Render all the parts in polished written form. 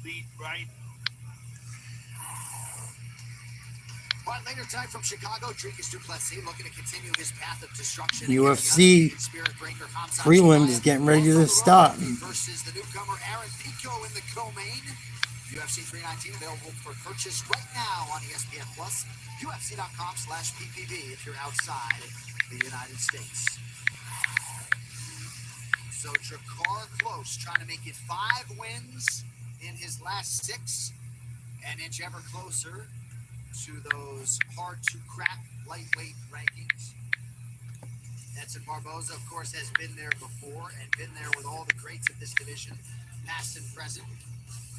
beat, right? But later tonight from Chicago, Dricus du Plessis looking to continue his path of destruction. UFC prelims getting ready to start. Versus the newcomer Pico in the co-main. UFC319 available for purchase right now on ESPN Plus. UFC.com/PPV if you're outside the United States. So Jakar close, trying to make it 5 wins in his last 6, an inch ever closer to those hard-to-crack lightweight rankings. Edson Barboza, of course, has been there before and been there with all the greats of this division, past and present.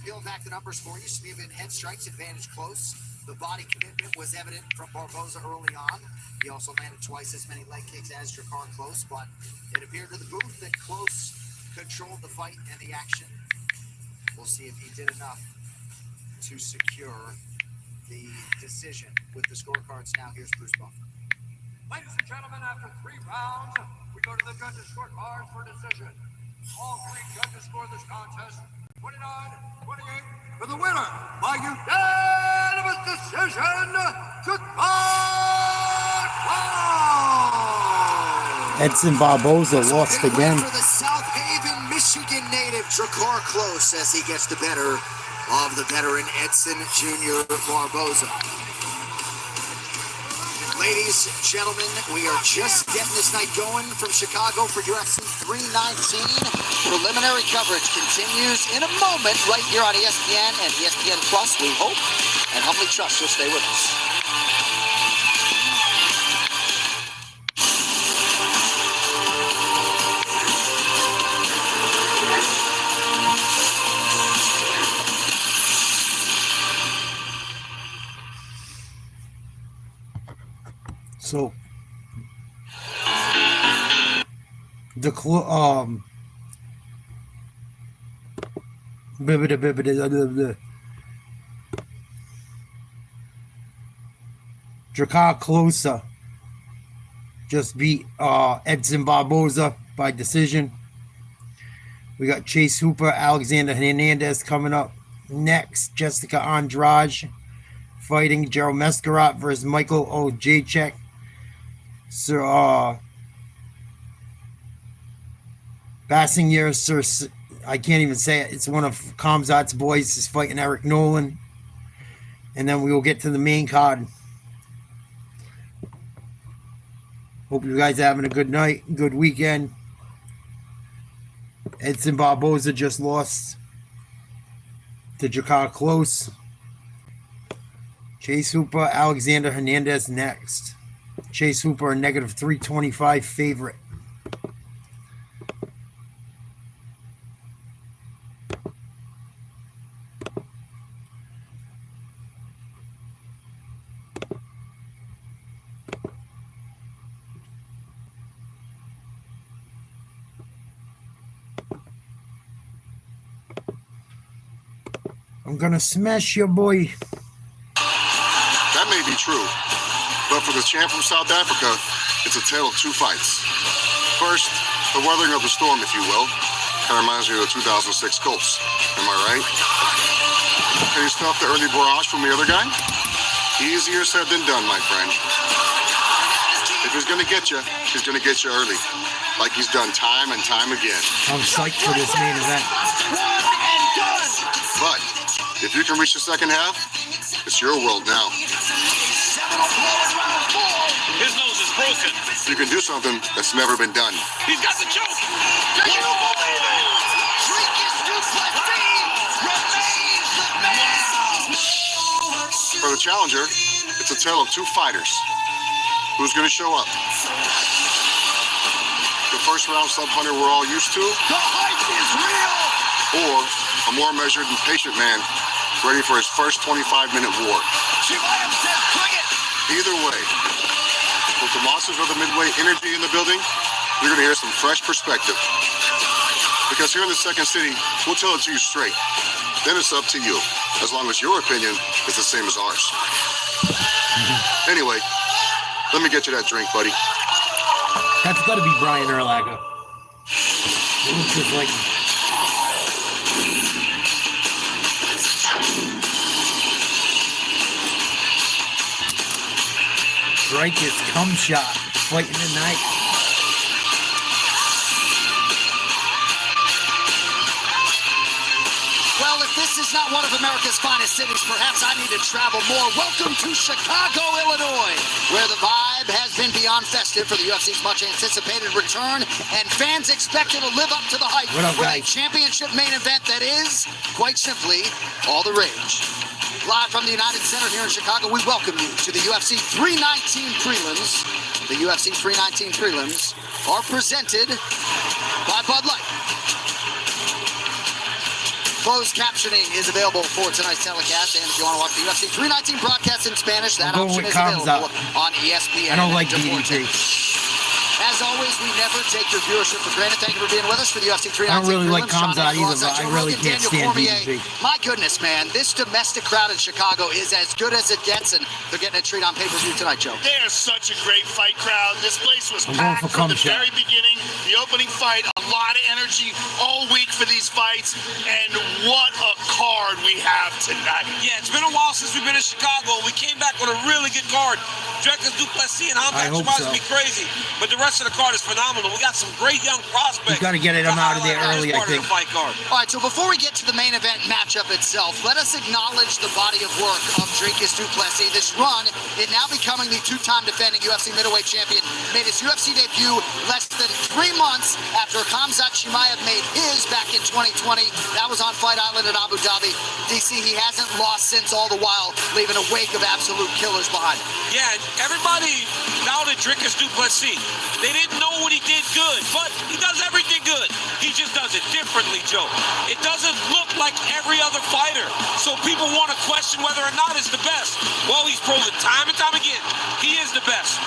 Peel back the numbers for you. Chimaev head strikes, advantage close. The body commitment was evident from Barboza early on. He also landed twice as many leg kicks as Jakar close, but it appeared to the booth that close controlled the fight and the action. We'll see if he did enough to secure the decision. With the scorecards now, here's Bruce Buck. Ladies and gentlemen, after 3 rounds, we go to the judges' scorecards for decision. All 3 judges score this contest 29-28 for the winner by unanimous decision, Jakar. Edson Barboza lost again. For the South Haven, Michigan native Jakar close as he gets the better of the veteran Edson Jr. Barboza. Ladies and gentlemen, we are just getting this night going from Chicago for UFC319. Preliminary coverage continues in a moment right here on ESPN and ESPN Plus. We hope and humbly trust you'll stay with us. So the Jakar closer just beat Edson Barboza by decision. We got Chase Hooper, Alexander Hernandez coming up next. Jessica Andrade fighting Gerald Merschaert versus Michael Oleksiejczuk. So, Bassinger, Sir, I can't even say it. It's one of Kamzat's boys is fighting Eric Nolan. And then we will get to the main card. Hope you guys are having a good night, good weekend. Edson Barboza just lost to Jakar close. Chase Hooper, Alexander Hernandez next. Chase Hooper, a -325 favorite. I'm gonna smash your boy. That may be true, but for the champ from South Africa, it's a tale of 2 fights. First, the weathering of the storm, if you will. Kind of reminds me of the 2006 Colts. Am I right? Can you stop the early barrage from the other guy? Easier said than done, my friend. If he's going to get you, he's going to get you early, like he's done time and time again. I'm psyched for this main event. But if you can reach the second half, it's your world now. His nose is broken. You can do something that's never been done. He's got the choke. Can you believe it? Dricus du Plessis remains the man. For the challenger, it's a tale of 2 fighters. Who's going to show up? The first round sub-hunter we're all used to? The hype is real. Or a more measured and patient man ready for his first 25-minute war. Chimaev says, bring it. Either way, with the monsters of the midway energy in the building, you're going to hear some fresh perspective. Because here in the Second City, we'll tell it to you straight. Then it's up to you, as long as your opinion is the same as ours. Anyway, let me get you that drink, buddy. That's got to be Brian Urlacher. It looks just like Dricus cum shot fighting tonight. Well, if this is not one of America's finest cities, perhaps I need to travel more. Welcome to Chicago, Illinois, where the vibe has been beyond festive for the UFC's much-anticipated return, and fans expected to live up to the hype What up, with a guys? championship main event that is, quite simply, all the rage. Live from the United Center here in Chicago, we welcome you to the UFC 319 prelims. The UFC 319 prelims are presented by Bud Light. Closed captioning is available for tonight's telecast, and if you want to watch the UFC 319 broadcast in Spanish, that I'm option going with is available Kamza. on ESPN. I don't like Deportes. DDT. As always, we never take your viewership for granted. Thank you for being with us for the UFC 319. I don't really like prelims. Kamza Sean either, but I Joe really Rogan, can't Daniel stand Cormier. DDT. My goodness, man, this domestic crowd in Chicago is as good as it gets, and they're getting a treat on pay-per-view tonight, Joe. They are such a great fight crowd. This place was I'm going packed for from the Kamza. very beginning. The opening fight, a lot of energy all week for these fights, and what a card we have tonight. Yeah, it's been a while since we've been in Chicago. We came back with a really good card. Dricus du Plessis and I Andrade hope so. be crazy, but the rest of the card is phenomenal. We got some great young prospects. You got to get them out of there Highlight early, this I part of think. the fight card. All right, so before we get to the main event matchup itself, let us acknowledge the body of work of Dricus du Plessis. This run, it now becoming the two-time defending UFC middleweight champion, made his UFC debut less than 3 months after Khamzat Chimaev made his back in 2020. That was on Fight Island in Abu Dhabi. DC, he hasn't lost since, all the while leaving a wake of absolute killers behind him. Yeah, everybody doubted Dricus du Plessis. They didn't know what he did good, but he does everything good. He just does it differently, Joe. It doesn't look like every other fighter, so people want to question whether or not it's the best. Well, he's proven time and time again, he is the best.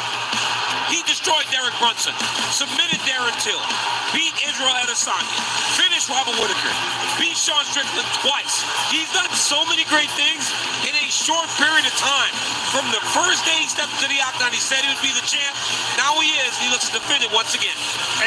He destroyed Derek Brunson, submitted Darren Till, beat Israel Adesanya, finished Robert Whittaker, beat Sean Strickland twice. He's done so many great things in a short period of time. From the first day he stepped into the octagon, he said he would be the champ. Now he is. He looks to defend it once again.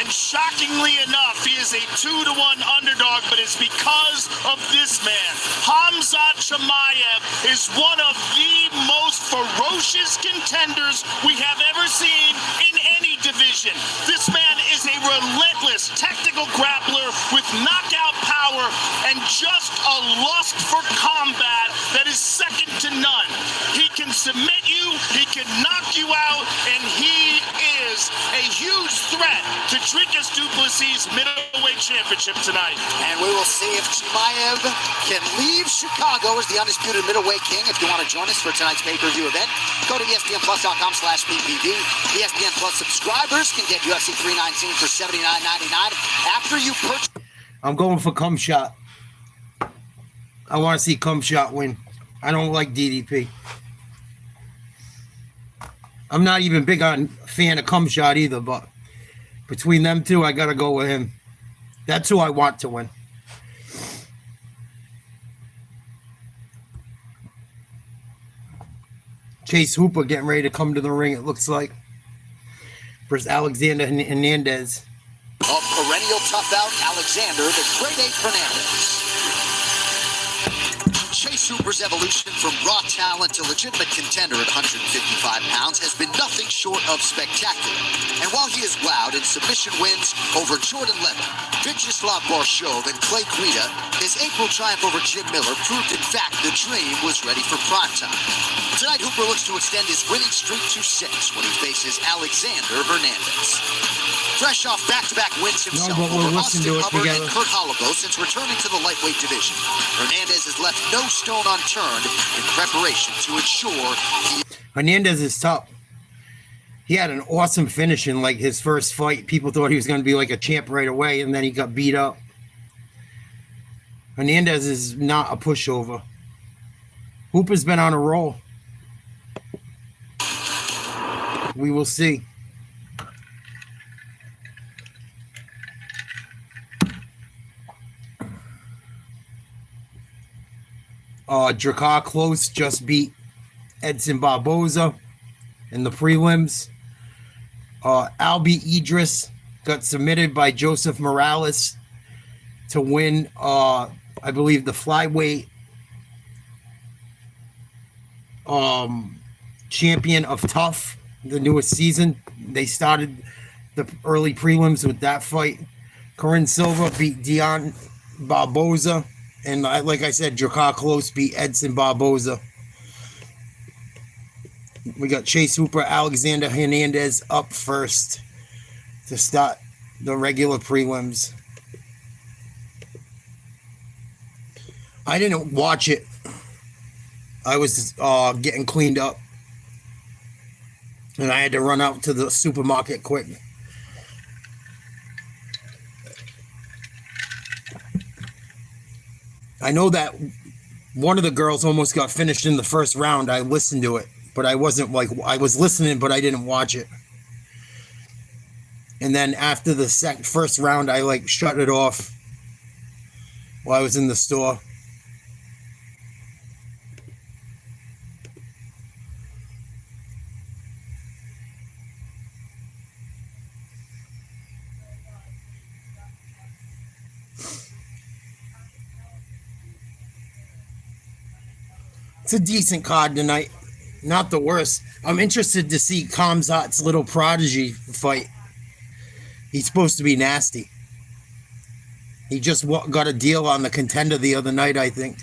And shockingly enough, he is a 2-1 underdog, but it's because of this man. Khamzat Chimaev is one of the most ferocious contenders we have ever seen in any division. This man is a relentless technical grappler with knockout power and just a lust for combat that is second to none. He can submit you, he can knock you out, and he is a huge threat to Dricus du Plessis' middleweight championship tonight. And we will see if Chimaev can leave Chicago as the undisputed middleweight king. If you want to join us for tonight's pay-per-view event, go to ESPNplus.com/PPV. ESPN Plus subscribers can get UFC 319 for $79.99 after you purchase. I'm going for cum shot. I want to see cum shot win. I don't like DDP. I'm not even big on fan of cum shot either, but between them two, I got to go with him. That's who I want to win. Chase Hooper getting ready to come to the ring, it looks like, versus Alexander Hernandez. Of perennial tough out Alexander, the Great Ape Hernandez. Chase Hooper's evolution from raw talent to legitimate contender at 155 pounds has been nothing short of spectacular. And while he has wowed in submission wins over Jordan Levitt, Vyacheslav Barshov, and Clay Guida, his April triumph over Jim Miller proved in fact the dream was ready for primetime. Tonight, Hooper looks to extend his winning streak to 6 when he faces Alexander Hernandez. Fresh off back-to-back wins himself but we'll over listen Austin to it Hubbard together. and Kurt Holloway since returning to the lightweight division. Hernandez has left no stone unturned in preparation to ensure he... Hernandez is tough. He had an awesome finish in like his first fight. People thought he was going to be like a champ right away, and then he got beat up. Hernandez is not a pushover. Hooper's been on a roll. We will see. Jakar close just beat Edson Barboza in the prelims. Albi Idris got submitted by Joseph Morales to win, I believe, the flyweight champion of Tough the newest season. They started the early prelims with that fight. Corinne Silva beat Dion Barboza. And like I said, Jakar Close beat Edson Barboza. We got Chase Hooper, Alexander Hernandez up first to start the regular prelims. I didn't watch it. I was getting cleaned up. And I had to run out to the supermarket quick. I know that one of the girls almost got finished in the first round. I listened to it, but I wasn't like, I was listening, but I didn't watch it. And then after the first round, I like shut it off while I was in the store. It's a decent card tonight. Not the worst. I'm interested to see Khamzat's little prodigy fight. He's supposed to be nasty. He just got a deal on the Contender the other night, I think.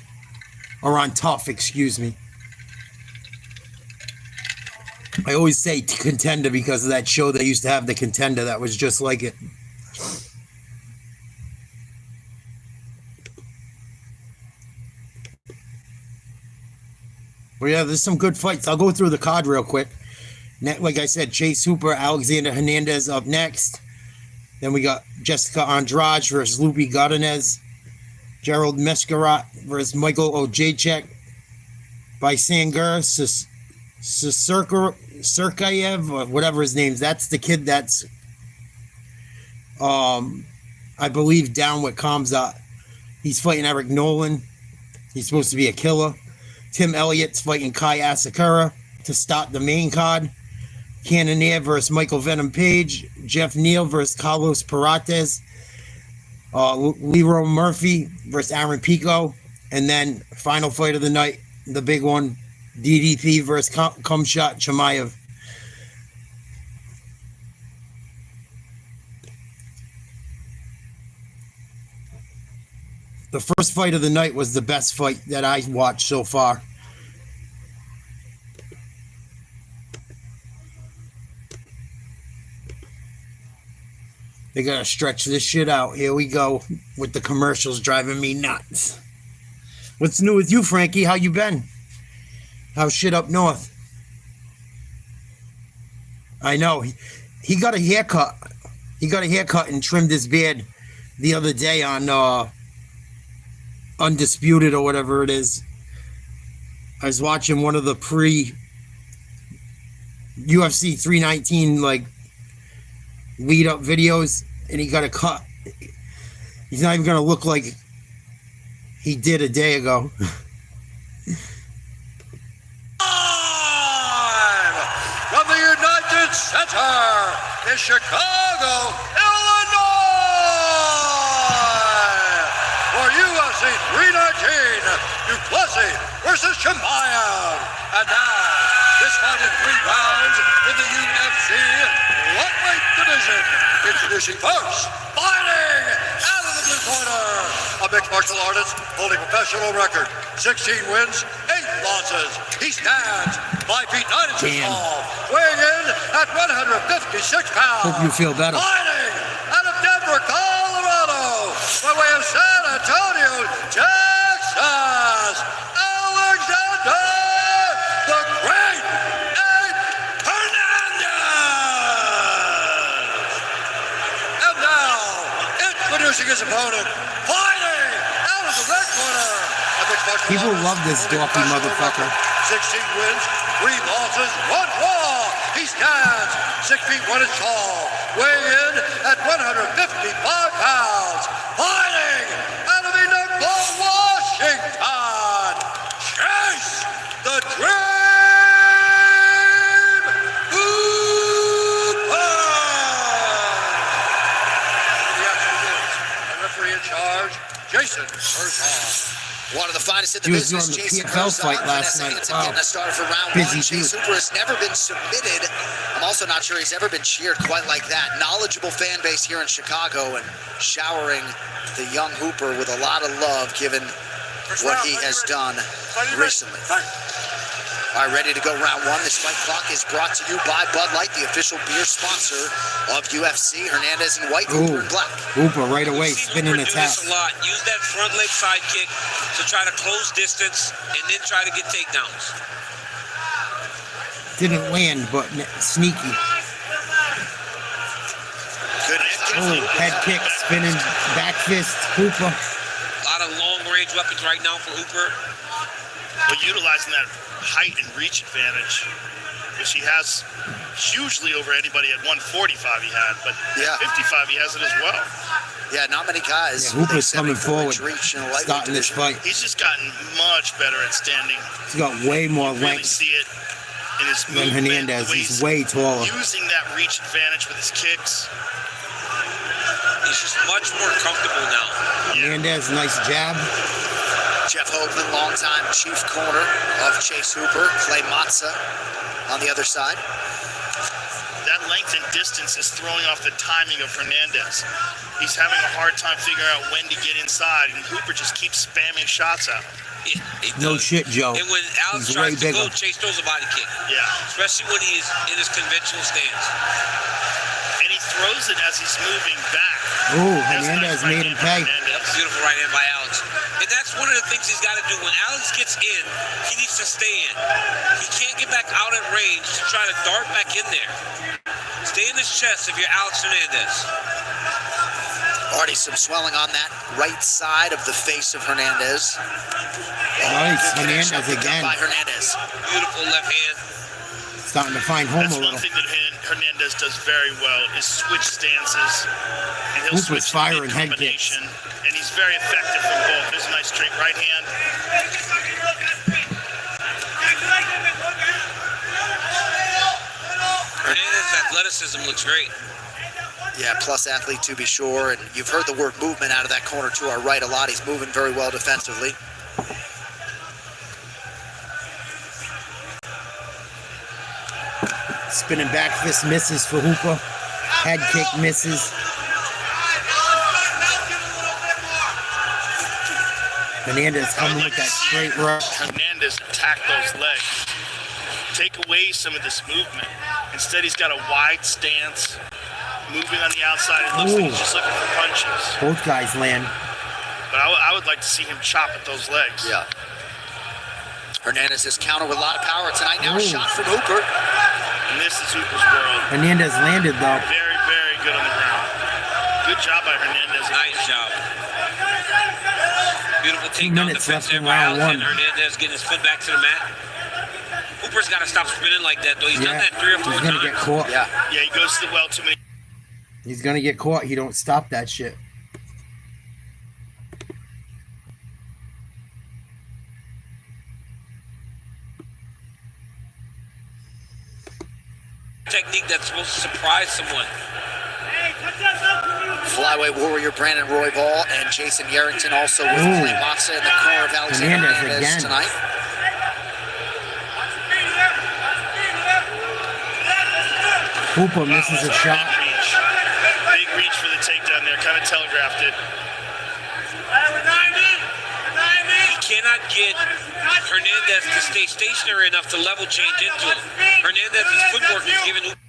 Or on Tough, excuse me. I always say Contender because of that show they used to have, the Contender, that was just like it. But yeah, there's some good fights. I'll go through the card real quick. Like I said, Chase Hooper, Alexander Hernandez up next. Then we got Jessica Andrade versus Lupi Godinez. Gerald Merschaert versus Michael Oleksiejczuk. By Sangur Surkayev, or whatever his name is. That's the kid that's, I believe, down with Khamzat. He's fighting Eric Nolan. He's supposed to be a killer. Tim Elliott's fighting Kai Asakura to start the main card. Cannonier versus Michael Venom Page. Jeff Neal versus Carlos Perates. Leroy Murphy versus Aaron Pico. And then final fight of the night, the big one, DDP versus Khamzat Chimaev. The first fight of the night was the best fight that I watched so far. They gotta stretch this shit out. Here we go with the commercials driving me nuts. What's new with you, Frankie? How you been? How's shit up north? I know. He got a haircut. He got a haircut and trimmed his beard the other day on Undisputed or whatever it is. I was watching one of the UFC319 like lead up videos, and he got a cut. He's not even gonna look like he did a day ago. From the United Center in Chicago, for UFC 319, du Plessis versus Chimaev. And now, this fight in 3 rounds in the UFC lightweight division. Introducing first, fighting out of the blue corner, a mixed martial artist holding professional record, 16 wins, 8 losses. He stands 5 feet 9 inches tall, weighing in at 156 pounds. Hope you feel better. Fighting out of Denver, Colorado, by way of San Antonio, Texas, Alexander the Great Hernandez. And now, introducing his opponent, fighting out of the red corner. People love this dorky motherfucker. 16 wins, 3 losses, 1 draw. He stands 6 feet 1 inch tall, weighing in at 155 pounds. Fighting out of Enola, Washington, Chase the Dream Hooper. The action begins. The referee in charge, Jason Merschaert. One of the finest in the He was business, on the Jason PFL Herzog, fight last Vanessa night. Hansen Wow. getting us started for round Busy one. Chase dude. Hooper has never been submitted. I'm also not sure he's ever been cheered quite like that. Knowledgeable fan base here in Chicago and showering the young Hooper with a lot of love given what he has done recently. All right, ready to go round one. This fight clock is brought to you by Bud Light, the official beer sponsor of UFC. Hernandez in white, Hooper in black. Hooper right away, We've seen spinning Hooper his do hat. this a lot. Use that front leg side kick to try to close distance and then try to get takedowns. Didn't land, but sneaky. Good head kick. Oh, head kick, spinning back fist, Hooper. A lot of long-range weapons right now for Hooper. But utilizing that height and reach advantage, which he has hugely over anybody at 145 he had, but Yeah. 55 he has it as well. Yeah, not many guys. Yeah, Hooper's with a coming 74-inch forward, reach in a lightweight starting this division. fight. He's just gotten much better at standing. He's got way more Really length see it in his than movement. Hernandez. the way He's way taller. using that reach advantage with his kicks. He's just much more comfortable now. Hernandez, nice jab. Jeff Hoagland, longtime chief corner of Chase Hooper. Clay Matza on the other side. That length and distance is throwing off the timing of Hernandez. He's having a hard time figuring out when to get inside, and Hooper just keeps spamming shots at him. He No does. shit, Joe. And when Alex He's tries way to go, bigger. Chase throws a body kick, Yeah. especially when he's in his conventional stance. And he throws it as he's moving back. Oh, That's Hernandez nice made him pay. Hernandez. Beautiful right hand by Alex. And that's one of the things he's got to do. When Alex gets in, he needs to stay in. He can't get back out at range to try to dart back in there. Stay in his chest if you're Alex Hernandez. Already some swelling on that right side of the face of Hernandez. Nice, Good connection Hernandez picked up again. by Hernandez. Beautiful left hand. Starting to find home That's a one little. thing that Hernandez does very well is switch stances. And he'll Hooper's switch to firing head mid-combination, and he's very effective from both. There's a nice straight right hand. Hernandez's athleticism looks great. Yeah, plus athlete to be sure. And you've heard the word movement out of that corner to our right a lot. He's moving very well defensively. Spinning back fist misses for Hooper. Head kick misses. Hernandez coming with that straight right. Hernandez attack those legs. Take away some of this movement. Instead, he's got a wide stance, moving on the outside. It looks like he's just looking for punches. Both guys land. But I would like to see him chop at those legs. Yeah. Hernandez has countered with a lot of power tonight. Now a Ooh. shot from Hooper. And this is Hooper's world. Hernandez landed though. Very, very good on the ground. Good job by Hernandez. Nice job. Beautiful 2 takedown minutes defense left there in by round Alex, and one. Hernandez getting his foot back to the mat. Hooper's got to stop spinning like that, though. He's done Yeah, that 3 or 4 he's gonna get times. caught. Yeah. Yeah, he goes to the well too many. He's gonna get caught. He don't stop that shit. Technique that's supposed to surprise someone. Flyweight warrior Brandon Royval and Jason Yarrington also with Ooh. Clay Matza in the corner of Alexander Hernandez Hernandez again. tonight. Hooper misses a shot. Reach. Big reach for the takedown there. Kind of telegraphed it. He cannot get Hernandez to stay stationary enough to level change into him. Hernandez's footwork is giving Hooper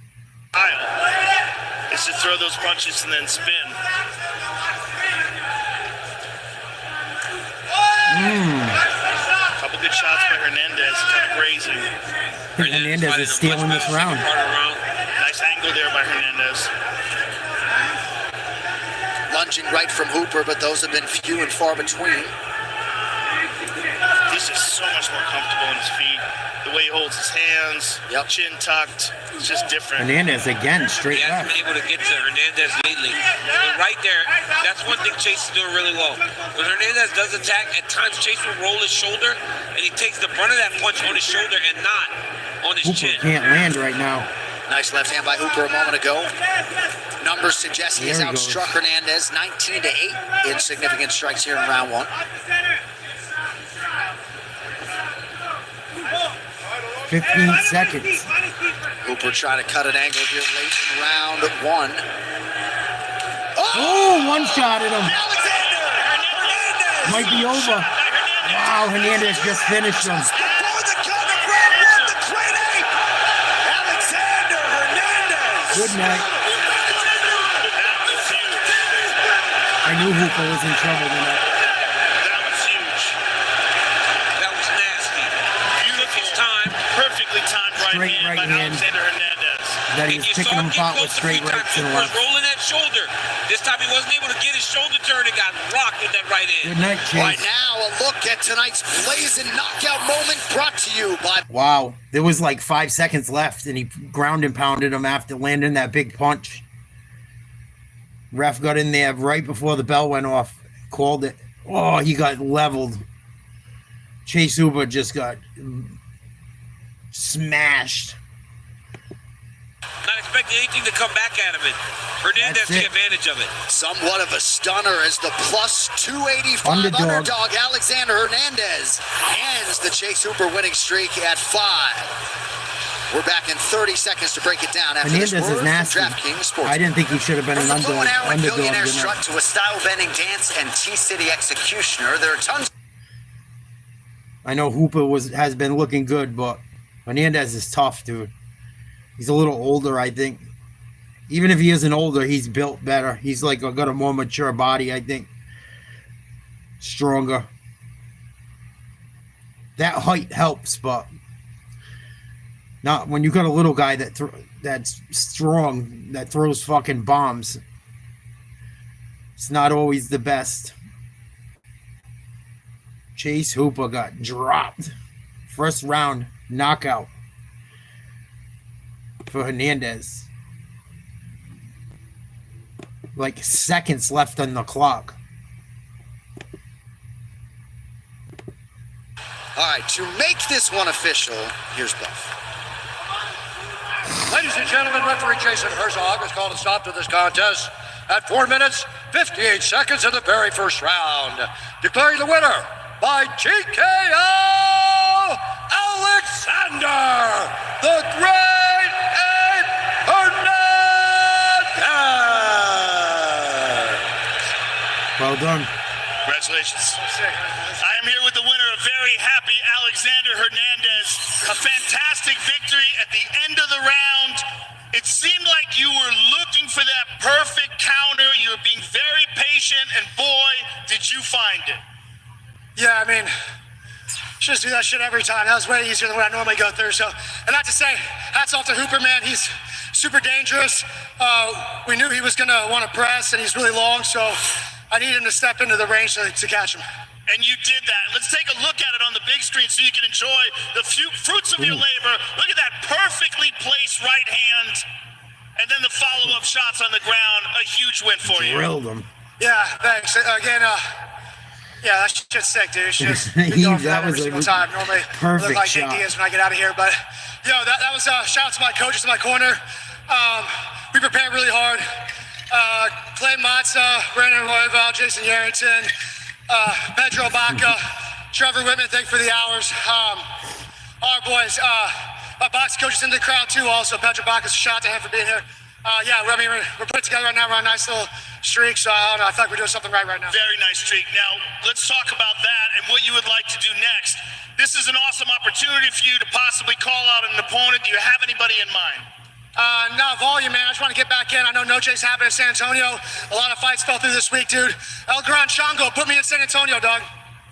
Style is to throw those punches and then spin. Couple good shots by Hernandez, kind of grazing. Hernandez fighting is a stealing much this better round. second part of the round. Nice angle there by Hernandez. Lunging right from Hooper, but those have been few and far between. He's just so much more comfortable on his feet. The way he holds his hands, Yep. chin tucked, it's just different. Hernandez again, straight He hasn't left. been able to get to Hernandez lately. But right there, that's one thing Chase is doing really well. When Hernandez does attack, at times Chase will roll his shoulder, and he takes the brunt of that punch on his shoulder and not on his Hooper chin. can't land right now. Nice left hand by Hooper a moment ago. Numbers suggest he has There he goes. outstruck Hernandez 19-8 in significant strikes here in round one. 15 seconds. Hooper trying to cut an angle here late in round one. Oh, one shot at him. Alexander Hernandez! Might be over. Wow, Hernandez just finished him. Before the count of round one, the great ape! Alexander Hernandez! Good night. I knew Hooper was in trouble tonight. That was huge. That was nasty. Beautiful time. Perfectly timed right Straight hand by right hand. Alexander Hernandez. That he And was you picking saw him him apart get with close a straight few times. rights and He was left. rolling that shoulder. This time he wasn't able to get his shoulder turn and got rocked with that right hand. Good night, Right Chase. now, a look at tonight's blazing knockout moment brought to you by Wow, there was like 5 seconds left, and he ground and pounded him after landing that big punch. Ref got in there right before the bell went off, called it. Oh, he got leveled. Chase Hooper just got smashed. Not expecting anything to come back out of it. Hernandez That's took it. advantage of it. somewhat of a stunner as the plus 285 underdog Alexander Hernandez ends the Chase Hooper winning streak at 5. We're back in 30 seconds to break it down after Hernandez this word is from nasty. DraftKings Sports. I didn't think he should have been From an the bow and arrow and underdog billionaire tonight. strut to a style-bending dance and T-City executioner, there are tons. I know Hooper has been looking good, but Hernandez is tough, dude. He's a little older, I think. Even if he isn't older, he's built better. He's like got a more mature body, I think. Stronger. That height helps, but not when you got a little guy that's strong, that throws fucking bombs. It's not always the best. Chase Hooper got dropped. First round knockout for Hernandez. Like seconds left on the clock. All right, to make this one official, here's Buff. Ladies and gentlemen, referee Jason Herzog has called a stop to this contest at 4 minutes, 58 seconds of the very first round. Declaring the winner by TKO, Alexander, the Great Ape Hernandez. Well done. Congratulations. I am here with the winner, a very happy Alexander Hernandez. A fantastic victory at the end of the round. It seemed like you were looking for that perfect counter. You were being very patient, and boy, did you find it. Yeah, I mean, just do that shit every time. That was way easier than what I normally go through. So, and not to say, hats off to Hooper, man. He's super dangerous. We knew he was going to want to press, and he's really long, so I need him to step into the range to catch him. And you did that. Let's take a look at it on the big screen so you can enjoy the fruits of your labor. Look at that perfectly placed right hand. And then the follow-up shots on the ground. A huge win for you. Drilled him. Yeah, thanks. Again, yeah, that shit's sick, dude. It's just That we go for was that every a single time. Normally, I perfect look like shot. Nick Diaz when I get out of here. But, yo, that was shout out to my coaches in my corner. We prepared really hard. Clay Matza, Brandon Royval, Jason Yarrington, Pedro Baca, Trevor Whitman, thank you for the hours. Our boys, my boxing coach is in the crowd too also. Pedro Baca's a shout out to him for being here. Yeah, I mean, we're put together right now. We're on a nice little streak, so I don't know. I feel like we're doing something right now. Very nice streak. Now, let's talk about that and what you would like to do next. This is an awesome opportunity for you to possibly call out an opponent. Do you have anybody in mind? No, volume, man. I just want to get back in. I know no chase happened in San Antonio. A lot of fights fell through this week, dude. El Gran Shango put me in San Antonio, dog.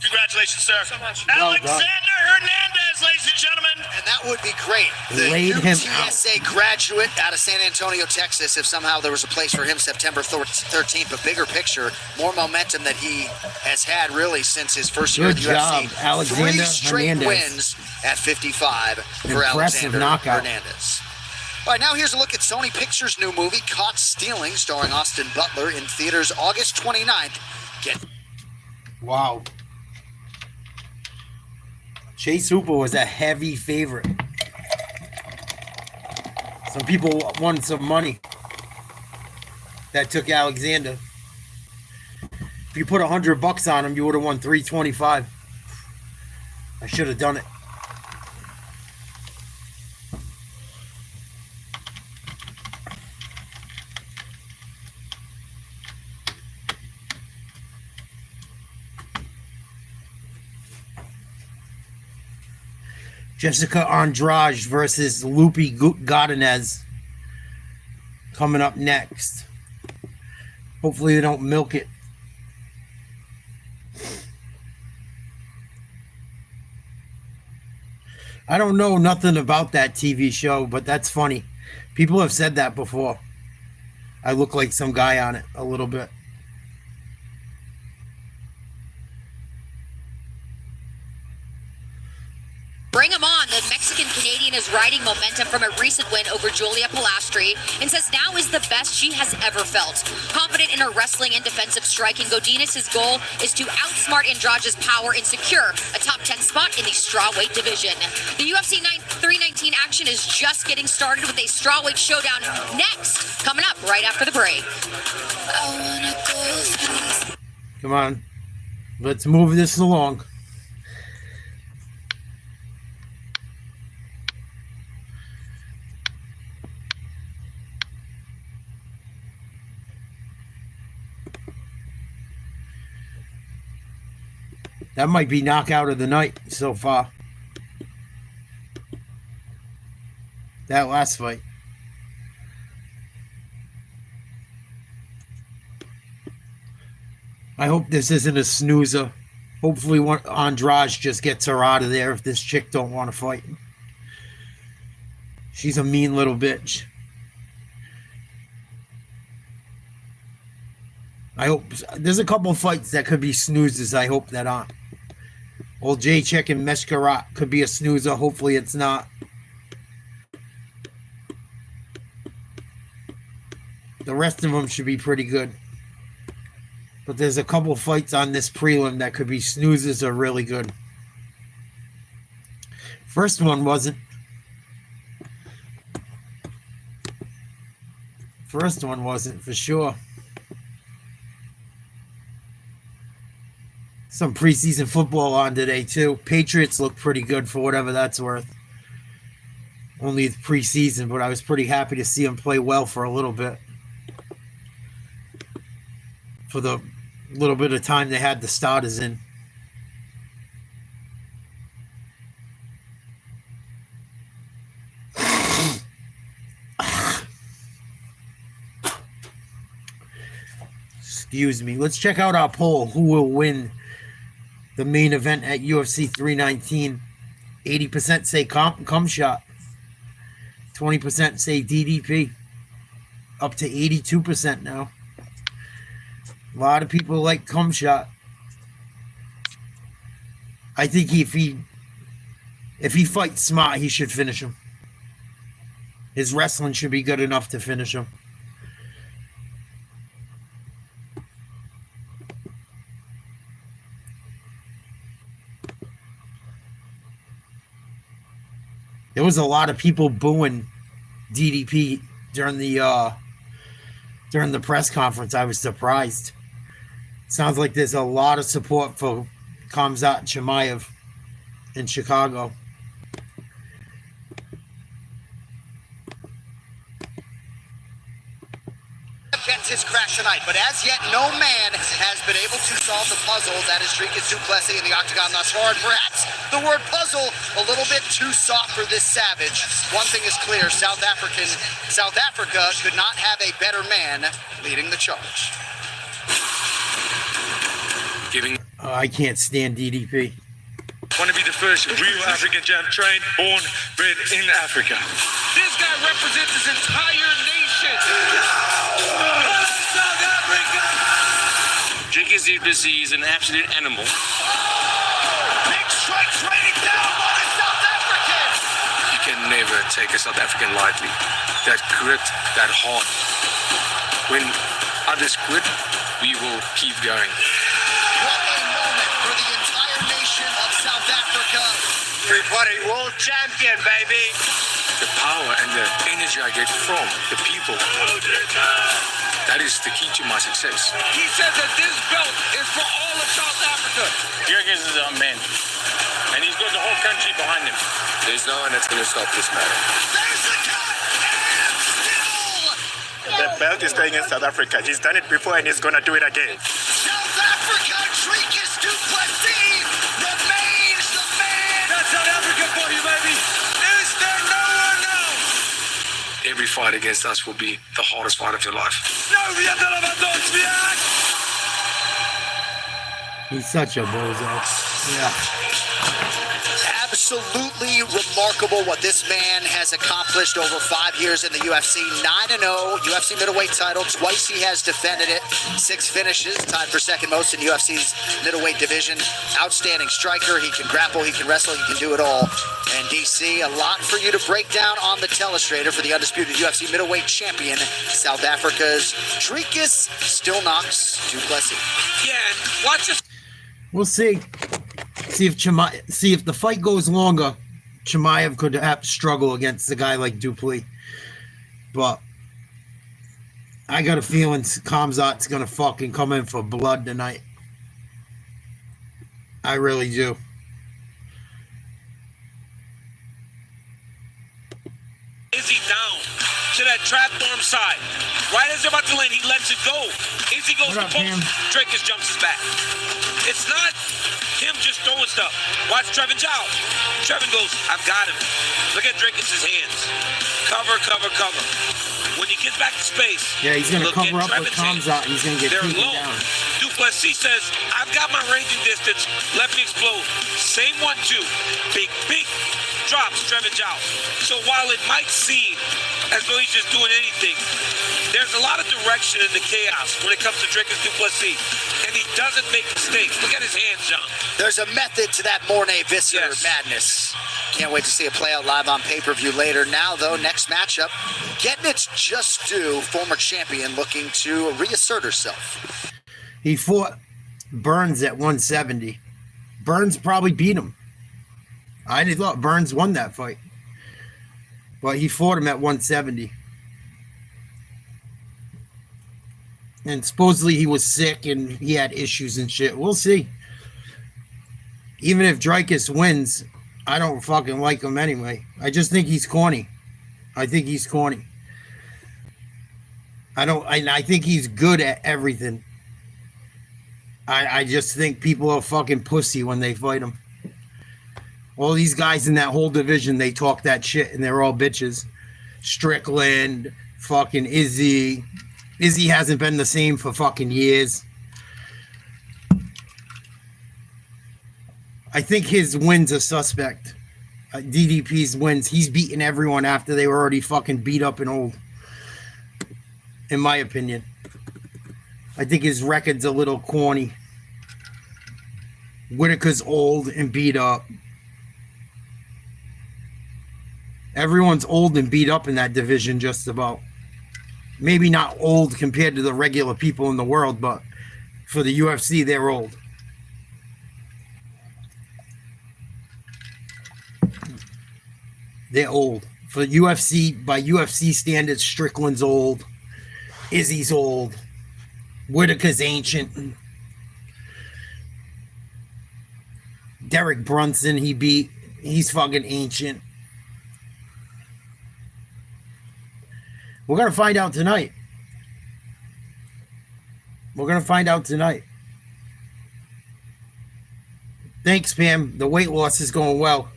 Congratulations, sir. So much. Alexander Hernandez, ladies and gentlemen. And that would be great. The Laid him UTSA graduate out of San Antonio, Texas, if somehow there was a place for him September 13th, but bigger picture, more momentum that he has had really since his first year Good in the job, UFC. Alexander 3 straight Hernandez. wins at 55 for Impressive Alexander knockout. Hernandez. All right, now here's a look at Sony Pictures' new movie, Caught Stealing, starring Austin Butler, in theaters August 29th. Wow. Chase Hooper was a heavy favorite. Some people won some money that took Alexander. If you put $100 on him, you would have won $325. I should have done it. Jessica Andrade versus Lupi Godinez coming up next. Hopefully they don't milk it. I don't know nothing about that TV show, but that's funny. People have said that before. I look like some guy on it a little bit. Bring him on. The Mexican-Canadian is riding momentum from a recent win over Julia Pilastri and says now is the best she has ever felt. Confident in her wrestling and defensive striking, Godinez's goal is to outsmart Andrade's power and secure a top 10 spot in the strawweight division. The UFC 319 action is just getting started with a strawweight showdown next, coming up right after the break. Come on. Let's move this along. That might be knockout of the night so far. That last fight. I hope this isn't a snoozer. Hopefully Andrade just gets her out of there if this chick don't want to fight. She's a mean little bitch. I hope there's a couple of fights that could be snoozes. I hope that aren't. Old J-Check and Merschaert could be a snoozer. Hopefully it's not. The rest of them should be pretty good. But there's a couple of fights on this prelim that could be snoozes or really good. First one wasn't. First one wasn't for sure. Some preseason football on today, too. Patriots look pretty good for whatever that's worth. Only preseason, but I was pretty happy to see them play well for a little bit. For the little bit of time they had the starters in. Excuse me. Let's check out our poll. Who will win the main event at UFC 319? 80% say cum shot. 20% say DDP. Up to 82% now. A lot of people like cum shot. I think if he fights smart, he should finish him. His wrestling should be good enough to finish him. There was a lot of people booing DDP during the press conference. I was surprised. Sounds like there's a lot of support for Khamzat Chimaev in Chicago. Gets his crash tonight, but as yet no man has been able to solve the puzzle that is Dricus du Plessis in the octagon thus far. And perhaps the word puzzle a little bit too soft for this savage. One thing is clear: South Africa could not have a better man leading the charge. I can't stand DDP. Want to be the first real African champ, trained, born, bred in Africa. This guy represents his entire nation. South Africa! Dricus du Plessis is an absolute animal. Big strikes raining down on the South African. You can never take a South African lightly. That grit, that heart. When others quit, we will keep going. What a moment for the entire nation of South Africa. Everybody, world champion, baby. The power and the energy I get from the people. That is the key to my success. He said that this belt is for all of South Africa. Dricus is our man. And he's got the whole country behind him. There's no one that's going to stop this man. There's the cut, and still. The belt is staying in South Africa. He's done it before and he's going to do it again. South Africa, Dricus du Plessis remains the man. That's South Africa for you, baby. fight against us will be the hardest fight of your life. He's such a bozo. Yeah. Absolutely remarkable what this man has accomplished over 5 years in the UFC. 9-0 UFC middleweight title. Twice he has defended it. 6 finishes, tied for second most in UFC's middleweight division. Outstanding striker. He can grapple, he can wrestle, he can do it all. And DC, a lot for you to break down on the telestrator for the undisputed UFC middleweight champion, South Africa's Dricus du Plessis. Yeah, and watch this. We'll see. See if the fight goes longer, Chimaev could have to struggle against a guy like Duplessis. But I got a feeling Khamzat's gonna fucking come in for blood tonight. I really do. Izzy down to that trap arm side. Right as they're about to land, he lets it go. Izzy goes to post. Dricus jumps his back. It's not him just throwing stuff. Watch Trevin Jow. Trevin goes, I've got him. Look at Dricus' hands. Cover, cover, cover. When he gets back to space, yeah, he's going to cover up with Khamzat. He's going to get taken down. Du Plessis says, I've got my ranging distance. Let me explode. Same 1-2. Big drops Trevin Jow. So while it might seem as though he's just doing anything, there's a lot of direction in the chaos when it comes to Dricus du Plessis. And he doesn't make mistakes. Look at his hands, John. There's a method to that Mornay Visser madness. Can't wait to see it play out live on pay-per-view later. Now, though, next matchup, Godinez just due, former champion, looking to reassert herself. He fought Burns at 170. Burns probably beat him. I thought Burns won that fight. But he fought him at 170. And supposedly he was sick and he had issues and shit. We'll see. Even if Dricus wins, I don't fucking like him anyway. I just think he's corny. I think he's corny. I think he's good at everything. I just think people are fucking pussy when they fight him. All these guys in that whole division, they talk that shit and they're all bitches. Strickland, fucking Izzy. Izzy hasn't been the same for fucking years. I think his wins are suspect. DDP's wins. He's beaten everyone after they were already fucking beat up and old. In my opinion. I think his record's a little corny. Whitaker's old and beat up. Everyone's old and beat up in that division just about. Maybe not old compared to the regular people in the world, but for the UFC, they're old. They're old. For UFC, by UFC standards, Strickland's old. Izzy's old. Whitaker's ancient. Derek Brunson, he beat. He's fucking ancient. We're going to find out tonight. We're going to find out tonight. Thanks, Pam. The weight loss is going well.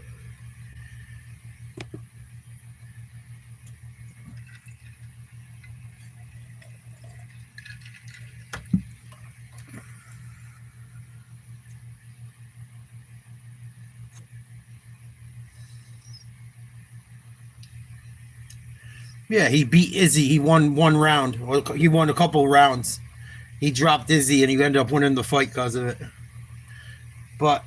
Yeah, he beat Izzy. He won one round. He won a couple rounds. He dropped Izzy, and he ended up winning the fight because of it. But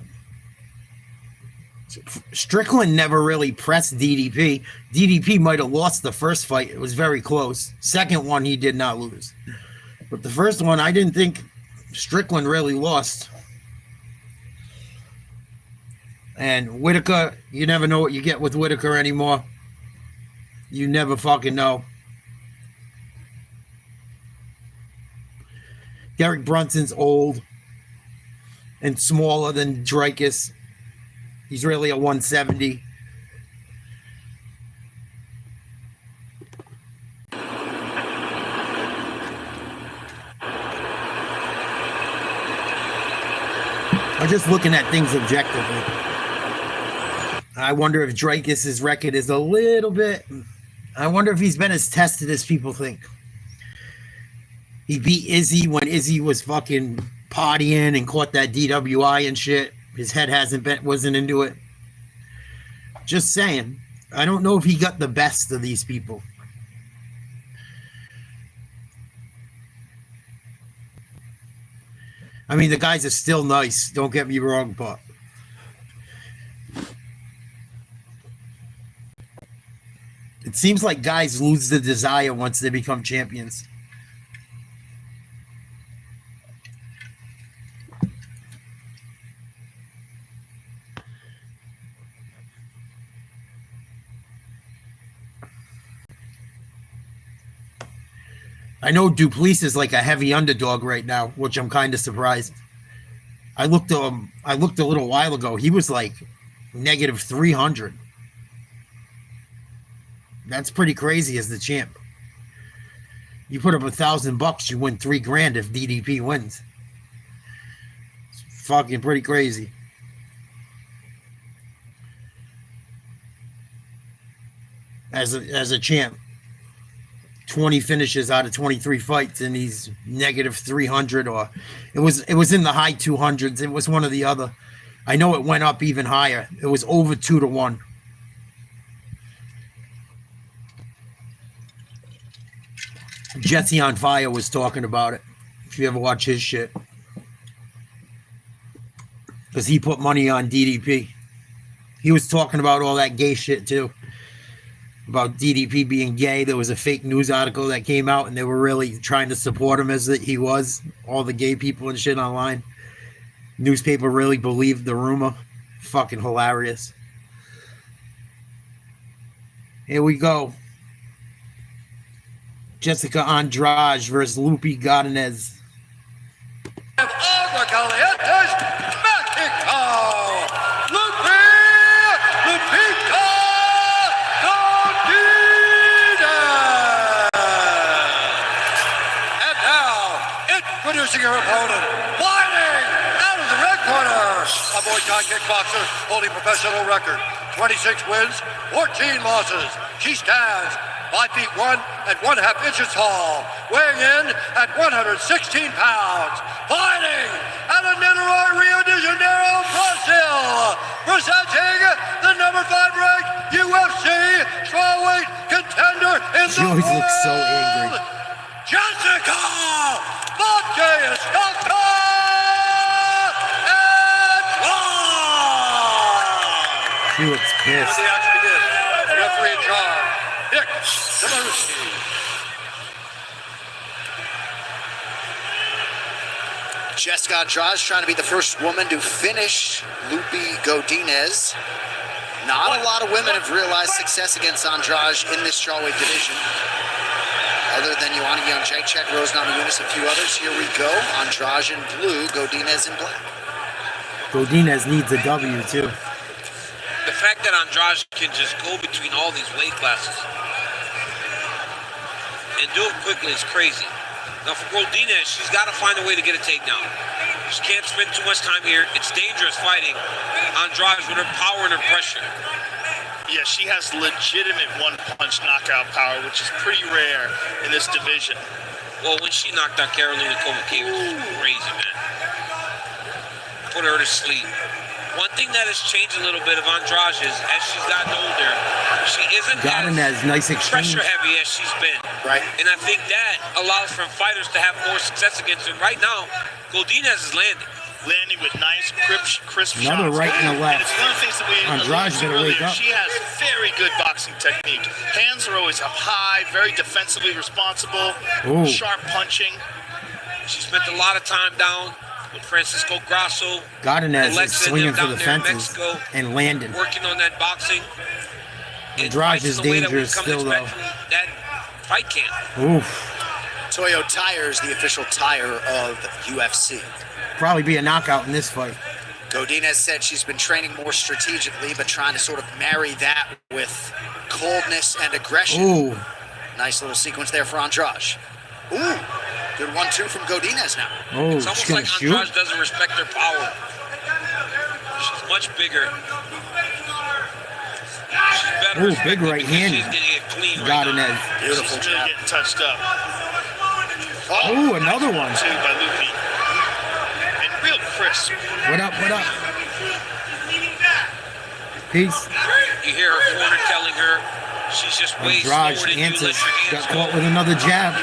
Strickland never really pressed DDP. DDP might have lost the first fight. It was very close. Second one, he did not lose. But the first one, I didn't think Strickland really lost. And Whitaker, you never know what you get with Whitaker anymore. You never fucking know. Derek Brunson's old and smaller than Dricus. He's really a 170. I'm just looking at things objectively. I wonder if Dricus's record is a little bit I wonder if he's been as tested as people think. He beat Izzy when Izzy was fucking partying and caught that DWI and shit. His head wasn't into it. Just saying. I don't know if he got the best of these people. I mean, the guys are still nice. Don't get me wrong, but it seems like guys lose the desire once they become champions. I know du Plessis is like a heavy underdog right now, which I'm kind of surprised. I looked a little while ago. He was like negative 300. That's pretty crazy as the champ. You put up $1,000, you win $3,000 if DDP wins. It's fucking pretty crazy. As a champ. 20 finishes out of 23 fights, and he's negative 300, or it was in the high 200s. It was one or the other. I know it went up even higher. It was over 2-1. Jesse on Fire was talking about it. If you ever watch his shit, because he put money on DDP. He was talking about all that gay shit too. About DDP being gay. There was a fake news article that came out, and they were really trying to support him as that he was. All the gay people and shit online. Newspaper really believed the rumor. Fucking hilarious. Here we go. Jessica Andrade versus Lupi Godinez. Introducing your opponent, fighting out of the red corner, a Muay Thai kickboxer holding professional record, 26 wins, 14 losses. She stands 5 feet 1 and 1/2 inches tall, weighing in at 116 pounds, fighting out of Niterói, Rio de Janeiro, Brazil, presenting the number 5 ranked UFC strawweight contender in She the always world, looks so angry. Jessica She looks pissed. The action begins. Referee in charge, Nick Chimaev. Jessica Andrade trying to be the first woman to finish Lupi Godinez. Not a lot of women have realized success against Andrade in this strawweight division. Other than Joanna Jędrzejczyk, Rose Namajunas, a few others. Here we go. Andrade in blue, Godinez in black. Godinez needs a W too. The fact that Andrade can just go between all these weight classes and do it quickly is crazy. Now for Godinez, she's got to find a way to get a takedown. She can't spend too much time here. It's dangerous fighting Andrade with her power and her pressure. Yeah, she has legitimate one-punch knockout power, which is pretty rare in this division. Well, when she knocked out Carolina Kovacevic, it was crazy, man. Put her to sleep. One thing that has changed a little bit of Andrade is, as she's gotten older, she isn't Godinez, nice exchange. pressure heavy as she's been. Right. And I think that allows for fighters to have more success against her. Right now, Godinez is landing. Landing with nice, crisp Another shots. right and a left. And it's one of the things that we Andrade's gonna wake up. She has very good boxing technique. Hands are always up high, very defensively responsible, Ooh. sharp punching. She spent a lot of time down with Francisco Grasso. Godinez is Alexa swinging them for the down there in fences Mexico, and landing. working on that boxing. Andrade is dangerous still, though. That fight camp. Oof. Toyo Tires, the official tire of UFC. Probably be a knockout in this fight. Godinez said she's been training more strategically, but trying to sort of marry that with coldness and aggression. Ooh. Nice little sequence there for Andrade. Ooh, good 1-2 from Godinez now. Oh, It's almost she's gonna like shoot. Andrade doesn't respect her power. She's much bigger. She's better Ooh, respected big right because hand. She's getting clean right now. Godinez. Beautiful. She's really getting touched up. Oh, another one. Two by Lupi. And real crisp. What up, what up? Peace. You hear her corner telling her she's just way slower Andrade than you. answers. Let your hands Got go. caught with another jab.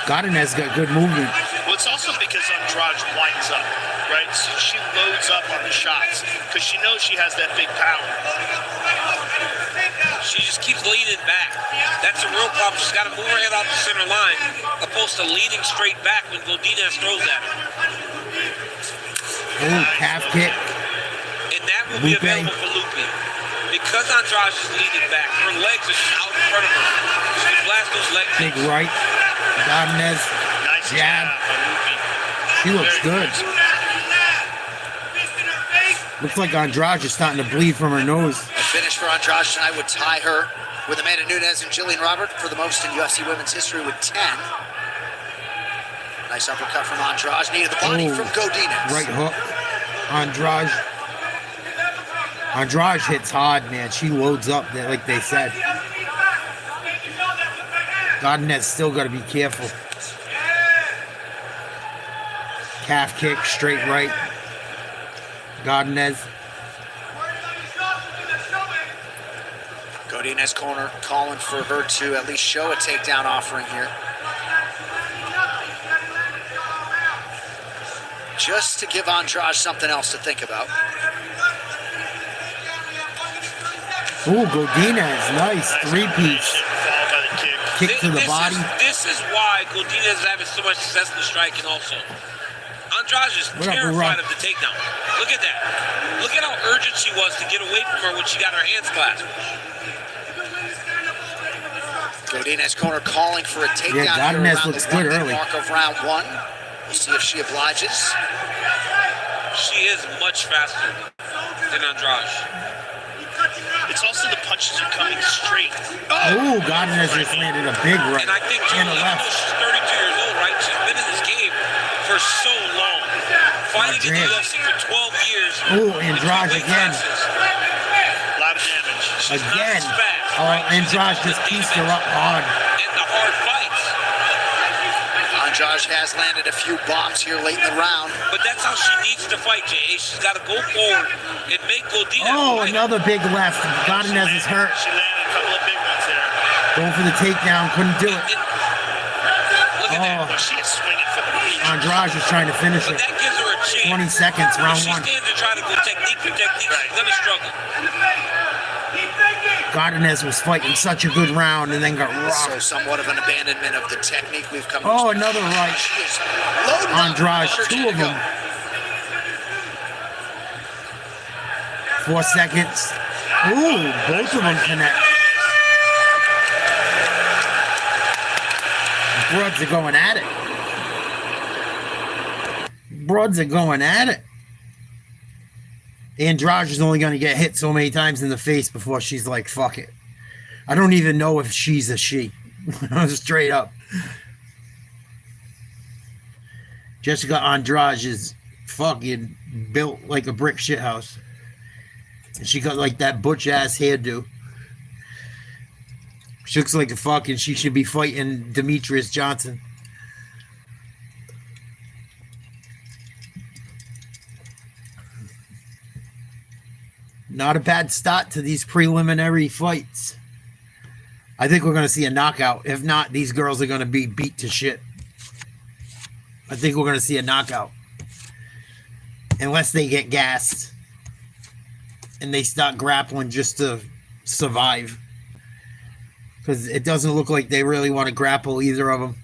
Godinez got good movement. Well, it's also because Andrade winds up, right? So she loads up on the shots because she knows she has that big power. She just keeps leaning back. That's a real problem. She's got to move her head off the center line, opposed to leaning straight back when Godinez throws at her. Oh, calf kick. And that will be available for Lupi. Because Andrade is leaning back, her legs are just out in front of her. She can blast those legs. Big right. Godinez. Nice Jab. by Lupi. She looks Very good. Looks like Andrade is starting to bleed from her nose. A finish for Andrade tonight would tie her with Amanda Nunes and Jillian Robert for the most in UFC women's history with 10. Nice uppercut from Andrade. Knee to the body from Godinez. Right hook. Andrade. Andrade hits hard, man. She loads up, like they said. Godinez still got to be careful. Calf kick, straight right. Godinez. Godinez corner calling for her to at least show a takedown offering here. Just to give Andrade something else to think about. Ooh, Godinez, nice. Three-piece. Followed by the kick. Kick to the body. This is why Godinez is having so much success in the striking also. Andrade is What up, terrified Rock? of the takedown. Look at that. Look at how urgent she was to get away from her when she got her hands clasped. Godinez corner calling for a takedown. Yeah, here Godinez around looks the good 1 minute early. mark of round 1. We'll see if she obliges. She is much faster than Andrade. It's also the punches are coming straight. Ooh, Godinez just landed a big right. And I think And a even left. though she's 32 years old, right? She's been in this game for so long. Fighting in the Andrade. UFC for 12 years. Ooh, Andrade Weight again. classes. A lot of damage. She's not Again. as fast, Oh, right? She's Andrade able just to pieced defend her up hard. in the hard fights. Andrade has landed a few bombs here late in the round. But that's how she needs to fight, Jay. She's got to go forward and make Godinez Oh, fight. another big left. Godinez is hurt. She landed a couple of big ones there. Going for the takedown. Couldn't do it. Look at that. Oh, But she is swinging for the reach. Andrade is trying to finish But it. that gives her a chance. 20 seconds, If round she 1. stands and try to go technique for technique, she's going to struggle. Godinez was fighting such a good round and then got So rocked. somewhat of an abandonment of the technique we've come Oh, to. another right. She is loaded up. Andrade, Opportunity 2 of to go. them. 4 seconds. Ooh, both of them connect. Broads are going at it. Broads are going at it. Andrade is only going to get hit so many times in the face before she's like, fuck it. I don't even know if she's a she. Straight up. Jessica Andrade is fucking built like a brick shithouse. And she got like that butch ass hairdo. She looks like a fucking, she should be fighting Demetrius Johnson. Not a bad start to these preliminary fights. I think we're going to see a knockout. If not, these girls are going to be beat to shit. I think we're going to see a knockout. Unless they get gassed. And they start grappling just to survive. Because it doesn't look like they really want to grapple, either of them.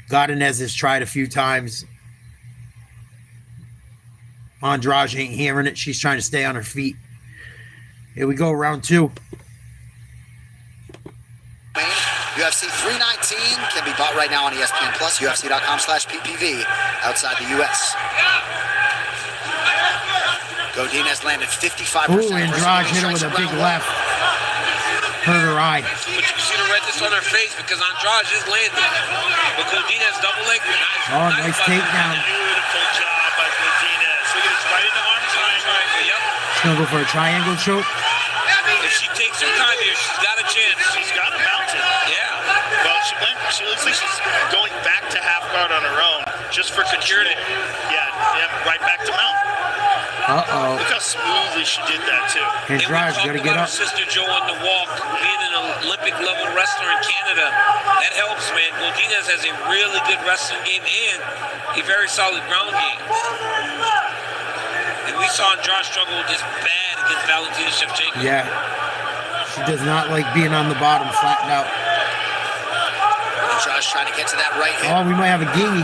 Godinez has tried a few times. Andrade ain't hearing it. She's trying to stay on her feet. Here we go, round 2. UFC 319 can be bought right now on ESPN Plus, UFC.com/PPV outside the US. Godinez landed 55%. Ooh, Andrade hit her with a big left. Hurt her eye. But you see the redness on her face because Andrade is landing. But Godinez double leg. Oh, nice takedown. Beautiful job by Godinez. Look at this, right in the arm triangle. Yep. She's going to go for a triangle choke. If she takes her time here, she's got a chance. She's got a mountain. Yeah. Well, she looks like she's going back to half guard on her own just for security. Yeah, right back to mount. Uh-oh. Look how smoothly she did that, too. Andrade, got to get up. Her sister Jo on the walk, being an Olympic-level wrestler in Canada, that helps, man. Godinez has a really good wrestling game and a very solid ground game. And we saw Andrade struggle just bad against Valentina Shevchenko. Yeah. She does not like being on the bottom, flattened out. Andrade's trying to get to that right hand. Oh, we might have a gingy.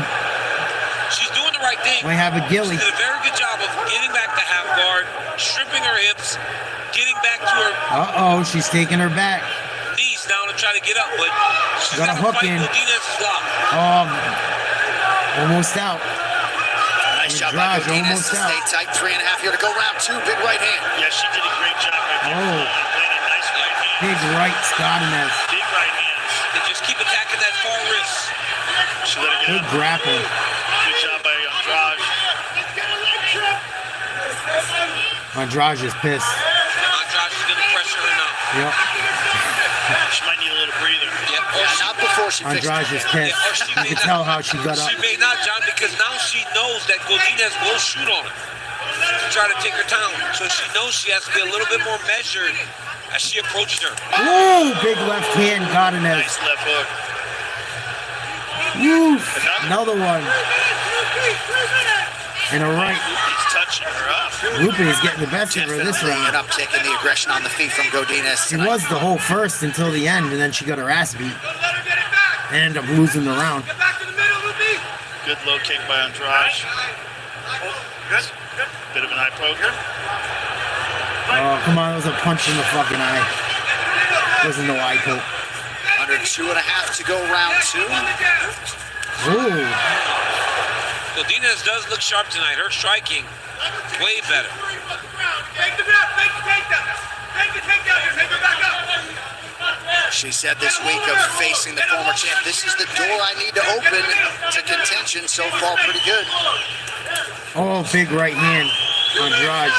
She's doing the right thing. Might have a gilly. She did a very good job of getting back to half guard, stripping her hips, getting back to her Uh-oh, she's taking her back. knees now to try to get up, but she's Got a got to hook fight in. Godinez's lock. Almost out. Nice job by Andrade, Godinez almost to out. stay tight. 3.5 here to go, round 2. Big right hand. Yeah, she did a great job right there. Oh. Landed nice right hand. Big right, Godinez. Big right hands. They just keep attacking that far wrist. She let it Big get up. grapple. Good job by Andrade. Andrade is pissed. Andrade is going to pressure her now. Yep. She might need a little breather. Yeah, Not before she fixed Andrade is pissed. You can tell how she got up. She may not, John, because now she knows that Godinez will shoot on her to try to take her down. So she knows she has to be a little bit more measured as she approaches her. Woo! Big left hand, Godinez. Nice left hook. Woo! Another one. And a right. He's touching her up. Lupe is getting the best of her this Definitely an round. uptick in the aggression on the feet from Godinez. She was the whole first until the end, and then she got her ass beat. And ended up losing the round. Good low kick by Andrade. Bit of an eye poke. Oh, come on. That was a punch in the fucking eye. Wasn't no eye poke. Under 2.5 to go, round 2. Ooh. Godinez does look sharp tonight. Her striking, way better. She said this week of facing the former champ, this is the door I need to open to contention. So far, pretty good. Oh, big right hand. Andrade.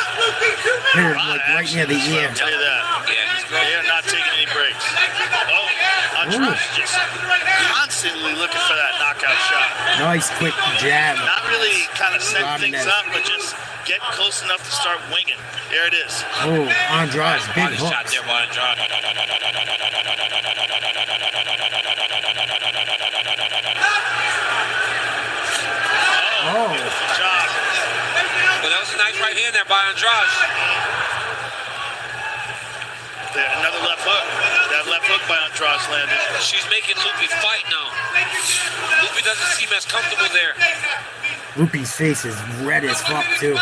Hit her like right near the ear. I'll tell you that. Yeah, he's They are not taking any breaks. Oh, Andrade's just constantly looking for that knockout shot. Nice quick jab. Not really kind of setting things Godinez. up, but just getting close enough to start winging. There it is. Oh, Andrade, big body shot hooks. there by Andrade. Oh, Beautiful job. But that was a nice right hand there by Andrade. There, another left hook. That left hook by Andrade landed. She's making Lupe fight now. Lupe doesn't seem as comfortable there. Lupe's face is red as fuck, too.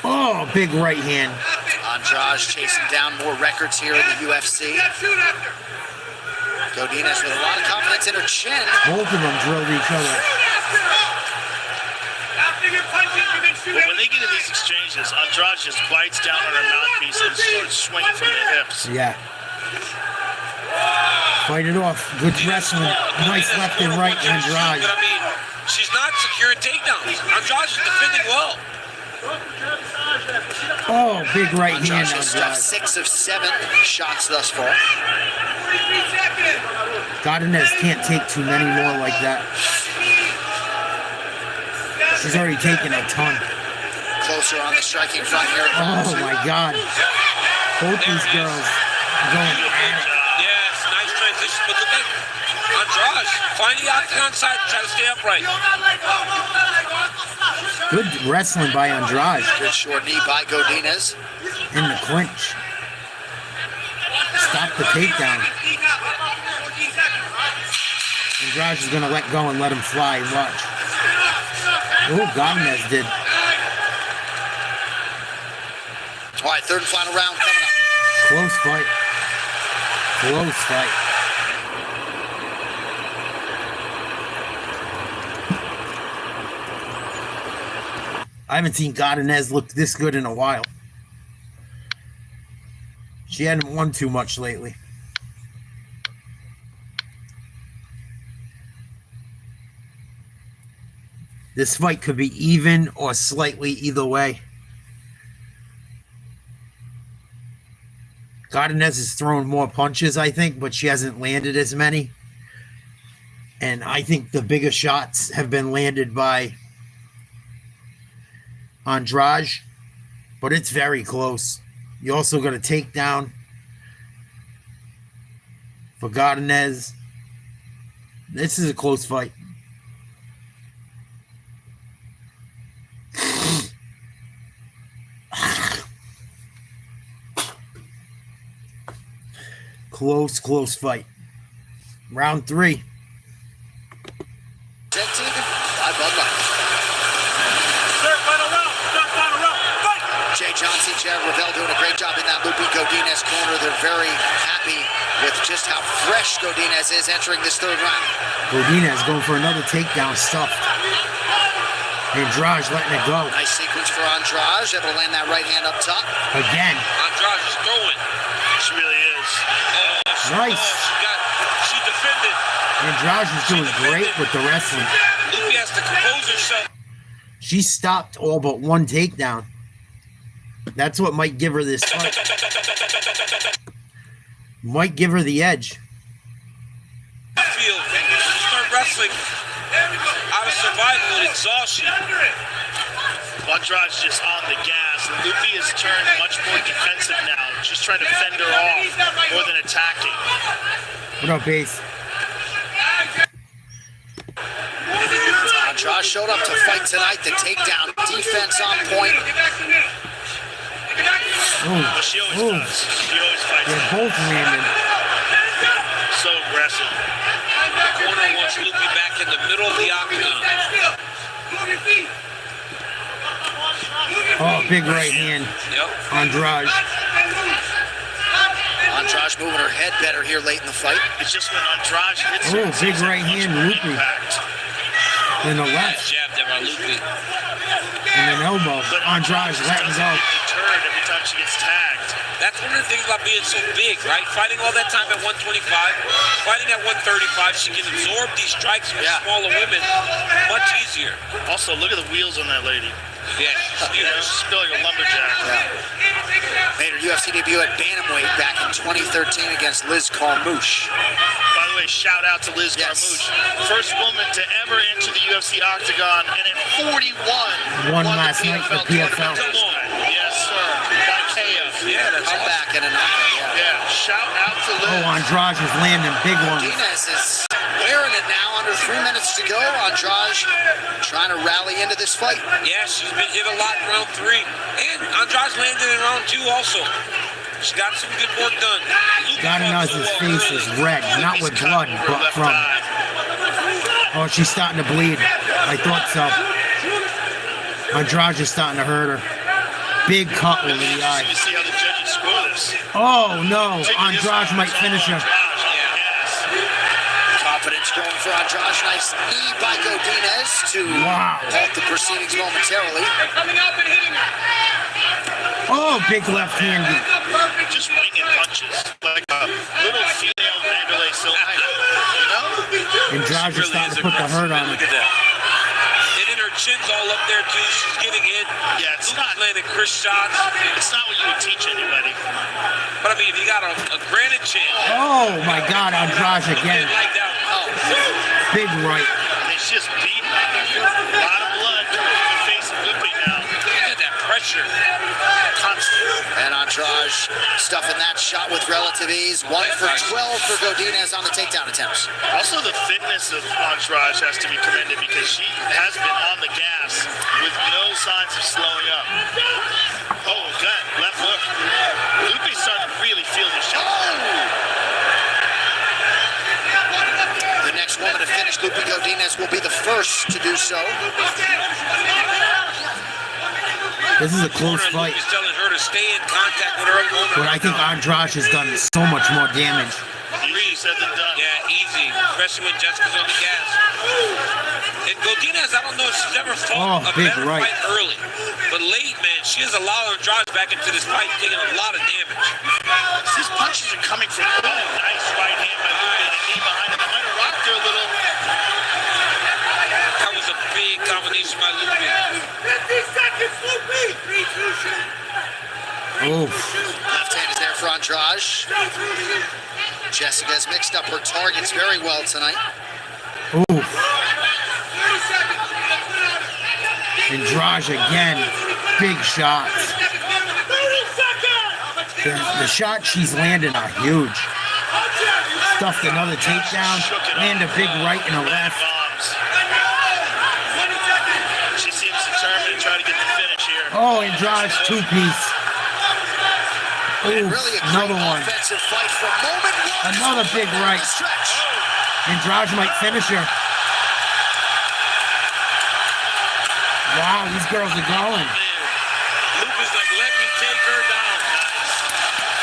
Oh, big right hand. Andrade chasing down more records here in the UFC. Godinez with a lot of confidence in her chin. Both of them drilled each other. But when they get in these exchanges, Andrade just bites down on her mouthpiece and starts swinging from the hips. Yeah. Fight it off. Good wrestling. Nice left and right, Andrade. But I mean, she's not securing takedowns. Andrade is defending well. Oh, big right hand, Andrade has stuffed Andrade. 6 of 7 shots thus far. Godinez can't take too many more like that. She's already taken a ton. Closer on the striking front here. Oh, my God. Both these girls are going at it. Yes, nice transition. But look at Andrade finding the octagon side, try to stay upright. Good wrestling by Andrade Good short knee by Godinez. in the clinch. Stop the takedown. Andrade is going to let go and let him fly. Watch. Oh, Godinez did. All right, third and final round coming up. Close fight. Close fight. I haven't seen Godinez look this good in a while. She hadn't won too much lately. This fight could be even or slightly either way. Godinez has thrown more punches, I think, but she hasn't landed as many. And I think the bigger shots have been landed by Andrade, but it's very close. You also got a takedown for Godinez. This is a close fight. Close fight. Round 3. Jay Johnson, Jared Ravel doing a great job in that loopy Godinez corner. They're very happy with just how fresh Godinez is entering this third round. Godinez going for another takedown, stuffed. Andrade letting it go. Nice sequence for Andrade, able to land that right hand up top. Again. Andrade is throwing. She really is. Nice. She defended. Andrade is doing great with the wrestling. Lupi has to compose herself. She stopped all but one takedown. That's what might give her this fight. Might give her the edge. Start wrestling out of survival and exhaustion. Andrade's just on the gas. Lupi has turned much more defensive now, just trying to fend her off more than attacking. What up, Base? Andrade showed up to fight tonight. The takedown defense on point. But she always does. She always fights. They're both landing. So aggressive. The corner wants Lupi back in the middle of the octagon. Oh, big right hand. Yep. Andrade. Andrade moving her head better here late in the fight. It's just when Andrade hits her, Oh, big right hand, Lupi. Then the left. Jab there by Lupi. And an elbow. but Andrade letting go. deterred every time she gets tagged. That's one of the things about being so big, right? Fighting all that time at 125, fighting at 135, she can absorb these strikes with smaller women much easier. Also, look at the wheels on that lady. Yeah, She's still like a lumberjack. Made her UFC debut at bantamweight back in 2013 against Liz Carmouche. By the way, shout out to Liz Carmouche. First woman to ever enter the UFC octagon, and at 41 Won the last night for PFL. Yes, sir. By KO. Yeah, that's Come back in a knockout, Yeah, shout out to Liz. Oh, Andrade is landing big ones. Godinez is wearing it now. Under 3 minutes to go. Andrade trying to rally into this fight. Yeah, she's been hit a lot in round 3. And Andrade's landed in round 2 also. She got some good work done. Godinez's face is red, not with blood, but from. Oh, she's starting to bleed. I thought so. Andrade is starting to hurt her. Big cut over the eye. You see how the judges score this. Oh no, Andrade might finish her. Confidence going for Andrade. Nice knee by Godinez to halt the proceedings momentarily. Oh, big left hand. Just winging punches like a little female Vanderlei Silva. You know? Andrade is starting to put the hurt on Look her. at that. And then her chin's all up there too. She's getting hit. Yeah, it's Lupi's not. landing Chris shots. It's not what you would teach anybody. But I mean, if you got a granite chin. Oh my God, Andrade again. Like that. Big right. I mean, she's just beating on her. A lot of blood in the face of Lupi now. Look at that pressure. Constant. And Andrade stuffing that shot with relative ease. 1 for 12 for Godinez on the takedown attempts. Also, the fitness of Andrade has to be commended because she has been on the gas with no signs of slowing up. Oh, good. Left hook. Lupi's starting to really feel the shot. The next woman to finish Lupi Godinez will be the first to do so. This is a close fight. Lupi's telling her to stay in contact with her opponent. But I think Andrade has done so much more damage. Easy said than done. Yeah, easy. Especially when Jessica's on the gas. And Godinez, I don't know if she's ever fought a big better right. fight early. But late, man, she has allowed Andrade back into this fight, taking a lot of damage. These punches are coming from nice right hand by Lupi and a knee behind him. It might have rocked her a little. That was a big combination by Lupi. 50 seconds, Lupi! Oh, Left hand is there for Andrade. Jessica's mixed up her targets very well tonight. Ooh. Andrade again. Big shots. The shots she's landing are huge. Stuffed another takedown. Land a big right and a left. She seems determined to try to get the finish here. Oh, Andrade's two-piece. Ooh, Really another one. Fight from moment one. Another big right. Andrade might finish her. Wow, these girls are going. Luca's like, let me take her down.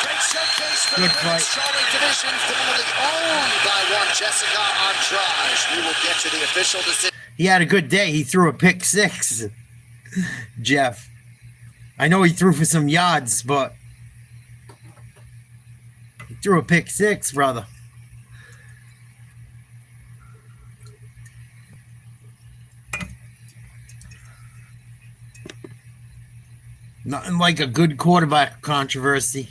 Great showcase for Good the fight. strawweight division, formerly owned by one Jessica Andrade. We will get to the official decision. He had a good day. He threw a pick 6, Jeff. I know he threw for some yards, but he threw a pick 6, brother. Nothing like a good quarterback controversy.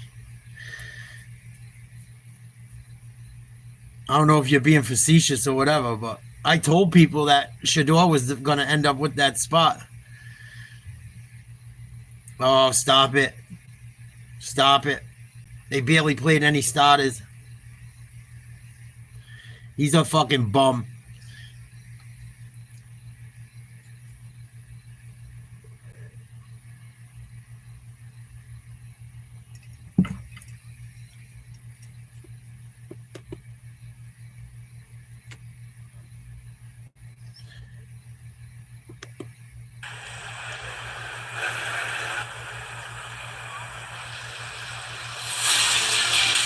I don't know if you're being facetious or whatever, but I told people that Shador was going to end up with that spot. Oh, stop it. Stop it. They barely played any starters. He's a fucking bum.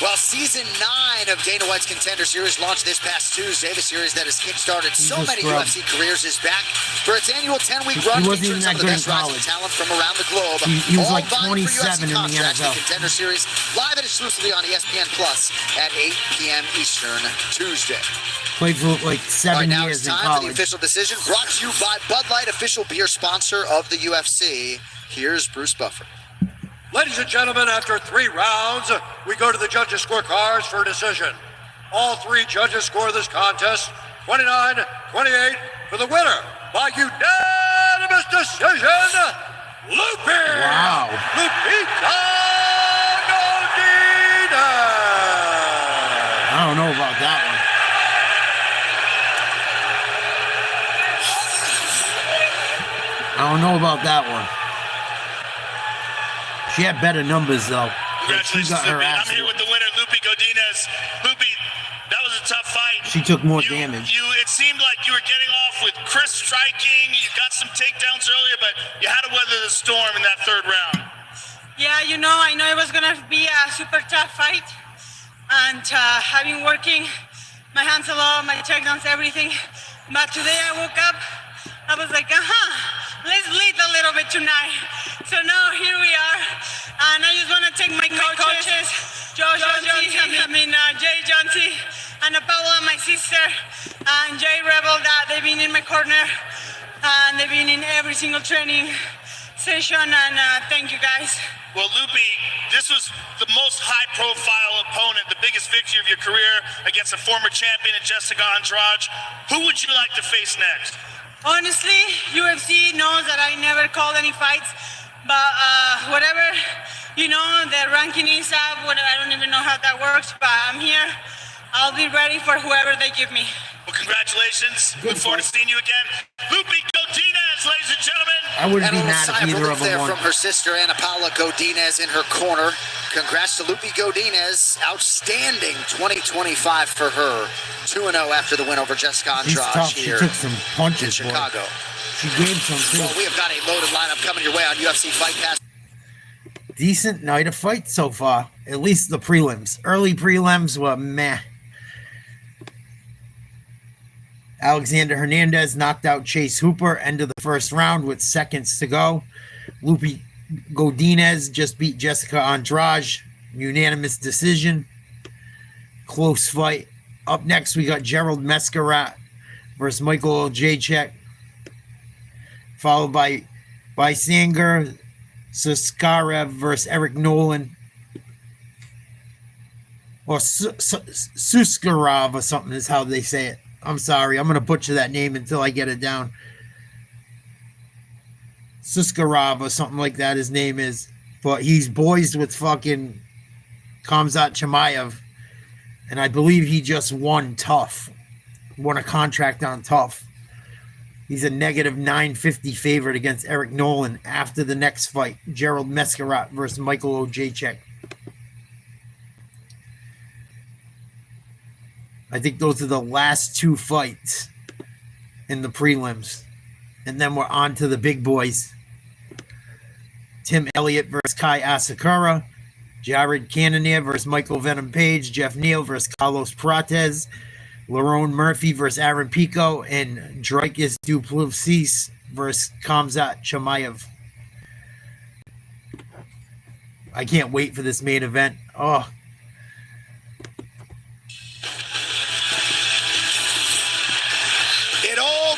Well, Season 9 of Dana White's Contender Series launched this past Tuesday. The series that has kickstarted so many UFC careers is back for its annual 10-week run. He wasn't even featuring some that of the good in best rising college. talent from around the globe. He was All like vying for 27 in the contracts. NFL. The Contender Series live and exclusively on ESPN Plus at 8 p.m. Eastern Tuesday. Played for like 7 Now years it's in time for the college. official decision, brought to you by Bud Light, official beer sponsor of the UFC. Here's Bruce Buffer. Ladies and gentlemen, after 3 rounds, we go to the judges' scorecards for a decision. All 3 judges score this contest 29-28 for the winner by unanimous decision, Lupi! Wow. Lupita Godinez! I don't know about that one. I don't know about that one. She had better numbers, though. Congratulations, She got her Lupi. ass I'm here whooped. with the winner, Lupi Godinez. Lupi, that was a tough fight. She took more damage. It seemed like you were getting off with crisp striking. You got some takedowns earlier, but you had to weather the storm in that 3rd round. Yeah, you know, I know it was gonna be a super tough fight, and I've been working my hands a lot, my takedowns, everything. But today I woke up, I was like, let's lead a little bit tonight. So now here we are, and I just want to thank my coaches, Jay Johnson, and Paula, my sister, and Jay Rebel, that they've been in my corner, and they've been in every single training session, and thank you guys. Well, Lupi, this was the most high-profile opponent, the biggest victory of your career against a former champion in Jessica Andrade. Who would you like to face next? Honestly, UFC knows that I never called any fights, but whatever, you know, the ranking is up, whatever, I don't even know how that works, but I'm here. I'll be ready for whoever they give me. Well, congratulations. Look forward to seeing you again. Lupi Godinez, ladies and gentlemen. I wouldn't be And a mad little if sigh of either relief of them there won. from her sister, Ana Paula Godinez, in her corner. Congrats to Lupi Godinez. Outstanding 2025 for her. 2-0 after the win over Jessica She's Andrade tough. She here took some in punches, boy. Chicago. She gave some, Well, too. we have got a loaded lineup coming your way on UFC Fight Pass. Decent night of fights so far. At least the prelims. Early prelims were meh. Alexander Hernandez knocked out Chase Hooper, end of the 1st round with seconds to go. Lupi Godinez just beat Jessica Andrade, unanimous decision. Close fight. Up next, we got Gerald Merschaert versus Michael Oleksiejczuk, followed by Sanger Susarov versus Eric Nolan. or Susarov or something is how they say it. I'm sorry. I'm going to butcher that name until I get it down. Susarov or something like that his name is. But he's boys with fucking Khamzat Chimaev. And I believe he just won Tough. Won a contract on Tough. He's a negative 950 favorite against Eric Nolan after the next fight. Gerald Merschaert versus Michael Oleksiejczuk. I think those are the last two fights in the prelims. And then we're on to the big boys. Tim Elliott versus Kai Asakura. Jared Cannonier versus Michael Venom Page. Jeff Neal versus Carlos Prates. Lerone Murphy versus Aaron Pico. And Dricus du Plessis versus Khamzat Chimaev. I can't wait for this main event. Oh,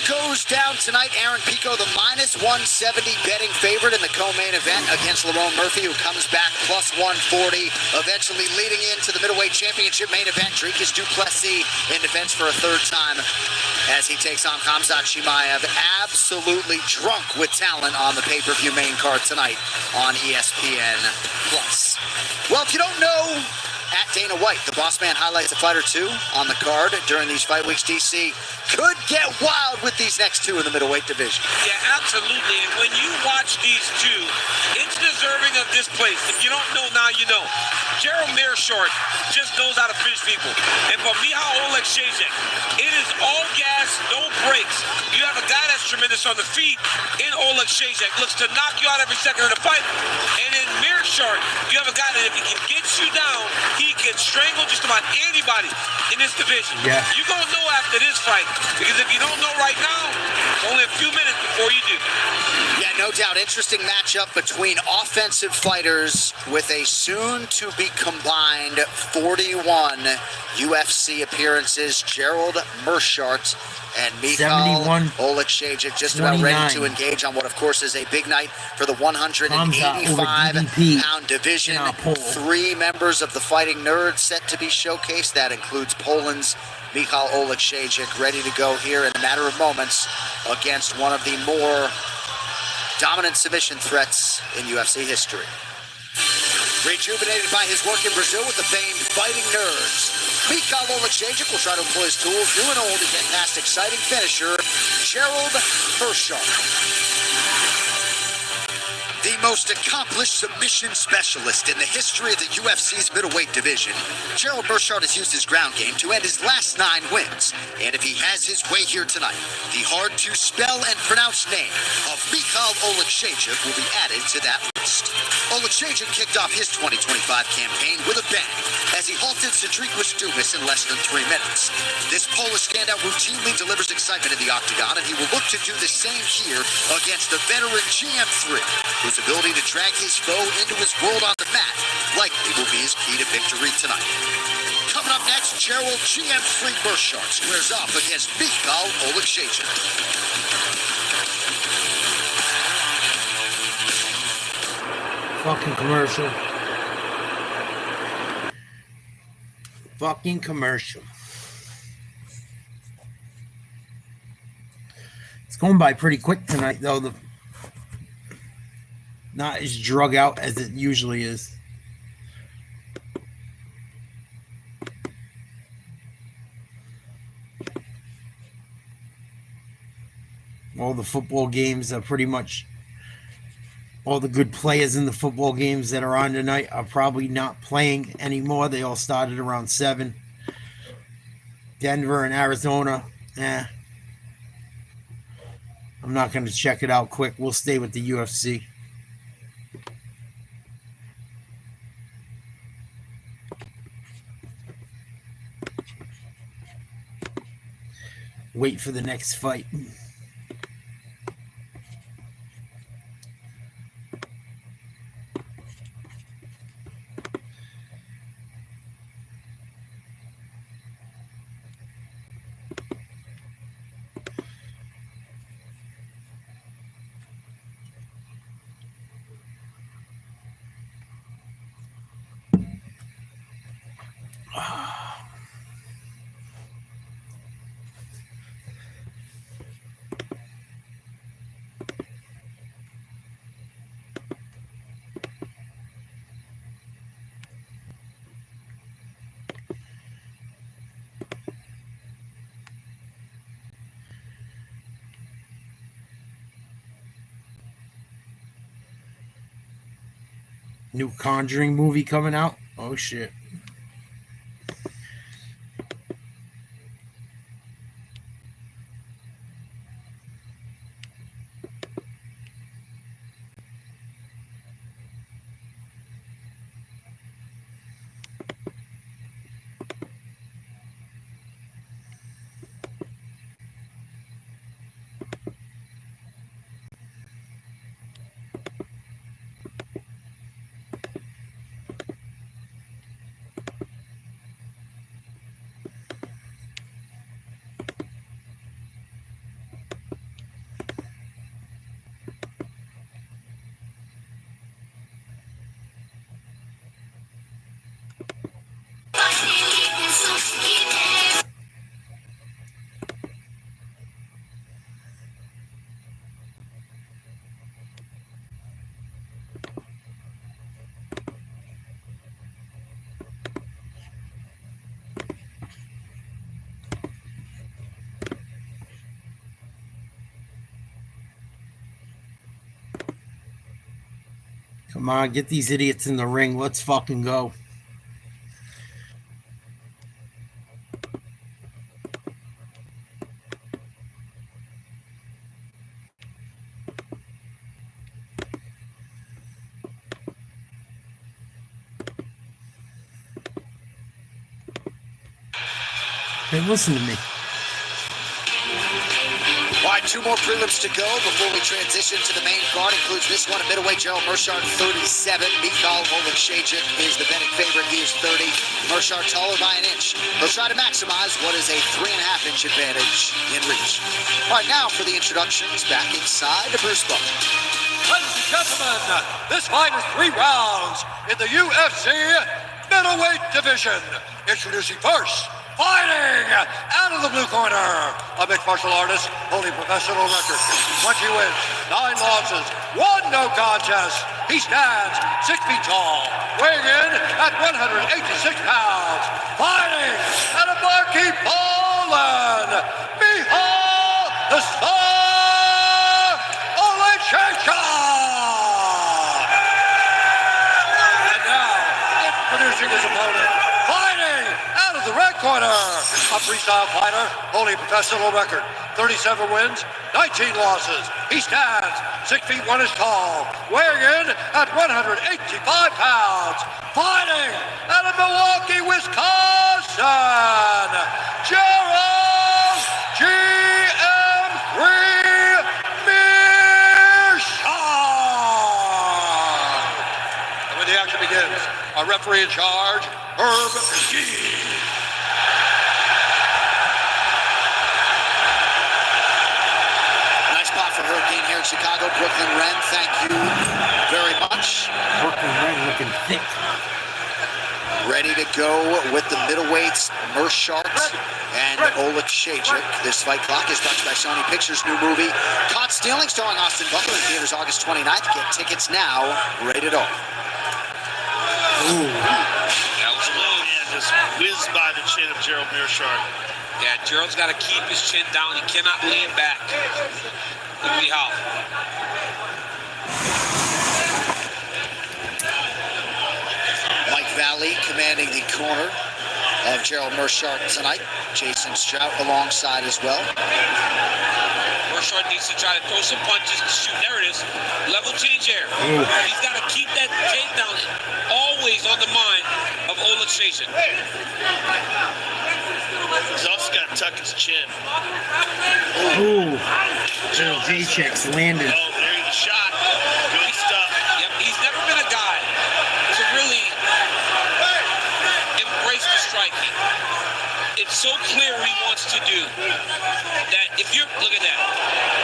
goes down tonight. Aaron Pico, the minus 170 betting favorite in the co-main event against Lerone Murphy, who comes back plus 140, eventually leading into the middleweight championship main event. Dricus du Plessis in defense for a third time as he takes on Khamzat Chimaev. Absolutely drunk with talent on the pay-per-view main card tonight on ESPN+. Well, if you don't know, at Dana White, the boss man highlights a fight or two on the card during these fight weeks. DC could get wild with these next two in the middleweight division. Yeah, absolutely. And when you watch these two, it's deserving of this place. If you don't know now, you know. Gerald Merschaert just knows how to finish people. And for Oleksiejczuk, it is all gas, no brakes. You have a guy that's tremendous on the feet in Oleksiejczuk, looks to knock you out every second of the fight. And in Merschaert, you have a guy that if he can get you down, he can strangle just about anybody in this division. Yeah. You're going to know after this fight, because if you don't know right now, it's only a few minutes before you do. Yeah, no doubt. Interesting matchup between offensive fighters with a soon-to-be combined 41 UFC appearances. Gerald Merschaert and Michal Oleksiejczuk just about ready to engage on what, of course, is a big night for the 185-pound division. 3 members of the Fighting Nerds set to be showcased. That includes Poland's Michal Oleksiejczuk, ready to go here in a matter of moments against one of the more dominant submission threats in UFC history. Rejuvenated by his work in Brazil with the famed Fighting Nerds, Michal Oleksiejczuk will try to employ his tools, new and old, to get past exciting finisher Gerald Merschaert. The most accomplished submission specialist in the history of the UFC's middleweight division, Gerald Merschaert has used his ground game to end his last 9 wins. And if he has his way here tonight, the hard-to-spell and pronounce name of Michal Oleksiejczuk will be added to that list. Oleksiejczuk kicked off his 2025 campaign with a bang as he halted Dricus du Plessis in less than 3 minutes. This Polish standout routinely delivers excitement in the octagon, and he will look to do the same here against the veteran GM3, whose ability to drag his foe into his world on the mat likely will be his key to victory tonight. Coming up next, Gerald GM3 Merschaert squares off against Michal Oleksiejczuk. fucking commercial. Fucking commercial. It's going by pretty quick tonight, though. Not as drug out as it usually is. All the football games are pretty much, all the good players in the football games that are on tonight are probably not playing anymore. They all started around 7. Denver and Arizona, I'm not going to check it out quick. We'll stay with the UFC. Wait for the next fight. New Conjuring movie coming out. Oh shit. Come on, get these idiots in the ring. Let's fucking go. Hey, listen to me. All right, 2 more prelims to go before we transition to the main card. Includes this one, a middleweight Gerald Merschaert, 37. Mikhail Oleksiejczuk is the betting favorite. He is 30. Merschaert taller by an inch. He'll try to maximize what is a 3.5-inch advantage in reach. All right, now for the introductions, back inside the Bruce Buck. Ladies and gentlemen, this fight is 3 rounds in the UFC middleweight division. Introducing first, fighting out of the blue corner, a mixed martial artist, holding professional record, 20 wins, 9 losses, 1 no contest. He stands 6 feet tall, weighing in at 186 pounds. Fighting out of Marquis, Poland, Michal the Star Oleksiejczuk. And now, introducing his opponent, fighting out of the red corner, a freestyle fighter, holding professional record, 37 wins, 19 losses. He stands 6 feet 1 inch tall, weighing in at 185 pounds. Fighting out of Milwaukee, Wisconsin, Gerald GM3 Merschaert. And when the action begins, our referee in charge, Herb G. Hurricane here in Chicago, Brooklyn Wren, thank you very much. Brooklyn Wren looking thick. Ready to go with the middleweights, Merschaert and Oleksiejczuk. This fight clock is brought to you by Sony Pictures' new movie, Caught Stealing, starring Austin Butler, in theaters August 29th. Get tickets now, rated R. That was low, man. Just whizzed by the chin of Gerald Merschaert. Yeah, Gerald's got to keep his chin down. He cannot lean back. Look at how. Mike Valley commanding the corner of Gerald Merschaert tonight. Jason Strout alongside as well. Merschaert needs to try to throw some punches and shoot. There it is. Level change here. He's got to keep that takedown always on the mind of Oleksiejczuk. He's also got to tuck his chin. Ooh. Gerald J-Check's landed. Oh, there's the shot. Good stuff. Yep, he's never been a guy to really embrace the striking. It's so clear what he wants to do that if you're, look at that,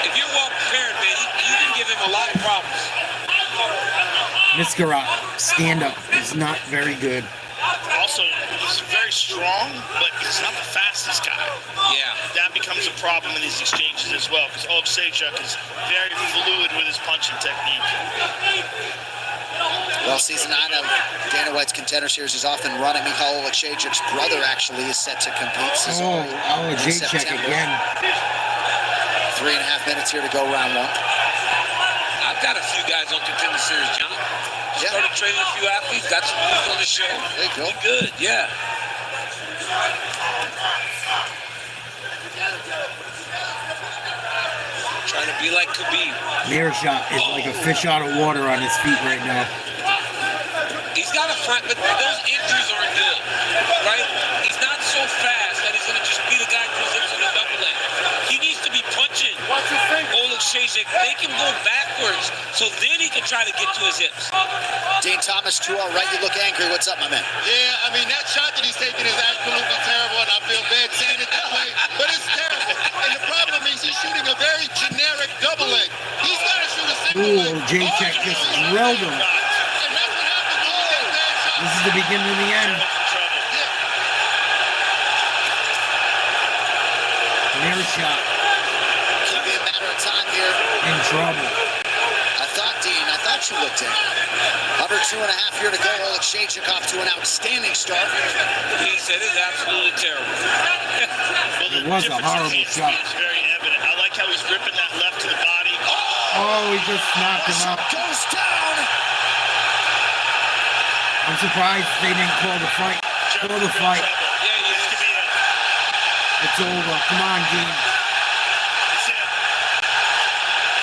if you're well prepared, man, you can give him a lot of problems. Merschaert stand up is not very good. Also, he's very strong, but he's not the fastest guy. Yeah. That becomes a problem in these exchanges as well, because Oleksiejczuk is very fluid with his punching technique. Well, season 9 of Dana White's Contender Series is off and running. Michal Oleksiejczuk's brother actually is set to compete. Oleksiejczuk again. 3.5 minutes here to go, round 1. I've got a few guys on Contender Series, John. Started training a few athletes, got some moves on the show. There you go. Good, yeah. Trying to be like Khabib. Merschaert is like a fish out of water on his feet right now. He's got a front, but those injuries aren't good, right? He's not so fast that he's going to just beat a guy to his hips in a double leg. He needs to be punching Oleksiejczuk, make him go backwards, so then he can try to get to his hips. Dean Thomas, to our right, you look angry. What's up, my man? Yeah, I mean, that shot that he's taking is absolutely terrible, and I feel bad saying it that way, but it's terrible. And the problem is he's shooting a very generic double leg. He's got to shoot a single leg. Oleksiejczuk just drilled him. And that's what happens when you get bad shots. This is the beginning of the end. Merschaert Could be a matter of time here. in trouble. I thought you looked in. Under 2.5 here to go. Oleksiejczuk off to an outstanding start. He said it's absolutely terrible. It was a horrible shot. It's very evident. I like how he's ripping that left to the body. Oh, he just knocked him out. Goes down. I'm surprised they didn't call the fight. Call the fight. It's over. Come on, Dean.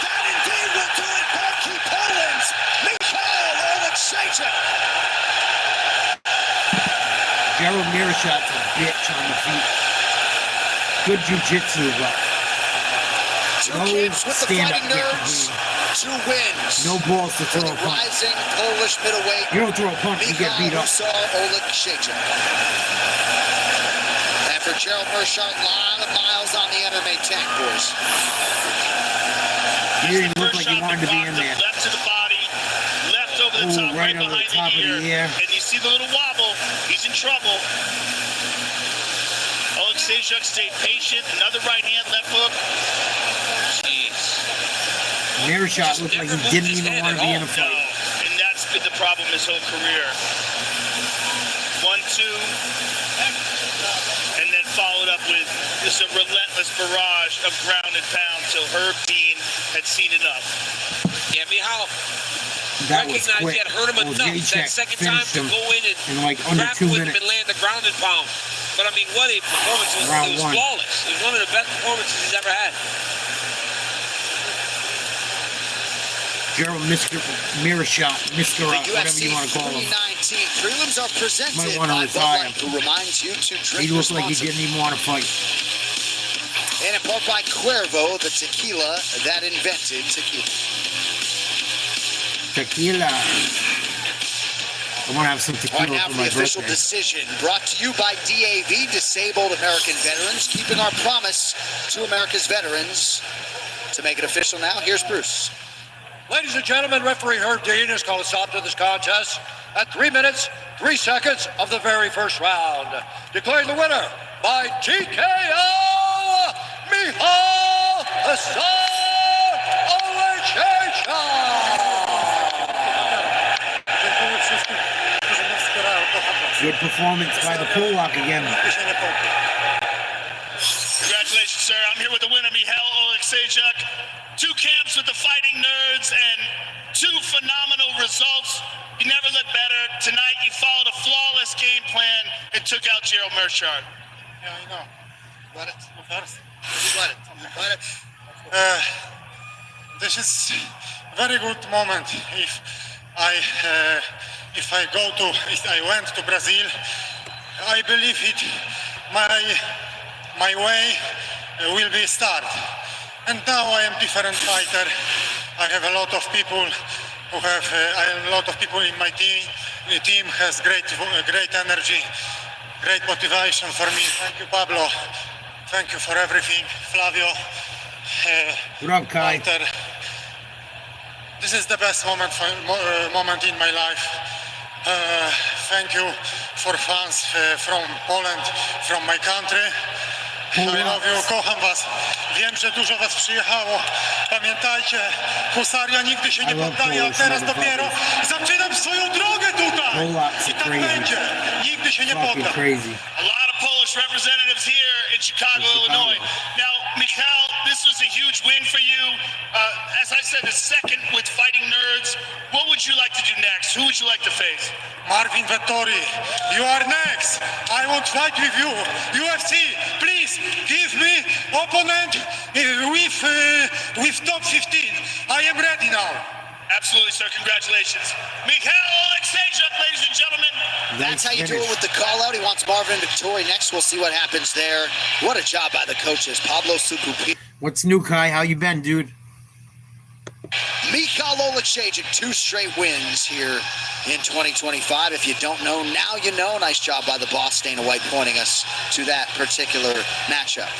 That indeed will do it for Key Poland's Michal Oleksiejczuk. Gerald Merschaert's a bitch on the feet. Good jiu-jitsu, but Two no kids with the stand-up fighting kick. nerves. 2 wins. No balls to For throw the a punch. rising Polish middleweight. You don't throw a punch, you get beat up. Michal Oleksiejczuk. And for Gerald Merschaert, a lot of miles on the MMA tank, boys. You didn't look like you wanted to be in there. Left to the body, left over the Ooh, top, right right over the behind top of the ear. And you see the little wobble. He's in trouble. Oleksiejczuk stayed patient. Another right hand, left hook. Jeez. Merschaert looked like he didn't even want to be in a No, fight. and that's been the problem his whole career. 1-2, and then followed up with just a relentless barrage of ground and pound till Herb Dean had seen enough. Yeah, Michal That was recognized quick. he had hurt him enough Oleksiejczuk that second time finished to him go in and in like under grab 2 with him minutes. and land the ground and pound. But I mean, what a performance. It Round was 1. flawless. It was one of the best performances he's ever had. Gerald Merschaert, Mr. The whatever UFC you want to call him. 319 prelims are presented Might by wanna Bud retire. Light, who reminds you to drink He looked like he responsibly. didn't even want to fight. And in part by Cuervo, the tequila that invented tequila. Tequila. I want to have some All right, tequila now for for my the official birthday. decision, brought to you by DAV, Disabled American Veterans, keeping our promise to America's veterans. To make it official now, here's Bruce. Ladies and gentlemen, referee Herb Dean has called a stop to this contest at 3 minutes, 3 seconds of the very first round. Declaring the winner by TKO, Michal Oleksiejczuk. Good performance by the Polak again. Congratulations, sir. I'm here with the winner, Michal Oleksiejczuk. 2 camps with the fighting nerds and 2 phenomenal results. You never looked better. Tonight, you followed a flawless game plan and took out Gerald Merschaert. Yeah, I know. Let it. Let it. This is a very good moment. If I went to Brazil, I believe my way will be start. And now I am different fighter. I have a lot of people who have. A lot of people in my team. The team has great energy, great motivation for me. Thank you, Pablo. Thank you for everything, Flavio. What up, Kai? Fighter. This is the best moment in my life. thank you for fans from Poland, from my country. I love you, kocham was. Wiem, że dużo was przyjechało. Pamiętajcie, husaria nigdy się nie poddaje, a teraz dopiero zaczynam swoją drogę tutaj. I tak będzie. Nigdy się nie poddam. A lot of Polish representatives here in Chicago, Illinois. Now, Mikhail, this was a huge win for you. As I said, the second with Fighting Nerds. What would you like to do next? Who would you like to face? Marvin Vettori, you are next. I want to fight with you. UFC, please give me opponent with top 15. I am ready now. Absolutely, sir. Congratulations. Mikhail Oleksiejczuk, ladies and gentlemen. That's how you do it with the call out. He wants Marvin Vettori next. We'll see what happens there. What a job by the coaches. Pablo Sukupi. What's new, Kai? How you been, dude? Mikhail Oleksiejczuk, 2 straight wins here in 2025. If you don't know, now you know. Nice job by the boss, Dana White, pointing us to that particular matchup.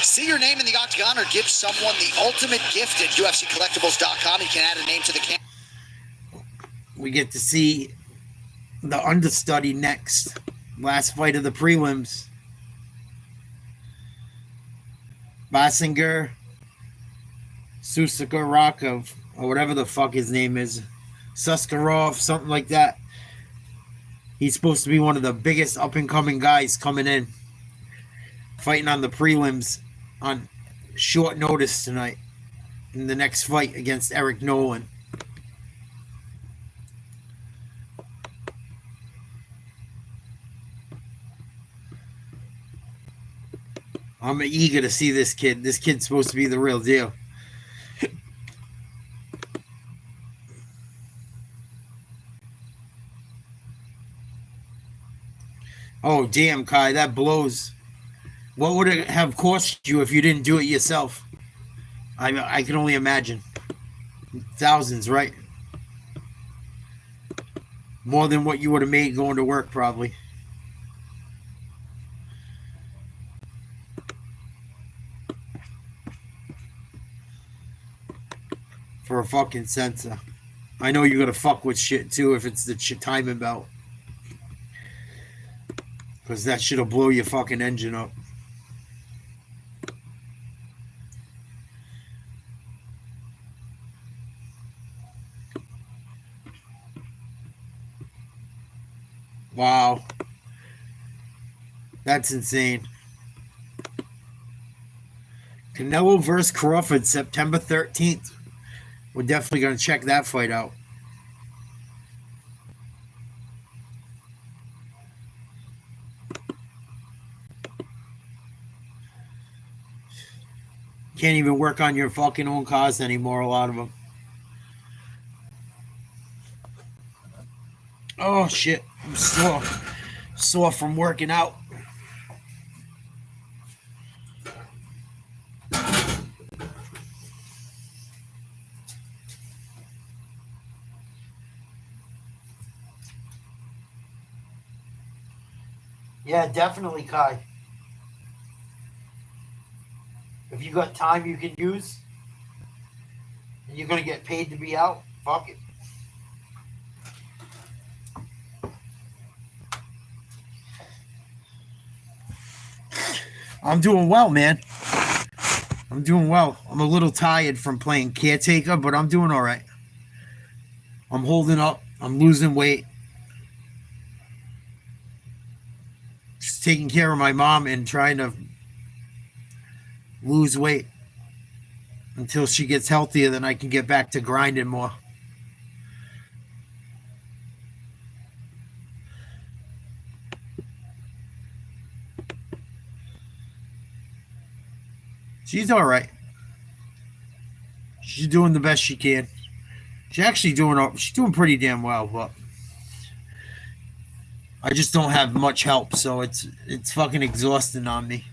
See your name in the octagon or give someone the ultimate gift at UFCcollectibles.com. You can add a name to the camp. We get to see the understudy next. Last fight of the prelims. Basinger, Susarov, or whatever the fuck his name is. Susarov, something like that. He's supposed to be one of the biggest up-and-coming guys coming in. Fighting on the prelims on short notice tonight in the next fight against Eric Nolan. I'm eager to see this kid. This kid's supposed to be the real deal. Oh, damn, Kai, that blows. What would it have cost you if you didn't do it yourself? I can only imagine. Thousands, right? More than what you would have made going to work, probably. For a fucking sensor. I know you're gonna fuck with shit too if it's the timing belt. Because that shit'll blow your fucking engine up. Wow. That's insane. Canelo versus Crawford, September 13th. We're definitely going to check that fight out. Can't even work on your fucking own cars anymore, a lot of them. Oh, shit. I'm sore from working out. Yeah, definitely, Kai. If you got time you can use, and you're going to get paid to be out, fuck it. I'm doing well, man. I'm doing well. I'm a little tired from playing caretaker, but I'm doing all right. I'm holding up. I'm losing weight. Just taking care of my mom and trying to lose weight until she gets healthier, then I can get back to grinding more. She's all right. She's doing the best she can. She's doing pretty damn well, but I just don't have much help, so it's fucking exhausting on me,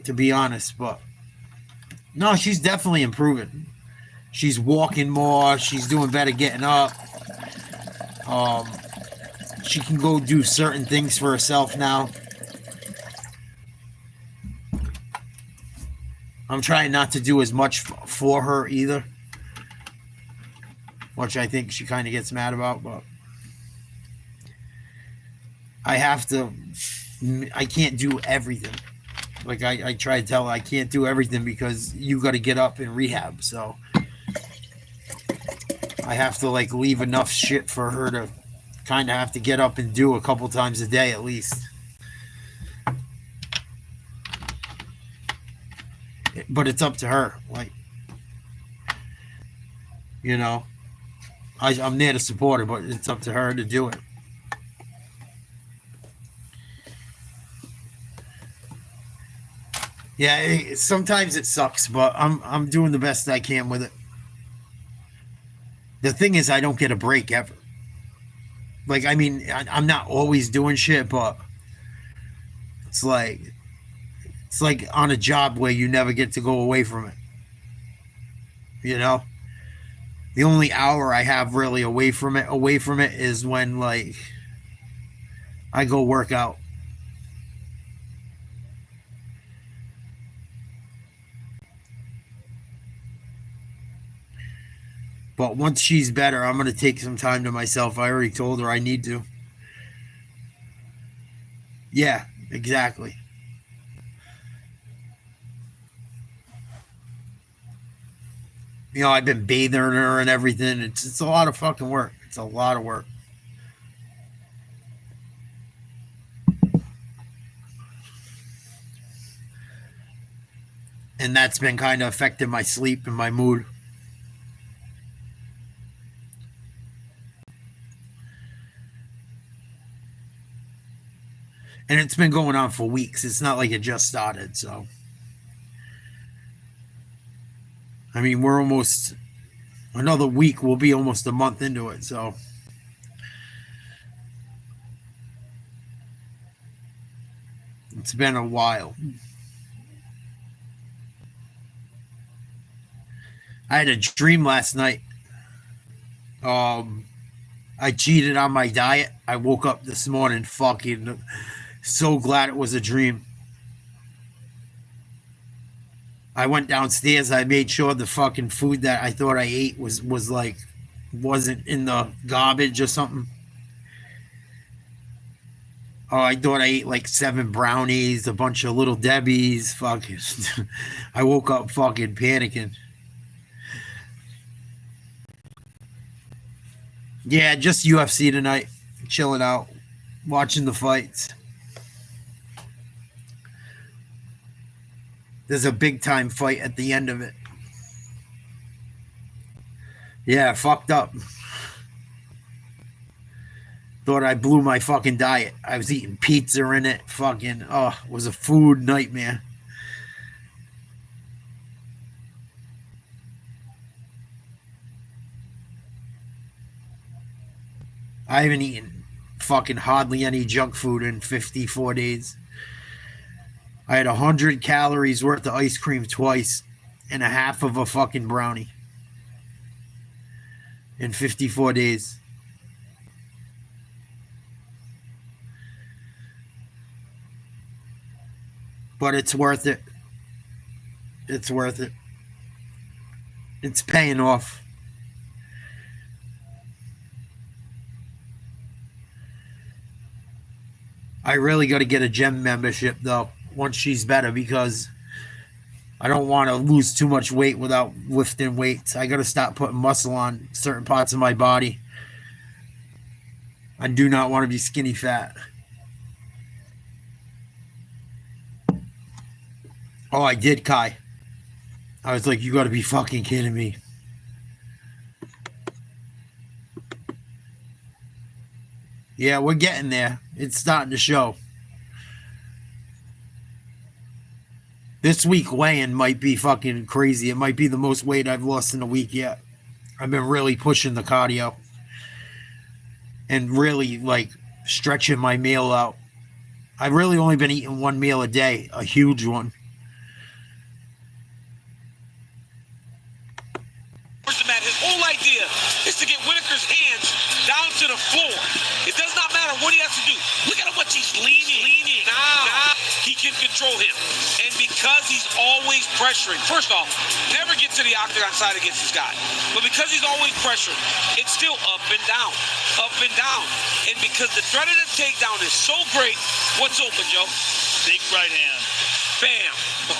to be honest. But no, she's definitely improving. She's walking more. She's doing better getting up. She can go do certain things for herself now. I'm trying not to do as much for her either. which I think she kind of gets mad about, but I can't do everything. Like I try to tell her I can't do everything because you got to get up and rehab. So I have to like leave enough shit for her to kind of have to get up and do a couple times a day at least. But it's up to her. Like, you know, I'm there to support her, but it's up to her to do it. Yeah, sometimes it sucks, but I'm doing the best I can with it. The thing is, I don't get a break ever. Like, I mean, I'm not always doing shit, but it's like on a job where you never get to go away from it. You know? The only hour I have really away from it is when, like, I go work out. But once she's better, I'm going to take some time to myself. I already told her I need to. Yeah, exactly. You know, I've been bathing her and everything. It's a lot of fucking work. It's a lot of work. And that's been kind of affecting my sleep and my mood. And it's been going on for weeks. It's not like it just started, so. I mean, we're almost, another week, we'll be almost a month into it, so. It's been a while. I had a dream last night. I cheated on my diet. I woke up this morning fucking so glad it was a dream. I went downstairs. I made sure the fucking food that I thought I ate was like, wasn't in the garbage or something. Oh, I thought I ate like 7 brownies, a bunch of Little Debbies. Fucking, I woke up fucking panicking. Yeah, just UFC tonight. Chilling out, watching the fights. There's a big time fight at the end of it. Yeah, fucked up. Thought I blew my fucking diet. I was eating pizza in it. Fucking, it was a food nightmare. I haven't eaten fucking hardly any junk food in 54 days. I had 100 calories worth of ice cream twice and a half of a fucking brownie in 54 days. But it's worth it. It's worth it. It's paying off. I really got to get a gym membership, though, once she's better, because I don't want to lose too much weight without lifting weights. I got to stop putting muscle on certain parts of my body. I do not want to be skinny fat. Oh, I did, Kai. I was like, you got to be fucking kidding me. Yeah, we're getting there. It's starting to show. This week weighing might be fucking crazy. It might be the most weight I've lost in a week yet. I've been really pushing the cardio. And really, like, stretching my meal out. I've really only been eating one meal a day. A huge one. His whole idea is to get Whitaker's hands down to the floor. It does not matter what he has to do. Look at how much he's leaning. Now he can control him. And because he's always pressuring. First off, never get to the octagon side against this guy. But because he's always pressuring, it's still up and down, up and down. And because the threat of the takedown is so great, what's open, Joe? Big right hand. Bam.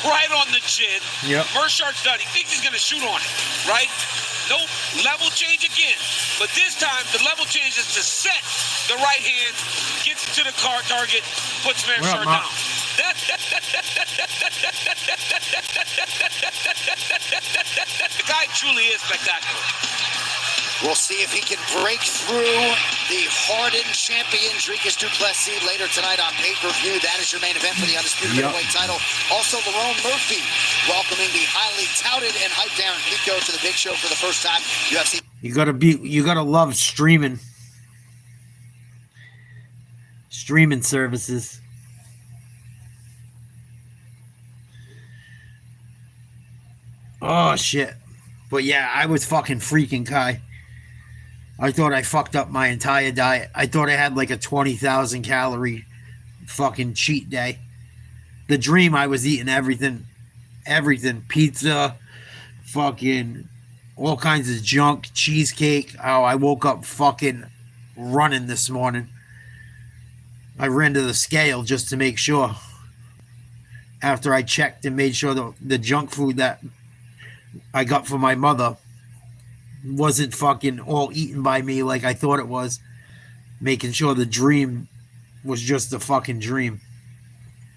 Right on the chin. Yep. Merschaert's done. He thinks he's going to shoot on it, right? Nope. Level change again. But this time, the level change is to set the right hand, gets to the target, puts Merschaert down. The guy truly is spectacular. We'll see if he can break through the hardened champion Dricus du Plessis later tonight on pay-per-view. That is your main event for the undisputed middleweight title. Also, Lerone Murphy welcoming the highly touted and hyped Darren Pico to the big show for the first time. UFC. You gotta love streaming services. Oh shit. But yeah, I was fucking freaking Kai. I thought I fucked up my entire diet. I thought I had like a 20,000 calorie fucking cheat day. The dream, I was eating everything. Pizza, fucking all kinds of junk, cheesecake. Oh, I woke up fucking running this morning. I ran to the scale just to make sure. After I checked and made sure the junk food that I got for my mother wasn't fucking all eaten by me like I thought it was. Making sure the dream was just a fucking dream.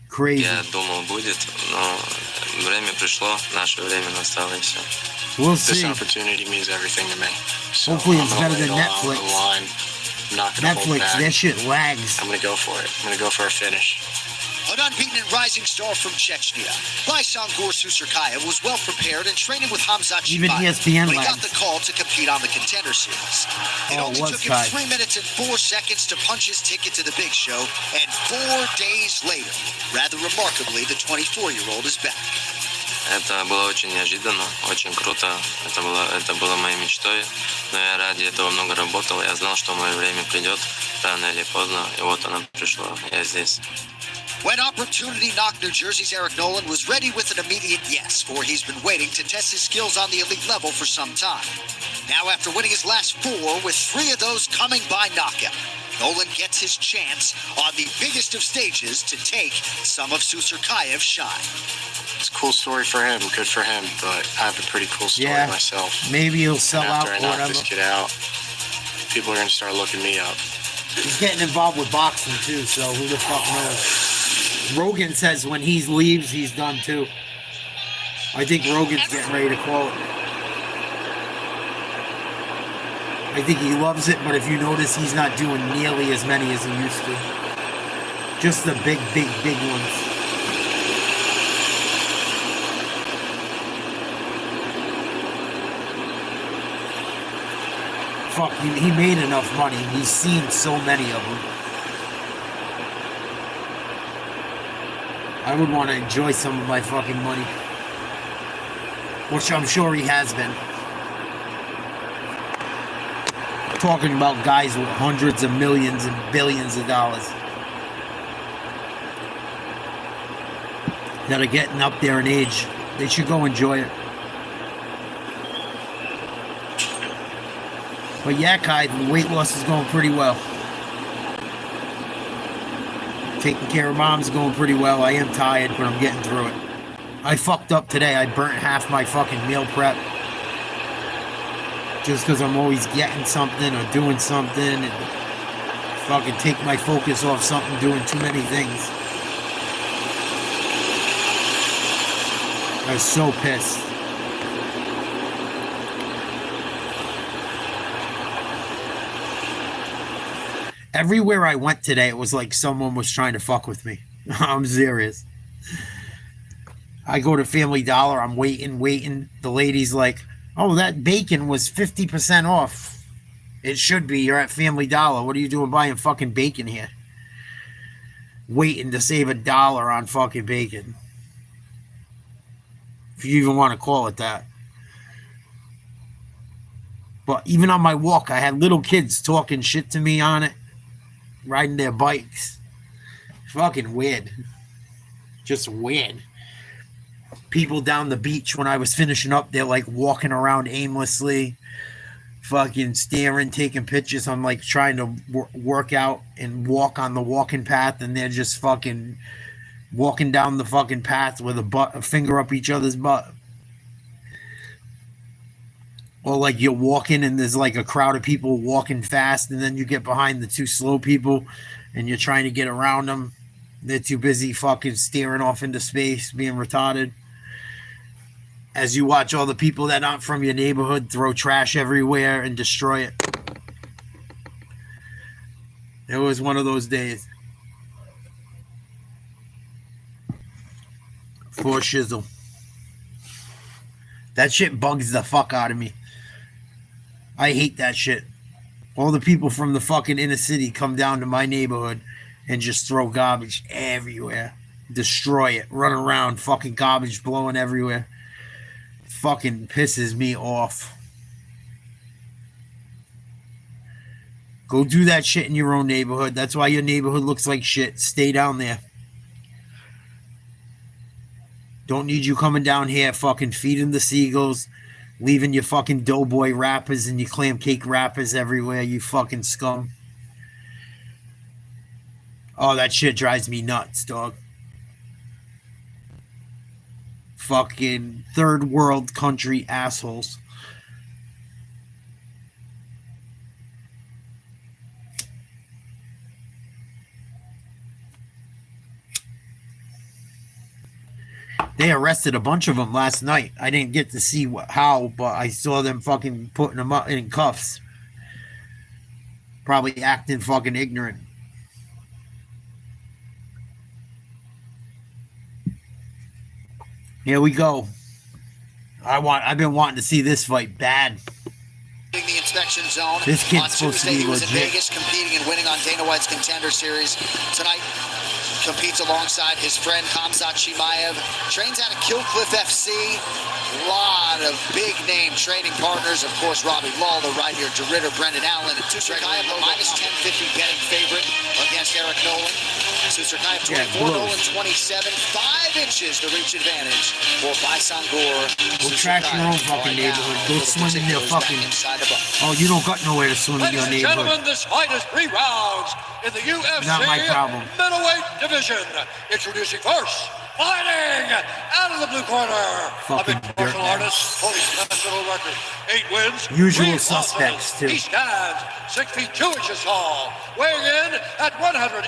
Crazy. Я думал будет, но время пришло, наше время настало и все. We'll This see. opportunity means everything to me. So Hopefully it's I'm gonna better lay than it all out on Netflix. the line. I'm not gonna hold Netflix, back. that shit lags. I'm gonna go for it. I'm gonna go for a finish. An unbeaten and rising star from Chechnya, Lysangor Susarov was well prepared and training with Hamzat Even Chimaev ESPN when he got lags. the call to compete on the Contender Series. It Oh, only it was took him tight. 3 minutes and 4 seconds to punch his ticket to the big show, and 4 days later, rather remarkably, the 24-year-old is back. Это было очень неожиданно, очень круто. Это было моей мечтой, но я ради этого много работал. Я знал, что мое время придет рано или поздно, и вот оно пришло. Я здесь. When opportunity knocked, New Jersey's Eric Nolan was ready with an immediate yes, for he's been waiting to test his skills on the elite level for some time. Now, after winning his last 4, with 3 of those coming by knockout, Nolan gets his chance on the biggest of stages to take some of Susarkayev's shine. It's a cool story for him, good for him, but I have a pretty cool story Yeah. myself. Maybe he'll sell And out after I or knock whatever. this kid out, people are gonna start looking me up. He's getting involved with boxing too, so who the fuck knows? Rogan says when he leaves, he's done too. I think Rogan's getting ready to call it. I think he loves it, but if you notice, he's not doing nearly as many as he used to. Just the big ones. Fuck, he made enough money. He's seen so many of them. I would want to enjoy some of my fucking money. Which I'm sure he has been. Talking about guys with hundreds of millions and billions of dollars. That are getting up there in age. They should go enjoy it. But yeah, Kai, the weight loss is going pretty well. Taking care of mom's going pretty well. I am tired, but I'm getting through it. I fucked up today. I burnt half my fucking meal prep. Just because I'm always getting something or doing something and fucking take my focus off something, doing too many things. I was so pissed. Everywhere I went today, it was like someone was trying to fuck with me. I'm serious. I go to Family Dollar. I'm waiting. The lady's like, oh, that bacon was 50% off. It should be. You're at Family Dollar. What are you doing buying fucking bacon here? Waiting to save $1 on fucking bacon. If you even want to call it that. But even on my walk, I had little kids talking shit to me on it. Riding their bikes. Fucking weird. Just weird. people down the beach when I was finishing up. They're like walking around aimlessly, fucking staring, taking pictures. I'm like trying to work out and walk on the walking path, and they're just fucking walking down the fucking path with a finger up each other's butt. Or like you're walking and there's like a crowd of people walking fast, and then you get behind the two slow people and you're trying to get around them. They're too busy fucking staring off into space, being retarded. As you watch all the people that aren't from your neighborhood throw trash everywhere and destroy it. It was one of those days. For shizzle. That shit bugs the fuck out of me. I hate that shit. All the people from the fucking inner city come down to my neighborhood and just throw garbage everywhere. Destroy it. Run around. Fucking garbage blowing everywhere. Fucking pisses me off. Go do that shit in your own neighborhood. That's why your neighborhood looks like shit. Stay down there. Don't need you coming down here fucking feeding the seagulls, leaving your fucking doughboy wrappers and your clam cake wrappers everywhere, you fucking scum. Oh, that shit drives me nuts, dog. Fucking third world country assholes. They arrested a bunch of them last night. I didn't get to see how, but I saw them fucking putting them up in cuffs. Probably acting fucking ignorant. Here we go. I've been wanting to see this fight bad. The inspection zone. This kid's on supposed to Tuesday, be he was in legit. Vegas competing and winning on Dana White's Contender Series. Tonight, competes alongside his friend Khamzat Chimaev. Trains out of Killcliff FC. A lot of big name training partners. Of course, Robbie Lawler right here, DeRitter, Brendan Allen, and Susarov, the minus 1050 betting favorite against Eric Nolan. Susarov 24, Nolan 27. 5 inches the reach advantage for Baisangour. Go trash your own fucking neighborhood. Go swim in your fucking... Oh, you don't got nowhere to swim in your Ladies and neighborhood. gentlemen, this fight is 3 rounds in the UFC Not my problem. middleweight division. Introducing first, fighting out of the blue corner, Fucking a mixed martial dirtbag. artist, holding national record, 8 wins, Usual 3 suspects, losses. too. He stands 6 feet 2 inches tall, weighing in at 183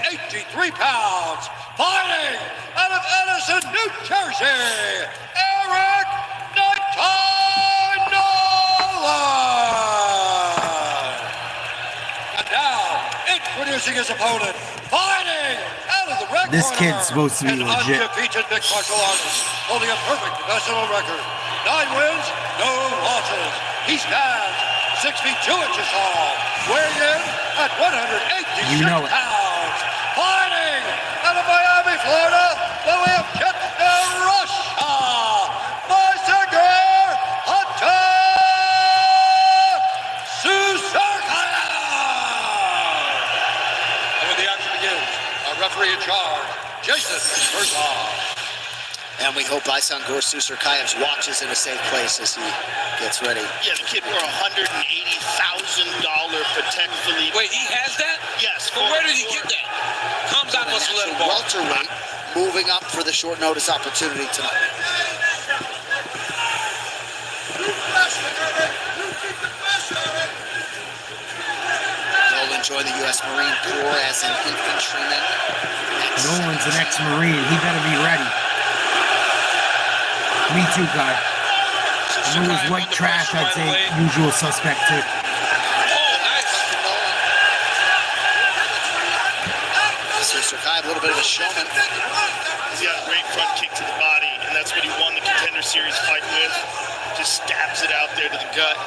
pounds. Fighting out of Edison, New Jersey, Eric Nolan. And now, introducing his opponent, fighting out of the red This corner, kid's supposed to be an legit. undefeated mixed martial artist, holding a perfect professional record, 9 wins, no losses. He stands 6 feet 2 inches tall, weighing in at 186 You know it. pounds. Fighting out of Miami, Florida, the way of Kitna, Russia, Merschaert, Hunter, Susarov. And when the action begins, our referee in charge, Jason Herzog. And we hope Baisangour Susarkov's watch is in a safe place as he gets ready. Yeah, the kid wore $180,000 Patek Philippe. Wait, he has that? Yes. But where did he get that? Khamzat must have let him off. Welterweight moving up for the short notice opportunity tonight. Nolan joined the U.S. Marine Corps as an infantryman. Nolan's an ex-Marine. He better be ready. Me too, guy. If it was white trash, I'd say usual suspect too. Susarov, a little bit of a showman. He's got a great front kick to the body, and that's what he won the Contender Series fight with. Just stabs it out there to the gut.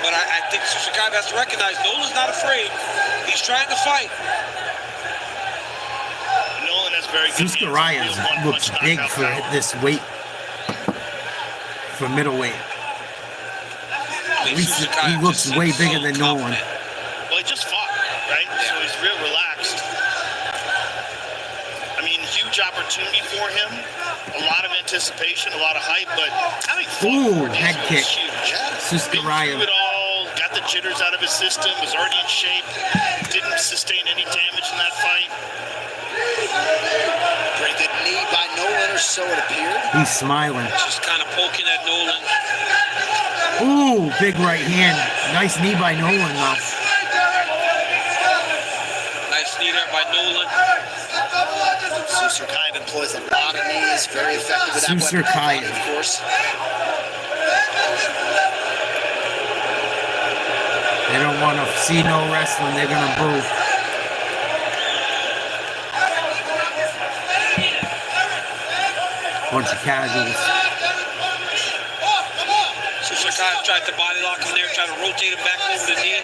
But I think Susarov has to recognize Nolan's not afraid. He's trying to fight. Nolan has very good hands. Susarov looks big for this weight, for middleweight. At least he looks way bigger than Nolan. Well, he just fought, right? So he's real relaxed. I mean, huge huge opportunity for him. A lot of anticipation, a lot of hype, but having Ooh, head kick. huge. Susarov. It all, got the jitters out of his system, was already in shape, didn't sustain any damage in that fight. Pretty good knee by Nolan, or so it appeared. He's smiling. Just kind of poking at Nolan. Ooh, big right hand. Nice knee by Nolan, though. Nice knee there by Nolan. Susarov employs a lot of knees, very effective with that weapon, Susarov. of course. They don't want to see no wrestling. They're going to boo. Bunch of casuals. Susarov tried to body lock him there, tried to rotate him back over the knee.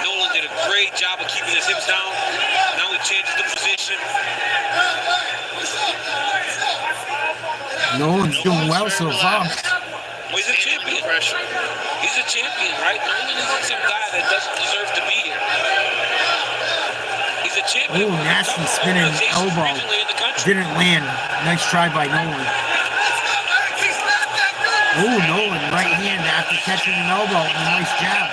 Nolan did a great job of keeping his hips down. Now he changes the position. Nolan's doing well so far. Well, he's a champion. He's a champion, right? Nolan isn't some guy that doesn't deserve to be here. He's a champion. Ooh, nasty spinning elbow. Didn't land. Nice try by Nolan. Ooh, Nolan, right hand after catching an elbow and a nice jab.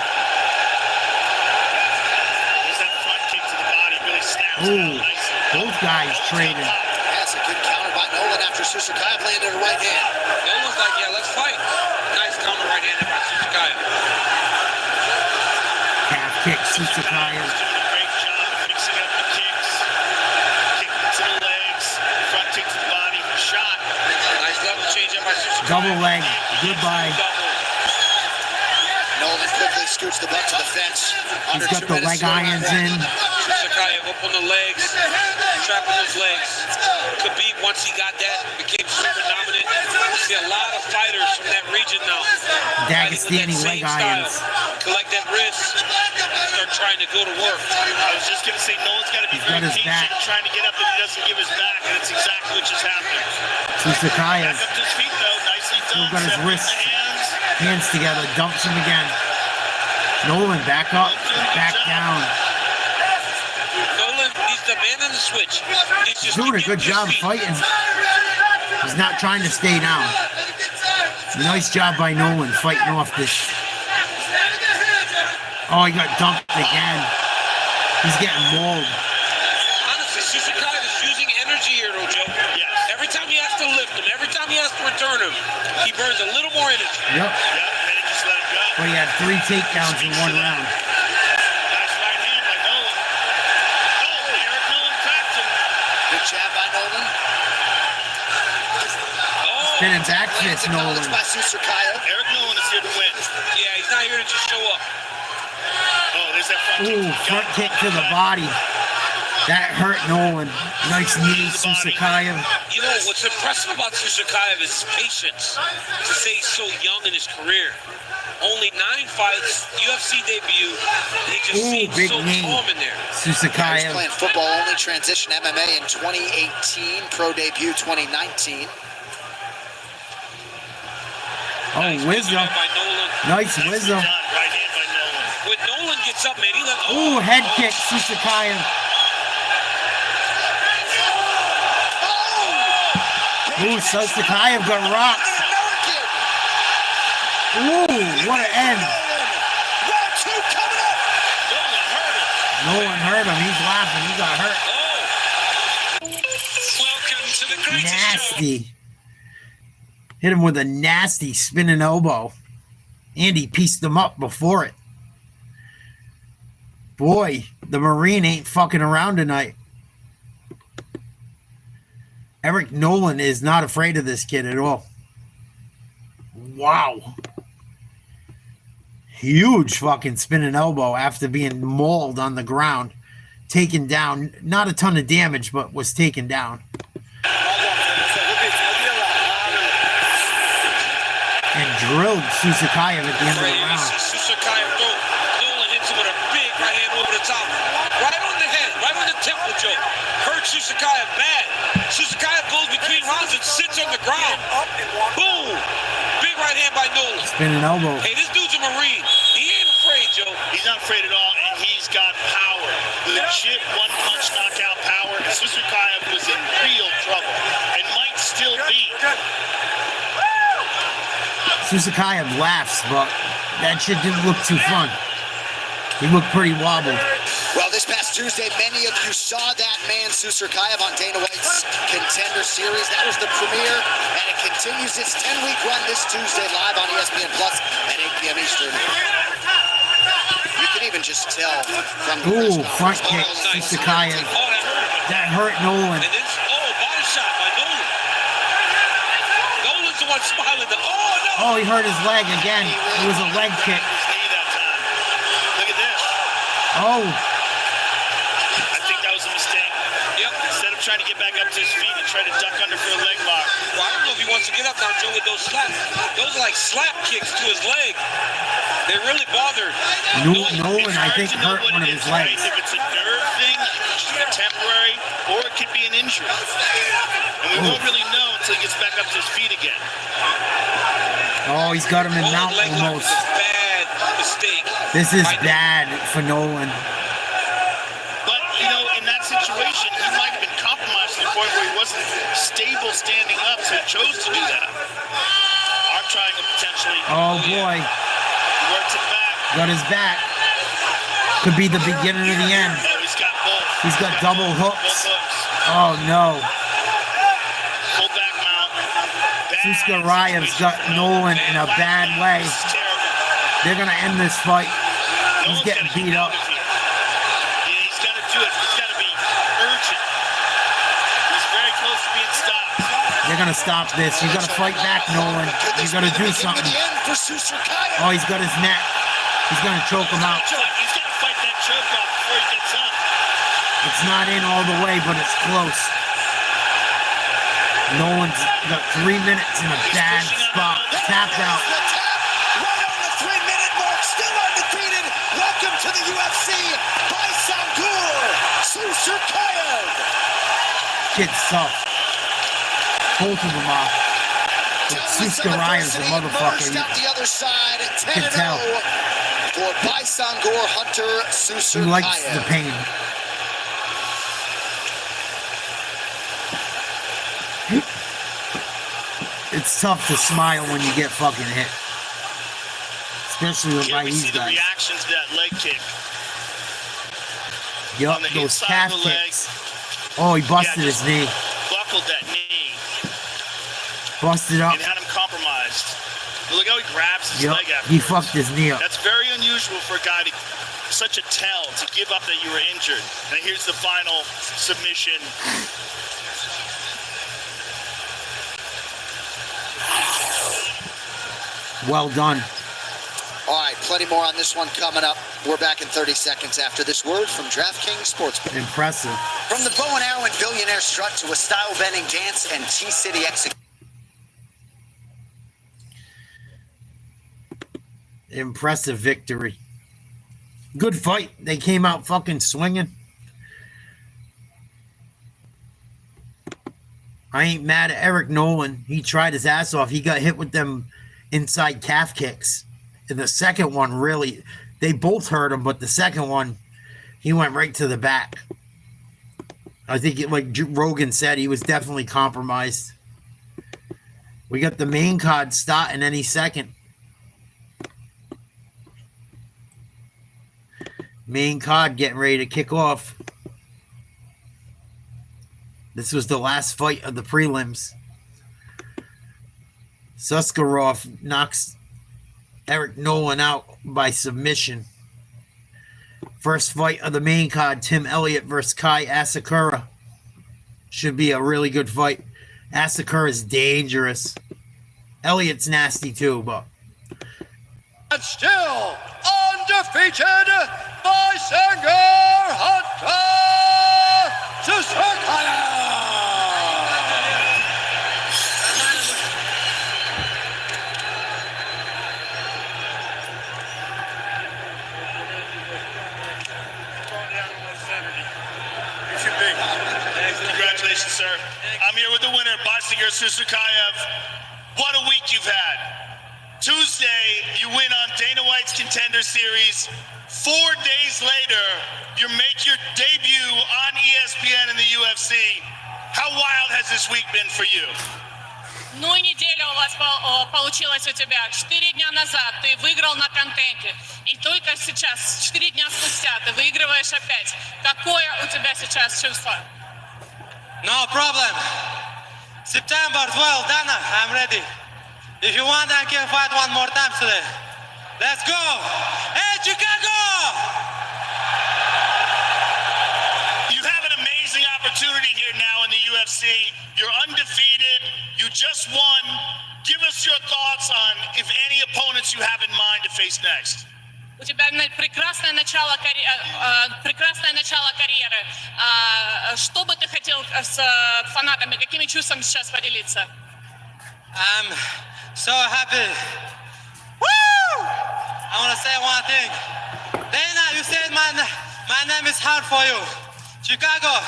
Ooh, both guys trading. That's a good counter by Nolan after Susarov landed a right hand. Nolan's like, yeah, let's fight. Nice counter right hand by Susarov. Calf kick, Susarov. Great job mixing up the kicks. Kick to the legs, front kick to the body, shot. Nice level change up by Susarov. Double leg. Goodbye. Nolan quickly scoots the butt to the fence. He's got the leg irons in. Susarov up on the legs, trapping those legs. Khabib, once he got that, became super dominant. We see a lot of fighters from that region now. Dagestani leg irons. Collect that wrist, start trying to go to work. I was just going to say, Nolan's got to be very his back. patient, trying to get up, and he doesn't give his back, and it's exactly what just happened. Susarov Back up to his feet, though. Nicely done. still got his Separating wrists. the hands. Hands together, dumps him again. Nolan back up, back down. Nolan needs to abandon the switch. He's just Doing a good job fighting. He's not trying to stay down. Nice job by Nolan fighting off this. Oh, he got dumped again. He's getting mauled. Honestly, Susarov is using energy here, though, Joe. Yes. Every time he has to lift him, every time he has to return him, he burns a little more energy. Yep. Yep, and then he just let it go. But he had 3 takedowns in 1 round. Nice right hand by Nolan. Oh, Eric Nolan cracked him. Good jab by Nolan. Spinning back fist, Nolan. By Susarov. Eric Nolan is here to win. Yeah, he's not here to just show up. Oh, there's that front Ooh, kick. front kick to the body. That hurt Nolan. Nice knee, Susarov. You know, what's impressive about Susarov is his patience. To say he's so young in his career. Only 9 fights, UFC debut, and he just seems big so knee. calm in there. He was Susarov. playing football only, transition MMA in 2018, pro debut 2019. Oh, Wizza. By Nolan. Nice Wizza. Right hand by Nolan. When Nolan gets up, man, he let Ooh, head kick, Susarov. Ooh, Susarov got rocks. Ooh, what an end. Nolan hurt him. He's laughing. He got hurt. Welcome to the greatest show. Nasty. Hit him with a nasty spinning elbow. And he pieced him up before it. Boy, the Marine ain't fucking around tonight. Eric Nolan is not afraid of this kid at all. Wow. Huge fucking spinning elbow after being mauled on the ground. Taken down. Not a ton of damage, but was taken down. And drilled Susarov at the end of the round. Susarov throw. Nolan hits him with a big right hand over the top. Right on the head, right on the temple, Joe. Hurt Susarov bad. Susarov goes between rounds and sits on the ground. Boom! Big right hand by Nolan. Spinning elbow. Hey, this dude's a Marine. He ain't afraid, Joe. He's not afraid at all, and he's got power. Legit one-punch knockout power. Susarov was in real trouble. Susarov laughs, but that shit didn't look too fun. He looked pretty wobbled. Well, this past Tuesday, many of you saw that man, Susarov, on Dana White's Contender Series. That was the premiere, and it continues its 10-week run this Tuesday live on ESPN Plus at 8 p.m. Eastern. You can even just tell from the Ooh, front kick, Susarov. That hurt Nolan. And it's, body shot by Nolan. Nolan's the one smiling. Oh, he hurt his leg again. It was a leg kick. Look at this. Oh. I think that was a mistake. Yep. Instead of trying to get back up to his feet and try to duck under for a leg lock. Well, I don't know if he wants to get up now, Joe, with those slaps. Those are like slap kicks to his leg. They really bothered. Nolan, I think, hurt one of his legs. If it's a nerve thing, it's a temporary, or it could be an injury. And we won't really know until he gets back up to his feet again. Oh, he's got him in mount almost. Bad mistake. This is bad for Nolan. But, you know, in that situation, he might have been compromised to the point where he wasn't stable standing up, so he chose to do that. Arm triangle potentially. Oh, boy. He works it back. Got his back. Could be the beginning of the end. Oh, he's got both. He's got double hooks. Both hooks. Oh, no. Full back mount. Susarov's got Nolan in a bad way. This is terrible. They're going to end this fight. He's Nolan's getting gotta beat get up. out of here. Yeah, he's got to do it. He's got to be urgent. He's very close to being stopped. They're going to stop this. You got to fight back, Nolan. You got to do something. Oh, he's got his neck. He's going to choke him out. He's got to fight that choke off before he gets up. It's not in all the way, but it's close. Nolan's got 3 minutes in a bad spot. Tapped out. Right on the 3-minute mark, still undefeated. Welcome to the UFC, Susarov. Kid's tough. Both of them are. But Susarov's a motherfucker. Out the other side, You can tell. for Baisangor Hunter Susarov. He likes the pain. It's tough to smile when you get fucking hit. Especially Here by we these see the guys. reaction to that leg kick. Yup, On the those inside calf of the leg. kicks. Oh, he busted his just knee. Buckled that knee Busted up. and had him compromised. But look how he grabs his Yup, leg after. he fucked his knee up. That's very unusual for a guy to such a tell to give up that you were injured. And here's the final submission. Well done. All right, plenty more on this one coming up. We're back in 30 seconds after this word from DraftKings Sportsbook. Impressive. From the bow and arrow and billionaire strut to a style-bending dance and T-City execution. Impressive victory. Good fight. They came out fucking swinging. I ain't mad at Eric Nolan. He tried his ass off. He got hit with them inside calf kicks. And the second one, really, they both hurt him, but the second one, he went right to the back. I think, like Rogan said, he was definitely compromised. We got the main card starting any second. Main card getting ready to kick off. This was the last fight of the prelims. Susarov knocks Eric Nolan out by submission. First fight of the main card, Tim Elliott versus Kai Asakura. Should be a really good fight. Asakura is dangerous. Elliott's nasty too, but... And still undefeated Baisangor Hunter Susarov. Congratulations, sir. I'm here with the winner, Baisangor Susarov. What a week you've had. Tuesday, you win on Dana White's Contender Series. 4 days later, you make your debut on ESPN in the UFC. How wild has this week been for you? Ну и неделя у вас получилась у тебя. 4 дня назад ты выиграл на контенте. И только сейчас, 4 дня спустя, ты выигрываешь опять. Какое у тебя сейчас чувство? No problem. September 12, Dana, I'm ready. If you want, I can fight one more time today. Let's go! Hey, Chicago! You have an amazing opportunity here now in the UFC. You're undefeated. You just won. Give us your thoughts on if any opponents you have in mind to face next. У тебя прекрасное начало карьеры. Что бы ты хотел с фанатами, какими чувствами сейчас поделиться? I'm so happy. Woo! I want to say one thing. Dana, you said my name is hard for you. Chicago,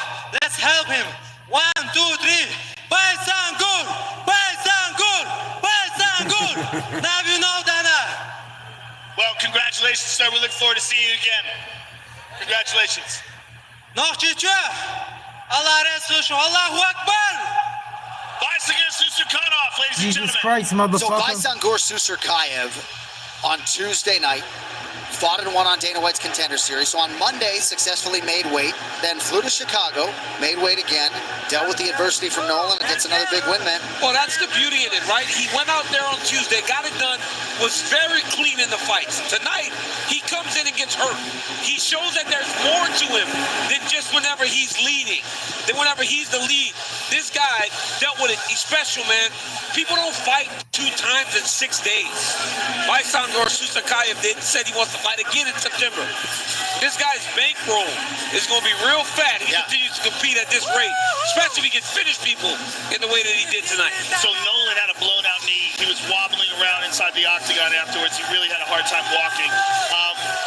let's help him. 1, 2, 3. Buy some good. Buy some good. Buy some good. Now you know, Dana. Well, congratulations, sir. We look forward to seeing you again. Congratulations. Noch çiçeği. Allah Resulü. Allahu Akbar. Baisangur Susarov, ladies and Jesus gentlemen. Christ, So motherfucker. Baisangur Susarov on Tuesday night fought and won on Dana White's Contender Series. So on Monday, successfully made weight, then flew to Chicago, made weight again, dealt with the adversity from Nolan, and gets another big win, man. Well, that's the beauty in it, right? He went out there on Tuesday, got it done, was very clean in the fights. Tonight, he comes in and gets hurt. He shows that there's more to him than just whenever he's leading, than whenever he's the lead. This guy dealt with it. He's special, man. People don't fight 2 times in 6 days. Baisangur Susarov said he wants to fight again in September. This guy's bankroll is going to be real fat. He continues to compete at this rate, especially if he can finish people in the way that he did tonight. So Nolan had a blown out knee. He was wobbling around inside the octagon afterwards. He really had a hard time walking.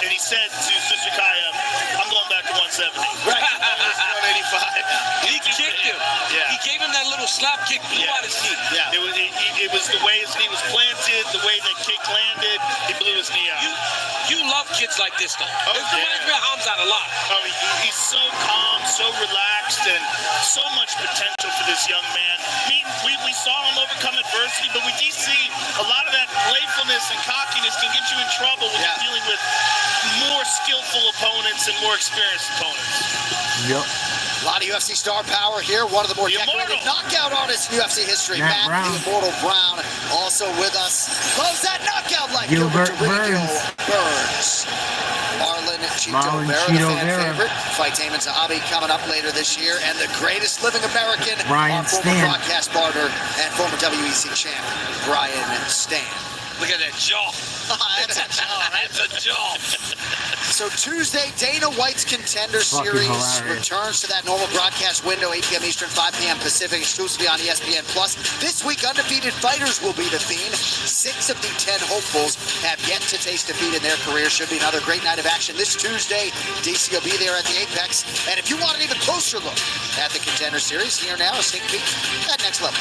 And he said to Susarov, I'm going back to 170. Right. 185. He kicked him. Yeah. He gave him that little slap kick, blew out his knee. Yeah, it was the way his knee was planted, the way the kick landed. He blew his knee out. You love kids like this, though. Oh, It reminds me of Hamzat a lot. Oh, he's so calm, so relaxed, and so much potential for this young man. I mean, we saw him overcome adversity, but we do see a lot of that playfulness and cockiness can get you in trouble when you're dealing with more skillful opponents and more experienced opponents. Yep. A lot of UFC star power here. One of the more decorated knockout artists in UFC history, Matt Matt Brown. the Immortal Brown, also with us. Loves that knockout like Gilbert Burns. Marlon Chito Marlon Vera, the Chito fan Vera. favorite. Fights Ayman Zahabi coming up later this year. And the greatest living American, Brian our former Stan. broadcast partner and former WEC champ, Brian Stan. Look at that jaw. That's a jaw. That's a jaw. So Tuesday, Dana White's Contender Fucking Series hilarious. returns to that normal broadcast window, 8 p.m. Eastern, 5 p.m. Pacific, exclusively on ESPN+. This week, undefeated fighters will be the theme. 6 of the 10 hopefuls have yet to taste defeat in their career. Should be another great night of action this Tuesday. DC will be there at the Apex. And if you want an even closer look at the Contender Series, here now, a sneak peek at Next Level.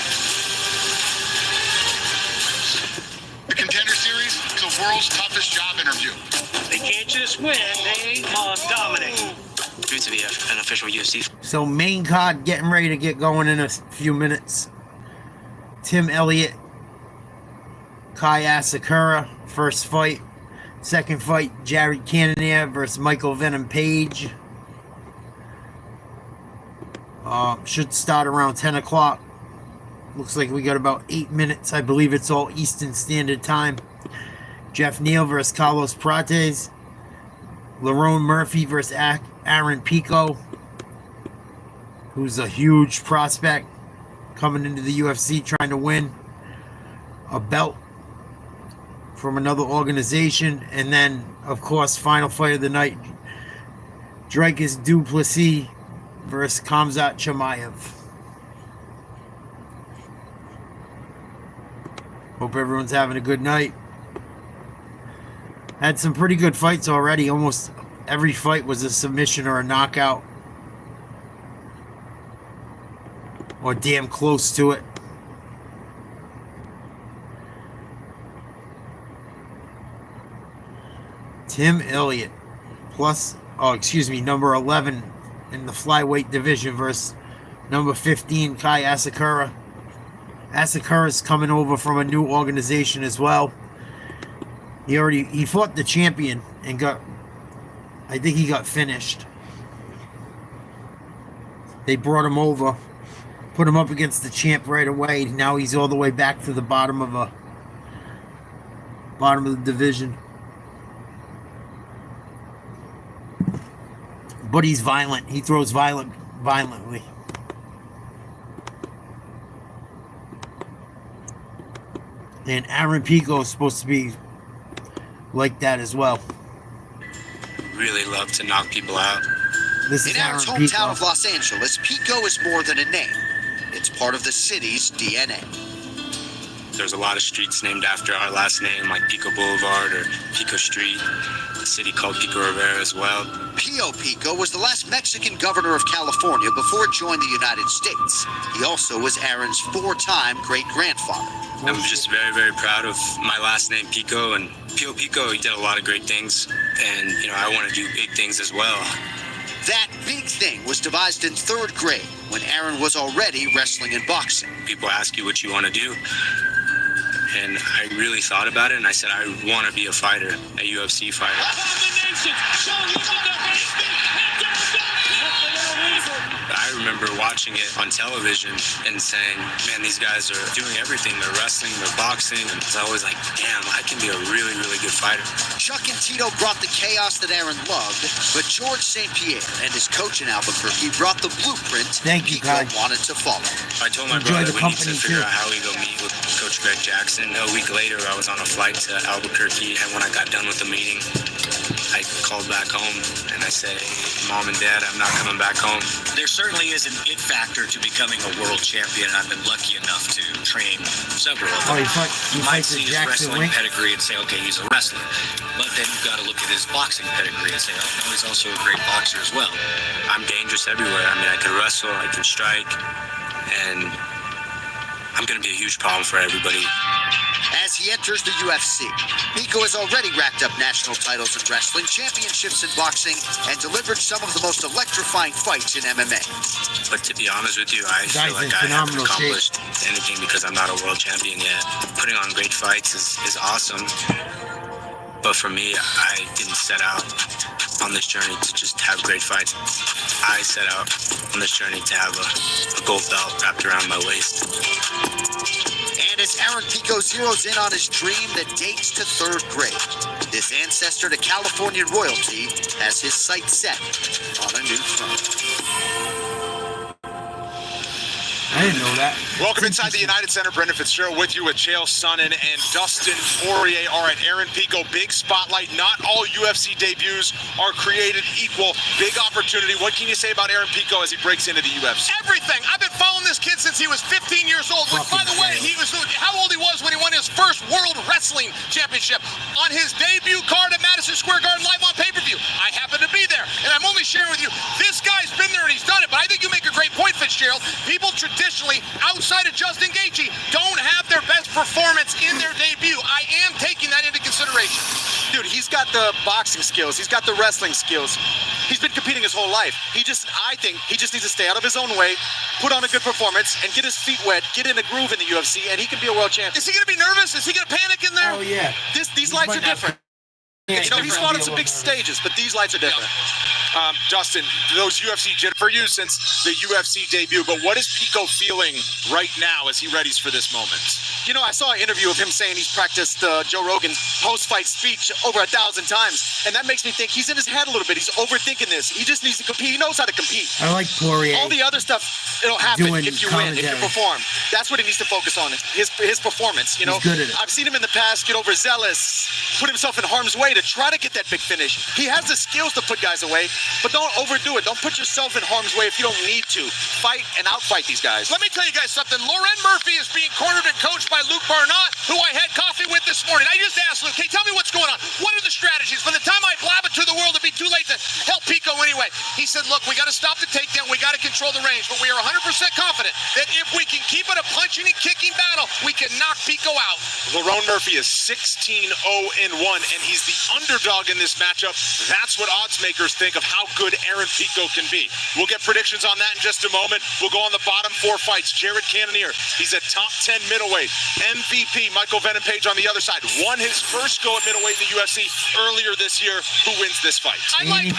The Contender Series is the world's toughest job interview. They can't just win, they must dominate. Due to be an official UFC. So main card getting ready to get going in a few minutes. Tim Elliott, Kai Asakura, first fight. Second fight, Jared Cannonier versus Michael Venom Page. Should start around 10 o'clock. Looks like we got about 8 minutes. I believe it's all Eastern Standard Time. Jeff Neal versus Carlos Prates. Lerone Murphy versus Aaron Pico, who's a huge prospect coming into the UFC trying to win a belt from another organization. And then, of course, final fight of the night, Dricus du Plessis versus Khamzat Chimaev. Hope everyone's having a good night. Had some pretty good fights already. Almost every fight was a submission or a knockout. Or damn close to it. Tim Elliott number 11 in the flyweight division versus number 15 Kai Asakura. Asakura's coming over from a new organization as well. He fought the champion and I think he got finished. They brought him over, put him up against the champ right away. Now he's all the way back to the bottom of the division. But he's violent. He throws violently. And Aaron Pico is supposed to be like that as well. Really love to knock people out. This is In Aaron's Aaron hometown Pico. of Los Angeles, Pico is more than a name. It's part of the city's DNA. There's a lot of streets named after our last name, like Pico Boulevard or Pico Street. A city called Pico Rivera as well. Pio Pico was the last Mexican governor of California before it joined the United States. He also was Aaron's 4-time great-grandfather. I'm just very, very proud of my last name, Pico. And Pio Pico, he did a lot of great things. And, I want to do big things as well. That big thing was devised in 3rd grade when Aaron was already wrestling and boxing. People ask you what you want to do. And I really thought about it, and I said, I want to be a fighter, a UFC fighter. I remember watching it on television and saying, man, these guys are doing everything. They're wrestling, they're boxing, and I was like, damn, I can be a really, really good fighter. Chuck and Tito brought the chaos that Aaron loved, but George St. Pierre and his coach in Albuquerque brought the blueprint Pico wanted to follow. I told my brother we need to figure out how we go meet with Coach Greg Jackson. A week later, I was on a flight to Albuquerque, and when I got done with the meeting, I called back home and I said, hey, Mom and Dad, I'm not coming back home. There certainly is an it factor to becoming a world champion, and I've been lucky enough to train several of them. You might see his wrestling pedigree and say, okay, he's a wrestler. But then you've got to look at his boxing pedigree and say, oh, no, he's also a great boxer as well. I'm dangerous everywhere. I mean, I can wrestle, I can strike, and I'm going to be a huge problem for everybody. As he enters the UFC, Pico has already racked up national titles in wrestling, championships in boxing, and delivered some of the most electrifying fights in MMA. But to be honest with you, I feel like I haven't accomplished anything because I'm not a world champion yet. Putting on great fights is awesome. But for me, I didn't set out on this journey to just have great fights. I set out on this journey to have a gold belt wrapped around my waist. And as Aaron Pico zeroes in on his dream that dates to 3rd grade, this ancestor to Californian royalty has his sights set on a new throne. I didn't know that. Welcome inside the United Center. Brendan Fitzgerald with you with Chael Sonnen and Dustin Poirier are at Aaron Pico. Big spotlight. Not all UFC debuts are created equal. Big opportunity. What can you say about Aaron Pico as he breaks into the UFC? Everything. I've been following this kid since he was 15 years old. Which, by the way, he was how old he was when he won his first World Wrestling Championship on his debut card at Madison Square Garden live on pay-per-view. I happened to be there, and I'm only sharing with you. This guy's been there and he's done it. But I think you make a great point, Fitzgerald. People traditionally, outside of Justin Gaethje, don't have their best performance in their debut. I am taking that into consideration. Dude, he's got the boxing skills. He's got the wrestling skills. He's been competing his whole life. I think he just needs to stay out of his own way, put on a good performance, and get his feet wet, get in a groove in the UFC, and he can be a world champion. Is he going to be nervous? Is he going to panic in there? Oh, yeah. These lights are different. He's fought on some big stages, but these lights are different. Dustin, those UFC for you since the UFC debut, but what is Pico feeling right now as he readies for this moment? I saw an interview of him saying he's practiced Joe Rogan's post-fight speech over 1,000 times, and that makes me think he's in his head a little bit. He's overthinking this. He just needs to compete. He knows how to compete. I like Poirier. All the other stuff, it'll happen if you win, if you perform. That's what he needs to focus on, his performance. He's good at it. I've seen him in the past get overzealous, put himself in harm's way to try to get that big finish. He has the skills to put guys away, but don't overdo it. Don't put yourself in harm's way if you don't need to. Fight and outfight these guys. Let me tell you guys something. Lauren Murphy is being cornered and coached by by Luke Barnott, who I had coffee with this morning. I just asked Luke, hey, tell me what's going on. What are the strategies? By the time I blab it to the world, it'll be too late to help Pico anyway. He said, look, we got to stop the takedown. We got to control the range. But we are 100% confident that if we can keep it a punching and kicking battle, we can knock Pico out. Lerone Murphy is 16-0-1, and he's the underdog in this matchup. That's what odds makers think of how good Aaron Pico can be. We'll get predictions on that in just a moment. We'll go on the bottom 4 fights. Jared Cannonier, he's a top 10 middleweight. MVP, Michael Venom Page on the other side, won his first go at middleweight in the UFC earlier this year. Who wins this fight? I like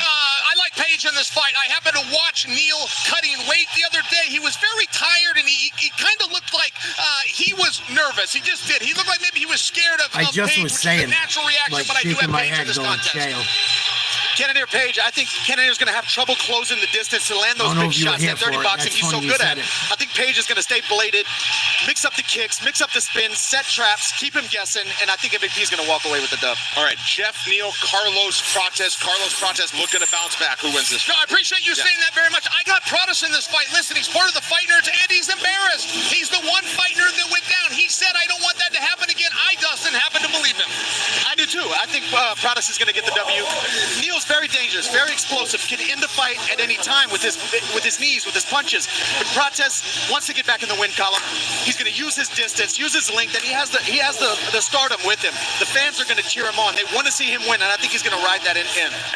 Page in this fight. I happened to watch Neil cutting weight the other day. He was very tired, and he kind of looked like he was nervous. He just did. He looked like maybe he was scared of I just Page, was which saying, is a natural reaction, like, but I do have shaking my Page in head this going, contest. jail. Cannonier Page, I think Cannonier's going to have trouble closing the distance to land those big shots. That dirty boxing, he's so good at it. I think Page is going to stay bladed, mix up the kicks, mix up the spins, set traps, keep him guessing, and I think MVP is going to walk away with the dub. All right, Jeff Neal, Carlos Prates. Carlos Prates looking to bounce back. Who wins this? No, I appreciate you saying that very much. I got Prates in this fight. Listen, he's part of the fight nerds, and he's embarrassed. He's the one fight nerd that went down. He said, I don't want that to happen again. I, Dustin, happen to believe him. I do too. I think Prates is going to get the W. Neal's very dangerous, very explosive, can end the fight at any time with his knees, with his punches. But Prates wants to get back in the win column. He's going to use his distance, use his length, and he has the stardom with him. The fans are going to cheer him on. They want to see him win, and I think he's going to ride that in.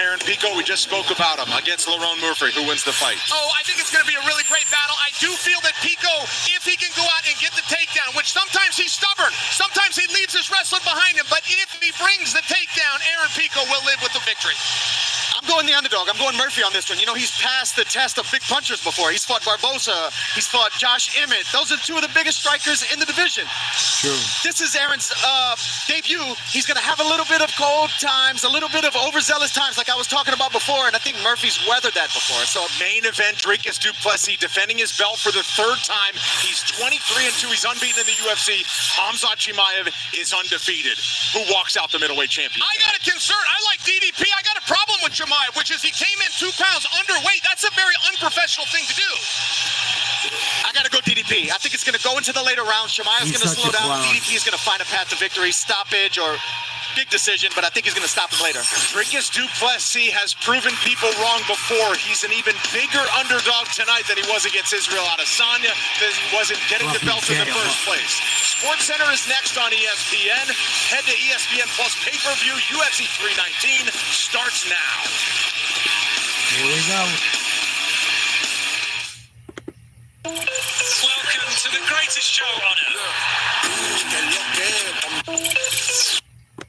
Aaron Pico, we just spoke about him against Lerone Murphy. Who wins the fight? Oh, I think it's going to be a really great battle. I do feel that Pico, if he can go out and get the takedown, which sometimes he's stubborn, sometimes he leaves his wrestler behind him, but if he brings the takedown, Aaron Pico will live with the victory. I'm going the underdog. I'm going Murphy on this one. You know, he's passed the test of big punchers before. He's fought Barboza. He's fought Josh Emmett. Those are 2 of the biggest strikers in the division. True. This is Aaron's debut. He's going to have a little bit of cold times, a little bit of overzealous times like I was talking about before, and I think Murphy's weathered that before. So main event, Dricus du Plessis defending his belt for the 3rd time. He's 23-2. He's unbeaten in the UFC. Chimaev is undefeated. Who walks out the middleweight champion? I got a concern. I like DDP. I got a problem with Chimaev, which is he came in 2 pounds underweight. That's a very unprofessional thing to do. I got to go DDP. I think it's going to go into the later rounds. Chimaev's going to slow down. DDP is going to find a path to victory, stoppage, or big decision, but I think he's going to stop him later. Dricus du Plessis has proven people wrong before. He's an even bigger underdog tonight than he was against Israel Adesanya, because he wasn't getting the belt in the first place. SportsCenter is next on ESPN. Head to ESPN Plus pay-per-view. UFC 319 starts now. Here we go. Welcome to the greatest show on earth.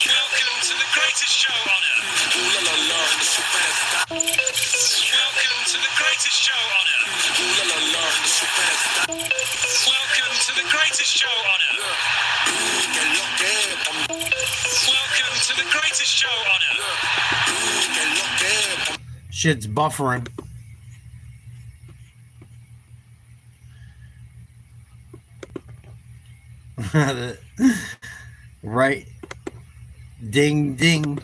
Welcome to the greatest show on earth. Welcome to the greatest show on earth. Welcome to the greatest show on earth. Welcome to the greatest show on earth. Shit's buffering. Right. Ding, ding.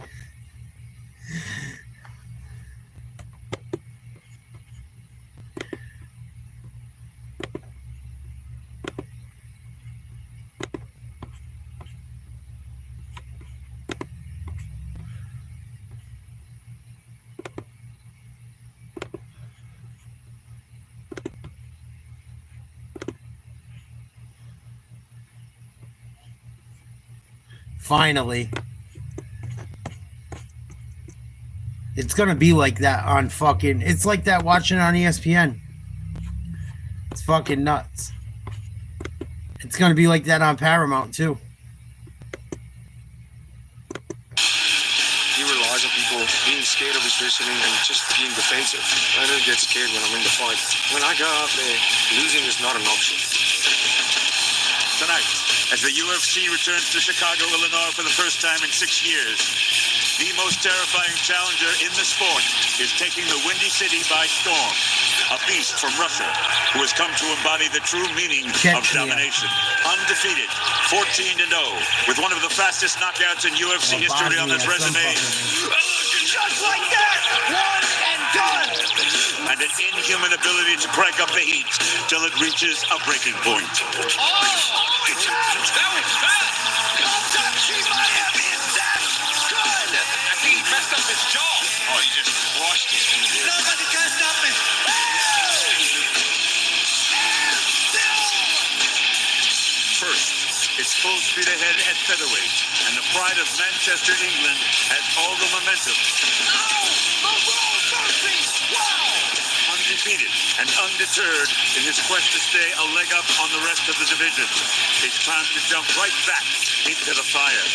Finally. It's gonna be like that on fucking... It's like that watching on ESPN. It's fucking nuts. It's gonna be like that on Paramount, too. He relies on people being scared of his listening and just being defensive. I don't get scared when I'm in the fight. When I go out there, losing is not an option. Tonight, as the UFC returns to Chicago, Illinois for the first time in 6 years, the most terrifying challenger in the sport is taking the Windy City by storm. A beast from Russia who has come to embody the true meaning of domination. Undefeated, 14-0, with one of the fastest knockouts in UFC history on his resume. Just like that, one and done. And and an inhuman ability to crank up the heat till it reaches a breaking point. Oh, that was fast. Chimaev is that good. I think he messed up his jaw. Oh, he just crushed it. Nobody can stop me. First, it's full speed ahead at featherweight, and the pride of Manchester, England has all the momentum. Undefeated and undeterred in his quest to stay a leg up on the rest of the division. It's time to jump right back into the fire.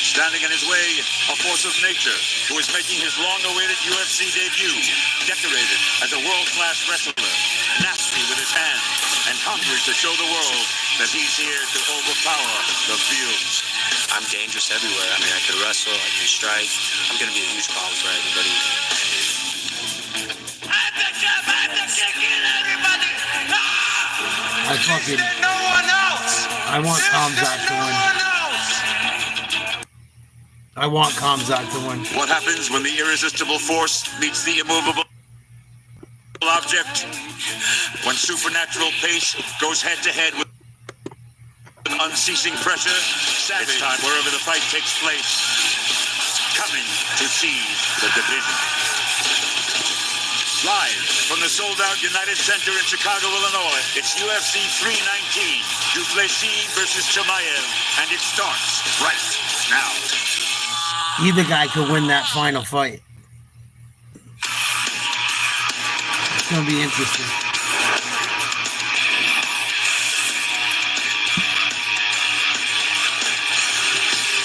Standing in his way, a force of nature who is making his long-awaited UFC debut, decorated as a world-class wrestler, nasty with his hands, and hungry to show the world that he's here to overpower the field. I'm dangerous everywhere. I mean, I can wrestle, I can strike. I'm going to be a huge problem for everybody. I want Khamzat to win. I want Khamzat to win. What happens when the irresistible force meets the immovable object? When supernatural pace goes head-to-head with unceasing pressure, it's time wherever the fight takes place. Coming to seize the division. Live from the sold-out United Center in Chicago, Illinois, it's UFC 319, Du Plessis versus Chimaev, and it starts right now. Either guy could win that final fight. It's going to be interesting.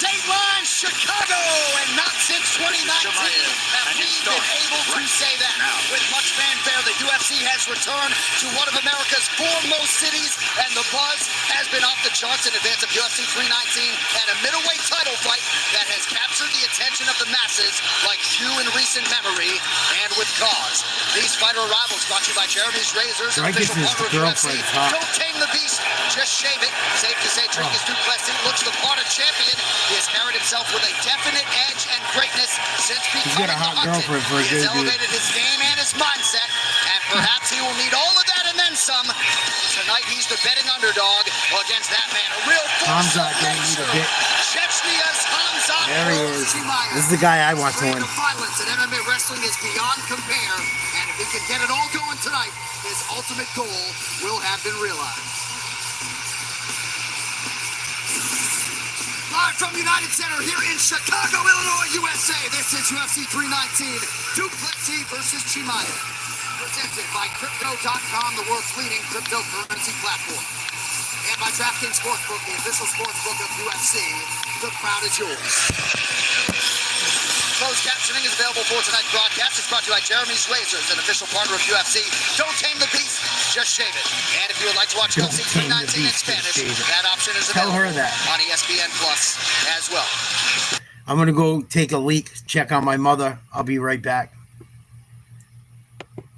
Dateline Chicago, and not since 2019 have we been able to say that. With much fanfare, the UFC has returned to one of America's foremost cities, and the buzz has been off the charts in advance of UFC 319 and a middleweight title fight that has captured the attention of the masses like few in recent memory, and with cause. These fighter arrivals brought to you by Jeremy's Razors, an official partner of UFC. Don't tame the beast, just shave it. Safe to say, Dricus du Plessis looks the part of champion. He has carried himself with a definite edge and greatness since becoming the Hunted. He has elevated his game and his mindset, and perhaps he will need all of that and then some. Tonight he's the betting underdog against that man, a real force of nature. Chechny's Khamzat. There he is. This is the guy I want to win. The violence in MMA wrestling is beyond compare, and if he can get it all going tonight, his ultimate goal will have been realized. Live from United Center here in Chicago, Illinois, USA. This is UFC 319, Du Plessis versus Chimaev. Presented by Crypto.com, the world's leading cryptocurrency platform. And by DraftKings Sportsbook, the official sportsbook of UFC. The crowd is yours. Closed captioning is available for tonight's broadcast. It's brought to you by Jeremy's Razors, an official partner of UFC. Don't tame the beast, just shave it. And if you would like to watch UFC 319 in Spanish, that option is available on ESPN Plus as well. I'm going to go take a leak, check on my mother. I'll be right back.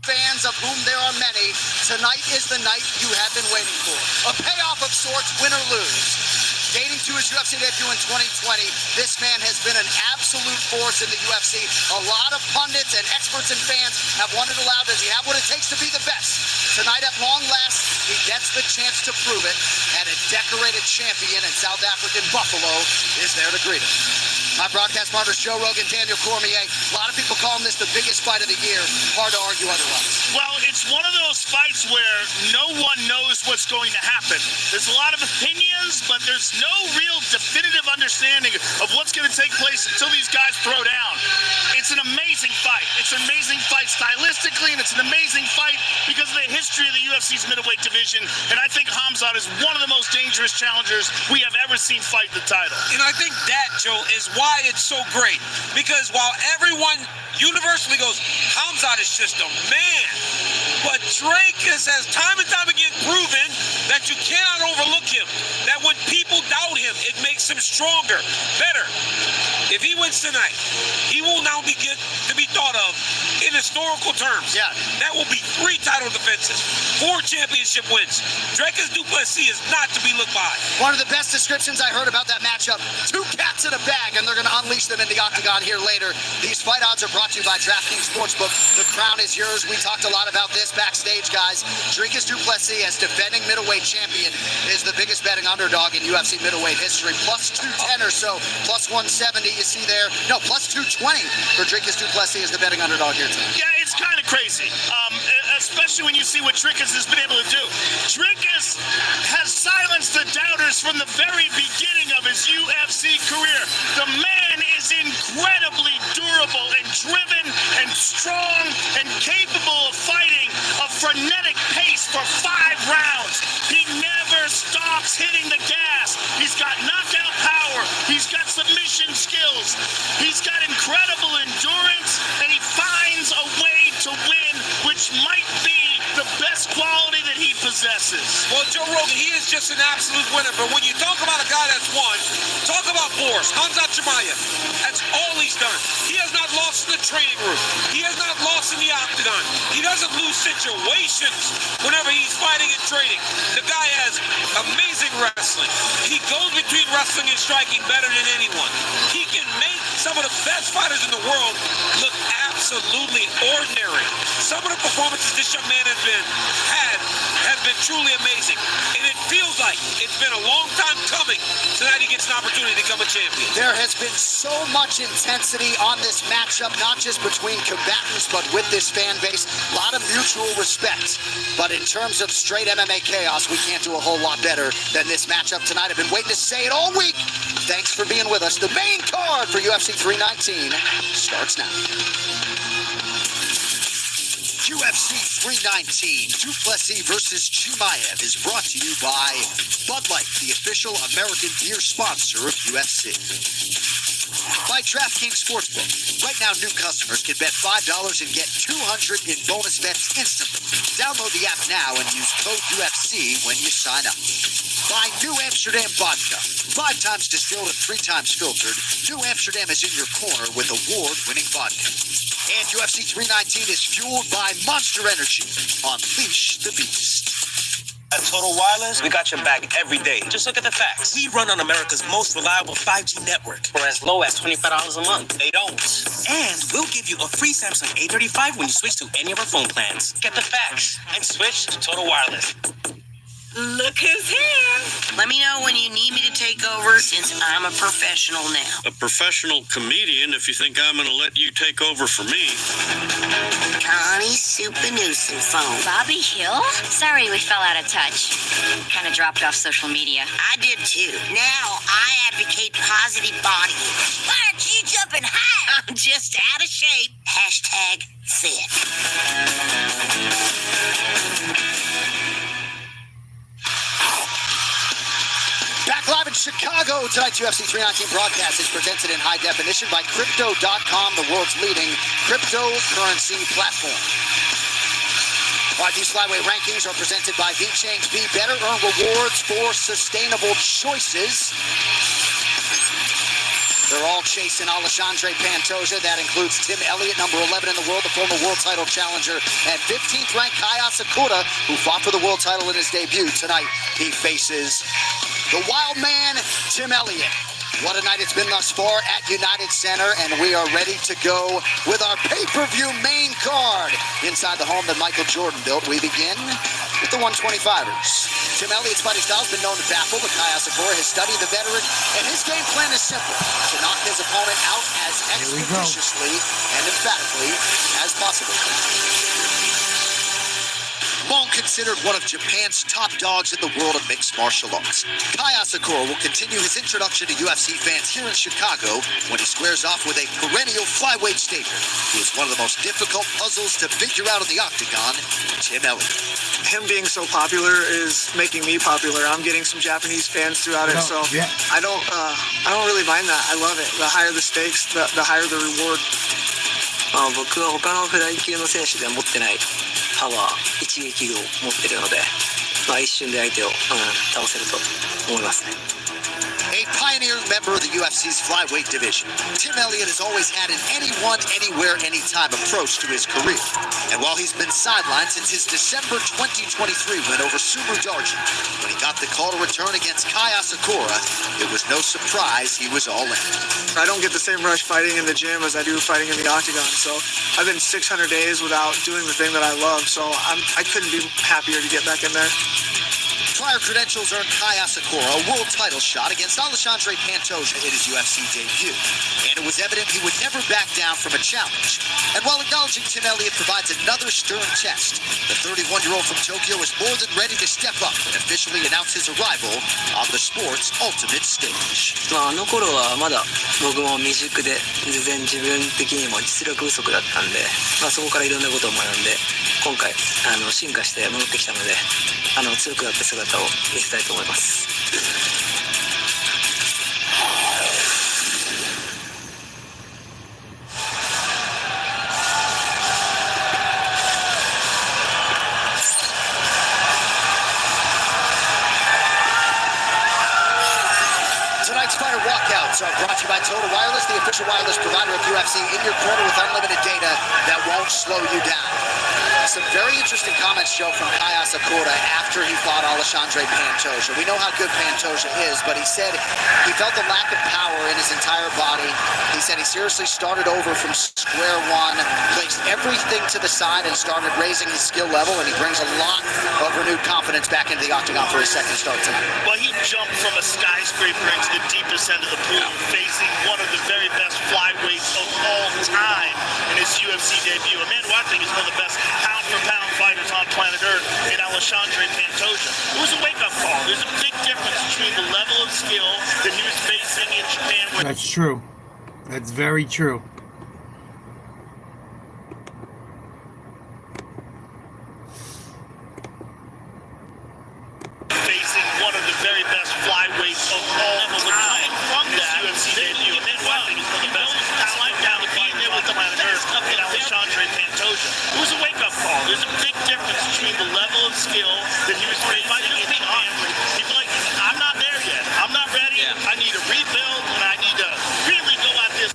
Fans, of whom there are many, tonight is the night you have been waiting for. A payoff of sorts, win or lose. Dating to his UFC debut in 2020, this man has been an absolute force in the UFC. A lot of pundits and experts and fans have wondered aloud, does he have what it takes to be the best? Tonight, at long last, he gets the chance to prove it, and a decorated champion in South African Buffalo is there to greet him. My broadcast partners, Joe Rogan, Daniel Cormier. A lot of people call this the biggest fight of the year. Hard to argue otherwise. Well, it's one of those fights where no one knows what's going to happen. There's a lot of opinions, but there's no real definitive understanding of what's going to take place until these guys throw down. It's an amazing fight. It's an amazing fight stylistically, and it's an amazing fight because of the history of the UFC's middleweight division. And I think Khamzat is one of the most dangerous challengers we have ever seen fight the title. And I think that, Joe, is why it's so great. Because while everyone universally goes, Khamzat is just a man, but Dricus has time and time again proven that you cannot overlook him. That when people doubt him, it makes him stronger, better. If he wins tonight, he will now begin to be thought of in historical terms. Yeah. That will be 3 title defenses, 4 championship wins. Dricus du Plessis is not to be looked by. One of the best descriptions I heard about that matchup, 2 cats in a bag, and they're going to unleash them in the octagon here later. These fight odds are brought to you by DraftKings Sportsbook, The crown is yours. We talked a lot about this backstage, guys. Dricus du Plessis, as defending middleweight champion, is the biggest betting underdog in UFC middleweight history. Plus 210 or so, plus 170 you see there. No, plus 220 for Dricus du Plessis as the betting underdog here tonight. Yeah, it's kind of crazy, especially when you see what Dricus has been able to do. Dricus has silenced the doubters from the very beginning of his UFC career. The man is incredibly durable and driven and strong and capable of fighting a frenetic pace for 5 rounds. He never stops hitting the gas. He's got knockout power. He's got submission skills. He's got incredible endurance, and he finds a way to win, which might be the best quality that he possesses. Well, Joe Rogan, he is just an absolute winner. But when you talk about a guy that's won, talk about Boris, Chimaev. That's all he's done. He has not lost in the training room. He has not lost in the octagon. He doesn't lose situations whenever he's fighting and training. The guy has amazing wrestling. He goes between wrestling and striking better than anyone. He can make some of the best fighters in the world look absolutely ordinary. Some of the performances this young man has been truly amazing. And it feels like it's been a long time coming. Tonight he gets an opportunity to become a champion. There has been so much intensity on this matchup, not just between combatants, but with this fan base. A lot of mutual respect. But in terms of straight MMA chaos, we can't do a whole lot better than this matchup tonight. I've been waiting to say it all week. Thanks for being with us. The main card for UFC 319 starts now. UFC 319, du Plessis versus Chimaev is brought to you by Bud Light, the official American beer sponsor of UFC. By DraftKings Sportsbook. Right now, new customers can bet $5 and get $200 in bonus bets instantly. Download the app now and use code UFC when you sign up. By New Amsterdam Vodka. 5 times distilled and 3 times filtered, New Amsterdam is in your corner with award-winning vodka. And UFC 319 is fueled by Monster Energy. Unleash the beast. At Total Wireless, we got your back every day. Just look at the facts. We run on America's most reliable 5G network for as low as $25 a month. They don't. And we'll give you a free Samsung A35 when you switch to any of our phone plans. Get the facts and switch to Total Wireless. Look who's here. Let me know when you need me to take over, since I'm a professional now. A professional comedian if you think I'm going to let you take over for me. Connie Supanusin phone. Bobby Hill? Sorry we fell out of touch. Kind of dropped off social media. I did too. Now I advocate positive body. Why aren't you jumping high? I'm just out of shape. Hashtag fit. Back live in Chicago, tonight's UFC 319 broadcast is presented in high definition by Crypto.com, the world's leading cryptocurrency platform. All right, these flyweight rankings are presented by V-Change. Be better, earn rewards for sustainable choices. They're all chasing Alexandre Pantoja. That includes Tim Elliott, number 11 in the world, the former world title challenger, and 15th ranked Kai Asakura, who fought for the world title in his debut. Tonight, he faces the wild man, Tim Elliott. What a night it's been thus far at United Center, and we are ready to go with our pay-per-view main card. Inside the home that Michael Jordan built, we begin with the 125ers. Tim Elliott's fighting style has been known to baffle, but Kai Asakura has studied the veteran, and his game plan is simple: to knock his opponent out as expeditiously and emphatically as possible. Long considered one of Japan's top dogs in the world of mixed martial arts, Kai Asakura will continue his introduction to UFC fans here in Chicago when he squares off with a perennial flyweight stater who is one of the most difficult puzzles to figure out in the octagon, Tim Elliott. Him being so popular is making me popular. I'm getting some Japanese fans throughout it, so yeah. I don't really mind that. I love it. The higher the stakes, the higher the reward. 僕は他のフライ級の選手では持ってないパワー、一撃を持っているので、一瞬で相手を倒せると思いますね。A pioneering member of the UFC's flyweight division, Tim Elliott has always had an anyone, anywhere, anytime approach to his career. And while he's been sidelined since his December 2023 win over Sumer Darji, when he got the call to return against Kai Asakura, it was no surprise he was all in. I don't get the same rush fighting in the gym as I do fighting in the octagon. So I've been 600 days without doing the thing that I love. So I couldn't be happier to get back in there. Prior credentials earned Kai Asakura a world title shot against Alexandre Pantoja in his UFC debut. And it was evident he would never back down from a challenge. And while acknowledging Tim Elliott provides another stern test, the 31-year-old from Tokyo is more than ready to step up and officially announce his arrival on the sport's ultimate stage. あの頃はまだ僕も未熟で全然自分的にも実力不足だったんで、そこからいろんなことを学んで今回進化して戻ってきたので強くなった姿を見せたいと思います。Tonight's fighter walkouts are brought to you by Total Wireless, the official wireless provider of UFC, in your corner with unlimited data that won't slow you down. Some very interesting comments, Joe, from Kai Asakura after he fought Alexandre Pantoja. We know how good Pantoja is, but he said he felt the lack of power in his entire body. He said he seriously started over from square one, placed everything to the side, and started raising his skill level, and he brings a lot of renewed confidence back into the octagon for his second start tonight. Well, he jumped from a skyscraper into the deepest end of the pool, facing one of the very best flyweights of all time in his UFC debut. A man who I think is one of the best pound-for-pound fighters on planet Earth in Alexandre Pantoja. It was a wake-up call. There's a big difference between the level of skill that he was facing in Japan. That's true. That's very true. Facing one of the very best flyweights of all time from that UFC debut. A man who I think is one of the best pound-for-pound fighters on planet Earth in Alexandre Pantoja. It was a wake-up call. There's a big difference between the level of skill that he was facing in Japan. He's like, I'm not there yet. I'm not ready. I need to rebuild, and I need to really go at this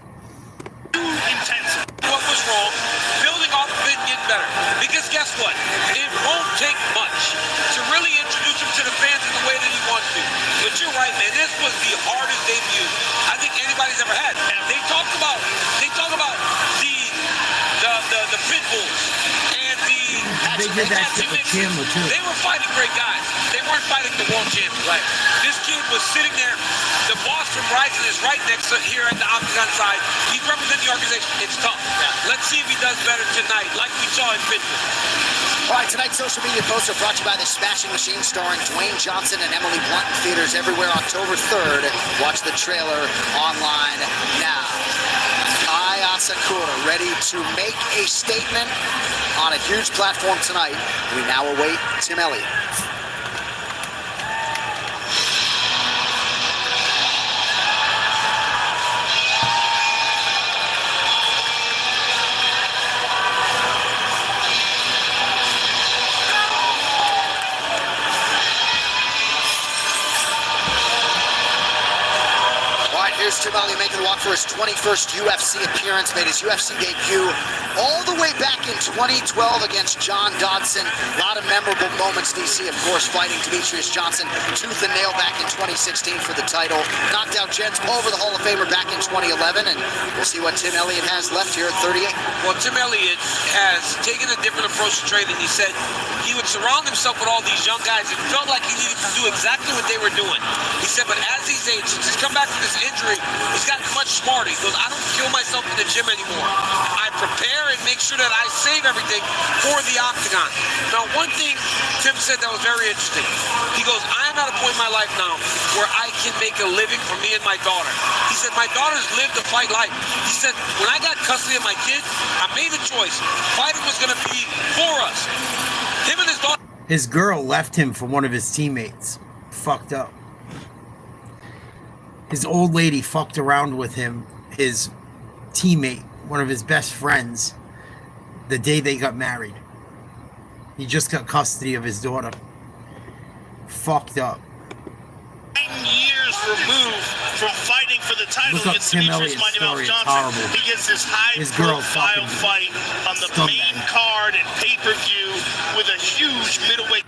too intensive. What was wrong? Building off of it and getting better. Because guess what? It won't take much to really introduce him to the fans in the way that he wants to. But you're right, man. This was the hardest debut I think anybody's ever had. They talk about the pit bulls and they did that shit with Chandler too. They were fighting great guys. They weren't fighting the world champion. Right. This kid was sitting there. The boss from Ryzen is right next to here at the Octagon side. He's representing the organization. It's tough. Yeah. Let's see if he does better tonight, like we saw in Pittsburgh. All right, tonight's social media posts are brought to you by The Smashing Machine, starring Dwayne Johnson and Emily Blunt in theaters everywhere October 3rd. Watch the trailer online now. Kai Asakura ready to make a statement on a huge platform tonight. We now await Tim Elliott. Here's Tim Elliott making the walk for his 21st UFC appearance, made his UFC debut all the way back in 2012 against John Dodson. A lot of memorable moments, DC, of course, fighting Demetrius Johnson tooth and nail back in 2016 for the title. Knocked out Jens over the Hall of Famer back in 2011, and we'll see what Tim Elliott has left here at 38. Well, Tim Elliott has taken a different approach to training. He said he would surround himself with all these young guys. It felt like he needed to do exactly what they were doing. He said, but as he's aged, since he's come back from this injury, he's gotten much smarter. He goes, I don't kill myself in the gym anymore. I prepare and make sure that I save everything for the octagon. Now, one thing Tim said that was very interesting. He goes, I am at a point in my life now where I can make a living for me and my daughter. He said, my daughter's lived a fight life. He said, when I got custody of my kids, I made a choice. Fighting was going to be for us. Him and his daughter. His girl left him for one of his teammates. Fucked up. His old lady fucked around with him, his teammate, one of his best friends, the day they got married. He just got custody of his daughter. Fucked up. 9 years removed from fighting for the title Look up against Tim Demetrius Elliott's Mighty Mouse story. It's Johnson. horrible. He gets this His girl high-profile fucking fight on the main card and pay-per-view with a huge middleweight.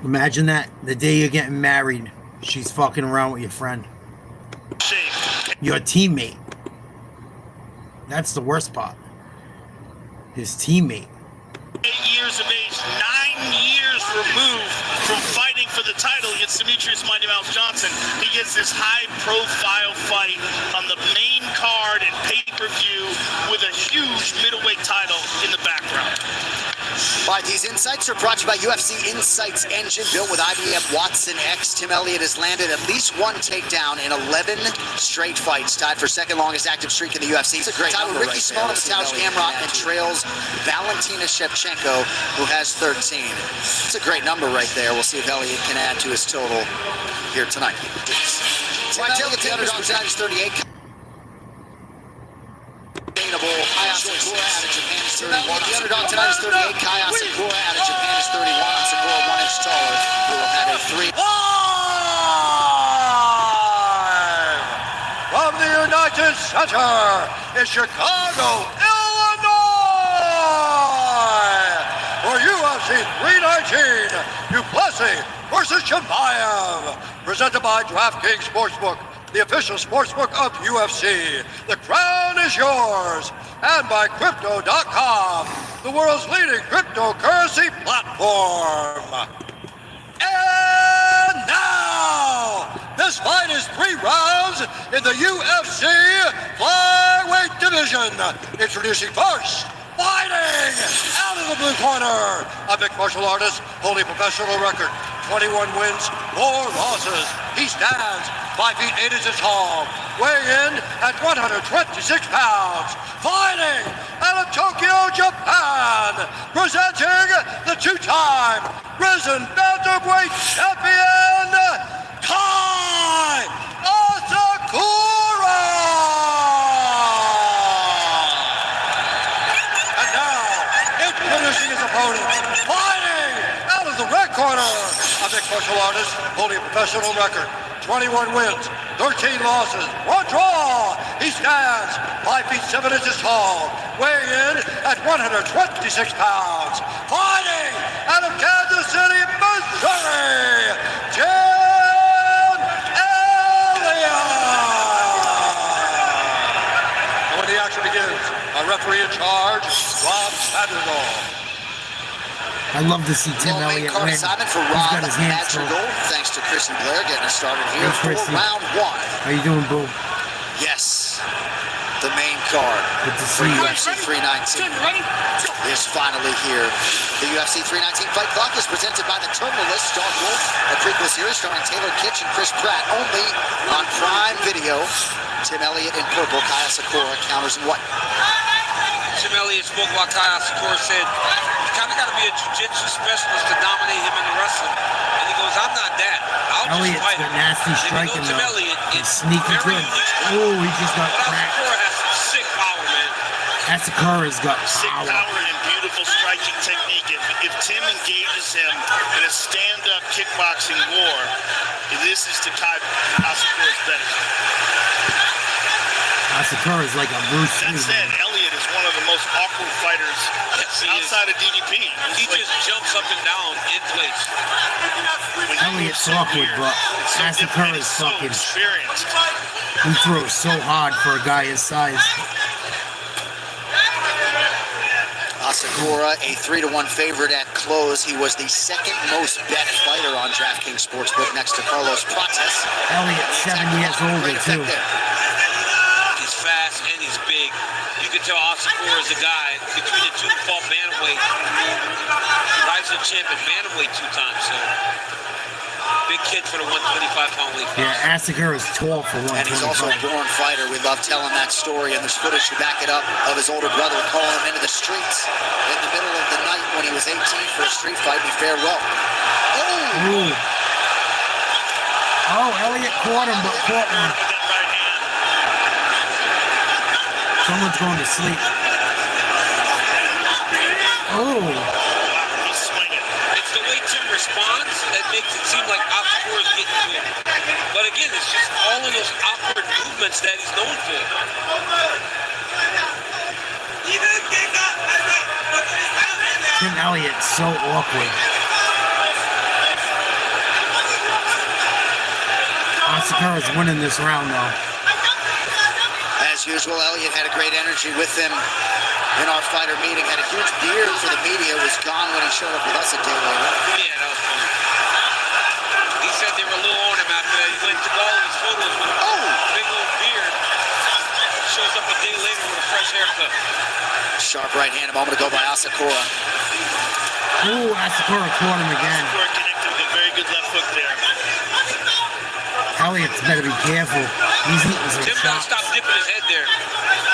Imagine that. The day you're getting married, she's fucking around with your friend. Your teammate. That's the worst part. His teammate. 8 years of age, 9 years removed from fighting for the title against Demetrius Mighty Mouse Johnson. He gets this high-profile fight on the main card and pay-per-view with a huge middleweight title in the background. All right, these insights are brought to you by UFC Insights Engine, built with IBM Watson X. Tim Elliott has landed at least one takedown in 11 straight fights, tied for second longest active streak in the UFC. It's a great number Ricky Simone and Mateusz Gamrot, and trails Valentina Shevchenko, who has 13. It's a great number right there. We'll see if Elliott can add to his total here tonight. Right, Taylor, the underdog tonight is 38. Asakura out of Japan is 31. The underdog tonight is 38. Kai Asakura out of Japan is 31. Asakura 1 inch taller. We will have a 3. From the United Center in Chicago, Illinois, for UFC 319, Du Plessis versus Chimaev, presented by DraftKings Sportsbook, the official sportsbook of UFC. The crown is yours. And by Crypto.com, the world's leading cryptocurrency platform. And now, this fight is 3 rounds in the UFC flyweight division. Introducing first, fighting out of the blue corner, a mixed martial artist, holding professional record, 21 wins, 4 losses. He stands 5 feet 8 inches tall, weighing in at 126 pounds. Fighting out of Tokyo, Japan, presenting the 2-time risen bantamweight champion, Kai Asakura. And now, introducing his opponent, fighting out of the red corner, a mixed martial artist holding a professional record, 21 wins, 13 losses, 1 draw. He stands 5 feet 7 inches tall, weighing in at 126 pounds. Fighting out of Kansas City, Missouri, Tim Elliott. And when the action begins, our referee in charge, Rob Madrigal. I love to see Tim Elliott win. He's got his hands full. Thanks to Chris and Blair getting us started here Hey, for round 1. How you doing, Boo? Yes, the main card for UFC 319 is finally here. The UFC 319 fight clock is presented by the Terminal List, Dog Wolf, a prequel series starring Taylor Kitsch and Chris Pratt, only on Prime Video. Tim Elliott in purple, Kai Asakura counters in white. Tim Elliott spoke about Kai Asakura, said you kind of got to be a jiu-jitsu specialist to dominate him in the wrestling. And he goes, I'm not that. Elliott's got nasty striking though. He's sneaky good. Oh, he just got cracked. Asakura has some sick power, man. Asakura's got Sick power. power and beautiful striking technique. If Tim engages him in a stand-up kickboxing war, this is to Kai Asakura's benefit. Asakura's like a Bruce That Lee. said, Elliott is one of the most awkward fighters outside of DDP. He just jumps up and down in place. Elliott's awkward, but Asakura's fucking. Experienced. He throws so hard for a guy his size. Asakura, a 3-1 favorite at close. He was the second most bet fighter on DraftKings Sportsbook next to Carlos Prates. Elliott's 7 years older too. He's fast and he's big. You can tell Asakura is a guy between the two fought bantamweight. Rising champion bantamweight 2 times, so big kid for the 125-pound weight class. Yeah, Asakura's tall for 125. And he's also a born fighter. We love telling that story, and there's footage to back it up of his older brother calling him into the streets in the middle of the night when he was 18 for a street fight, and he fared well. Ooh. Oh, Elliott caught him, but caught one. Someone's going to sleep. Oh. He's swinging. It's the way Tim responds that makes it seem like Asakura's getting to him. But again, it's just all of those awkward movements that he's known for. Tim Elliott's so awkward. Asakura's winning this round, though. As usual, Elliott had a great energy with him in our fighter meeting. Had a huge beard for the media. Was gone when he showed up with us a day later. Yeah, that was funny. He said they were a little on him after that. He went to all of his photos with a big old beard. Shows up a day later with a fresh haircut. Sharp right hand a moment ago by Asakura. Ooh, Asakura caught him again. Asakura connected with a very good left hook there. Elliott's better be careful. He's eating some Tim doesn't shots. stop dipping his head there.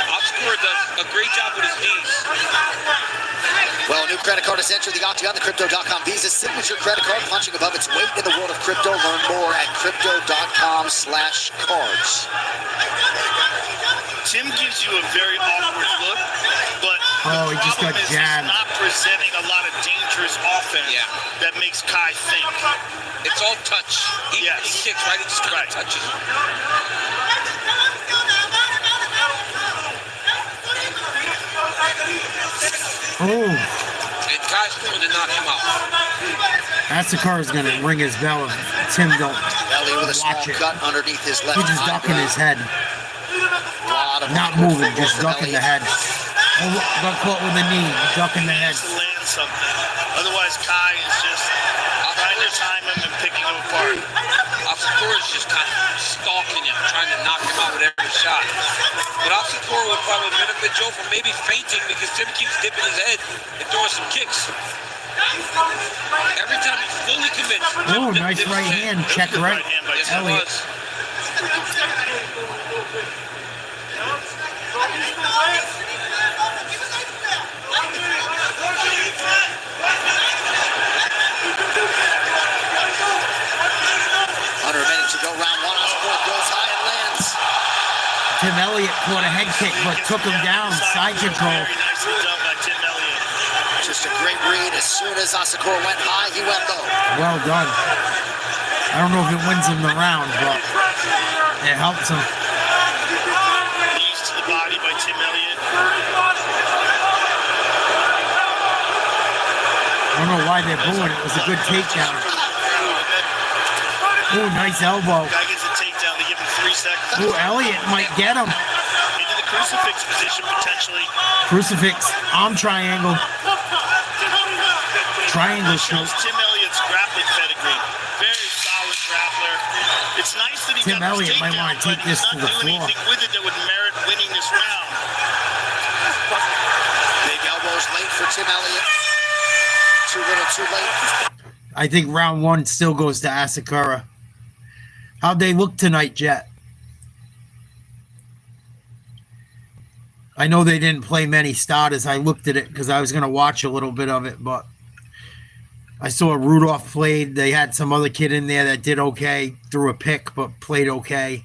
Asakura does a great job with his knees. Well, a new credit card has entered the Octagon, the Crypto.com Visa signature credit card, punching above its weight in the world of crypto. Learn more at Crypto.com/cards. Tim gives you a very awkward look, but he just got jabbed. He's not presenting a lot of dangerous offense that makes Kai think. It's all touch. He kicks, right? He just kind of touches. Oh. And Kai's trying to knock him out. Asakura's going to ring his bell if Tim don't Elliott with a small watch it. cut underneath his left He's just ducking his head. Not moving, just ducking the head. Oh, got caught with a knee, ducking the head. To land something. Otherwise, Kai is just trying to time him and picking him apart. Asakura's just kind of stalking him, trying to knock him out with every shot. But Asakura would probably benefit Joe from maybe fainting because Tim keeps dipping his head and throwing some kicks. Every time he fully commits. Oh, nice right hand. Check right. Yes, Elliott. it was. Under a minute to go, round one. Asakura goes high and lands. Tim Elliott caught a head kick, but took him down. Side control. Very nicely done by Tim Elliott. Just a great read. As soon as Asakura went high, he went low. Well done. I don't know if it wins him the round, but it helps him. Knees to the body by Tim Elliott. I don't know why they're booing. It was a good takedown. Oh, nice elbow. Guy gets a takedown. They give him 3 seconds. Oh, Elliott might get him. Into the crucifix position potentially. Crucifix, arm triangle. Triangle Shows choke. Tim Elliott's grappling pedigree. Very solid grappler. It's nice that he Tim got this Elliott might takedown, want to take but this he's to not the doing floor. anything with it that would merit winning this round. Big elbows late for Tim Elliott. Too little, too late. I think round one still goes to Asakura. How'd they look tonight, Jet? I know they didn't play many starters. I looked at it because I was going to watch a little bit of it, but I saw Rudolph played. They had some other kid in there that did okay, threw a pick, but played okay.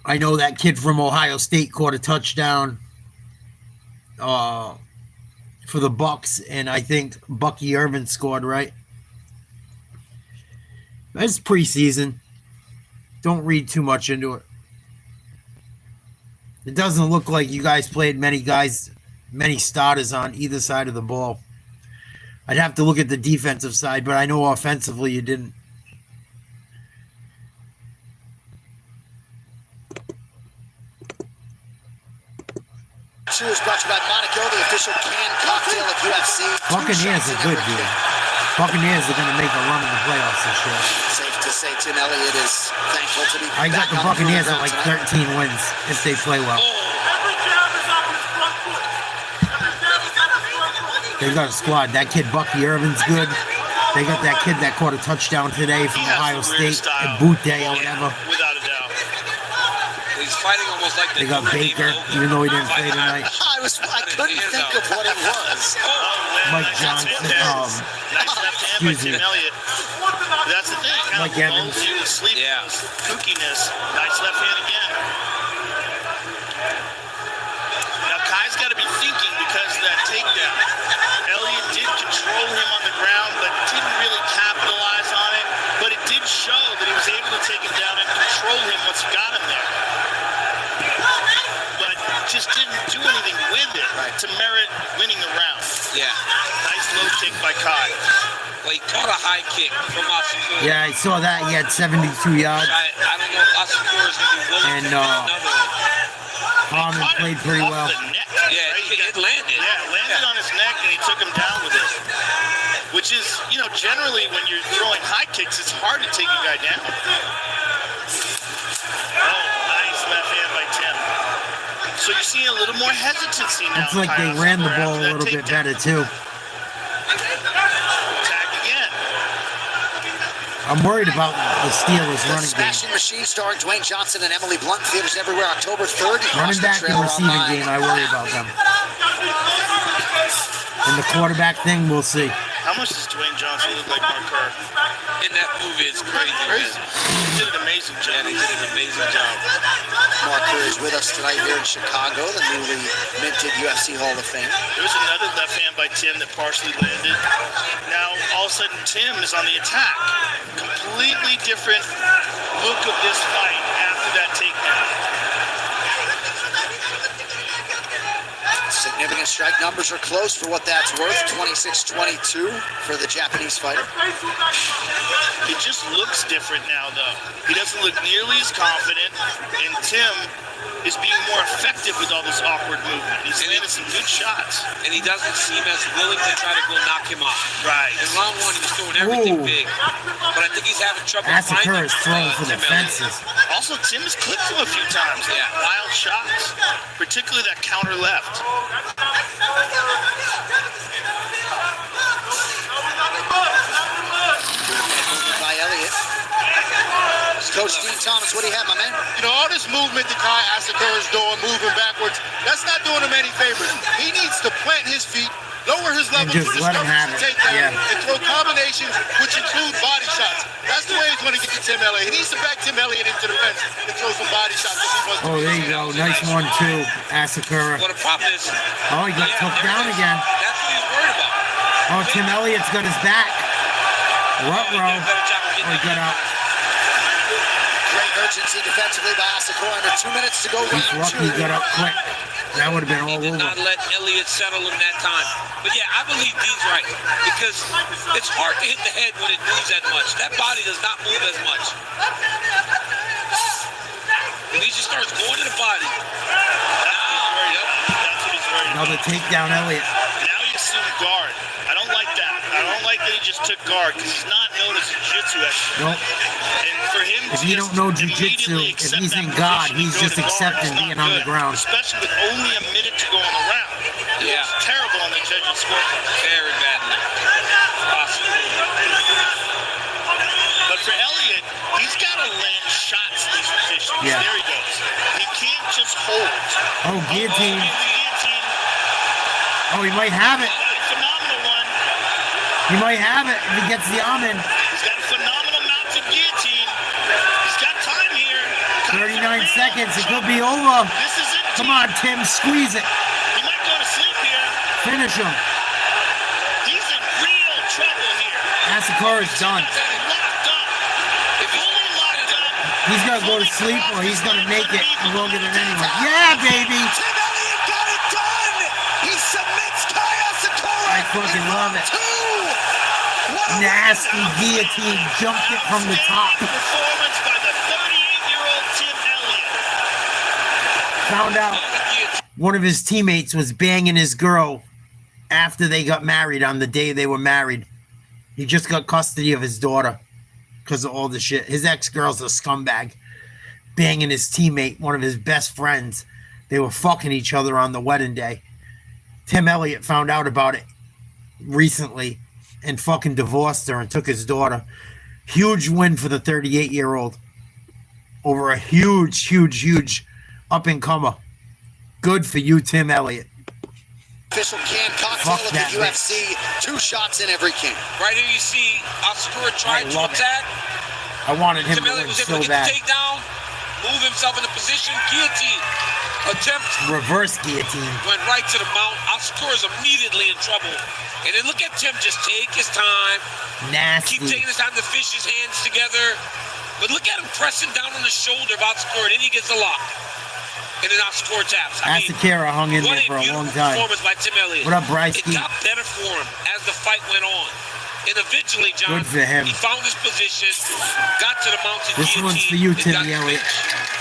I know that kid from Ohio State caught a touchdown for the Bucks, and I think Bucky Irvin scored, right? It's preseason. Don't read too much into it. It doesn't look like you guys played many starters on either side of the ball. I'd have to look at the defensive side, but I know offensively you didn't. Two is brought to you by Monaco, the official canned cocktail of UFC. Buccaneers are good, dude. Buccaneers are going to make a run in the playoffs this year. Safe to say Tim Elliott is thankful to be I got back the on Buccaneers the at like ground 13 wins if they play well. They got a squad. That kid Bucky Irvin's good. They got that kid that caught a touchdown today from Ohio State, and Boot Day or whatever. Without a doubt. He's fighting almost like They got Baker, even though he didn't play tonight. I couldn't think of what it was. Mike Johnson. Nice left hand by Tim Elliott. That's the thing. Kind Mike of Evans. lulls you to sleepiness, kookiness. Nice left hand again. Now Kai's got to be thinking because of that takedown. Elliott did control him on the ground, but didn't really capitalize on it. to merit winning the round. Yeah. Nice low kick by Kai. Well, he caught a high kick from Asakura. Yeah, I saw that. He had 72 yards. I don't know if Asakura is going to be willing to do another one. Harmon played pretty well. Yeah, it landed. Yeah, it landed on his neck, and he took him down with it. Which is, you know, generally when you're throwing high kicks, it's hard to take a guy down. Oh, nice left hand by Tim. So you're seeing a little more hesitancy now. It's like they ran the ball a little bit better, too. I'm worried about the Steelers running game. Smashing Machine starring Dwayne Johnson and Emily Blunt. Theaters everywhere October 3rd. Running back and receiving game, I worry about them. And the quarterback thing, we'll see. How much does Dwayne Johnson look like Mark Kerr? In that movie, it's crazy. He did an amazing job. Yeah, he did an amazing job. Mark Kerr is with us tonight here in Chicago, the newly minted UFC Hall of Fame. There was another left hand by Tim that partially landed. Now, all of a sudden, Tim is on the attack. Completely different look of this fight after that takedown. Significant strike numbers are close for what that's worth. 26-22 for the Japanese fighter. It just looks different now, though. He doesn't look nearly as confident, and Tim is being more effective with all this awkward movement. He's landed some good shots. And he doesn't seem as willing to try to go knock him off. Right. In round one, he was doing everything big. But I think he's having trouble Asakura is throwing for the fences. Also, Tim has clipped him a few times. Yeah. Wild shots. Particularly that counter left. By Elliott. Coach Dean Thomas, what do you have, my man? You know, all this movement that Kai Asakura is doing, moving backwards, that's not doing him any favors. He needs to plant his feet, lower his level, just let him have it. Takedown, and throw combinations which include body shots. That's the way he's going to get to Tim Elliott. He needs to back Tim Elliott into the fence and throw some body shots. Oh, there you go. Nice one, too, Asakura. What a pop is. Oh, he got took down again. That's what he's worried about. Oh, Tim Elliott's got his back. Ruh-roh. Oh, he got out. Great urgency defensively by Asakura. Under 2 minutes to go. He's lucky he got up quick. That would have been all over. He did not let Elliott settle him that time. But yeah, I believe Dean's right. Because it's hard to hit the head when it moves that much. That body does not move as much. And he just starts going to the body. Another takedown, Elliott. Now he assumed guard. I don't like that. I don't like that he just took guard because he's not known as a jiu-jitsu expert. Nope. And for him if you don't know jiu-jitsu, if he's in God, he's just accepting being on the ground. Especially with only a minute to go in the round. Yeah. It's terrible on the judges' scorecard. Very badly. Awesome. But for Elliott, he's got to land shots in these positions. Yeah. There he goes. He can't just hold. Oh, guillotine. Oh, he might have it. Phenomenal one. He might have it if he gets the arm in. He's got phenomenal mounts of guillotine. He's got time here. 39 seconds. It could be over. This is it. Come on, Tim. Squeeze it. He might go to sleep here. Finish him. He's in real trouble here. Asakura's done. He's going to go to sleep or he's going to make it longer than anyone. Yeah, baby. Tim Elliott got it done. He submits Kai Asakura. I fucking love it. Nasty guillotine. Jumped it from the top. Performance by the 38-year-old Tim Elliott. Found out one of his teammates was banging his girl after they got married on the day they were married. He just got custody of his daughter because of all the shit. His ex-girl's a scumbag. Banging his teammate, one of his best friends. They were fucking each other on the wedding day. Tim Elliott found out about it recently and fucking divorced her and took his daughter. Huge win for the 38-year-old over a huge up-and-comer. Good for you, Tim Elliott. Official can cocktail of the UFC. 2 shots in every can. Right here you see Asakura trying to attack. I wanted him Tim to Elliott win was able so to get bad. the takedown, move himself into position, guillotine. Attempt. Reverse guillotine. Went right to the mount. Asakura's immediately in trouble. And then look at Tim just take his time. Nasty. Keep taking his time to fish his hands together. But look at him pressing down on the shoulder of Asakura. Then he gets a lock. and then Asakura taps. Asakura hung in there for a long time. Performance by Tim Elliott. What up, Bryce? It got better for him as the fight went on. And eventually, John, good for him. He found his position, got to the mountain. This one's for you, Tim Elliott.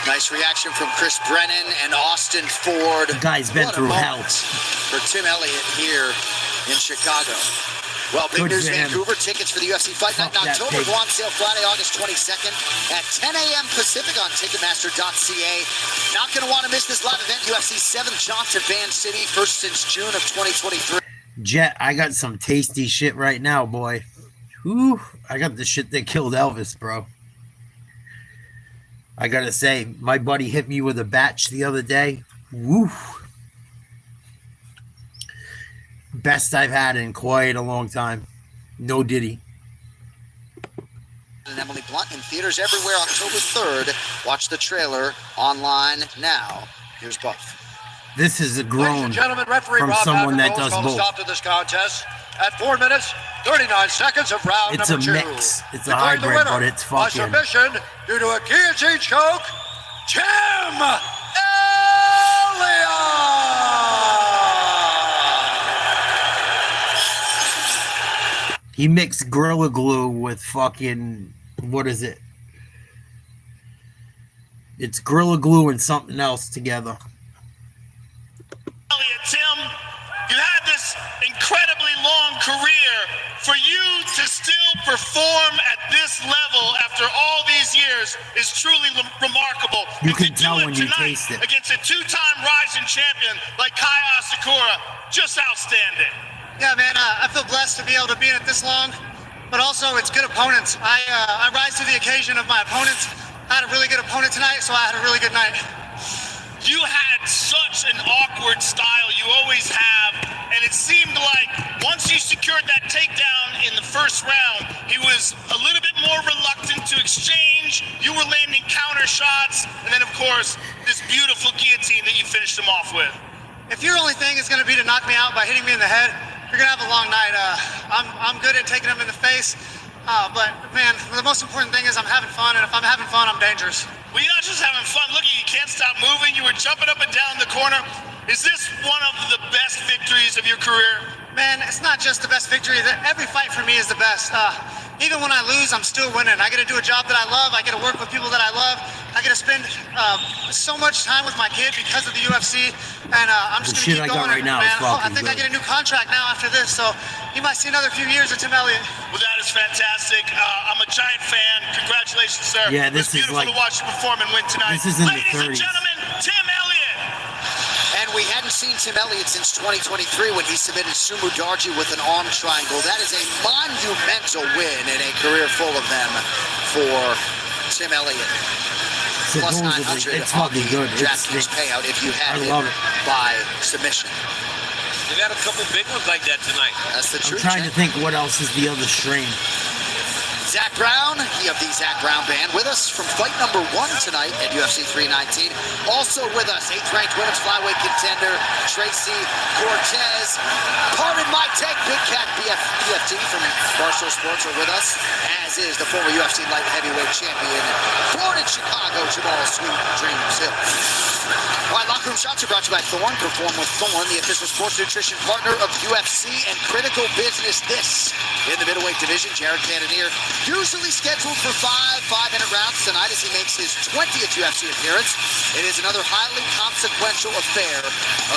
Nice reaction from Chris Brennan and Austin Ford. The guy's been through hell. For Tim Elliott here in Chicago. Well, big news, Vancouver. Tickets for the UFC Fight Night in October go on sale Friday, August 22nd at 10 a.m. Pacific on Ticketmaster.ca. Not going to want to miss this live event. UFC 7th jaunt to Van City, first since June of 2023. Jet, I got some tasty shit right now, boy. Whew, I got the shit that killed Elvis, bro. I gotta say, my buddy hit me with a batch the other day. Woo. Best I've had in quite a long time. No Diddy. And Emily Blunt in theaters everywhere October 3rd. Watch the trailer online now. Here's Buff. This is a groan from Rob someone that Patrick does called a both. stop to this contest at 4 minutes, 39 seconds of round It's number a 2. mix. It's a Declaring the hybrid, winner but it's by fucking. submission due to a guillotine choke, Tim Elliott. He mixed Gorilla Glue with fucking, what is it? It's Gorilla Glue and something else together. Elliott, Tim, you had this incredibly long career. For you to still perform at this level after all these years is truly remarkable. You can tell when you taste it. Against a two-time rising champion like Kai Asakura, just outstanding. Yeah, man, I feel blessed to be able to be in it this long, but also it's good opponents. I rise to the occasion of my opponents. I had a really good opponent tonight, so I had a really good night. You had such an awkward style, you always have, and it seemed like once you secured that takedown in the first round, he was a little bit more reluctant to exchange. You were landing counter shots, and then of course, this beautiful guillotine that you finished him off with. If your only thing is going to be to knock me out by hitting me in the head, you're going to have a long night. I'm good at taking him in the face, but man, the most important thing is I'm having fun, and if I'm having fun, I'm dangerous. Well, you're not just having fun. Look at you, can't stop moving. You were jumping up and down the corner. Is this one of the best victories of your career? Man, it's not just the best victory. Every fight for me is the best. Even when I lose, I'm still winning. I get to do a job that I love. I get to work with people that I love. I get to spend so much time with my kid because of the UFC. And I'm just going to keep going. Right now man, I think I get a new contract now after this. So you might see another few years of Tim Elliott. Well, that is fantastic. I'm a giant fan. Congratulations, sir. Yeah, this is beautiful like, to watch you perform and win tonight. This is in Ladies the 30s. and gentlemen, Tim Elliott. And we hadn't seen Tim Elliott since 2023 when he submitted Sumu Darji with an arm triangle. That is a monumental win in a career full of them for Tim Elliott. Plus 900 it's on the fucking good. DraftKings payout if you have I love it by submission. They've had a couple big ones like that tonight. That's the truth. I'm trying to think what else is the other strain. Zach Brown, he of the Zach Brown Band, with us from fight number 1 tonight at UFC 319. Also with us, 8th ranked women's flyweight contender Tracy Cortez. Pardon my take, Big Cat BFT from Barstool Sports are with us, as is the former UFC light heavyweight champion, born in Chicago, Jamal Sweet Dreams Hill. All right, Locker Room Shots are brought to you by Thorne. Perform with Thorne, the official sports nutrition partner of UFC and Critical Business. This in the middleweight division, Jared Cannonier, usually scheduled for 5-minute rounds tonight as he makes his 20th UFC appearance. It is another highly consequential affair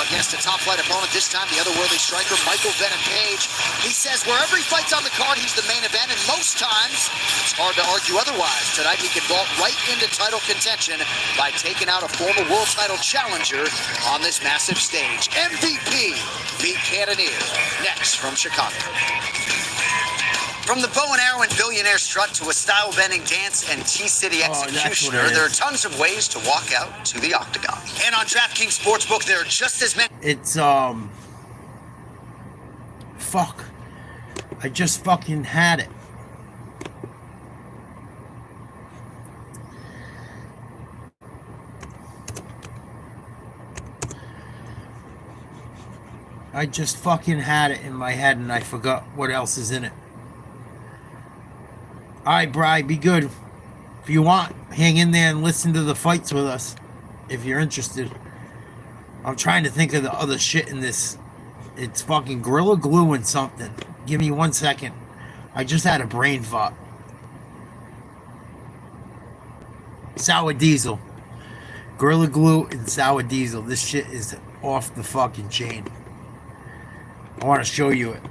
against a top-flight opponent, this time the otherworldly striker, Michael Venom Page. He says wherever he fights on the card, he's the main event, and most times, it's hard to argue otherwise. Tonight, he can vault right into title contention by taking out a former world title challenger on this massive stage. MVP, beat Cannonier, next from Chicago. From the bow and arrow and billionaire strut to a style-bending dance and T-City executioner, there are tons of ways to walk out to the octagon. And on DraftKings Sportsbook, there are just as many... It's, fuck. I just fucking had it. I just fucking had it in my head and I forgot what else is in it. Alright, Bri, be good. If you want, hang in there and listen to the fights with us. If you're interested. I'm trying to think of the other shit in this. It's fucking Gorilla Glue and something. Give me 1 second. I just had a brain fart. Sour Diesel. Gorilla Glue and Sour Diesel. This shit is off the fucking chain. I want to show you it.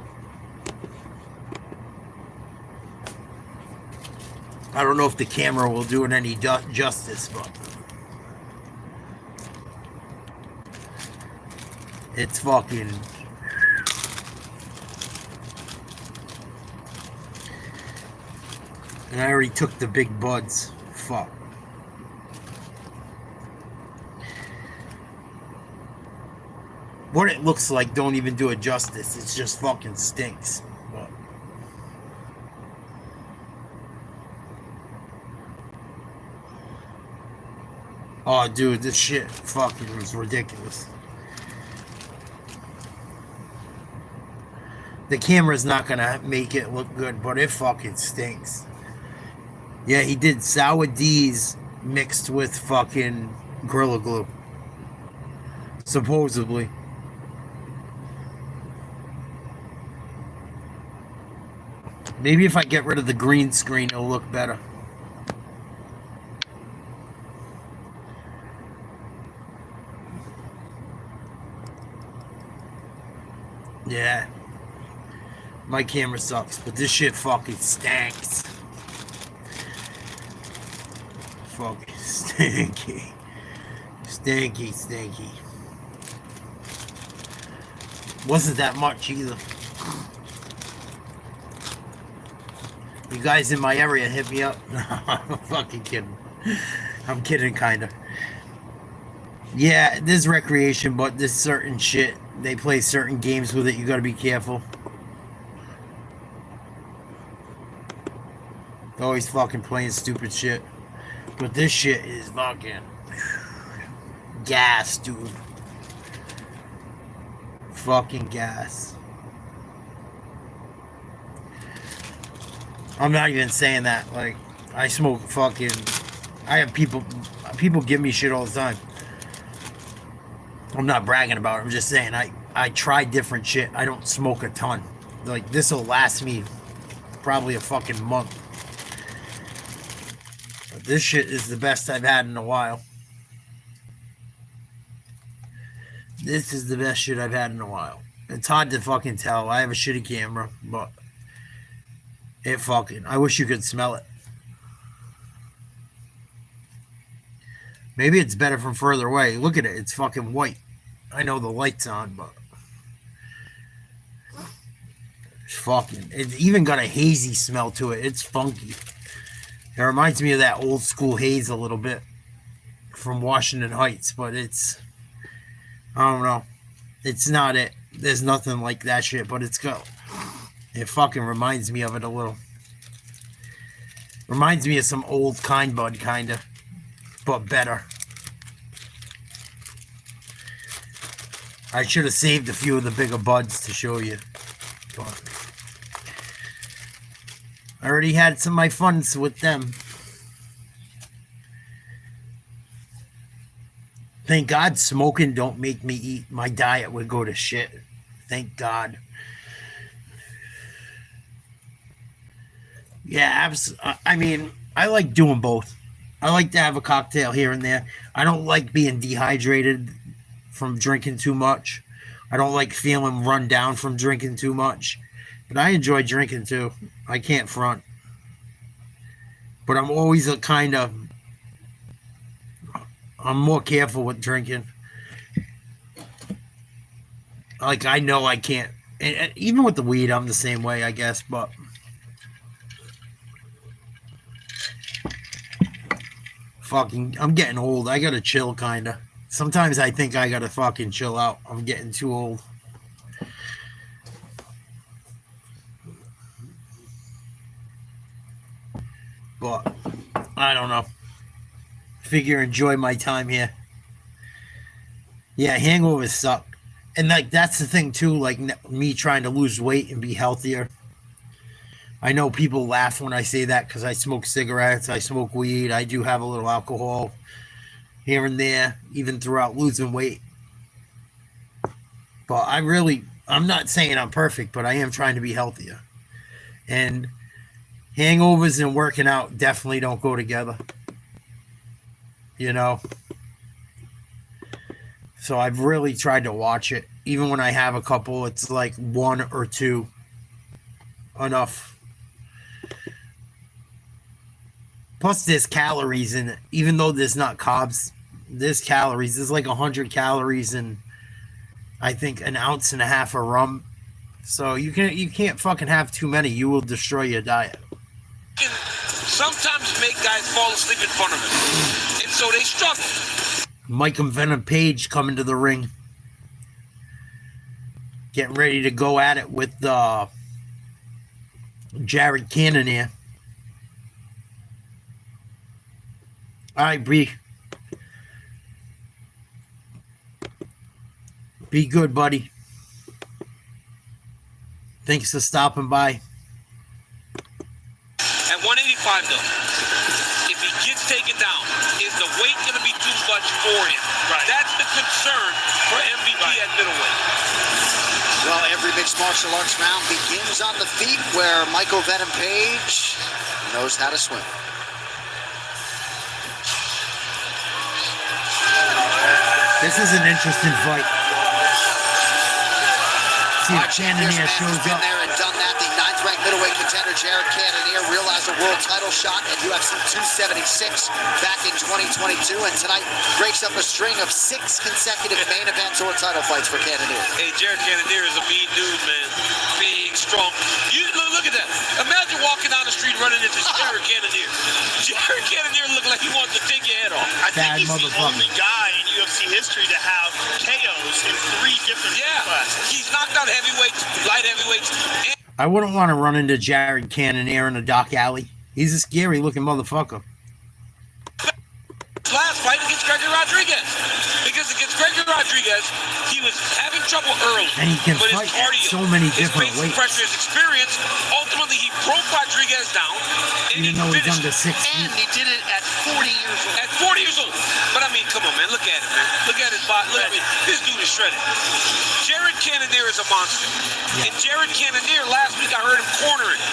I don't know if the camera will do it any justice, but it's fucking... And I already took the big buds. Fuck. What it looks like don't even do it justice. It just fucking stinks. But oh, dude, this shit fucking was ridiculous. The camera's not gonna make it look good, but it fucking stinks. Yeah, he did Sour D's mixed with fucking Gorilla Glue. Supposedly. Maybe if I get rid of the green screen, it'll look better. Yeah. My camera sucks, but this shit fucking stinks. Fucking stinky. Stinky, stinky. Wasn't that much either. You guys in my area hit me up. I'm fucking kidding. I'm kidding, kinda. Yeah, there's recreation, but there's certain shit. They play certain games with it. You gotta be careful. Always fucking playing stupid shit. But this shit is fucking gas, dude. Fucking gas. I'm not even saying that. Like, I smoke fucking... I have people give me shit all the time. I'm not bragging about it. I'm just saying I try different shit. I don't smoke a ton. Like, this will last me probably a fucking month. But this shit is the best I've had in a while. This is the best shit I've had in a while. It's hard to fucking tell. I have a shitty camera, but it fucking... I wish you could smell it. Maybe it's better from further away. Look at it. It's fucking white. I know the light's on, but... It's fucking... It's even got a hazy smell to it. It's funky. It reminds me of that old school haze a little bit. From Washington Heights, but it's... I don't know. It's not it. There's nothing like that shit, but it's got... It fucking reminds me of it a little. Reminds me of some old Kind Bud, kinda. But better. I should have saved a few of the bigger buds to show you. But I already had some of my funs with them. Thank God smoking don't make me eat. My diet would go to shit. Thank God. Yeah, I mean, I like doing both. I like to have a cocktail here and there. I don't like being dehydrated from drinking too much. I don't like feeling run down from drinking too much. But I enjoy drinking too. I can't front. But I'm always a kind of... I'm more careful with drinking. Like, I know I can't... And even with the weed, I'm the same way, I guess, but... Fucking, I'm getting old. I gotta chill, kinda. Sometimes I think I gotta fucking chill out. I'm getting too old. But, I don't know. Figure enjoy my time here. Yeah, hangovers suck. And, like, that's the thing, too. Like, me trying to lose weight and be healthier. I know people laugh when I say that because I smoke cigarettes, I smoke weed, I do have a little alcohol here and there, even throughout losing weight. But I'm not saying I'm perfect, but I am trying to be healthier. And hangovers and working out definitely don't go together. You know? So I've really tried to watch it. Even when I have a couple, it's like 1 or 2. Enough. Plus there's calories in it. Even though there's not carbs, there's calories. There's like 100 calories in, I think, 1.5 ounces of rum. So you can't fucking have too many. You will destroy your diet. Sometimes make guys fall asleep in front of him. And so they struggle. Mike and Venom Page coming to the ring. Getting ready to go at it with Jared Cannonier. All right, Bree. Be good, buddy. Thanks for stopping by. At 185, though, if he gets taken down, is the weight going to be too much for him? Right. That's the concern for MVP at middleweight. Well, every mixed martial arts round begins on the feet, where Michael Venom Page knows how to swim. This is an interesting fight. See if Cannonier shows up. Been there and done that. The 9th-ranked middleweight contender Jared Cannonier realized a world title shot at UFC 276 back in 2022, and tonight breaks up a string of 6 consecutive main events or title fights for Cannonier. Hey, Jared Cannonier is a mean dude, man. Big, strong. You look at that. Imagine walking down the street running into Jared Cannonier. Jared Cannonier looked like he wants to take your head off. I think he's the only guy in UFC history to have KOs in 3 different classes. He's knocked out heavyweights, light heavyweights. I wouldn't want to run into Jared Cannonier in a dark alley. He's a scary looking motherfucker. Last fight against Gregory Rodriguez. Because against Gregory Rodriguez, he was having trouble early. And he can but fight his cardio, so many different his weights. pressure, his experience, ultimately he broke Rodriguez down. And Even though he's under 6 feet. And he did it at 40 years old. At 40 years old. But I mean, come on, man. Look at it, man. Look at his body. Look at it. This dude is shredded. Jared Cannonier is a monster. Yeah. And Jared Cannonier, last week I heard him cornering.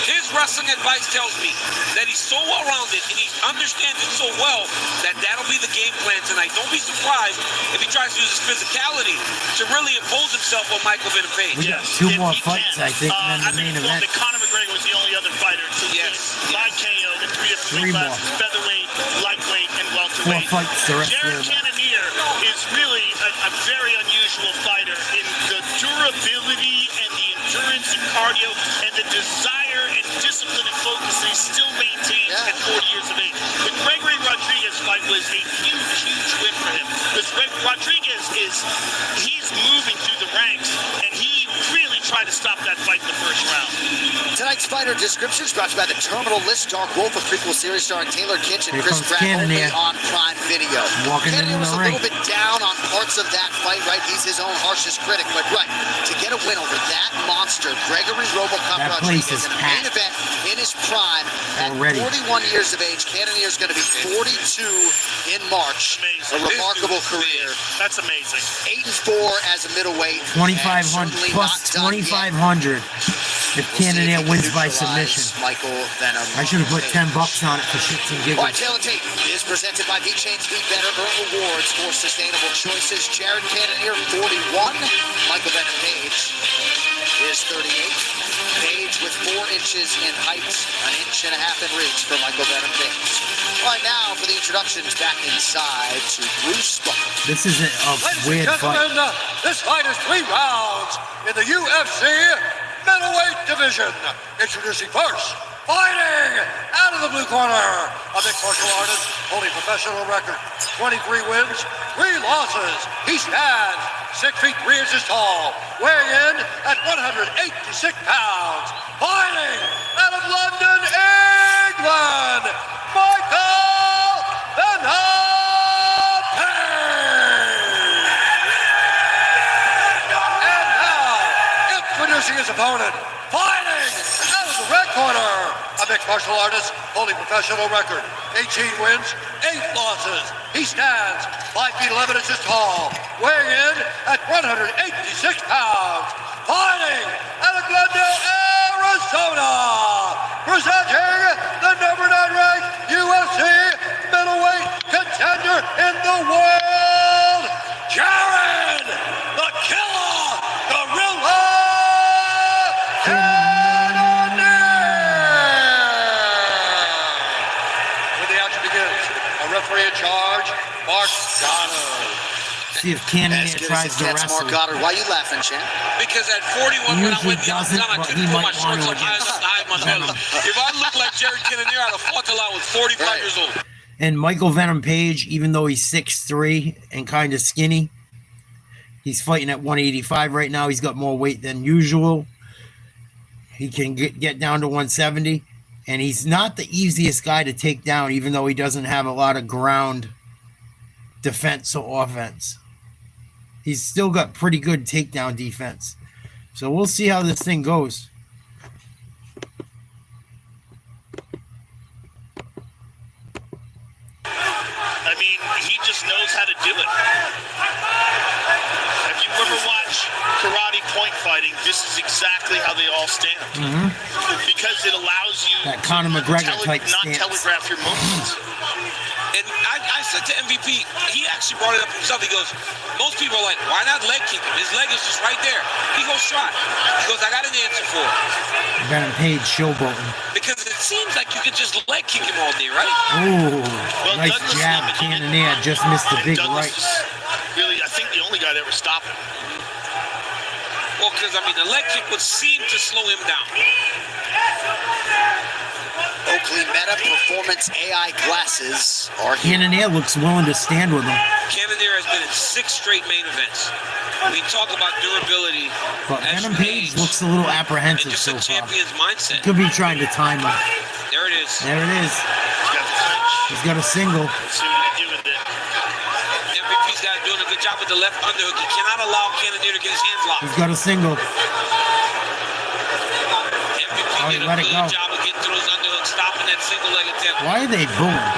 His wrestling advice tells me that he's so well-rounded and he understands it so well that that'll be the game plan tonight. Don't be surprised if he tries to use his physicality to really impose himself on Michael Venom Page. We got 2 more fights, I think, and then the main event. Conor McGregor was the only other fighter to win by KO in 3 different weight classes: featherweight, lightweight, and welterweight. 4 fights the rest Jared of them. Cannonier is really a very unusual fighter in the durability and the endurance and cardio and the desire and discipline and focus that he still maintains at 40 years of age. The Gregory Rodriguez fight was a huge, huge win for him. Because Rodriguez he's moving through the ranks, and he really tried to stop that fight in the first round. Tonight's fighter description is brought to you by the Terminal List Dark Wolf, a prequel series starring Taylor Kitsch and Here Chris comes Pratt, only Cannonier. on Prime Video. Walking Cannonier into was the a little ring. bit down on parts of that fight, right? He's his own harshest critic, but to get a win over that monster, Gregory Robocop That place Rodriguez, is in a main packed. event in his prime at Already. 41 years of age. Cannonier is going to be 42 in March. Amazing. A remarkable career. That's amazing. 8-4 as a middleweight. 2,500 plus 2,500 if Cannonier wins by submission. Michael Venom. I should have put $10 on it for shits and All right, giggles. Taylor Tate is presented by V-Chains Be Better. Earn rewards for sustainable choices. Jared Cannonier, 41. Michael Venom Page is 38. Page with 4 inches in height, 1.5 inches in reach for Michael Venom Page. All right, now for the introductions back inside to Bruce Buffer. This is a Ladies weird and fight. gentlemen, this fight is 3 rounds in the UFC middleweight division. Introducing first, fighting out of the blue corner, a mixed martial artist, holding professional record, 23 wins, 3 losses. He stands 6 feet 3 inches tall, weighing in at 186 pounds. Fighting out of London, England, Michael Venom Page. And now, introducing his opponent, fighting out of the red corner, a mixed martial artist, holding professional record, 18 wins, 8 losses. He stands 5 feet 11 inches tall, weighing in at 186 pounds. Fighting out of Glendale, Arizona, presenting the number 9 ranked UFC middleweight contender in the world, Jared the Killer Gorilla Cannonier. When the action begins, a referee in charge, Mark Godinez. See if Cannonier tries to wrestle. Mark Goddard. Why are you laughing, champ? Because at 41, He when I usually went down, doesn't, I but couldn't he put my might want shorts to up high enough to hide my belly. If I looked like Jared Cannonier, I'd have fought till I was 45 years old. And Michael Venom Page, even though he's 6'3" and kind of skinny, he's fighting at 185 right now. He's got more weight than usual. He can get down to 170. And he's not the easiest guy to take down, even though he doesn't have a lot of ground defense or offense. He's still got pretty good takedown defense. So we'll see how this thing goes. I mean, he just knows how to do it. If you ever watch karate point fighting, this is exactly how they all stand. Because it allows you That Conor McGregor type not stance. telegraph your movements. And I said to MVP, he actually brought it up himself. He goes, most people are like, why not leg kick him? His leg is just right there. He goes, try. He goes, I got an answer for it. Venom Page showboating. Because it seems like you could just leg kick him all day, right? Ooh, nice jab. Cannonier just missed the big right. Really, I think the only guy that ever stopped him. Well, because, I mean, the leg kick would seem to slow him down. Oakley Meta Performance AI glasses are here. Cannonier looks willing to stand with him. Cannonier has been in 6 straight main events. We talk about durability. But Venom Page looks a little apprehensive so far. Champion's mindset. Could be trying to time him. There it is. There it is. He's got a single. MVP's got doing a good job with the left underhook. He cannot allow Cannonier to get his hands locked. He's got a single. MVP did a good job of getting through his underhook, stopping that single leg attempt. Why are they booing?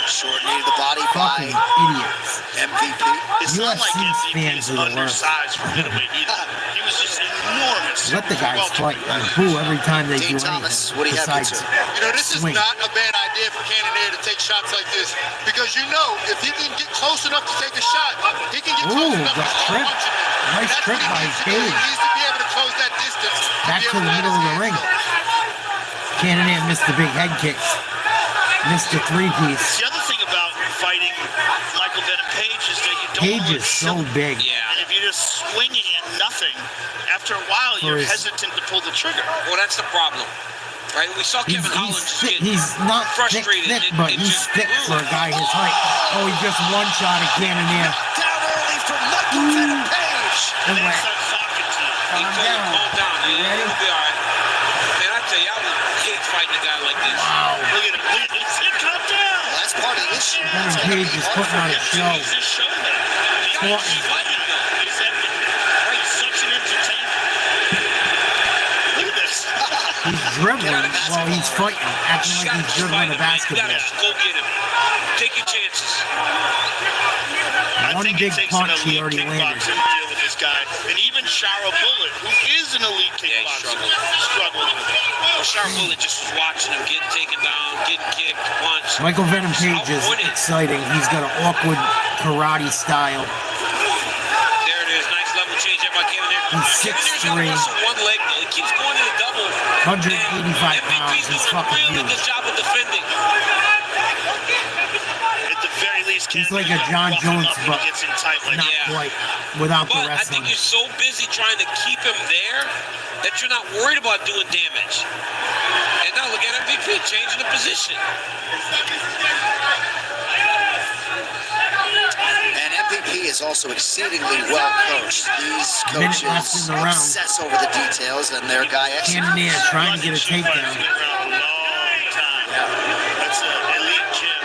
Short knee to the body by idiots. MVP. It's not like UFC fans are the worst. undersized for middleweight either. He was just enormous. Let the guys fight and boo every time they do anything. Besides, You know, this is swing. not a bad idea for Cannonier to take shots like this, because you know if he can get close enough to take a shot, he can get close enough to start trip. punching it. Nice That's trip what by he needs to do. Page. He needs to be able to close that distance. Back to the middle of the ring. Cannonier missed the big head kicks. Missed the 3-piece. The other thing about fighting Michael Venom Page is that you don't Page is so big. And if you're just swinging at nothing, after a while you're hesitant to pull the trigger. Well, that's the problem. Right? We saw Kevin Holland just get He's not thick, frustrated. but he's thick for a guy his height. Oh, he just one-shotted Cannonier. Down early from Michael Venom Page. And then he starts talking to you. He told him, calm down. You ready? We'll be all right. Man, I tell you, I would hate fighting a guy like this. Wow. Look at him. Look at him. He said, calm down. Well, that's part of the issue. Venom Page is putting on a show. He's just showing that. He's fighting though. He's such an entertainer. Look at this. He's dribbling while he's fighting, acting like he's dribbling a basketball. Go get him. Take your chances. One big punch he already landed. To deal with this guy, and even Shara Bullet, who is an elite kickboxer, struggled with it. Well, Shara Bullet just was watching him getting taken down, getting kicked, punched. Michael Venom Page is exciting. He's got an awkward karate style. There it is. Nice level change there by Cannonier. He's 6'3". One leg though. He keeps going to the double. 185 pounds. He's fucking Really good huge. job of defending. At the very least, He's like a John Jones, but not quite, without the But I wrestling. think you're so busy trying to keep him there that you're not worried about doing damage. And now look at MVP changing the position. And MVP is also exceedingly well coached. These coaches obsess over the details, and their guy Cannonier trying to get a takedown. That's an elite gym.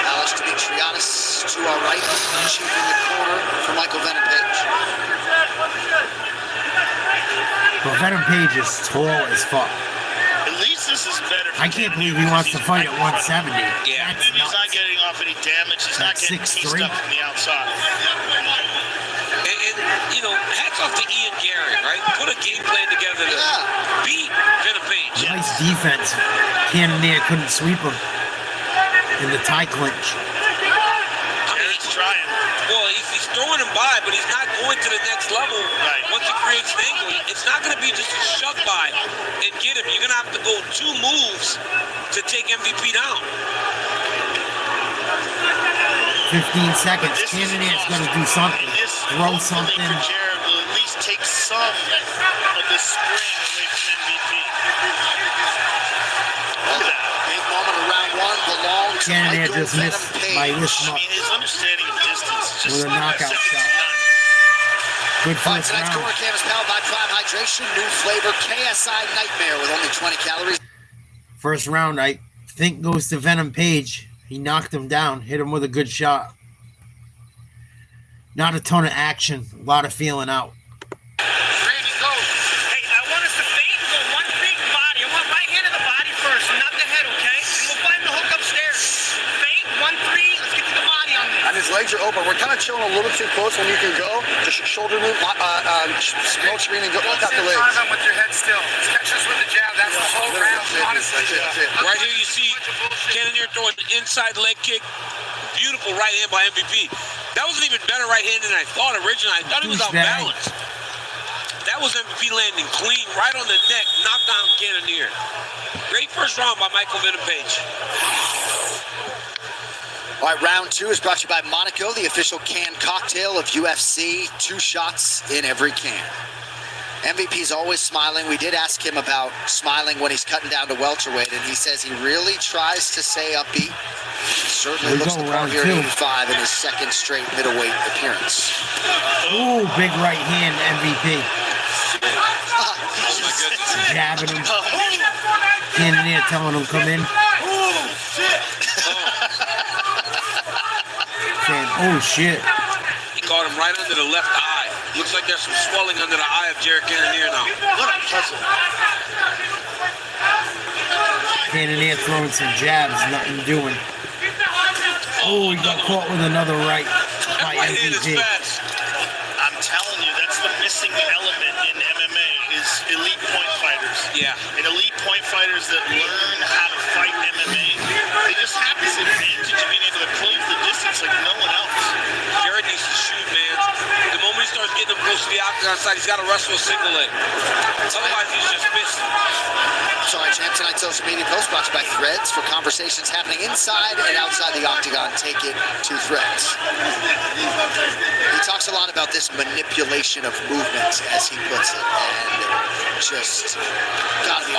Alex Dimitriadis to our right, chief in the corner for Michael Venom Page. But Venom Page is tall as fuck. At least this is better I can't believe he wants to fight at 170. Yeah. And he's not getting off any damage. He's not getting pieced up from the outside. And, you know, hats off to Ian Garrett, right? Put a game plan together to beat Venom Page. Nice defense. Cannonier couldn't sweep him in the tie clinch. Garrett's trying. Well, he's throwing him by, but he's not going to the next level. Right. Once he creates the angle, it's not going to be just a shove by and get him. You're going to have to go 2 moves to take MVP down. 15 seconds. Cannonier's going to do something. Throw something. Jared will at least take some of the spring away from MVP. Look at that. Big moment of round 1 belongs to Cannonier Michael just missed Venom Page. by this I much mean, his understanding of distance is just with a knockout shot. Good All right, first tonight's round. corner cam is powered by Prime Hydration, new flavor KSI Nightmare with only 20 calories. First round, I think, goes to Venom Page. He knocked him down, hit him with a good shot. Not a ton of action, a lot of feeling out. Randy, go. Hey, I want us to feint and go one big body. I want right hand of the body first, not the head, okay? And we'll find the hook upstairs. Feint, 1-3, let's get to the body on this. And his legs are open. We're kind of chilling a little too close when you can go. Just shoulder move, smoke screen and go look out the legs. On with your head still. Catch us with the jab. That's the whole round. Honestly. That's it. Right here you see Cannonier throwing an inside leg kick. Beautiful right hand by MVP. That was an even better right hand than I thought originally. I thought he was out balanced. That was MVP landing clean, right on the neck, knocked down Cannonier. Great first round by Michael Venom Page. All right, round 2 is brought to you by Monaco, the official can cocktail of UFC. 2 shots in every can. MVP's always smiling. We did ask him about smiling when he's cutting down to welterweight, and he says he really tries to stay upbeat. Certainly looks the part here at 85 in his second straight middleweight appearance. Ooh, big right hand, MVP. Oh my goodness. Jabbing him. Cannonier telling him come in. Saying, oh shit. He caught him right under the left eye. Looks like there's some swelling under the eye of Jared Cannonier now. What a puzzle. Cannonier throwing some jabs, nothing doing. Oh, he got caught with another right by MVP. I'm telling you, that's the missing element in MMA is elite point fighters. Yeah. And elite point fighters that learn how to fight MMA, they just have this advantage of being able to close the distance like no one else. Jared needs to shoot, man. The moment he starts getting him close to the octagon side, he's got to wrestle a single leg. Otherwise, he's just missing. Sorry, champ. Tonight's social media post brought to you by Threads for conversations happening inside and outside the octagon. Take it to Threads. He talks a lot about this manipulation of movement, as he puts it, and just gotta be.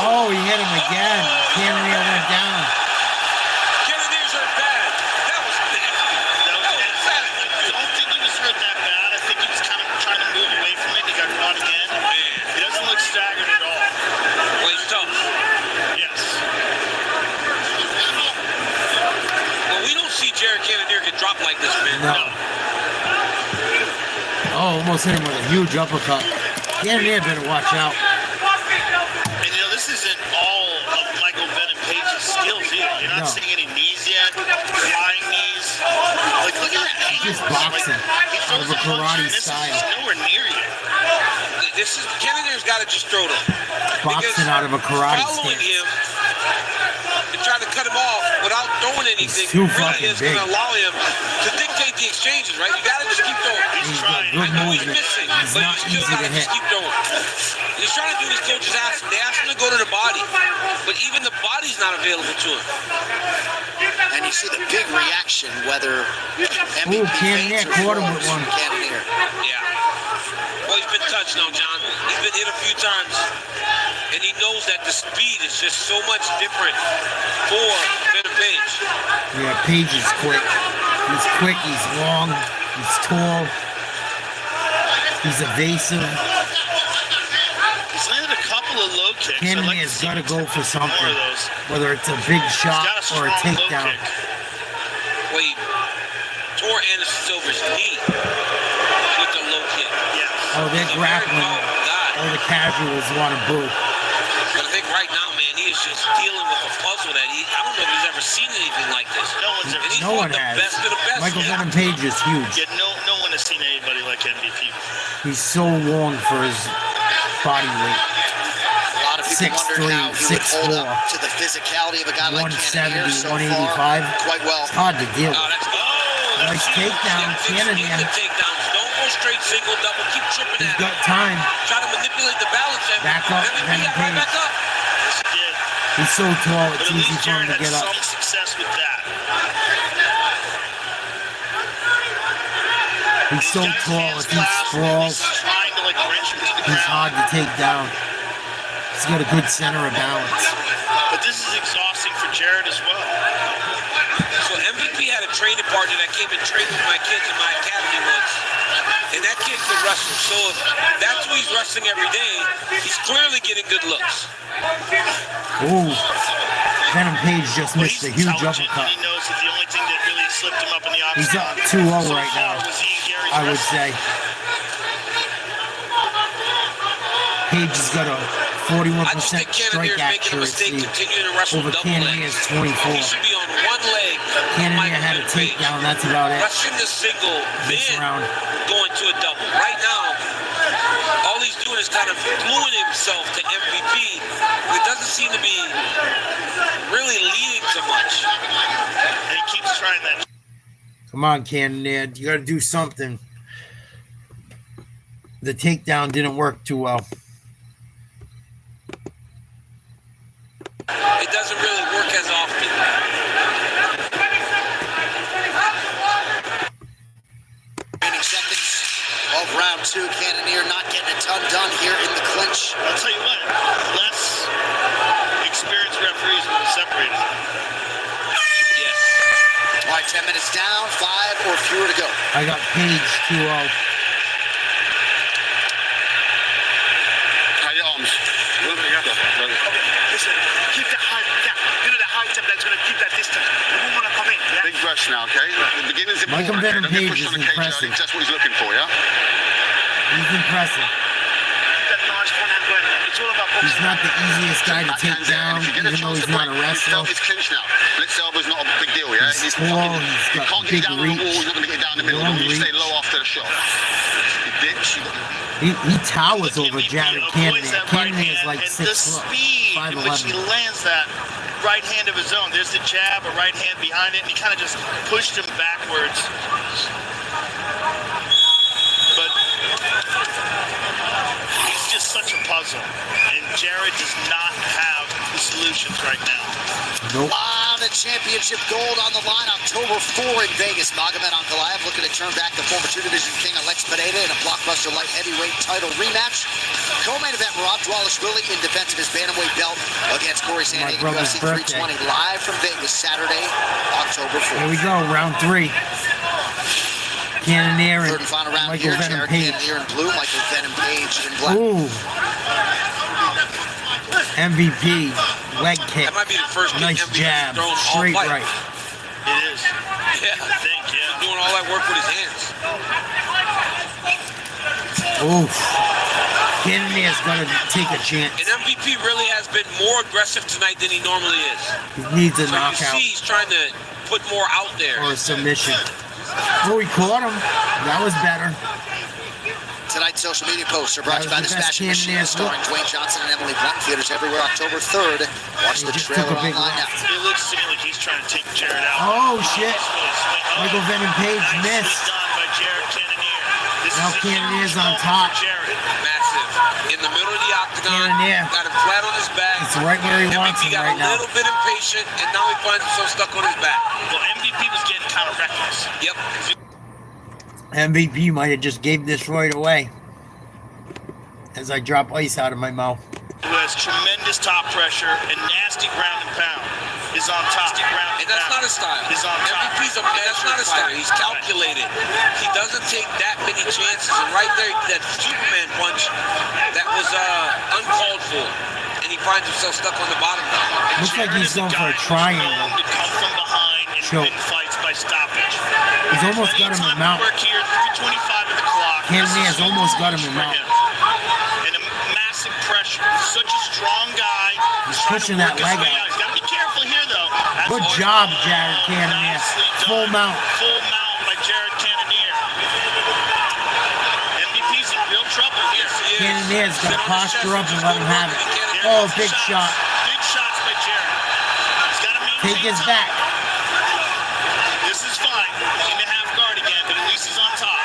Oh, he hit him again. Cannonier went down. Cannonier's hurt bad. That was bad. I don't think he was hurt that bad. I think he was kind of trying to move away from it. He got caught again. Man. He doesn't look staggered at all. Well, he's tough. Yes. Well, we don't see Jared Cannonier get dropped like this, man. No. Oh, almost hit him with a huge uppercut. Cannonier better watch out. And you know, this isn't all of Michael Venom Page's skills either. You're not seeing any knees yet, flying knees. Like, look at that. Just boxing out of a karate style. Nowhere near you. This is Cannonier's got to just throw them. Boxing out of a karate following stance. him and trying to cut him off without throwing anything He's too really fucking is going big. to allow him to dictate the exchanges, right? You got to just keep throwing. He's got good I know he's movement. missing, He's but not you still easy got to to just hit. keep throwing. He's trying to do his coaches ask him. They ask him to go to the body, but even the body's not available to him. And you see the big reaction, whether Ooh, Cannonier caught him with one. Cannonier. Yeah. Well, he's been touched now, John. He's been hit a few times. And he knows that the speed is just so much different for Venom Page. Yeah, Page is quick. He's quick, he's long, he's tall, he's evasive. He's landed a couple of low kicks. Cannonier's got to go for something, more of those. whether it's a big shot or a takedown. Wait, tore Anderson Silver's knee with the low kick. Oh, they're grappling. All the casuals want to boo. But I think right now, man, he is just dealing with a puzzle that I don't know if he's ever seen anything like this. No one has. Michael Venom Page is huge. Yeah, no one has seen anybody like MVP. He's so long for his body weight. A lot of people wondered how he would hold up to the physicality of a guy like Cannonier. 170, So 185. far, quite well. It's hard to deal with. Nice takedown, Cannonier. Don't go straight single, double. Keep tripping He's at got it. time. Try to manipulate the balance. Back up, MVP, Venom right Page. back up. He's so tall, it's But at easy least for him Jared to had get up. some success with that. He's so tall, if he sprawls, Trying to like wrench him to the he's ground. hard to take down. He's got a good center of balance. But this is exhausting for Jared as well. So MVP had a training partner that came and trained with my kids in my academy once. And that kid could wrestle. So if that's who he's wrestling every day, he's clearly getting good looks. Ooh. Venom Page just missed a huge Intelligent, uppercut. and he knows that the only thing that really slipped him up in the He's octagon up 2-0 so right far now, was he and Gary's I would wrestling. say. Page has got a 41% strike accuracy over Cannonier's 24. He should be on one leg. Cannonier had a takedown, that's about it. Rushing the single, This then round. going to a double. Right now, all he's doing is kind of gluing himself to MVP. It doesn't seem to be really leading so much. And he keeps trying that. Come on, Cannonier, you got to do something. The takedown didn't work too well. It doesn't really work as often. Remaining seconds of round two. Cannonier not getting a ton done here in the clinch. I'll tell you what, less experienced referees will separate them. Yes. All right, 10 minutes down, 5 or fewer to go. I got Page 2-0. How your arms? Listen, keep that height, that height up that's going to keep that distance. You won't want to come in, yeah? Big brush now, okay? The beginning's Michael important. Venom Okay? Don't get Page pushed is on the cage, impressive. Alex. That's what he's looking for, yeah? He's impressive. That nice front hand going. It's all about boxing. He's not the easiest guy to take down, If you get a even though chance he's to not a break, wrestler. It's clinched now. Blitz elbow's not a big deal, yeah? He's tall, he's you got can't big get down on the wall, reach, he's not going to get down the middle. long You stay reach. low after the shot. You bitch. He towers over Jared Cannonier. That right Cannonier is hand, like and 6 the foot, speed in which he 5'11". lands that right hand of his own. There's the jab, a right hand behind it, and he kind of just pushed him backwards. But he's just such a puzzle, and Jared does not have the solutions right now. Nope. Lot of championship gold on the line. October 4 in Vegas. Magomed Ankalaev looking to turn back the former 2-division king Alex Pineda in a blockbuster light heavyweight title rematch. Co-main event, Rob Dwalishvili in defense of his bantamweight belt against Corey My Sandhagen. brother's UFC 320 live from Vegas Saturday, October 4th. Here we go, round 3. Cannonier Third and and final round Michael here. Venom Jared Page. Cannonier in blue, Michael Venom Page in black. Ooh. MVP, leg kick. That might be the first kick Nice MVP jab, thrown all straight fight. right. It is. Yeah, I think, yeah. doing all that work with his hands. Oof. Cannonier's gonna take a chance. And MVP really has been more aggressive tonight than he normally is. He needs a So you knockout see he's trying to put more out there. or a submission. Oh, he caught him. That was better. Tonight's social media posts are brought to you by That was the the best Smashing Machine, Cannonier's starring Dwayne Johnson and Emily Blunt. Theaters everywhere, October 3rd. Watch the just trailer took a big online now. left. It looks to me like he's trying to take Jared out. Oh, shit. He's really swinging. Michael Venom Page Nicely missed. done by Jared Cannonier. This Now is a Cannonier's huge on moment top. for Jared. Massive. In the middle of the octagon. Cannonier. Got him flat on his back. It's right where he wants MVP him got right a now. little bit impatient, and now he finds himself stuck on his back. Well, MVP was getting kind of reckless. Yep. MVP might have just gave this right away. As I drop ice out of my mouth. Who has tremendous top pressure and nasty ground and pound. Is on top. And that's not his style. Is on top. MVP's that's not his style. He's calculated. He doesn't take that many chances. And right there, that Superman punch, that was uncalled for. And he finds himself stuck on the bottom now. Looks like he's going for a triangle. To come from behind and Choke. win fights by stoppage. He's almost got him in mount. Work here, 3:25 at the clock. Cannonier's almost got him in mount. And a massive some pressure. Such a strong guy. He's pushing that leg out. He's got to be careful here, though. Good job, Jared Cannonier. Full mount. Full mount by Jared Cannonier. MVP's in real trouble here. Cannonier's got to posture up and let him have it. Oh, big shot. Big shots by Jared. He's got to maintain Take his top. back. This is fine. In the half guard again, but at least he's on top.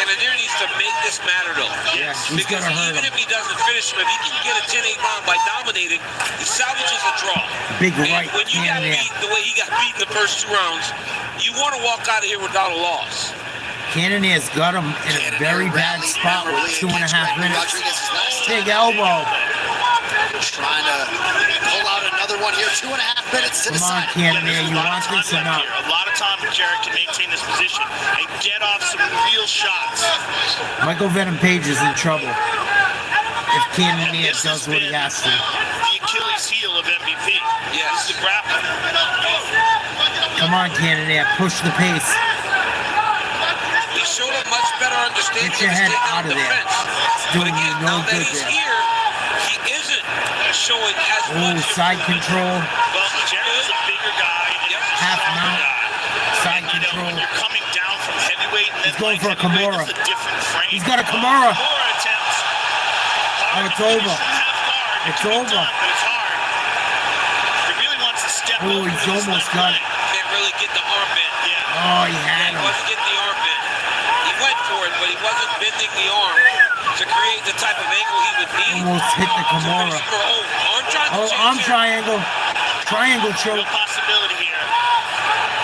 Cannonier needs to make this matter, though. Yes, he's because gonna hurt even him. if he doesn't finish him, if he can get a 10-8 round by dominating, he salvages a draw. Big And right, when you got Cannonier. beat the way he got beat in the first 2 rounds, you want to walk out of here without a loss. Cannonier's got him in a very bad spot with 2.5 minutes. Big elbow. Trying to pull out another one here. 2.5 minutes to Come on, decide. Cannonier, you want this or not? A lot of time for Jared to maintain this position and get off some real shots. Michael Venom Page is in trouble if Cannonier does what he has to. The Achilles heel of MVP. Yes. This is the grappling. Come on, Cannonier, push the pace. He showed a much better understanding Get your of his head takedown out of there. defense. It's doing But you again, no now that good he's there. here, he isn't showing as Oh, much. side control. Well, Jared's a bigger guy. And Half mount. Side you know, control. when you're coming down from heavyweight and then He's going for a light heavyweight, Kimura. that's a different frame. He's got a Kimura. Kimura attempts. Oh, it's over. It's over. But it's hard. He really wants to step Oh, over he's to this almost left got leg. it. Can't really get the arm bend. Yeah. Oh, he had He him. wasn't getting the arm bend. He went for it, but he wasn't bending the arm to create the type of angle he would need. Almost hit the Kimura. Oh, arm triangle. Triangle choke. Real possibility here.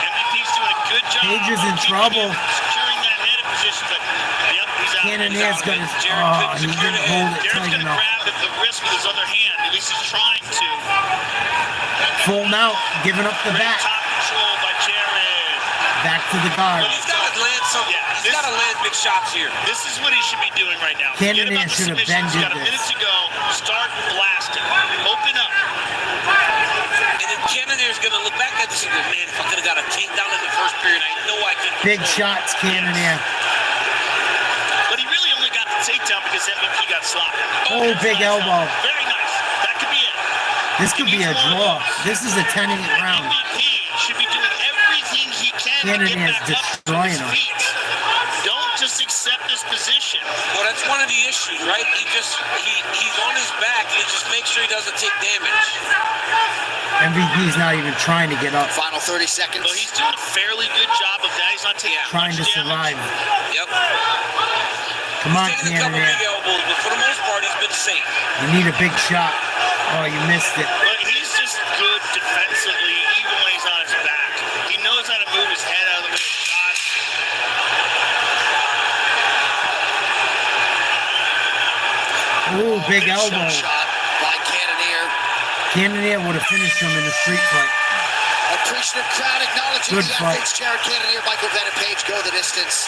MVP's doing a good job. Page is in trouble. Securing that headed position, but yep, he's out. Cannonier's got his. Oh, he didn't hold it Jared's tight gonna enough. grab at the wrist with his other hand. At least he's trying to. Full mount, giving up the Great back. top control by Jared. Back to the guard. He's got to land some. He's got to land big shots here. This is what he should be doing right now. Cannonier Forget about the should have submissions. He's bended got a minute this. to go. Start blasting. Open up. And then Cannonier's going to look back at this and go, man, if I could have got a takedown in the first period, I know I could. Big shots, Cannonier. But he really only got the takedown because MVP got sloppy. Oh, big elbow. Very nice. That could be it. This could be a draw. This is a 10-8 round. MVP should be doing everything he can to Cannonier's get back up to destroying his him. feet. Don't just accept this position. Well, that's one of the issues, right? He's on his back, and he just makes sure he doesn't take damage. MVP's not even trying to get up. Final 30 seconds. Well, he's doing a fairly good job of that. He's not taking Trying to much damage. survive. Yep. Come on, Taking a couple Cannonier. big elbows, but for the most part, he's been safe. You need a big shot. Oh, you missed it. But he's just good defensively, even when he's on his back. He knows how to move his head out of the way of shots. Oh, big elbow. Shot by Cannonier. Cannonier would have finished him in the street fight. Appreciative crowd acknowledging Good the fight. athletes. Jared Cannonier, Michael Venom Page go the distance.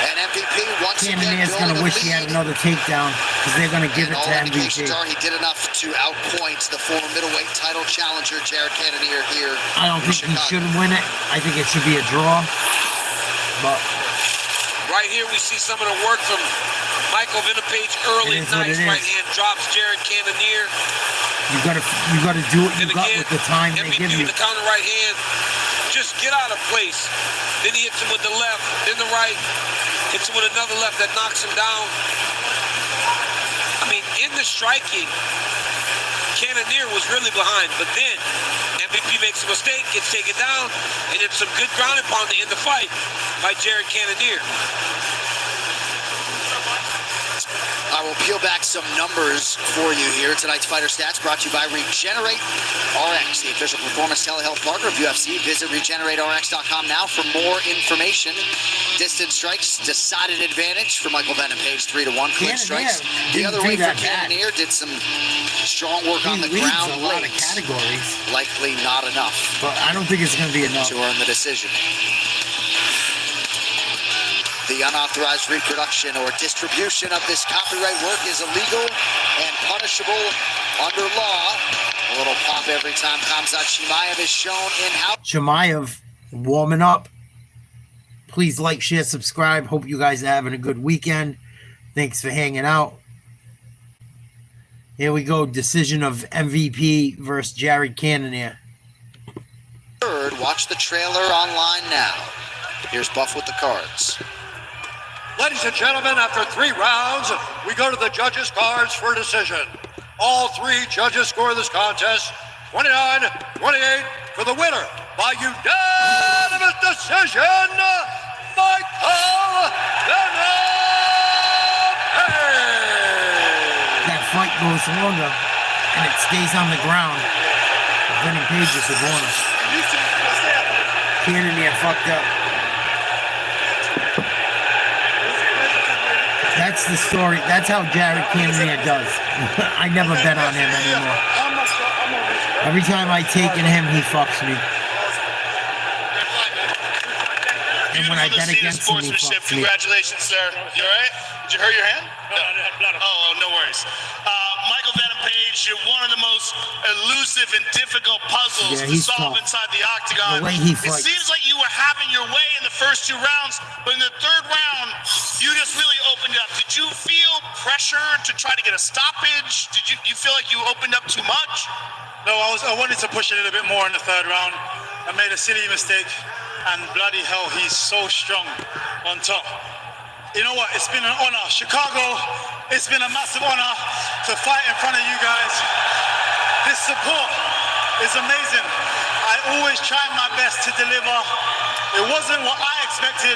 And MVP once Cannonier's again going to building a wish he had lead. another takedown because they're going to give it All to indications MVP. are he did enough to outpoint the former middleweight title challenger Jared Cannonier here. I don't in think he Chicago. should win it. I think it should be a draw. But Right here, we see some of the work from Michael Venom Page early. It is what Nice it is. right hand drops Jared Cannonier. you got to do what you And got again, with the time they MVP give you. with the counter right hand. Just get out of place. Then he hits him with the left, then the right. Hits him with another left that knocks him down. I mean, in the striking, Cannonier was really behind, but then MVP makes a mistake, gets taken down, and it's some good ground and pound to end the fight by Jared Cannonier. I will peel back some numbers for you here. Tonight's Fighter Stats brought to you by Regenerate RX, the official performance telehealth partner of UFC. Visit regenerate.rx.com now for more information. Distance strikes, decided advantage for Michael Venom Page, 3-1. Clinch strikes the other way for Cannonier. Did some strong work on the He leads ground a lot of late. categories. Likely not enough But I don't think it's going to be enough. to earn the decision. The unauthorized reproduction or distribution of this copyright work is illegal and punishable under law. A little pop every time Khamzat Chimaev is shown in house. Chimaev warming up. Please like, share, subscribe. Hope you guys are having a good weekend. Thanks for hanging out. Here we go. Decision of MVP versus Jared Cannonier. Third, watch the trailer online now. Here's Buff with the cards. Ladies and gentlemen, after 3 rounds, we go to the judges' cards for decision. All 3 judges score this contest 29-28 for the winner by unanimous decision, Michael That fight goes longer and it stays on the ground. Vinny Page is the corner. Cannonier fucked up. That's the story. That's how Jared Cannonier does. I never bet on him anymore. Every time I take in him, he fucks me. And when I bet against him, he fucks me. Congratulations, sir. You all right? Did you hurt your hand? No, I had blood. Oh, no worries. Michael Venom Page, you're one of the most elusive and difficult puzzles to solve inside the octagon. The way he It fights. seems like you were having your way in the first 2 rounds, but in the 3rd round, you just really opened up. Did you feel pressure to try to get a stoppage? Did you feel like you opened up too much? No, I wanted to push it a little bit more in the 3rd round. I made a silly mistake, and bloody hell, he's so strong on top. You know what? It's been an honor. Chicago, it's been a massive honor to fight in front of you guys. This support is amazing. I always try my best to deliver. It wasn't what I expected,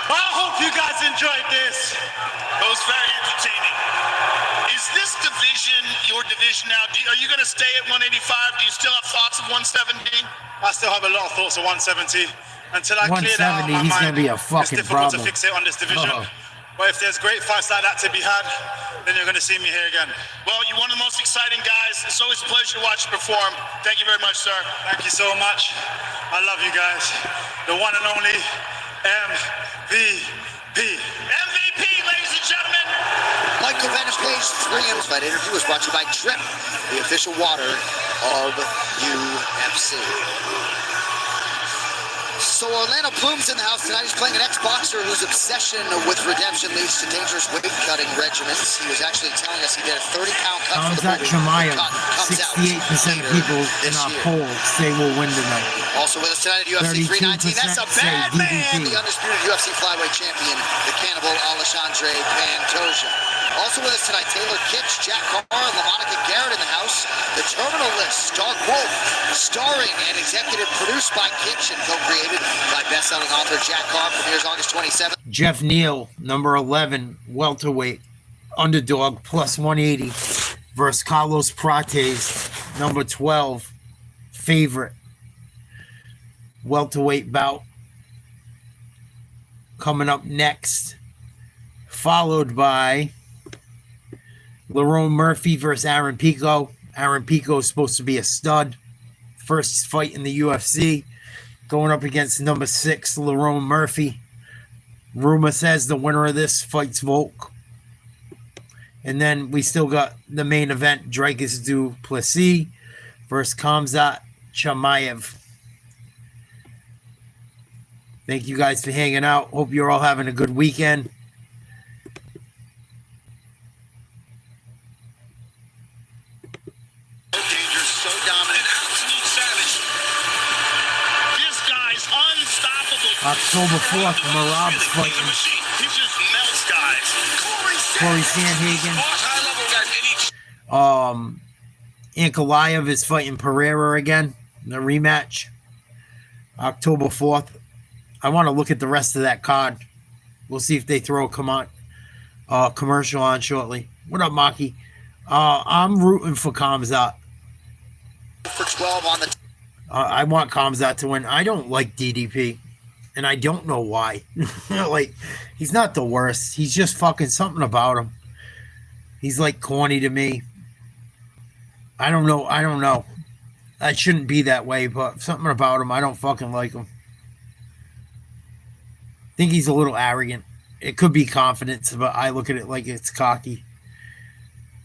but I hope you guys enjoyed this. It was very entertaining. Is this division your division now? Are you going to stay at 185? Do you still have thoughts of 170? I still have a lot of thoughts of 170. Until I clear that out of my 170, he's mind, gonna be a fucking it's difficult problem. to fixate on this division. Uh-oh. But if there's great fights like that to be had, then you're going to see me here again. Well, you're one of the most exciting guys. It's always a pleasure to watch you perform. Thank you very much, sir. Thank you so much. I love you guys. The one and only MVP. MVP, ladies and gentlemen. Michael Venom Page, 3M's fight interview was brought to you by Drip, the official water of UFC. So Orlando Bloom's in the house tonight. He's playing an ex-boxer whose obsession with redemption leads to dangerous weight-cutting regimens. He was actually telling us he did a 30-pound cut for the movie. Chimaev, 68% of people in our poll say we'll win tonight. Also with us tonight at UFC 319, that's a bad man, the undisputed UFC flyweight champion, the cannibal Alexandre Pantoja. Also with us tonight, Taylor Kitsch, Jakar, and LaMonica Garrett in the house. The Terminal List, Dark Wolf, starring and executive produced by Kitsch and co-created by best-selling author Jakar, premieres August 27th. Jeff Neal, number 11, welterweight, underdog, plus 180, versus Carlos Prates, number 12, favorite, welterweight bout. Coming up next, followed by Lerone Murphy versus Aaron Pico. Aaron Pico is supposed to be a stud. First fight in the UFC. Going up against number 6, Lerone Murphy. Rumor says the winner of this fights Volk. And then we still got the main event, Dricus du Plessis versus Khamzat Chimaev. Thank you guys for hanging out. Hope you're all having a good weekend. So dominant, absolute savage. This guy's unstoppable. October 4th, Marab's fighting He just melts guys. Corey Sandhagen. Ankalaev is fighting Pereira again. The rematch. October 4th. I want to look at the rest of that card. We'll see if they throw a commercial on shortly. What up, Maki? I'm rooting for Khamzat. For 12 on the I want Khamzat to win. I don't like DDP, and I don't know why. Like, he's not the worst. He's just fucking something about him. He's like corny to me. I don't know. I shouldn't be that way, but something about him, I don't fucking like him. I think he's a little arrogant. It could be confidence, but I look at it like it's cocky.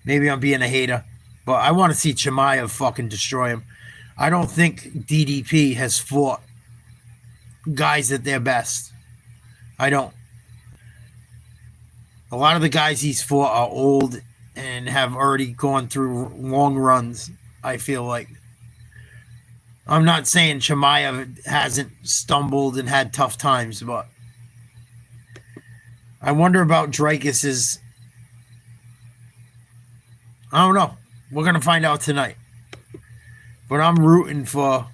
Maybe I'm being a hater, but I want to see Chimaev fucking destroy him. I don't think DDP has fought guys at their best. I don't. A lot of the guys he's fought are old and have already gone through long runs, I feel like. I'm not saying Chimaev hasn't stumbled and had tough times, but I wonder about Dricus's. I don't know. We're going to find out tonight. But I'm rooting for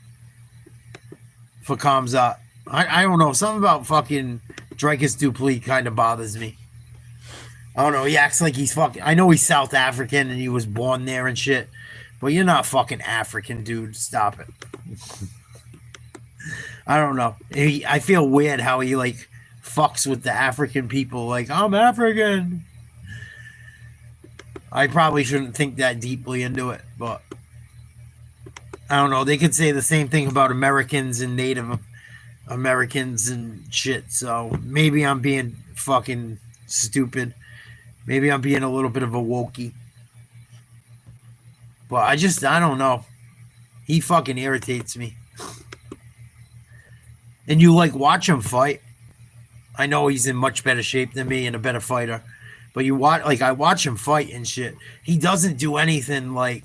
Khamzat. I don't know. Something about fucking Dricus du Plessis kind of bothers me. I don't know. He acts like he's fucking... I know he's South African and he was born there and shit. But you're not fucking African, dude. Stop it. I don't know. I feel weird how he, like, fucks with the African people. Like, I'm African. I probably shouldn't think that deeply into it, but... I don't know. They could say the same thing about Americans and Native Americans and shit. So maybe I'm being fucking stupid. Maybe I'm being a little bit of a wokey. But I don't know. He fucking irritates me. And you, like, watch him fight. I know he's in much better shape than me and a better fighter. But you watch, like, I watch him fight and shit. He doesn't do anything, like...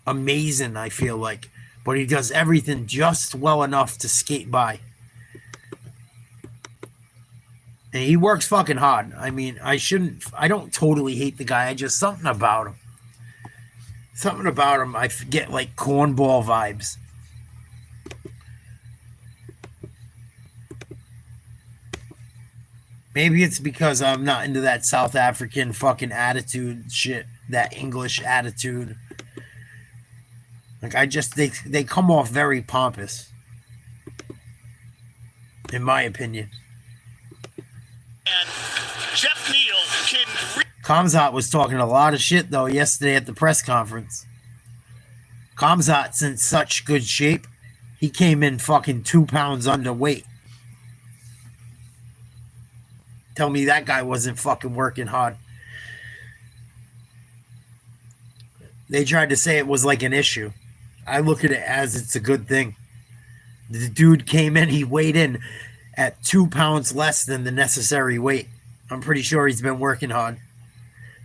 amazing, I feel like, but he does everything just well enough to skate by, and he works fucking hard. I mean, I don't totally hate the guy. I just something about him, I get like cornball vibes. Maybe it's because I'm not into that South African fucking attitude shit, that English attitude. Like, they come off very pompous, in my opinion. And Jeff Neal can... Khamzat was talking a lot of shit, though, yesterday at the press conference. Khamzat's in such good shape, he came in fucking 2 pounds underweight. Tell me that guy wasn't fucking working hard. They tried to say it was like an issue. I look at it as it's a good thing. The dude came in, he weighed in at 2 pounds less than the necessary weight. I'm pretty sure he's been working hard.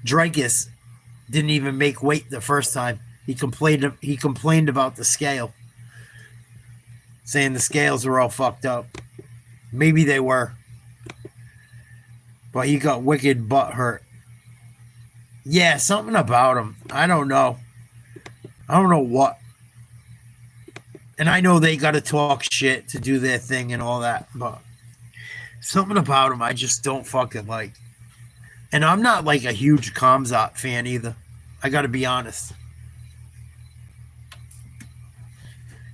Dricus didn't even make weight the first time. He complained about the scale, saying the scales were all fucked up. Maybe they were. But he got wicked butt hurt. Yeah, something about him. I don't know. I don't know what. And I know they got to talk shit to do their thing and all that, but something about him I just don't fucking like. And I'm not like a huge Khamzat fan either. I got to be honest.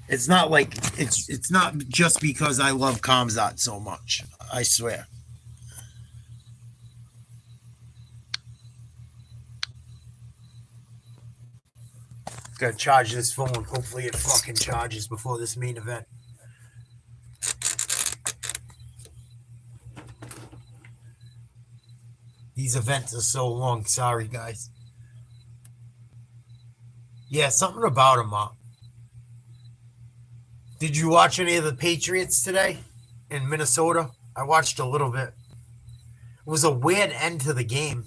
It's not like it's not just because I love Khamzat so much. I swear. Gotta charge this phone. Hopefully it fucking charges before this main event. These events are so long. Sorry, guys. Yeah, something about him, Mom. Did you watch any of the Patriots today in Minnesota? I watched a little bit. It was a weird end to the game.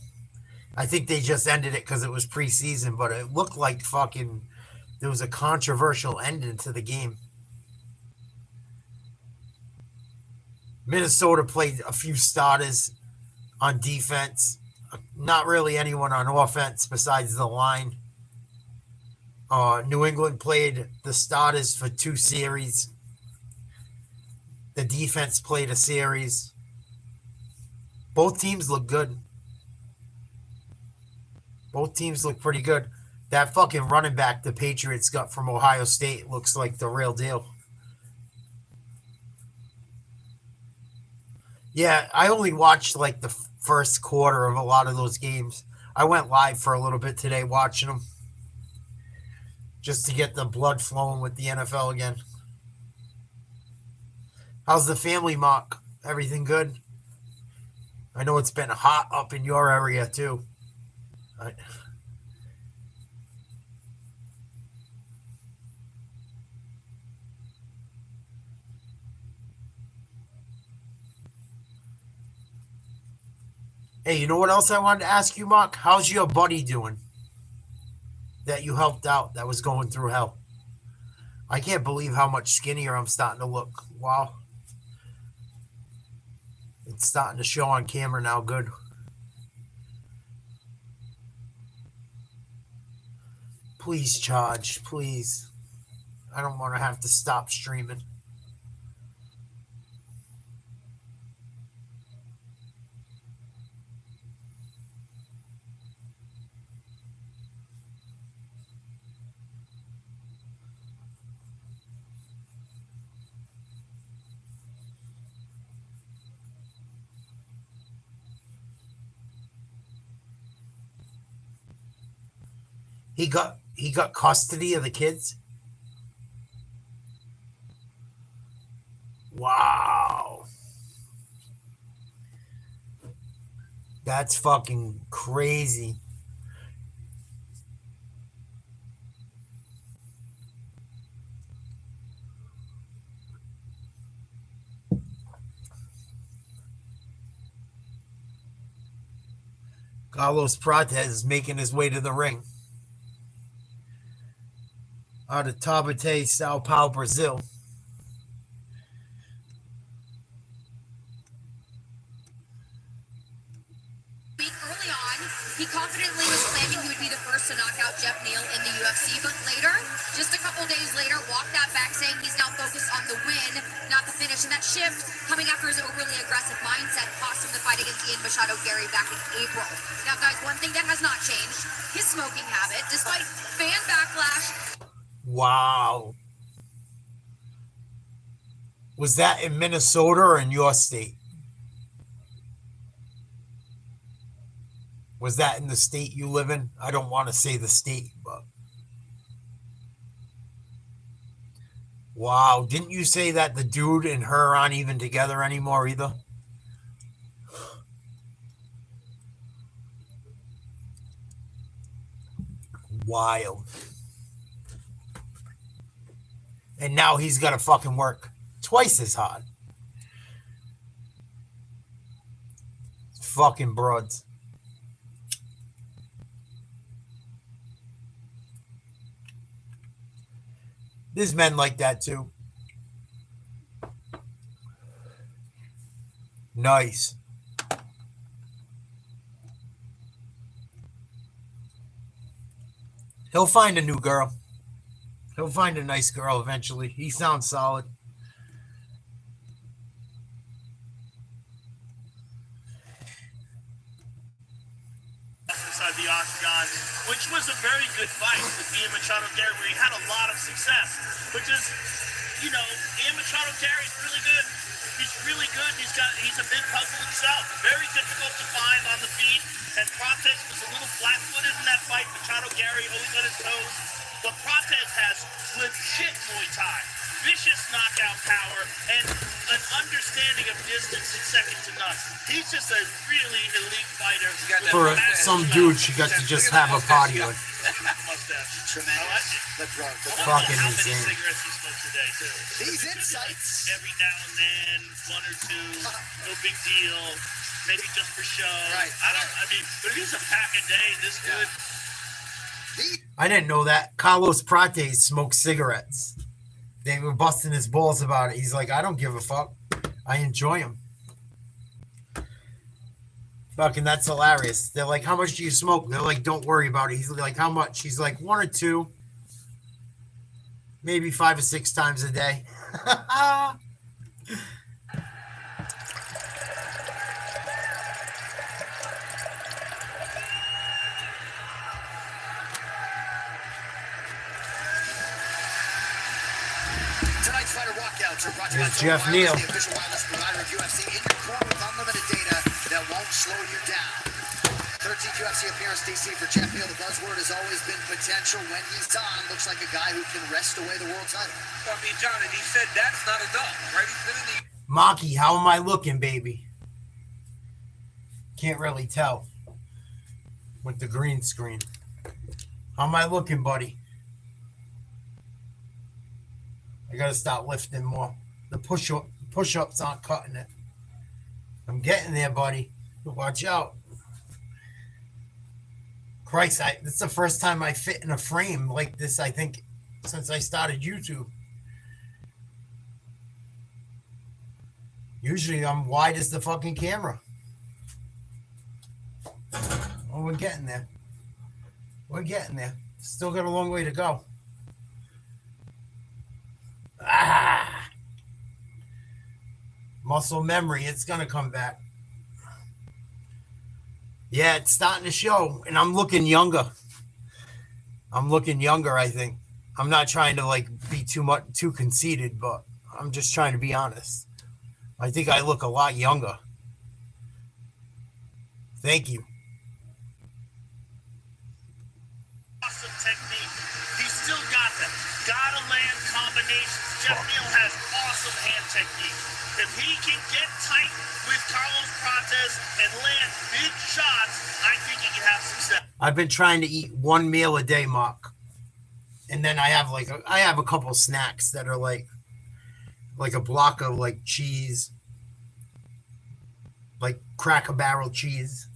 I think they just ended it because it was preseason, but it looked like fucking there was a controversial ending to the game. Minnesota played a few starters on defense. Not really anyone on offense besides the line. New England played the starters for 2 series. The defense played a series. Both teams look good. Both teams look pretty good. That fucking running back the Patriots got from Ohio State looks like the real deal. Yeah, I only watched like the first quarter of a lot of those games. I went live for a little bit today watching them. Just to get the blood flowing with the NFL again. How's the family, Mark? Everything good? I know it's been hot up in your area too. Hey, you know what else I wanted to ask you, Mark? How's your buddy doing that you helped out that was going through hell? I can't believe how much skinnier I'm starting to look. Wow. It's starting to show on camera now. Good. Please charge, please. I don't want to have to stop streaming. He got custody of the kids. Wow. That's fucking crazy. Carlos Prates is making his way to the ring. Out of Taubaté, Sao Paulo, Brazil. Early on, he confidently was claiming he would be the first to knock out Jeff Neal in the UFC, but later, just a couple days later, walked that back saying he's now focused on the win, not the finish. And that shift, coming after his overly aggressive mindset, cost him the fight against Ian Machado Gary back in April. Now, guys, one thing that has not changed, his smoking habit, despite fan backlash. Wow. Was that in Minnesota or in your state? Was that in the state you live in? I don't want to say the state, but. Wow. Didn't you say that the dude and her aren't even together anymore either? Wild. And now he's got to fucking work twice as hard. Fucking broads. There's men like that too. Nice. He'll find a new girl. He'll find a nice girl eventually. He sounds solid. Inside the octagon, which was a very good fight with Ian Machado Gary, where he had a lot of success. Which is, you know, Ian Machado Gary's really good. He's really good. He's a big puzzle himself. Very difficult to find on the feet. And Prates was a little flat-footed in that fight. Machado Gary always on his toes. But Prates has legit Muay Thai, vicious knockout power, and an understanding of distance is second to none. He's just a really elite fighter. For some dude, she got to just have a party with. Fucking insane. Cigarettes he smokes a day, too. These insights. Every now and then, one or two, no big deal. Maybe just for show. Right. I mean, but if he's a pack a day this good. I didn't know that. Carlos Prates smoked cigarettes. They were busting his balls about it. He's like, I don't give a fuck. I enjoy them. Fucking, that's hilarious. They're like, how much do you smoke? They're like, don't worry about it. He's like, how much? He's like, 1 or 2. Maybe 5 or 6 times a day. Tonight's fighter walkouts are brought to you by There's Jeff Neal. the official wireless provider of UFC, in your corner with unlimited data that won't slow you down. 13th UFC appearance, DC, for Jeff Neal. The buzzword has always been potential. When he's on, looks like a guy who can wrest away the world title. I mean, John, and he said that's not enough, right? He's been in the Maki, how am I looking, baby? Can't really tell with the green screen. How am I looking, buddy? I gotta start lifting more. The push-ups aren't cutting it. I'm getting there, buddy. Watch out. Christ, this is the first time I fit in a frame like this, I think, since I started YouTube. Usually I'm wide as the fucking camera. Oh, we're getting there. We're getting there. Still got a long way to go. Muscle memory, it's going to come back. Yeah, it's starting to show, and I'm looking younger. I think. I'm not trying to like be too conceited, but I'm just trying to be honest. I think I look a lot younger. Thank you. Awesome technique. He's still got that. Gotta land combinations. Jeff Neal has awesome hand technique. If he can get tight with Carlos Prates and land big shots, I think he can have success. I've been trying to eat one meal a day, Mark. And then I have a couple snacks that are like a block of like cheese, like Cracker Barrel cheese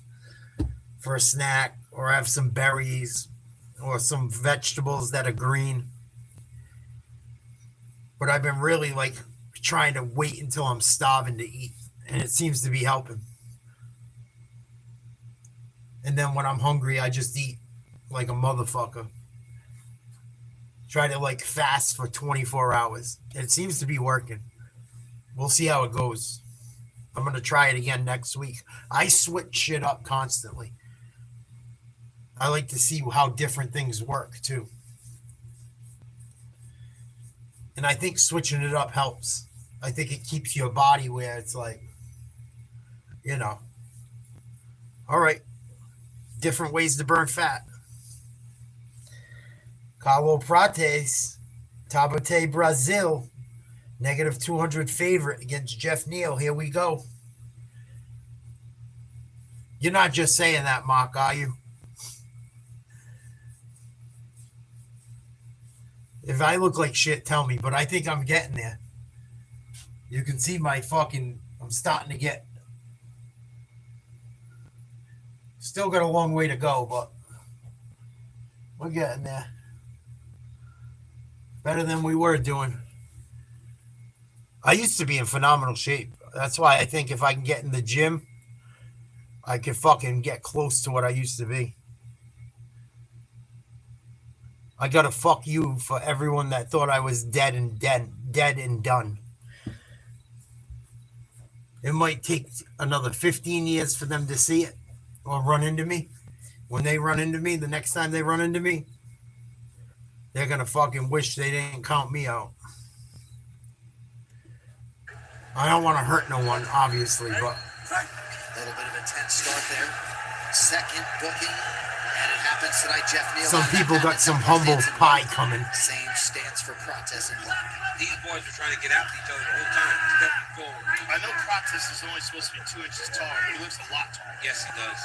for a snack, or I have some berries or some vegetables that are green. But I've been really like trying to wait until I'm starving to eat, and it seems to be helping. And then when I'm hungry, I just eat like a motherfucker. Try to like fast for 24 hours. It seems to be working. We'll see how it goes. I'm going to try it again next week. I switch shit up constantly. I like to see how different things work too. And I think switching it up helps. I think it keeps your body where it's like, you know, all right, different ways to burn fat. Carlos Prates, Tabate, Brazil, -200 favorite against Jeff Neal. Here we go. You're not just saying that, Mark, are you? If I look like shit, tell me, but I think I'm getting there. You can see my fucking, I'm starting to get, still got a long way to go, but we're getting there. Better than we were doing. I used to be in phenomenal shape. That's why I think if I can get in the gym, I could fucking get close to what I used to be. I gotta fuck you for everyone that thought I was dead and done. It might take another 15 years for them to see it or run into me. When they run into me, the next time they run into me, they're gonna fucking wish they didn't count me out. I don't want to hurt no one, obviously, but a little bit of a tense start there. Second booking, and it happens tonight. Jeff Neal. Some people got some humble pie coming. Same stance for Prates and black. These boys are trying to get after each other the whole time. Stepping forward. I know Prates is only supposed to be 2 inches tall, but he looks a lot taller. Yes, he does.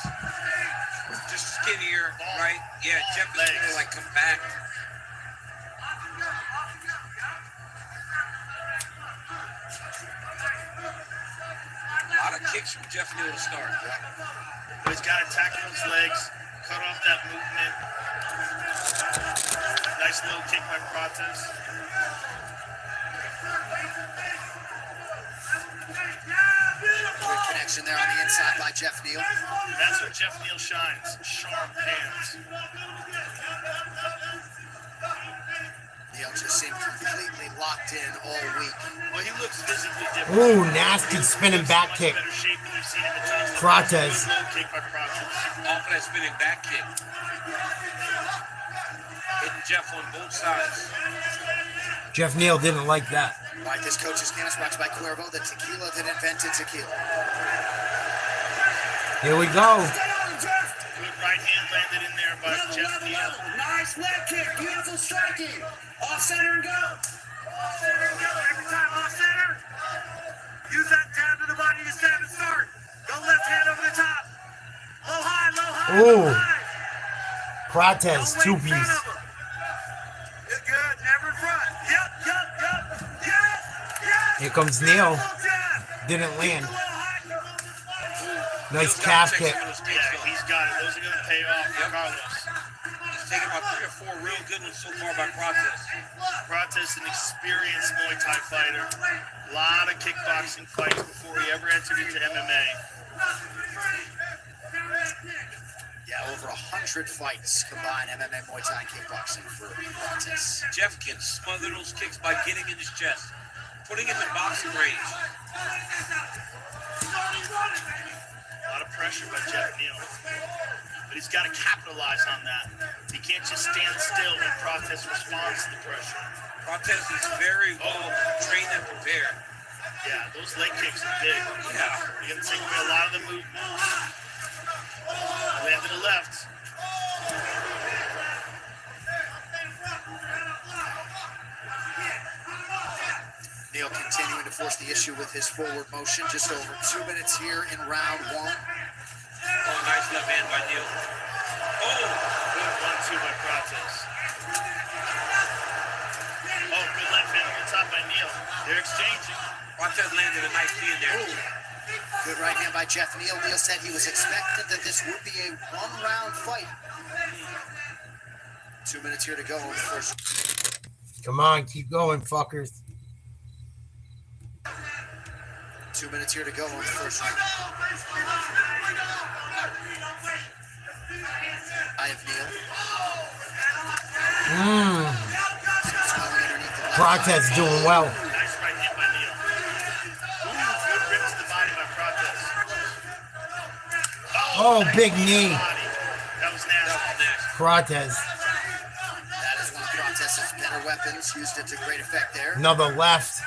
Just skinnier, right? Yeah, Jeff is more like compact. A lot of kicks from Jeff Neal to start. But he's got to tackle his legs, cut off that movement. Nice little kick by Prates. Good connection there on the inside by Jeff Neal. That's where Jeff Neal shines. Sharp hands. Neal just seemed completely locked in all week. Well, he looks physically different. Ooh, nasty spinning back kick. Prates. Off of that spinning back kick. Hitting Jeff on both sides. Jeff Neal didn't like that. Like this coach's canvas watched by Cuervo, the tequila that invented tequila. Here we go. Good right hand landed in there by Jeff Neal. Nice leg kick, beautiful striking. Off center and go. Off center and go. Every time off center. Use that jab to the body to stab and start. Go left hand over the top. Low high, low high. Ooh. Low high. Prates, 2-piece. You're good, never in front. Yep. Yes. Here comes Neal. Didn't land. Nice calf kick. Yeah, he's got it. Those are going to pay off regardless. He's taken about 3 or 4 real good ones so far by Protez. Protez, an experienced Muay Thai fighter. A lot of kickboxing fights before he ever entered into MMA. Yeah, over 100 fights combined MMA, Muay Thai, and kickboxing for Protez. Jeff can smother those kicks by getting in his chest, putting him in boxing range. A lot of pressure by Jeff Neal. But he's got to capitalize on that. He can't just stand still when Protez responds to the pressure. Protez is very well trained and prepared. Yeah, those leg kicks are big. Yeah, you're going to take away a lot of the movement. Land to the left. Neal continuing to force the issue with his forward motion. Just over 2 minutes here in round 1. Oh, nice left hand by Neal. Oh, good 1-2 by Protez. Oh, good left hand on the top by Neal. They're exchanging. Protez landed a nice knee in there. Ooh. Good right hand by Jeff Neal. Neal said he was expected that this would be a 1-round fight. 2 minutes here to go in the first. Come on, keep going, fuckers. 2 minutes here to go in the first round. I have Neal. Protez doing well. Nice right hand by Neal. Good rip to the body by Protez. Oh, big knee. That was nasty. Protez. That is one of Protez's better weapons. Used it to great effect there. Another left.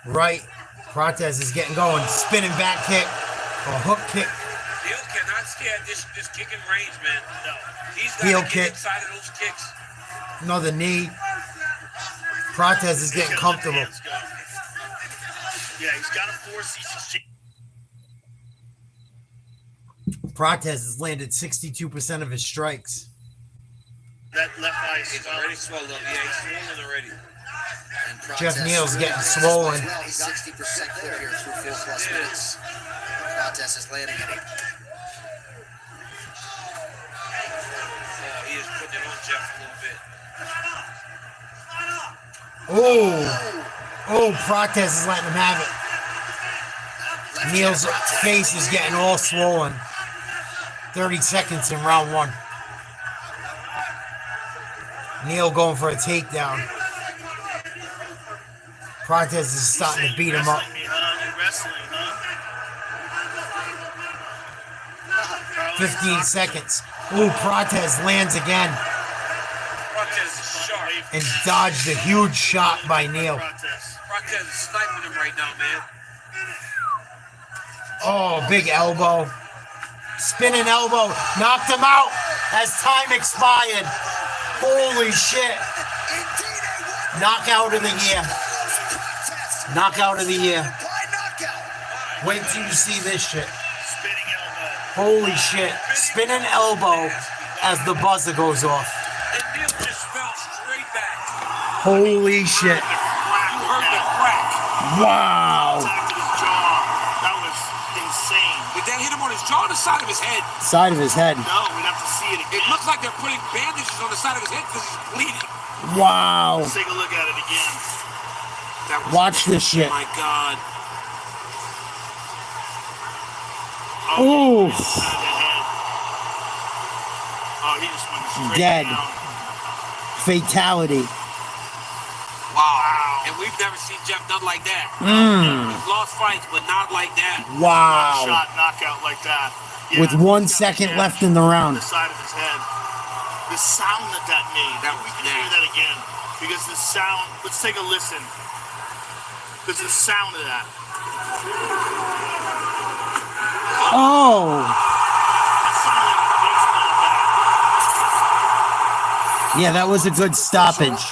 Right. Protez is getting going. Spinning back kick. A hook kick. Neal cannot stay at this kicking range, man. No. He's got Heel to kick. get inside of those kicks. Another knee. Protez is getting comfortable. Yeah, he's got to force these exchanges. Protez has landed 62% of his strikes. That left eye is already swelled up. Yeah, he's swollen already. Jeff Neal's getting swollen. Well, he's 60% clear here through 4+ minutes. Protez is landing at 8. He is putting it on Jeff a little bit. Oh, Protez is letting him have it. Neal's face is getting all swollen. 30 seconds in round 1. Neal going for a takedown. Protez is starting to beat him up. 15 seconds. Ooh, Protez lands again. Protez is sharp. And dodged a huge shot by Neal. Protez is sniping him right now, man. Oh, big elbow. Spinning elbow. Knocked him out as time expired. Holy shit. Knockout of the year. Knockout of the year. Wait till you see this shit. Holy shit. Spinning elbow as the buzzer goes off. And Neal just fell straight back. Holy shit. You heard the crack. Wow. That was insane. Did that hit him on his jaw or the side of his head? Side of his head. No, we'd have to see it again. It looks like they're putting bandages on the side of his head because he's bleeding. Wow. Let's take a look at it again. Watch this shit. Oh my God. Ooh. Oh, he just went straight Dead. down. Fatality. Wow. And we've never seen Jeff done like that. He's lost fights, but not like that. Wow. Shot knockout like that. Yeah, With 1 second left in the round. The side of his head. The sound that made. That was we can hear that again. Because the sound, let's take a listen. Because the sound of that. Oh. Yeah, that was a good stoppage.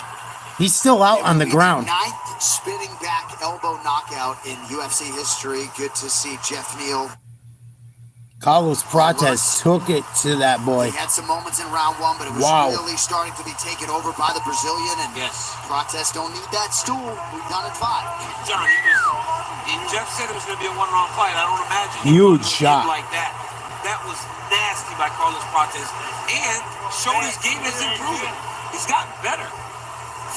He's still out on the ground. 9th spinning back elbow knockout in UFC history. Good to see Jeff Neal. Carlos Prates took it to that boy. He had some moments in round one, but it was really starting to be taken over by the Brazilian. And Prates don't need that stool. We've done it 5. John, Jeff said it was going to be a one-round fight. I don't imagine huge shot like that. That was nasty by Carlos Prates, and showed his game is improving. He's gotten better.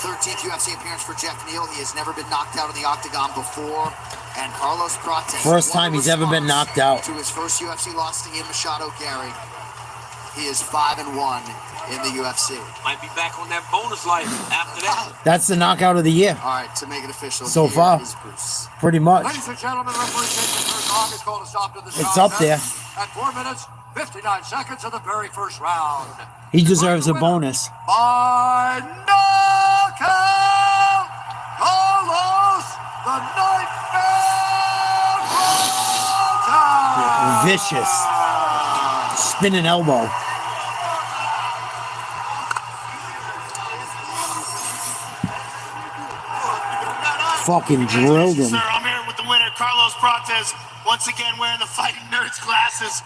13th UFC appearance for Jeff Neal. He has never been knocked out of the octagon before. And Carlos Prates, first time he's ever been knocked out. To his first UFC loss to Ian Machado, Gary. He is 5-1 in the UFC. Might be back on that bonus life after that. That's the knockout of the year. All right, to make it official, so far, pretty much. Ladies and gentlemen, referee takes the first round. It's called a stop to the it's up there. At 4 minutes, 59 seconds of the very first round. He deserves a bonus. By knockout, Carlos the Nightmare. Vicious. Spinning elbow. Fucking drilled him. Sir, I'm here with the winner, Carlos Prates, once again wearing the Fighting Nerds glasses.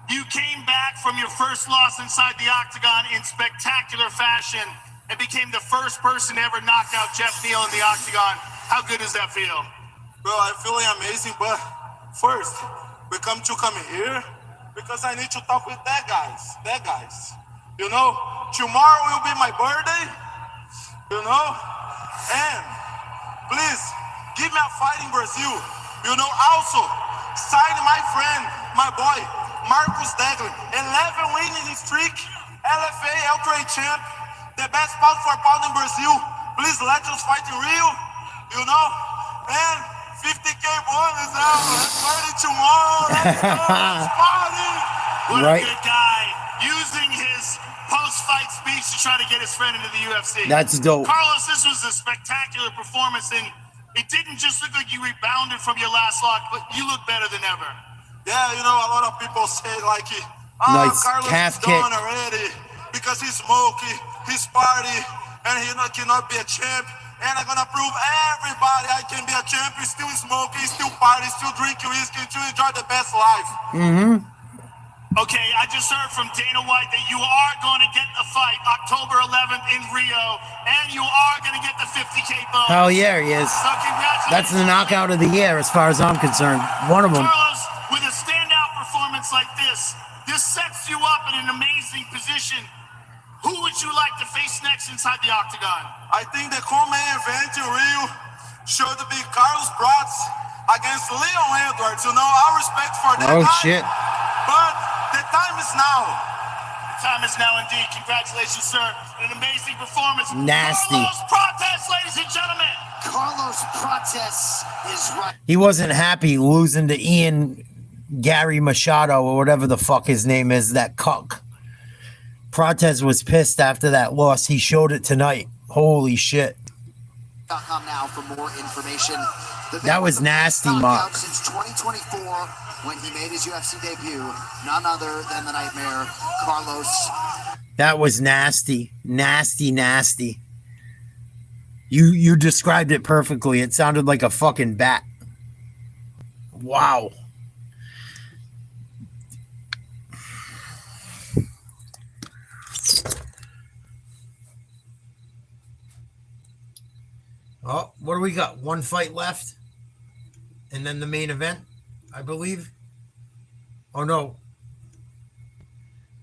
You came back from your first loss inside the octagon in spectacular fashion and became the first person to ever knock out Jeff Neal in the octagon. How good does that feel? Bro, I'm feeling amazing, but first, we come here because I need to talk with that guys. You know, tomorrow will be my birthday, you know, and please, give me a fight in Brazil. You know, also, sign my friend, my boy, Marcos Degler. 11 winning streak, LFA L-Trade champ, the best pound for pound in Brazil. Please let us fight in Rio, you know, and 50K bonus out. Let's party tomorrow. Let's party. What a good guy, using his post-fight speech to try to get his friend into the UFC. That's dope. Carlos, this was a spectacular performance, and it didn't just look like you rebounded from your last loss, but you look better than ever. Yeah, you know, a lot of people say like, nice Carlos calf is kick. done already because he's smoky, he's party, and he cannot be a champ. And I'm gonna prove everybody I can be a champ. He's still smoking, still party, still drinking whiskey, still enjoy the best life. Mm-hmm. Okay, I just heard from Dana White that you are going to get a fight October 11th in Rio, and you are going to get the 50K bonus. Hell yeah, he is. So congratulations. That's the knockout of the year, as far as I'm concerned. One of them. Carlos, with a standout performance like this sets you up in an amazing position. Who would you like to face next inside the octagon? I think the co-main event in Rio should be Carlos Prates against Leon Edwards. You know, our respect for that guy. Shit. But the time is now. Time is now indeed. Congratulations, sir. An amazing performance. Nasty. Carlos Prates, ladies and gentlemen. Carlos Prates is right. He wasn't happy losing to Gary Machado or whatever the fuck his name is, that cuck. Prates was pissed after that loss. He showed it tonight. Holy shit. .com now for more information. That was nasty, Mark. Since 2024, when he made his UFC debut, none other than the Nightmare, Carlos. That was nasty. Nasty. You described it perfectly. It sounded like a fucking bat. Wow. Oh, what do we got? One fight left, and then the main event, I believe. Oh no.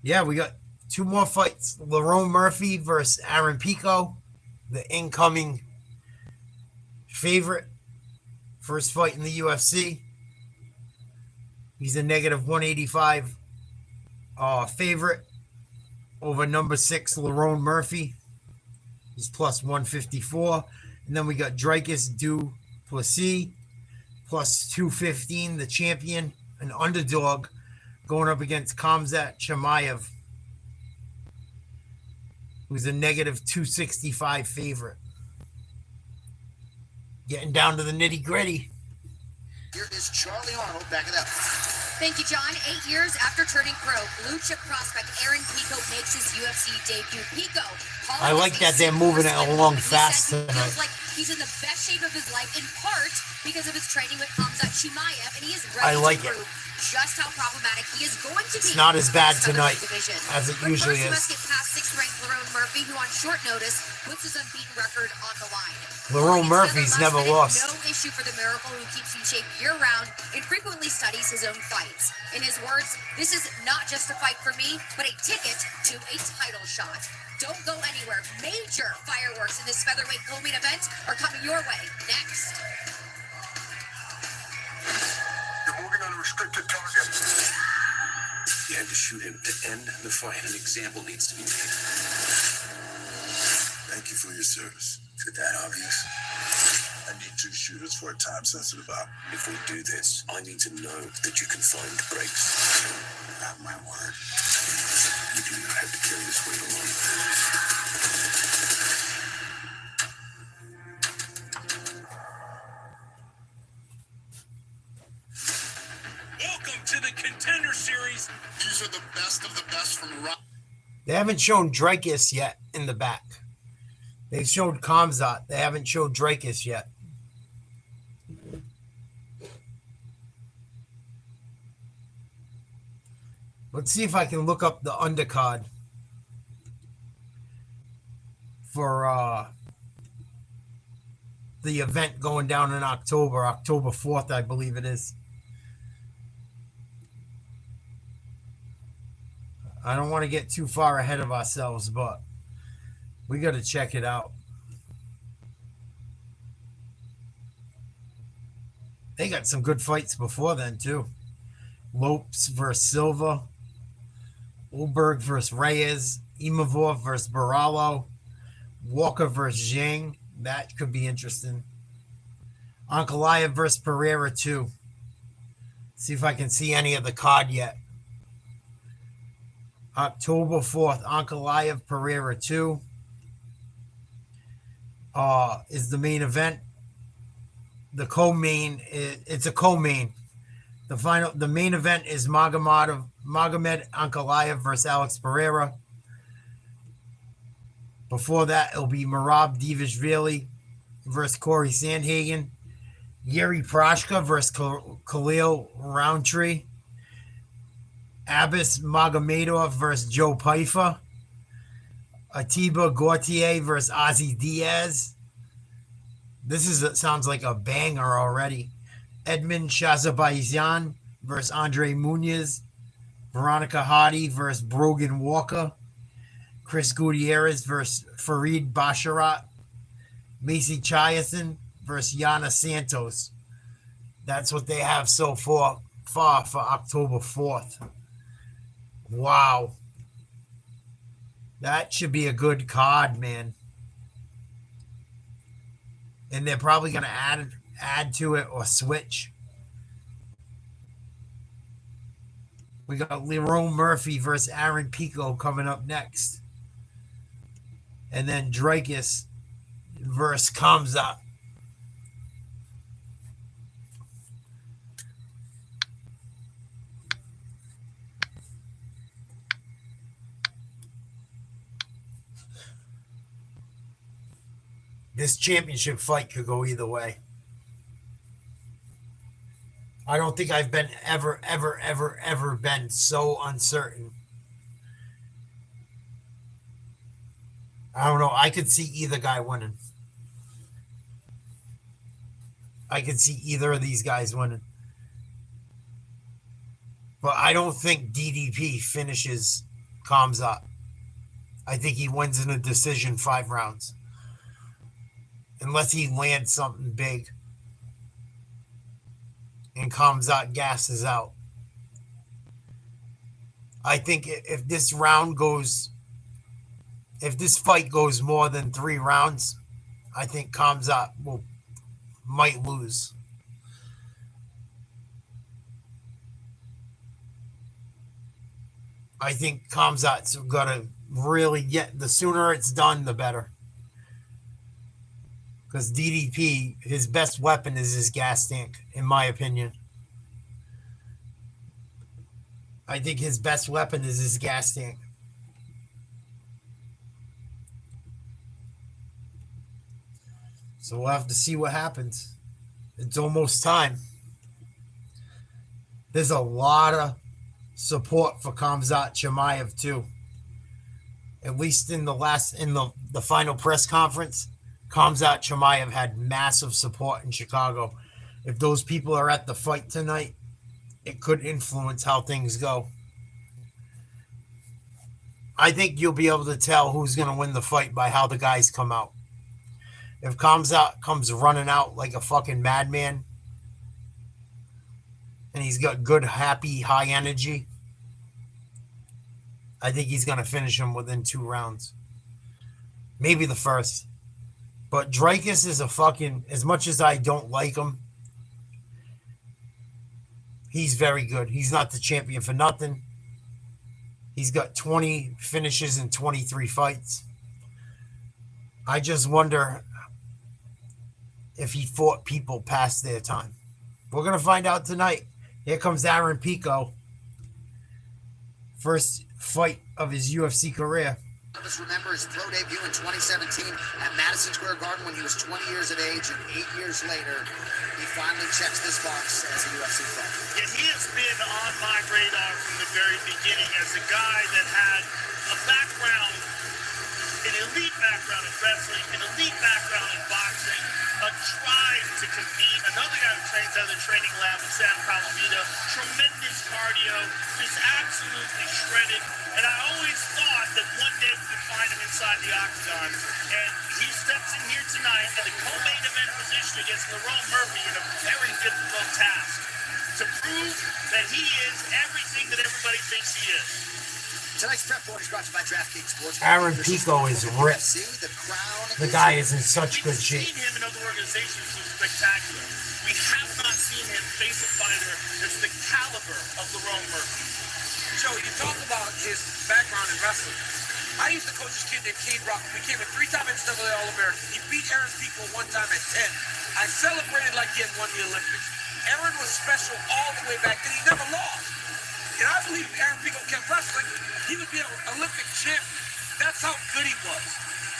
Yeah, we got two more fights. Lerone Murphy versus Aaron Pico, the incoming favorite. First fight in the UFC. He's a negative 185 favorite over number 6 Lerone Murphy. He's plus 154. And then we got Dricus du Plessis, plus 215, the champion, an underdog, going up against Khamzat Chimaev, who's a negative 265 favorite. Getting down to the nitty-gritty. Here is Charlie Arnold back it up. Thank you, John. 8 years after turning pro, blue chip prospect Aaron Pico makes his UFC debut. Pico. I like that they're moving it along fast tonight. tonight. Feels like he's in the best shape of his life, in part because of his training with Khamzat Chimaev, and he is ready I like to it. prove just how problematic he is going to be. It's not as bad tonight division. as it But usually first, he is. must get past 6th-ranked Lerone Murphy, who on short notice puts his unbeaten record on the line. Lerone Murphy's never lost. No issue for the Miracle, who keeps in shape year-round and frequently studies his own fights. In his words, this is not just a fight for me, but a ticket to a title shot. Don't go anywhere. Major fireworks in this featherweight co-main event are coming your way next. You're moving on a restricted target. You had to shoot him to end the fight. An example needs to be made. Thank you for your service. Is it that obvious? I need 2 shooters for a time-sensitive op. If we do this, I need to know that you can find breaks. You have my word. You do not have to carry this weight alone. Welcome to the Contender Series. These are the best of the best from Rock. They haven't shown Dricus yet in the back. They've showed Khamzat. They haven't showed Dricus yet. Let's see if I can look up the undercard for the event going down in October 4th, I believe it is. I don't want to get too far ahead of ourselves, but we got to check it out. They got some good fights before then, too. Lopes versus Silva. Ulberg versus Reyes. Imavov versus Baralo. Walker versus Zhang. That could be interesting. Ankalaev versus Pereira, too. See if I can see any of the card yet. October 4th, Ankalaev Pereira 2 is the main event. The co-main, it's a co-main. The main event is Magomed Ankalaev versus Alex Pereira. Before that, it'll be Merab Divashvili versus Corey Sandhagen. Yuri Proshka versus Khalil Roundtree. Abbas Magomedov versus Joe Pfeiffer. Atiba Gautier versus Ozzy Diaz. Sounds like a banger already. Edmund Shazabaizian versus Andre Muniz. Veronica Hardy versus Brogan Walker. Chris Gutierrez versus Farid Basharat. Macy Chiasson versus Yana Santos. That's what they have so far for October 4th. Wow. That should be a good card, man. And they're probably going to add to it or switch. We got Lerone Murphy versus Aaron Pico coming up next. And then Dricus versus Khamzat. This championship fight could go either way. I don't think I've been ever been so uncertain. I don't know. I could see either guy winning. I could see either of these guys winning. But I don't think DDP finishes Khamzat. I think he wins in a decision 5 rounds. Unless he lands something big. And Khamzat gasses out. I think if this fight goes more than 3 rounds, I think Khamzat might lose. I think Khamzat's got to really the sooner it's done, the better. Because DDP, his best weapon is his gas tank, in my opinion. I think his best weapon is his gas tank. So we'll have to see what happens. It's almost time. There's a lot of support for Khamzat Chimaev too. At least in the final press conference, Khamzat Chimaev had massive support in Chicago. If those people are at the fight tonight, it could influence how things go. I think you'll be able to tell who's going to win the fight by how the guys come out. If Khamzat comes running out like a fucking madman, and he's got good, happy, high energy, I think he's going to finish him within 2 rounds. Maybe the first. But Dricus is a fucking, as much as I don't like him, he's very good. He's not the champion for nothing. He's got 20 finishes in 23 fights. I just wonder if he fought people past their time. We're going to find out tonight. Here comes Aaron Pico. First fight of his UFC career. Let us remember his pro debut in 2017 at Madison Square Garden when he was 20 years of age, and 8 years later, he finally checks this box as a UFC fighter. Yeah, he has been on my radar from the very beginning as a guy that had a background, an elite background in wrestling, an elite background in boxing, a drive to compete. Another guy who trains out of the training lab in San Palomino. Tremendous cardio, just absolutely shredded. And I always thought that one day we could find him inside the octagon. And he steps in here tonight in the co-main event position against Lerone Murphy in a very difficult task to prove that he is everything that everybody thinks he is. Tonight's prep board is brought to you by DraftKings Sports. Aaron Pico is ripped. The guy is in such good shape. We've seen him in other organizations who's spectacular. We have not seen him face a fighter that's the caliber of Lerone Murphy. Joe, you talk about his background in wrestling. I used to coach this kid named Cade Rock, who became a 3-time NCAA All-American. He beat Aaron Pico one time at 10. I celebrated like he had won the Olympics. Aaron was special all the way back then. He never lost. And I believe if Aaron Pico kept wrestling, he would be an Olympic champion. That's how good he was.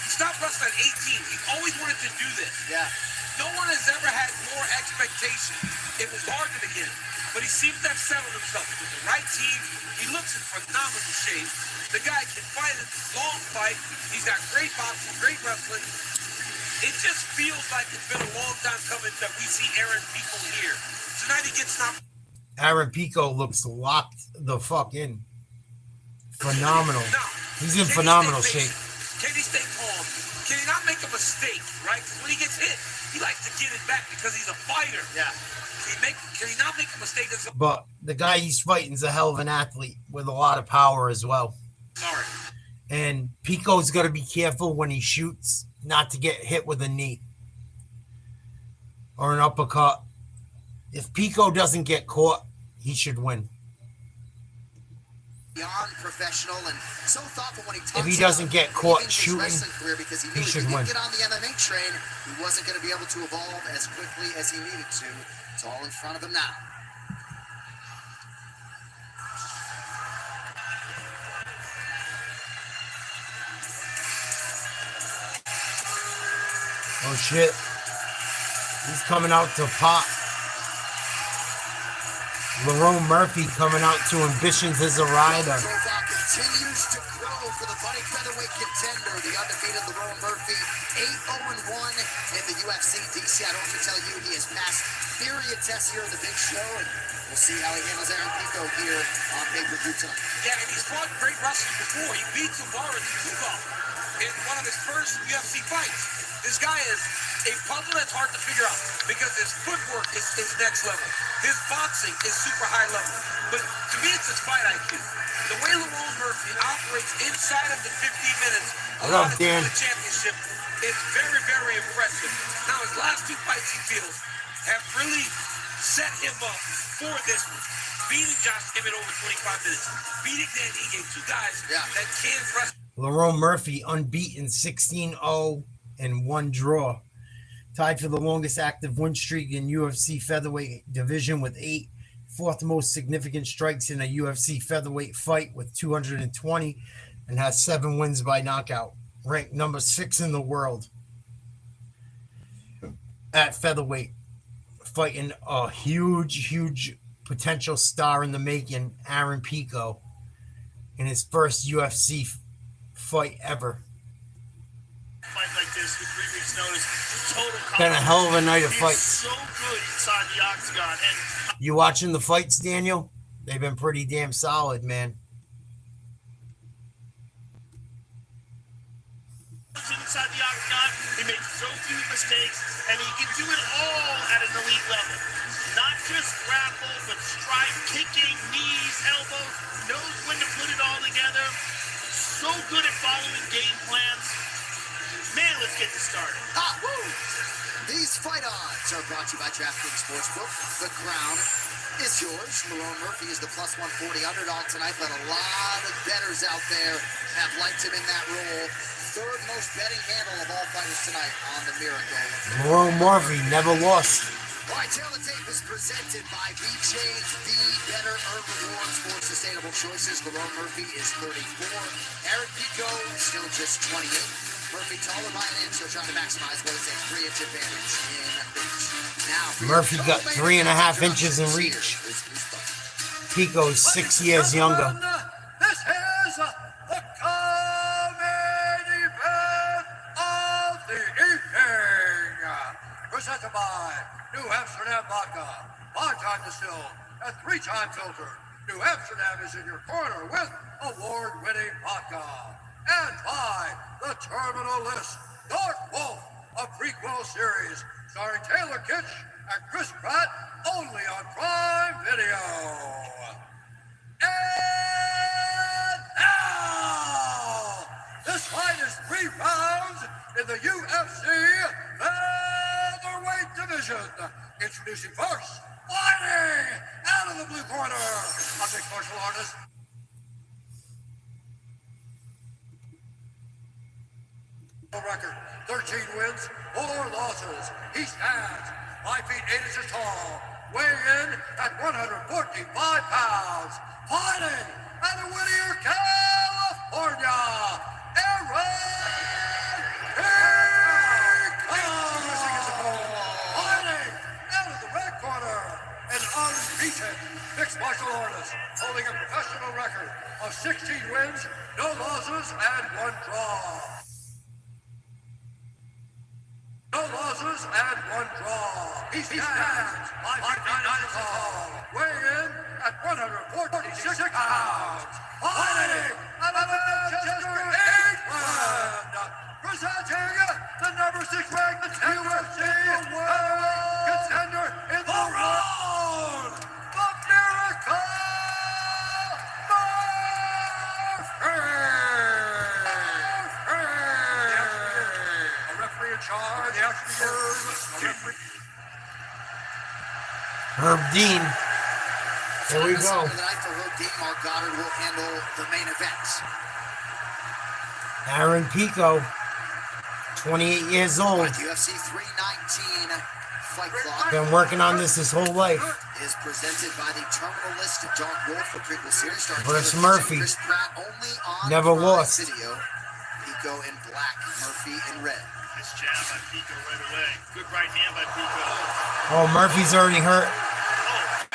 He stopped wrestling at 18. He always wanted to do this. Yeah. No one has ever had more expectation. It was hard to begin, but he seems to have settled himself with the right team. He looks in phenomenal shape. The guy can fight a long fight. He's got great boxing, great wrestling. It just feels like it's been a long time coming that we see Aaron Pico here. Tonight he gets knocked. Aaron Pico looks locked the fuck in. Phenomenal. He's in phenomenal shape. Can he stay calm? Can he not make a mistake, right? When he gets hit, he likes to get it back because he's a fighter. Yeah. Can he not make a mistake? But the guy he's fighting is a hell of an athlete with a lot of power as well. Sorry. And Pico's got to be careful when he shoots not to get hit with a knee or an uppercut. If Pico doesn't get caught, he should win. Beyond professional and so thoughtful when he talks If he doesn't get caught shooting, career because he he knew should if he win. didn't get on the MMA train, he wasn't going to be able to evolve as quickly as he needed to. It's all in front of him now. Oh shit. He's coming out to pop. Lerone Murphy coming out to ambitions as a rider. Profile continues to grow for the budding featherweight contender, the undefeated Lerone Murphy, 8-0-1 in the UFC. DC, I don't have to tell you, he has passed myriad tests here in the big show, and we'll see how he handles Aaron Pico here on pay-per-view tonight. Yeah, and he's fought great wrestling before. He beat Tavares in one of his first UFC fights. This guy is a puzzle that's hard to figure out because his footwork is next level. His boxing is super high level. But to me, it's his fight IQ. The way Lerone Murphy operates inside of the 15 minutes allowed to win the championship is very, very impressive. Now, his last 2 fights, he feels, have really set him up for this one. Beating Josh Emmett over 25 minutes. Beating Dan Ige, 2 guys that can wrestle. Lerone Murphy unbeaten, 16-0 and 1 draw. Tied for the longest active win streak in UFC featherweight division with 8. 4th most significant strikes in a UFC featherweight fight with 220, and has 7 wins by knockout. Ranked number 6 in the world at featherweight. Fighting a huge potential star in the making, Aaron Pico, in his first UFC fight ever. Fight like this with 3 weeks notice, total Been a hell of a night of fights. So good inside the octagon. And You watching the fights, Daniel? They've been pretty damn solid, man. inside the octagon, he makes so few mistakes, and he can do it all at an elite level. Not just grapple, but strike, kicking, knees, elbows, knows when to put it all together. So good at following game plans. Man, let's get this started. These fight odds are brought to you by DraftKings Sportsbook. The crown is yours. Lerone Murphy is the plus 140 underdog tonight, but a lot of bettors out there have liked him in that role. Third most betting handle of all fighters tonight on the Miracle. Lerone Murphy never lost. All right, Tail of the Tape is presented by VChange, the better earn rewards for sustainable choices. Lerone Murphy is 34. Aaron Pico still just 28. Murphy taller by an inch, so trying to maximize what is a 3-inch advantage in reach. Now, Murphy got 3.5 inches in reach. Pico's 6 years younger. This is the co-main event of the evening. Presented by New Amsterdam Vodka, 5-time distilled and 3-time filtered. New Amsterdam is in your corner with award-winning vodka. And by the Terminal List, Dark Wolf, a prequel series starring Taylor Kitsch and Chris Pratt, only on Prime Video. And now, this fight is 3 rounds in the UFC featherweight division. Introducing first, fighting out of the blue corner, a mixed martial artist. Record 13 wins, 4 losses. He stands 5 feet 8 inches tall, weighing in at 145 pounds. Fighting out of Whittier, California, Aaron Pico. Fighting out of the red corner, an unbeaten mixed martial artist, holding a professional record of 16 wins, no losses, and 1 draw. No losses and 1 draw. He stands 5'9" tall, weighing in at 146 pounds. Fighting out of Manchester, England, presenting the number 6 ranked UFC heavyweight contender in the round, the Miracle Herb Dean. Here we go. Tonight for Herb Dean, Mark Goddard will handle the main event. Aaron Pico, 28 years old. UFC 319 fight clock. Been working on this his whole life. Is presented by the Terminal List Dark Wolf, a prequel series starring Versus Taylor Kitsch Murphy. and Chris Pratt, only on Never Prime lost. Video. Pico in black, Murphy in red. nice jab by Pico right away. Good right hand by Pico. Oh, Murphy's already hurt.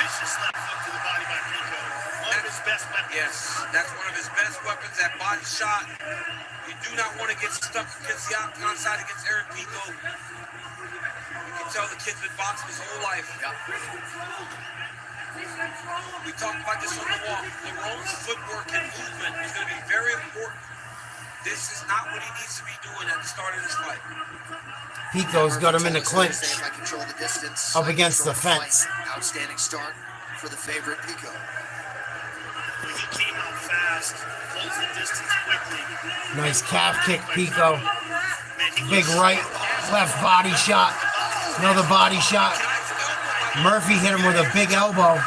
Vicious left hook to the body by Pico. One of his best weapons. Yes, that's one of his best weapons, that body shot. You do not want to get stuck against the octagon side against Aaron Pico. You can tell the kid's been boxing his whole life. We talked about this on the walk. Lerone's footwork and movement is going to be very important. This is not what he needs to be doing at the start of this fight. Pico's got him in the clinch. If I control the distance, Up I against the control fence. fight. Outstanding start for the favorite Pico. He came out fast, closed the distance quickly. Nice calf kick, Pico. Big right, left body shot. Another body shot. Murphy hit him with a big elbow.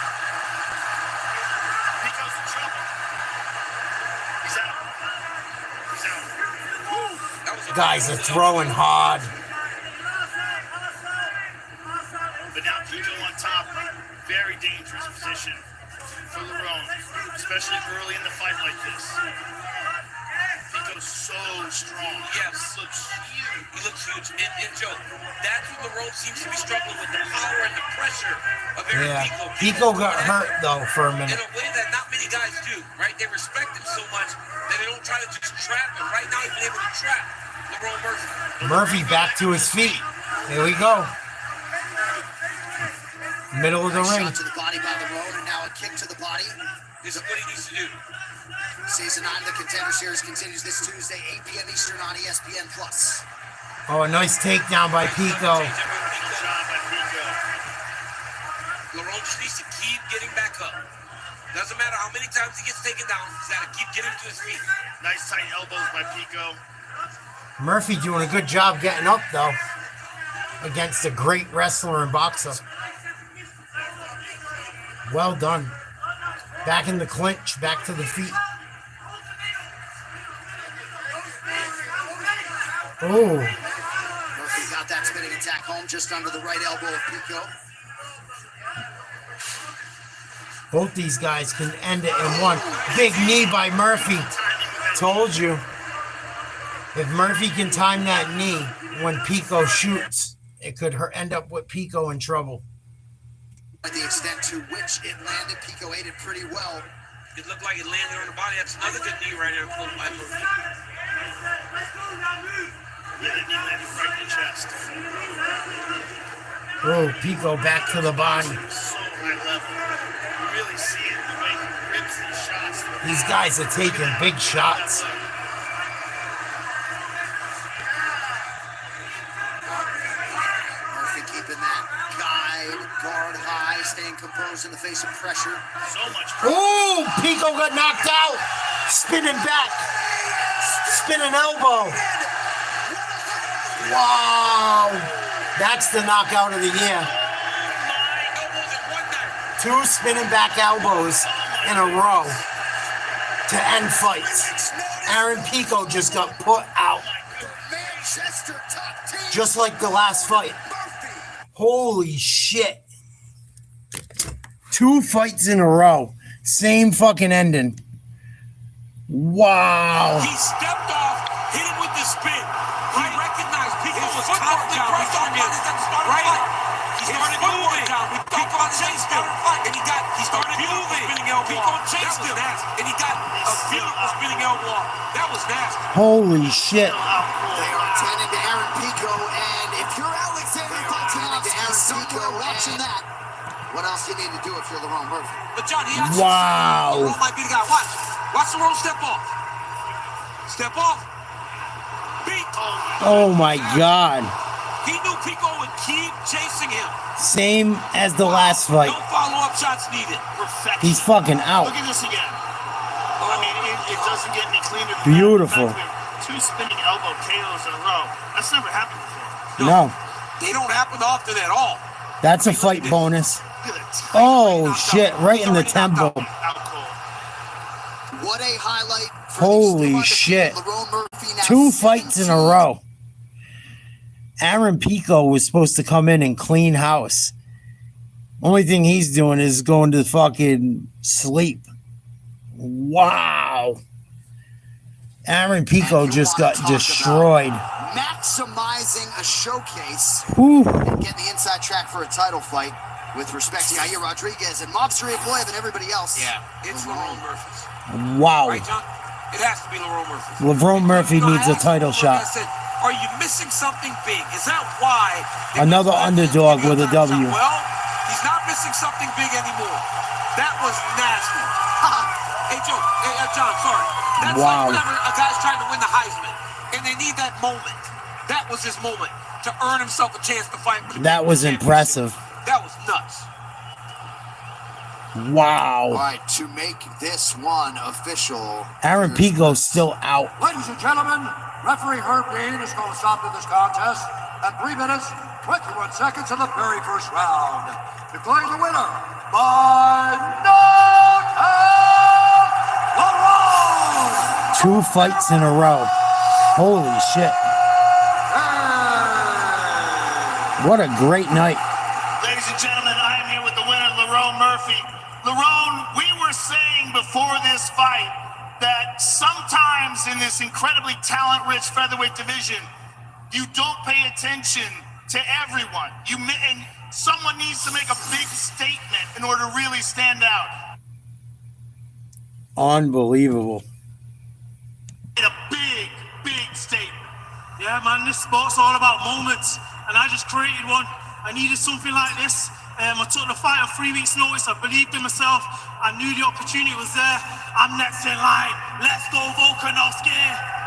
Guys are throwing hard. But now Pico on top, very dangerous position for Lerone, especially early in the fight like this. Pico looks so strong. Yes. He looks huge. He looks huge. And Joe, that's what Lerone seems to be struggling with, the power and the pressure of Aaron Pico. Pico got hurt, though, for a minute. In a way that not many guys do, right? They respect him so much that they don't try to just trap him. Right now, he's been able to trap Lerone Murphy. Murphy back to his feet. Here we go. Middle of the ring. Shot to the body by Lerone, and now a kick to the body. This is what he needs to do. Season 9 of the Contender Series continues this Tuesday, 8 p.m. Eastern on ESPN+. Oh, a nice takedown by Pico. Lerone just needs to keep getting back up. Doesn't matter how many times he gets taken down, he's got to keep getting to his feet. Nice tight elbows by Pico. Murphy doing a good job getting up, though, against a great wrestler and boxer. Well done. Back in the clinch, back to the feet. Oh. Murphy got that spinning attack home just under the right elbow of Pico. Both these guys can end it in one. Big knee by Murphy. Told you. If Murphy can time that knee when Pico shoots, it could end up with Pico in trouble. By the extent to which it landed, Pico ate it pretty well. It looked like it landed on the body. That's another good knee right there pulled by Murphy. Yeah, the knee landed right in the chest. Oh, Pico back to the body. So high level. You really see it the way he rips these shots. These guys are taking big shots. Murphy keeping that guard high, staying composed in the face of pressure. So much pressure. Oh, Pico got knocked out. Spinning back. Spinning elbow. Wow. That's the knockout of the year. 2 spinning back elbows in a row to end fights. Aaron Pico just got put out. Just like the last fight. Holy shit. 2 fights in a row. Same fucking ending. Wow. He stepped off, hit him with the spin. He recognized Pico was coming down. Right? He started moving down. Pico chased him. And he started moving. Pico chased him. And he got a beautiful spinning elbow. That was nasty. Holy shit. They are tending to Aaron Pico, and if you're Alexander Pico watching that, what else do you need to do if you're Lerone Murphy? But John, he actually wow. Lerone might be the guy. Watch Lerone step off. Step off. Beat. Oh my God. He knew Pico would keep chasing him. Same as the last fight. No follow-up shots needed. Perfection. He's fucking out. Look at this again. I mean, it doesn't get any cleaner. Beautiful. 2 spinning elbow KOs in a row. That's never happened before. No. They don't happen often at all. That's a fight bonus. Oh shit, right in the temple. What a highlight. Holy shit. 2 fights in a row. Aaron Pico was supposed to come in and clean house. Only thing he's doing is going to fucking sleep. Wow. Aaron Pico just got destroyed. Maximizing a showcase Whew. and getting the inside track for a title fight with respect to Yair Rodriguez and Mobster Boyev and everybody else. Yeah, it's Lerone Murphy. Wow. Right, John? It has to be Lerone Murphy. Lerone Murphy needs a title shot. I said, are you missing something big? Is that why? Another underdog with a W. Well, he's not missing something big anymore. That was nasty. Hey, Joe. Hey, John, sorry. That's wow. like whenever a guy's trying to win the Heisman, and they need that moment. That was his moment to earn himself a chance to fight. That was impressive. That was nuts. Wow. All right, to make this one official. Aaron Pico's still out. Ladies and gentlemen, referee Herb Dean is going to stop to this contest at 3 minutes, 21 seconds of the very first round. Declaring the winner by knockout, Lerone! 2 fights in a row. Holy shit. What a great night. Ladies and gentlemen, I am here with the winner, Lerone Murphy. Lerone, we were saying before this fight that sometimes sometimes in this incredibly talent-rich featherweight division, you don't pay attention to everyone. And someone needs to make a big statement in order to really stand out. Unbelievable. A big statement. Yeah, man, this sport's all about moments, and I just created one. I needed something like this. I took the fight on 3 weeks' notice. I believed in myself. I knew the opportunity was there. I'm next in line. Let's go, Volkanovski.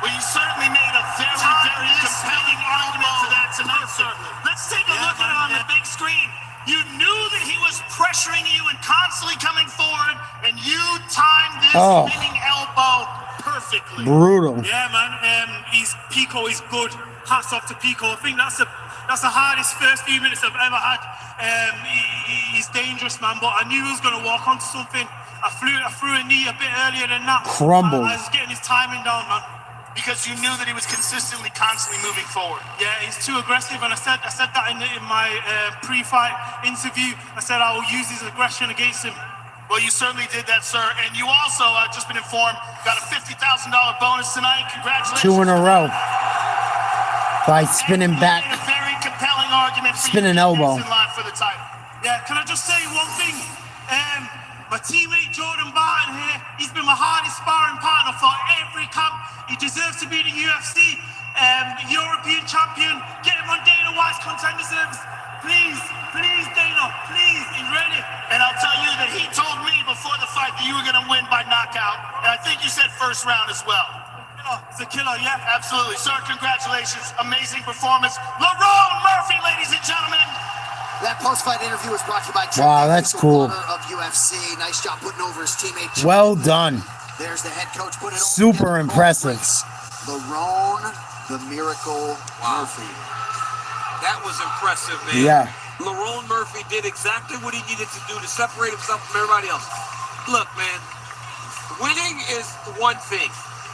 Well, you certainly made a very compelling argument to that tonight, sir. Let's take a look at it on the big screen. You knew that he was pressuring you and constantly coming forward, and you timed this spinning elbow perfectly. Brutal. Yeah, man. He's Pico. He's good. Hats off to Pico. I think that's the hardest first few minutes I've ever had. He's dangerous, man. But I knew he was going to walk onto something. I threw a knee a bit earlier than that. Crumbled. I was getting his timing down, man, because you knew that he was constantly, constantly moving forward. Yeah, he's too aggressive, and I said that in my pre-fight interview. I said I will use his aggression against him. Well, you certainly did that, sir. And you also, I've just been informed, got a $50,000 bonus tonight. Congratulations. 2 in a row. By spinning back. A very compelling argument for spinning elbow. In line for the title. Yeah, can I just say one thing? My teammate Jordan Barton here, he's been my hardest sparring partner for every camp. He deserves to be in the UFC, European champion. Get him on Dana White's contender service. Please, Dana, please, he's ready. And I'll tell you that he told me before the fight that you were going to win by knockout. And I think you said first round as well. It's a killer, yeah, absolutely. Sir, congratulations. Amazing performance. Lerone Murphy, ladies and gentlemen. That post-fight interview was brought to you by Wow, that's cool. Of UFC. Nice job putting over his teammate. Well done. There's the head coach putting it super impressive. Lerone the Miracle Murphy. That was impressive, man. Yeah. Lerone Murphy did exactly what he needed to do to separate himself from everybody else. Look, man, winning is one thing.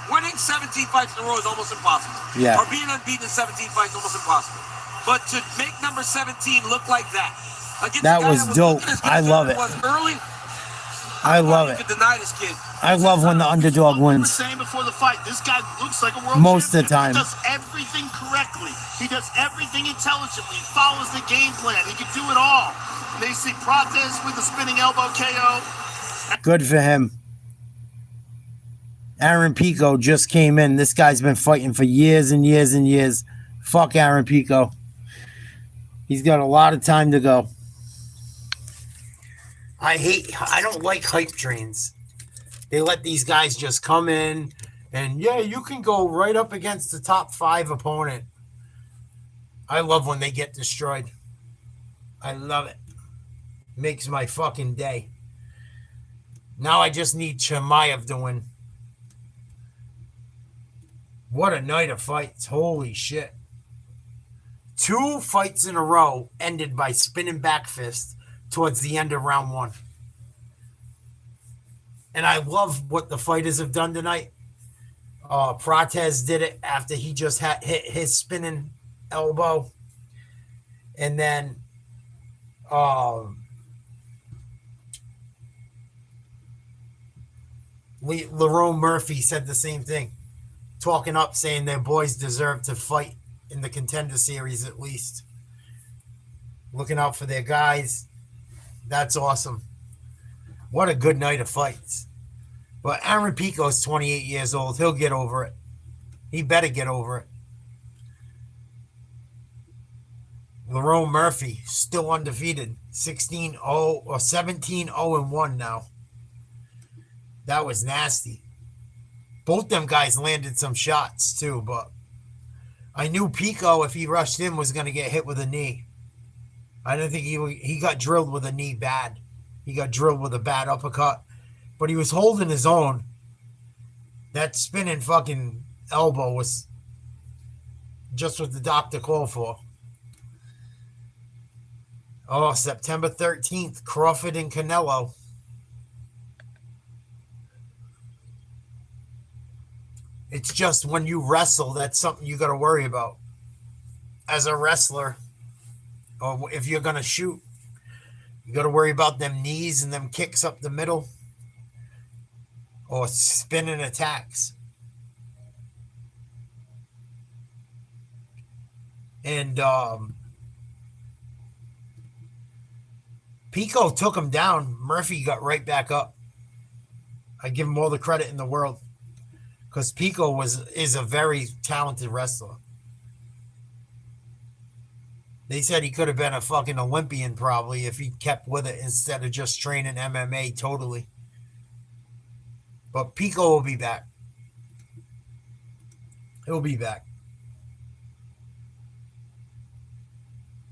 Winning 17 fights in a row is almost impossible. Yeah. Or being unbeaten in 17 fights is almost impossible. But to make number 17 look like that. That was dope. I love it. I love it. I love when the underdog wins. Saying before the fight, this guy looks like a world most of the time. He does everything correctly. He does everything intelligently. He follows the game plan. He can do it all. And they see Prates with the spinning elbow KO. Good for him. Aaron Pico just came in. This guy's been fighting for years and years and years. Fuck Aaron Pico. He's got a lot of time to go. I don't like hype trains. They let these guys just come in and yeah, you can go right up against the top 5 opponent. I love when they get destroyed. I love it. Makes my fucking day. Now I just need Chimaev to win. What a night of fights. Holy shit. 2 fights in a row ended by spinning back fist towards the end of round 1. And I love what the fighters have done tonight. Prates did it after he just hit his spinning elbow. And then Lerone Murphy said the same thing. Talking up, saying their boys deserve to fight in the contender series at least. Looking out for their guys. That's awesome. What a good night of fights. But Aaron Pico's 28 years old. He'll get over it. He better get over it. Lerone Murphy, still undefeated. 16-0 or 17-0-1 now. That was nasty. Both them guys landed some shots too, but I knew Pico, if he rushed in, was going to get hit with a knee. I didn't think he got drilled with a knee bad. He got drilled with a bad uppercut. But he was holding his own. That spinning fucking elbow was just what the doctor called for. Oh, September 13th, Crawford and Canelo. It's just when you wrestle, that's something you got to worry about. As a wrestler, or if you're going to shoot, you got to worry about them knees and them kicks up the middle or spinning attacks. And Pico took him down. Murphy got right back up. I give him all the credit in the world because Pico is a very talented wrestler. They said he could have been a fucking Olympian probably if he kept with it instead of just training MMA totally. But Pico will be back. He'll be back.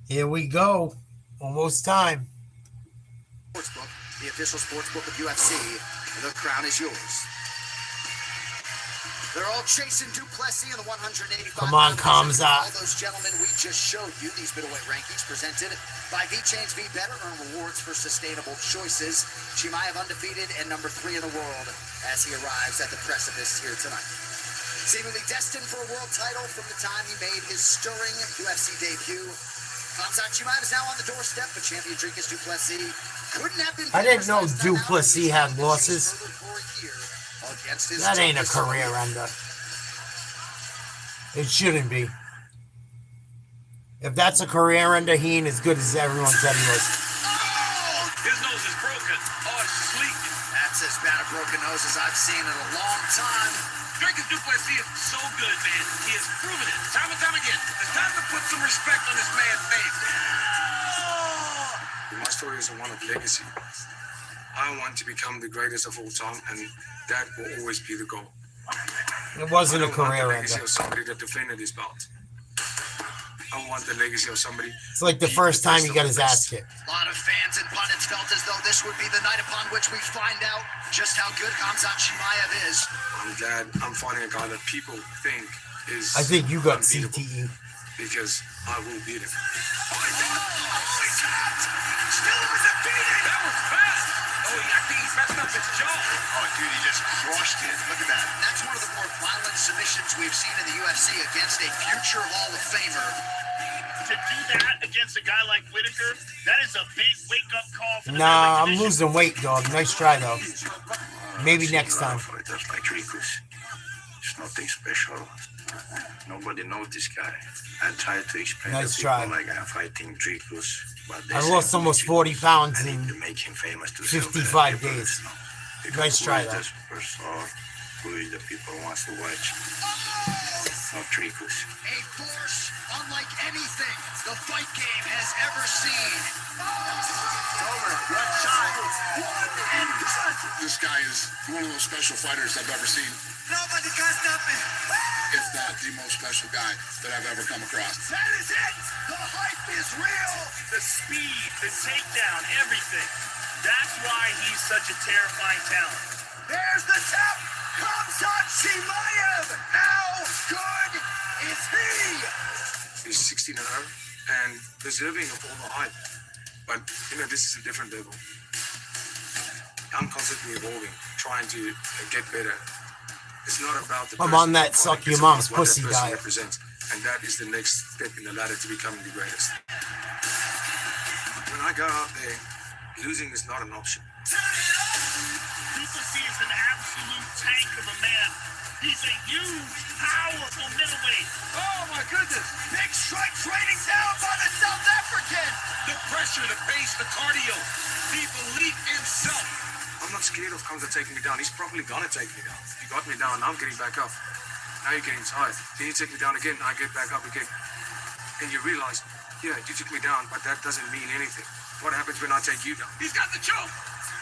Here we go. Almost time. Sportsbook, the official sportsbook of UFC. The crown is yours. They're all chasing Du Plessis in the 185. Come on, Kamzat. All those gentlemen we just showed you, these middleweight rankings presented by V-Chains Be Better, earn rewards for sustainable choices. Chimaev undefeated and number 3 in the world as he arrives at the precipice here tonight. Seemingly destined for a world title from the time he made his stirring UFC debut. Kamzat Chimaev is now on the doorstep, but champion Dricus du Plessis couldn't have been. I didn't know Du Plessis had losses. That ain't a career ender. It shouldn't be. If that's a career ender, he ain't as good as everyone said he was. His nose is broken. Oh, it's sleek. That's as bad a broken nose as I've seen in a long time. Dricus du Plessis is so good, man. He has proven it time and time again. It's time to put some respect on this man's face. My story is one of legacy. I want to become the greatest of all time, and that will always be the goal. It wasn't a career ender. I want the legacy ender. of somebody that defended his belt. I want the legacy of somebody. It's like the first time he got his ass kicked. A lot of fans and pundits felt as though this would be the night upon which we find out just how good Kamzat Chimaev is. I'm glad I'm fighting a guy that people think is. I think you got unbeatable, CTE. because I will beat him. Still undefeated. That was fast. Oh, I think he's messed up his jaw. Oh, dude, he just crushed it. Look at that. That's one of the more violent submissions we've seen in the UFC against a future Hall of Famer. To do that against a guy like Whitaker, that is a big wake-up call for the Nah, I'm losing weight, dog. Nice try, though. Maybe next time. Fighters like Dricus. It's nothing special. Nobody knows this guy. I try to explain Nice to try. people like I'm fighting Dricus, but they I say, lost almost 40 pounds I in need to make him famous to 55 days. Nice try, though. Who is the people wants to watch? Not Dricus. A force unlike anything the fight game has ever seen. Over. One shot. One and done. This guy is one of those special fighters I've ever seen. Nobody can stop me. If not the most special guy that I've ever come across. That is it. The hype is real. The speed, the takedown, everything. That's why he's such a terrifying talent. There's the tap. Kamzat Chimaev. How good is he? He's 16-0 and deserving of all the hype. But, this is a different level. I'm constantly evolving, trying to get better. It's not about the I'm person on that fighting, suck it's your about mom's what pussy that person diet. represents. And that is the next step in the ladder to becoming the greatest. When I go out there, losing is not an option. Du Plessis is an absolute tank of a man. He's a huge, powerful middleweight. Oh my goodness. Big strikes raining down by the South African. The pressure, the pace, the cardio, the belief in self. I'm not scared of Kamzat taking me down. He's probably gonna take me down. He got me down, I'm getting back up. Now you're getting tired. Then you take me down again, I get back up again. And you realize, yeah, you took me down, but that doesn't mean anything. What happens when I take you down? He's got the choke.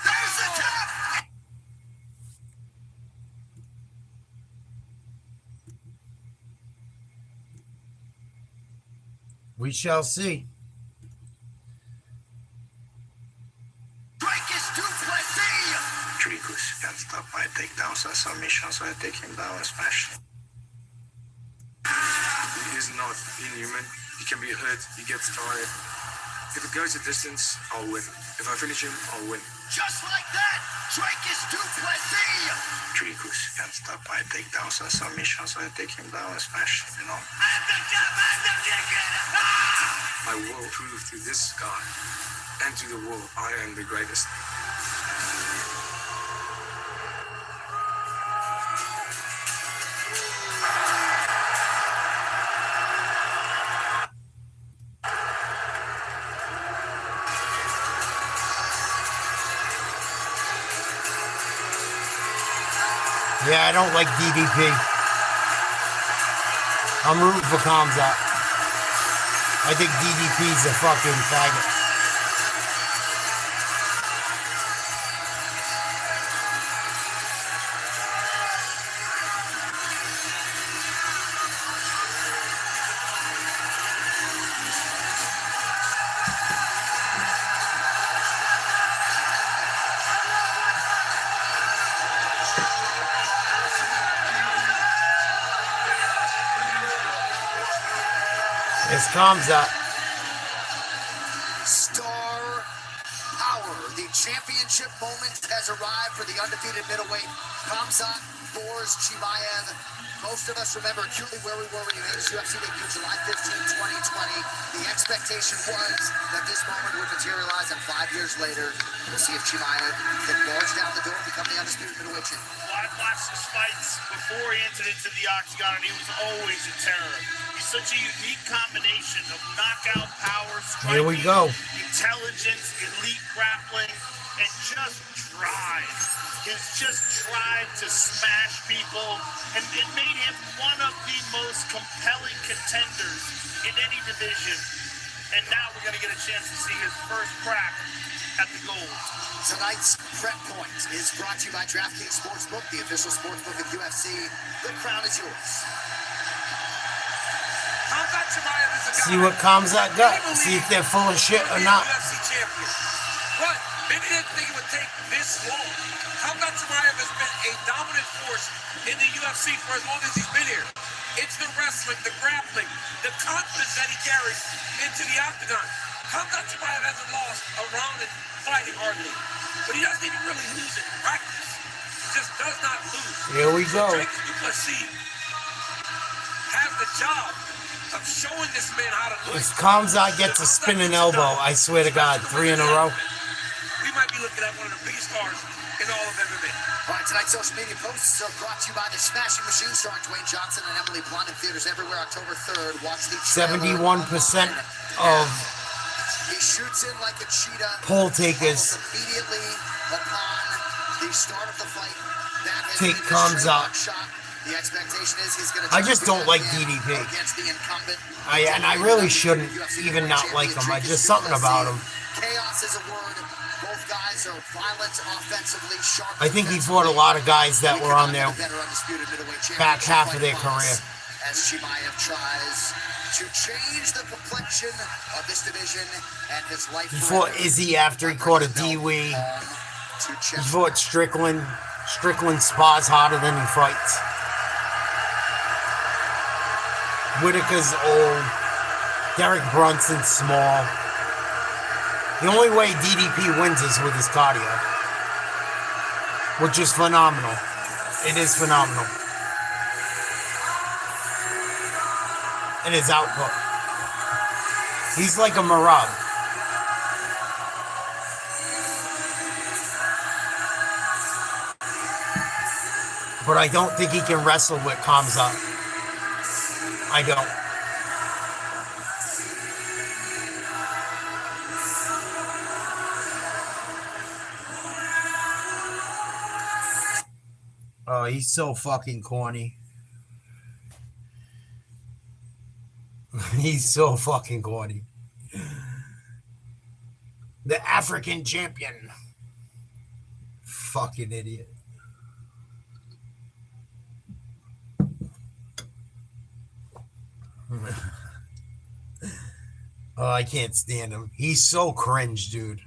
There's the tap. We shall see. Dricus du Plessis. Dricus can't stop my takedowns or submissions, so I take him down and smash. He is not inhuman. He can be hurt. He gets tired. If it goes a distance, I'll win. If I finish him, I'll win. Just like that. Dricus du Plessis. Dricus can't stop my takedowns or submissions, so I take him down and smash. I will prove to this guy and to the world I am the greatest. Yeah, I don't like DDP. I'm rooting for Khamzat. I think DDP's a fucking faggot. It's Khamzat. Star power. The championship moment has arrived for the undefeated middleweight. Khamzat Boris Chimaev. Most of us remember acutely where we were when he made his UFC debut July 15, 2020. The expectation was that this moment would materialize, and 5 years later, we'll see if Chimaev can barge down the door and become the undisputed middleweight champion. I've watched his fights before he entered into the octagon, and he was always a terror. He's such a unique combination of knockout power, striking, Here we go. intelligence, elite grappling, and just drive. His just drive to smash people, and it made him one of the most compelling contenders in any division. And now we're going to get a chance to see his first crack at the gold. Tonight's prep point is brought to you by DraftKings Sportsbook, the official sportsbook of UFC. The crown is yours. See what Khamzat got. See if they're full of shit or not. UFC champion. But maybe they didn't think it would take this long. Khamzat Chimaev has been a dominant force in the UFC for as long as he's been here. It's the wrestling, the grappling, the confidence that he carries into the octagon. Khamzat Chimaev hasn't lost a round in fighting hardly, but he doesn't even really lose in practice. He just does not lose. Here we go. Dricus du Plessis has the job of showing this man how to lose. If Khamzat gets a spinning elbow, I swear to God, 3 in a row. We might be looking at one of the biggest stars in all of MMA. All right, tonight's social media posts are brought to you by The Smashing Machine, starring Dwayne Johnson and Emily Blunt in theaters everywhere October 3rd. Watch the 71% of he shoots in like a cheetah. poll takers Immediately upon the start of the fight, that has take been the Khamzat. shot. The expectation is he's going to I just don't like DDP. against the incumbent. And I really shouldn't even not like him. I just something about him. Chaos is a word. Both guys are violent offensively, sharp. I think he fought a lot of guys that were on their back half of their career. As Chimaev tries to change the complexion of this division and his life. He fought Izzy after he caught a D-Wee. He fought Strickland. Strickland spars harder than he fights. Whitaker's old. Derek Brunson's small. The only way DDP wins is with his cardio, which is phenomenal. It is phenomenal. And his output. He's like a Marab. But I don't think he can wrestle with Khamzat. I don't. Oh, he's so fucking corny. He's so fucking corny. The African champion. Fucking idiot. Oh, I can't stand him. He's so cringe, dude.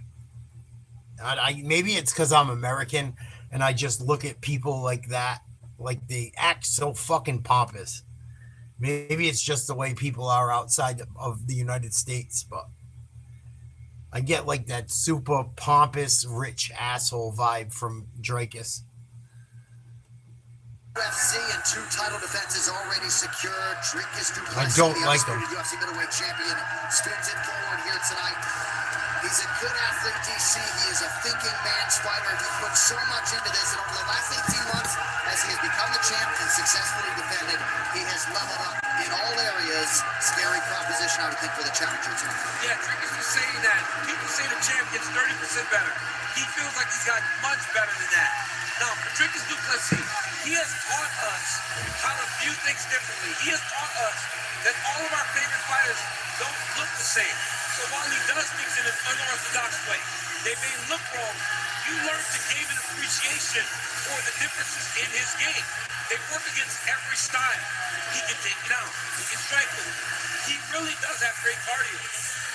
Maybe it's because I'm American and I just look at people like that, like they act so fucking pompous. Maybe it's just the way people are outside of the United States, but I get like that super pompous, rich asshole vibe from Dricus. UFC and 2 title defenses already secured. Dricus du Plessis, I don't the like him. undisputed UFC middleweight champion, spins it forward here tonight. He's a good athlete, DC. He is a thinking man's fighter. He put so much into this, and over the last 18 months, as he has become the champ and successfully defended, he has leveled up in all areas. Scary proposition, I would think, for the challenger tonight. Yeah, Dricus was saying that. People say the champ gets 30% better. He feels like he's got much better than that. Now, Dricus du Plessis, he He has taught us how to view things differently. He has taught us that all of our favorite fighters don't look the same. So while he does things in an unorthodox way, they may look wrong. You learn to gain an appreciation for the differences in his game. They work against every style. He can take it out. He can strike it. He really does have great cardio.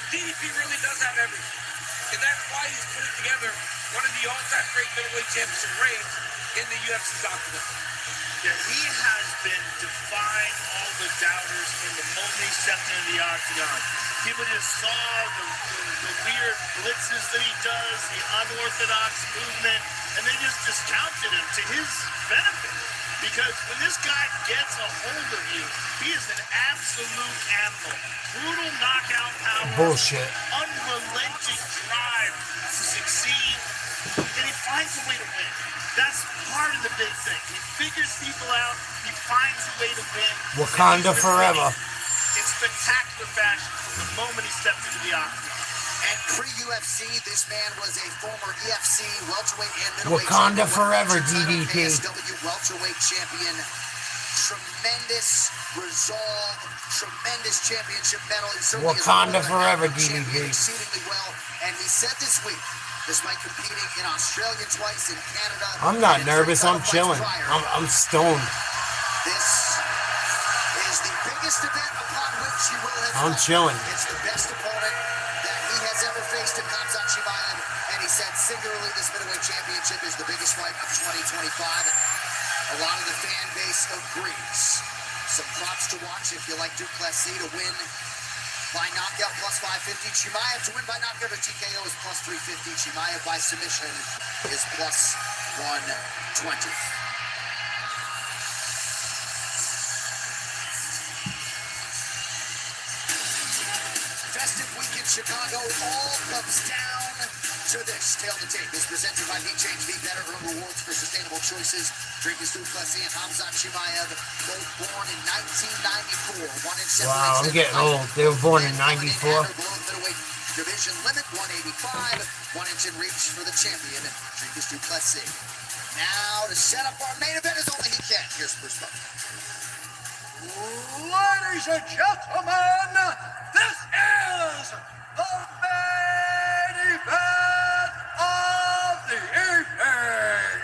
DDP really does have everything. And that's why he's putting together one of the all-time great middleweight championship reigns in the UFC's octagon. Yeah, he has been defying all the doubters from the moment he stepped into the octagon. People just saw the weird blitzes that he does, the unorthodox movement, and they just discounted him to his benefit. Because when this guy gets a hold of you, he is an absolute animal. Brutal knockout power. Bullshit. Unrelenting drive to succeed. And he finds a way to win. That's part of the big thing. He figures people out. He finds a way to win. Wakanda forever. In spectacular fashion from the moment he stepped into the octagon. And pre-UFC, this man was a former EFC welterweight and middleweight Wakanda champion. forever, DDP. ASW welterweight champion. Tremendous resolve, tremendous championship medal. He certainly Wakanda is forever, champion DDP. exceedingly well. And he said this week, despite competing in Australia twice, in Canada. I'm not nervous. I'm chilling. I'm stoned. This is the biggest event upon which you will have I'm fought. chilling. It's the best opponent that he has ever faced in Hamzat Chimaev, and he said singularly this middleweight championship is the biggest fight of 2025. A lot of the fan base agrees. Some props to watch if you like Du Plessis to win by knockout plus 550. Chimaev to win by knockout or TKO is plus 350. Chimaev by submission is plus 120. Festive week in Chicago all comes down to this. Tail the tape is presented by V-Change, the better earn rewards for sustainable choices. Dricus du Plessis and Hamzat Chimaev, both born in 1994. 1 in 7 Wow, I'm getting old. They were born in 94. Middleweight division limit 185. 1 inch in reach for the champion, Dricus du Plessis. Now to set up our main event as only he can. Here's Bruce Butler. Ladies and gentlemen, this is the main event of the evening.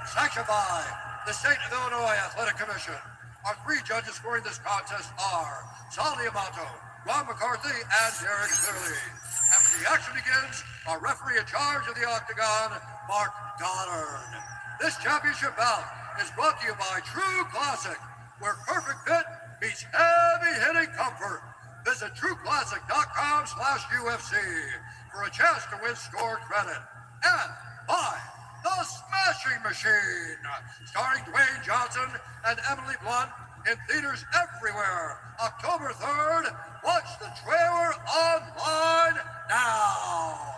Sanctioned by the State of Illinois Athletic Commission. Our 3 judges scoring this contest are Sal Diamato, Ron McCarthy, and Derek Clearly. After the action begins, our referee in charge of the octagon, Mark Goddard. This championship bout is brought to you by True Classic, where perfect fit meets heavy-hitting comfort. Visit TrueClassic.com/UFC for a chance to win score credit. And by The Smashing Machine, starring Dwayne Johnson and Emily Blunt in theaters everywhere. October 3rd. Watch the trailer online now.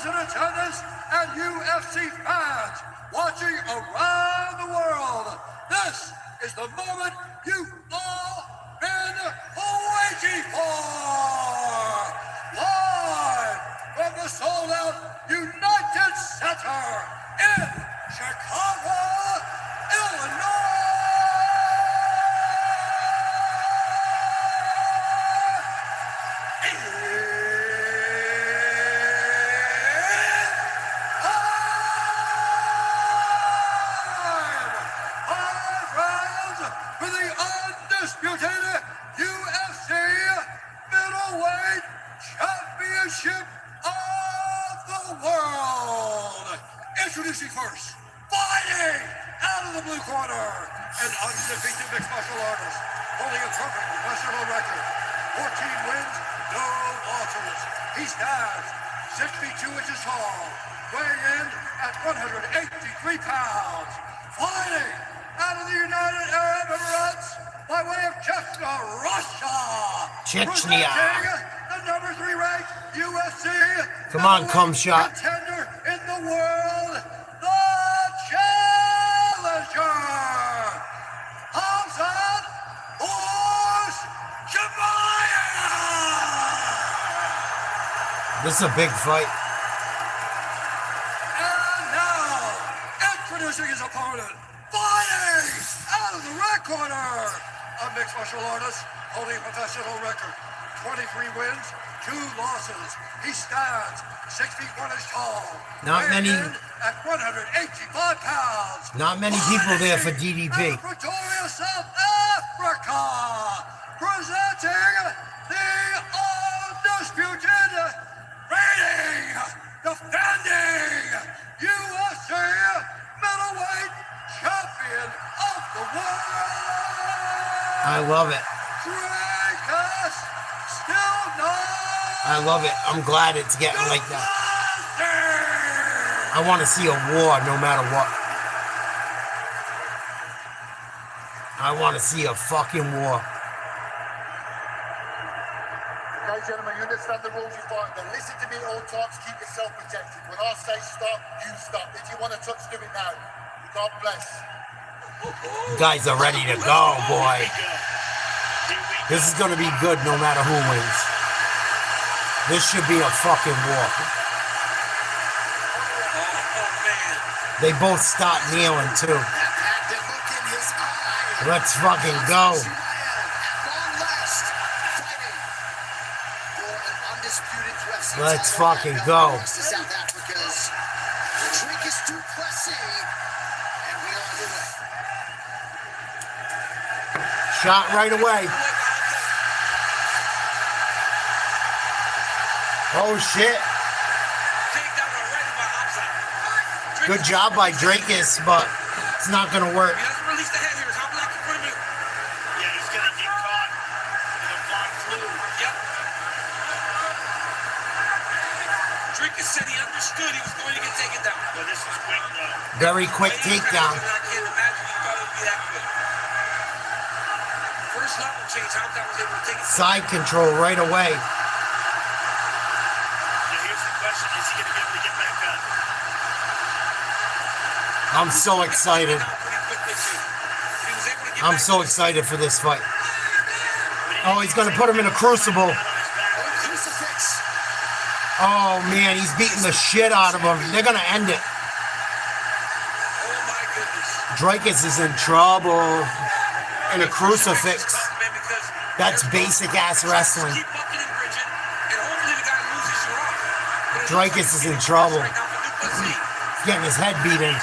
In attendance and UFC fans watching around the world, this is the moment you've all been waiting for. Live from the sold-out United Center in Chicago, Illinois. UFC middleweight championship of the world. Introducing first, fighting out of the blue corner, an undefeated mixed martial artist, holding a perfect professional record, 14 wins, no losses. He stands 62 inches tall, weighing in at 183 pounds, fighting out of the United Arab Emirates by way of Chechnya, Russia. Chechnya. The number 3 ranked UFC. Come on, cum shot. Contender in the world, the challenger, Hamzat Chimaev. This is a big fight. And now, introducing his opponent, fighting out of the red corner, a mixed martial artist holding a professional record, 23 wins, 2 losses. He stands 6 feet 1 inch tall. Not many. At 185 pounds. Not many people there for DDP. Pretoria, South Africa, presenting the undisputed, reigning, defending UFC middleweight champion of the world. I love it. Dricus still not. I love it. I'm glad it's getting like that. I want to see a war no matter what. I want to see a fucking war. Okay, gentlemen, you understand the rules you fight. Then listen to me at all times. Keep yourself protected. When I say stop, you stop. If you want to touch, do it now. God bless. You guys are ready to go, boy. This is going to be good no matter who wins. This should be a fucking war. They both start kneeling too. Let's fucking go. Let's fucking go. South Africa's Dricus du Plessis, and we are underway. Shot right away. Oh shit. Good job by Dricus, but it's not gonna work. Yeah, he's gonna get caught in a Von flu. Yep. Dricus said he understood he was going to get taken down. But this was quick though. Very quick takedown. I can't imagine he thought it would be that quick. First level change, how that was able to take it. Side control right away. Now here's the question, is he gonna be able to get back up? I'm so excited. I'm so excited for this fight. Oh, he's gonna put him in a crucible. Oh man, he's beating the shit out of him. They're gonna end it. Dricus is in trouble. In a crucifix. That's basic ass wrestling. Dricus is in trouble. He's getting his head beaten.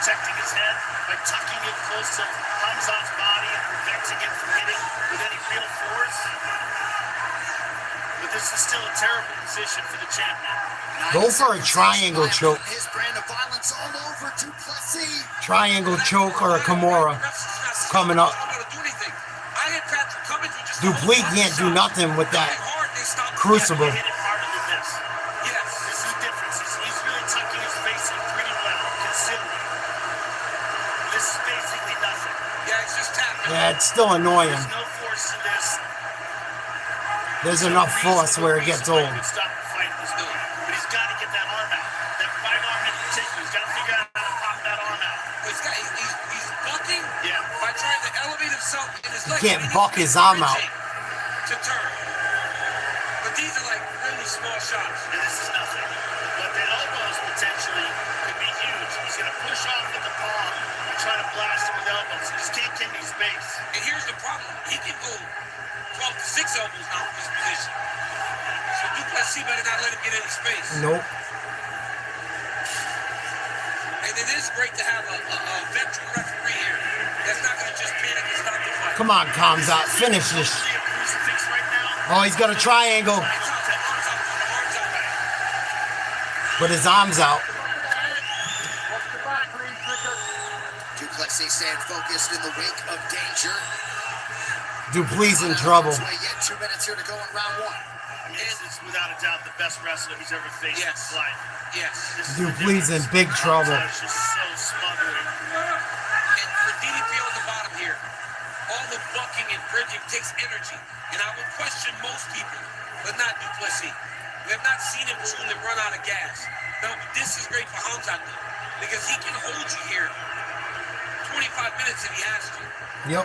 Protecting his head by tucking it close to Hamzat's body and preventing it from hitting with any real force. But this is still a terrible position for the champion. Go for a triangle choke. His brand of violence all over Du Plessis. Triangle choke or a Kimura coming up. Du Plessis can't do nothing with that crucible. Yeah, it's still annoying. There's enough force where it gets old. But he's got to get that arm out. That right arm in particular. He's got to figure out how to pop that arm out. He's bucking by trying to elevate himself in his He legs. can't buck his arm out. To turn. But these are like really small shots. And this is nothing. But the elbows potentially could be huge. He's going to push off with the palm and try to blast him with elbows. He just can't get any space. And here's the problem. He can go 12 to 6 elbows now from this position. So Du Plessis better not let him get any space. Nope. And it is great to have a veteran referee here that's not going to just panic and stop the fight. Come on, Kamzat, finish this. Oh, he's got a triangle. But his arm's out. Du Plessis staying focused in the wake of danger. Du Plessis in trouble. Yet 2 minutes here to go in round 1. This is without a doubt the best wrestler he's ever faced in his life. Yes. Du Plessis in big trouble. It's just so smothering. And for DDP on the bottom here, all the bucking and bridging takes energy. And I would question most people, but not Du Plessis. We have not seen him truly run out of gas. Now, this is great for Hamzat, though, because he can hold you here 25 minutes if he has to. Yep.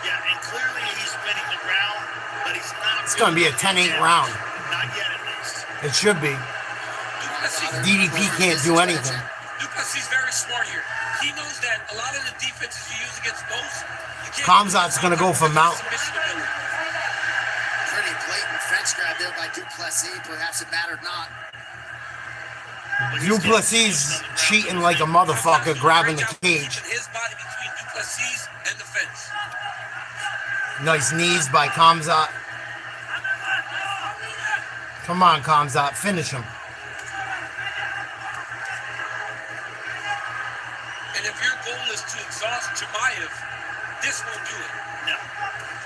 Yeah, and clearly he's dominating the round, but he's not. It's going to be a 10-8 round. Not yet, at least. It should be. DDP can't do anything. Du Plessis is very smart here. He knows that a lot of the defenses you use against most, Khamzat's going to go for mount. Pretty blatant fence grab there by Du Plessis. Perhaps it mattered not. Du Plessis cheating like a motherfucker, grabbing the cage. His body between Du Plessis and the fence. Nice knees by Khamzat. Come on, Khamzat, finish him. And if your goal is to exhaust Chimaev, this won't do it. No.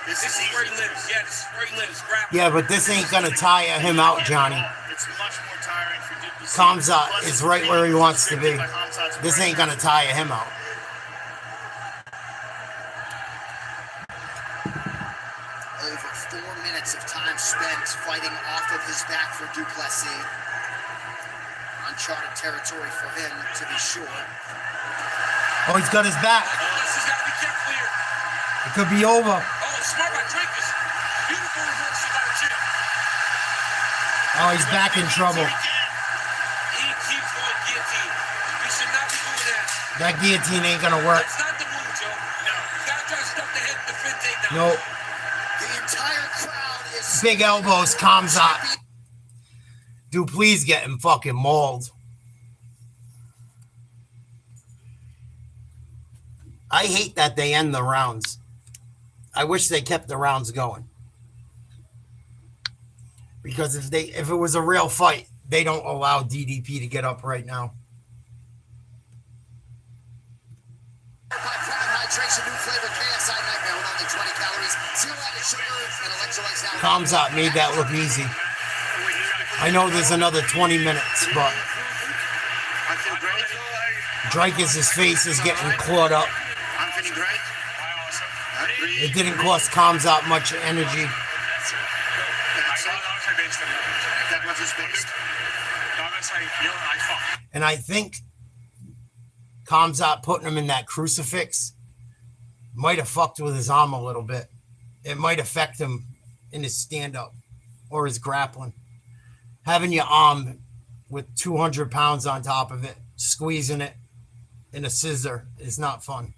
This is where he lives. Yeah, this is where he lives. Yeah, but this ain't gonna tire him out, Johnny. It's much more tiring for Du Plessis. Khamzat is right where he wants to be. This ain't gonna tire him out. Over 4 minutes of time spent fighting off of his back for Du Plessis. Uncharted territory for him, to be sure. Oh, he's got his back. Plessis got to be careful here. It could be over. Oh, smart by Dricus. Beautiful reversal by the chin. Oh, he's back in trouble. He keeps going guillotine. He should not be doing that. That guillotine ain't gonna work. That's not the move, Joe. No. You got to try to stuff the head in the fin takedown. Nope. The entire crowd is... Big elbows, Khamzat. Dude, please get him fucking mauled. I hate that they end the rounds. I wish they kept the rounds going. Because if it was a real fight, they don't allow DDP to get up right now. Khamzat made that look easy. I know there's another 20 minutes, but Dricus' face is getting clawed up. It didn't cost Khamzat much energy. And I think Khamzat putting him in that crucifix might have fucked with his arm a little bit. It might affect him in his stand-up or his grappling. Having your arm with 200 pounds on top of it, squeezing it in a scissor is not fun.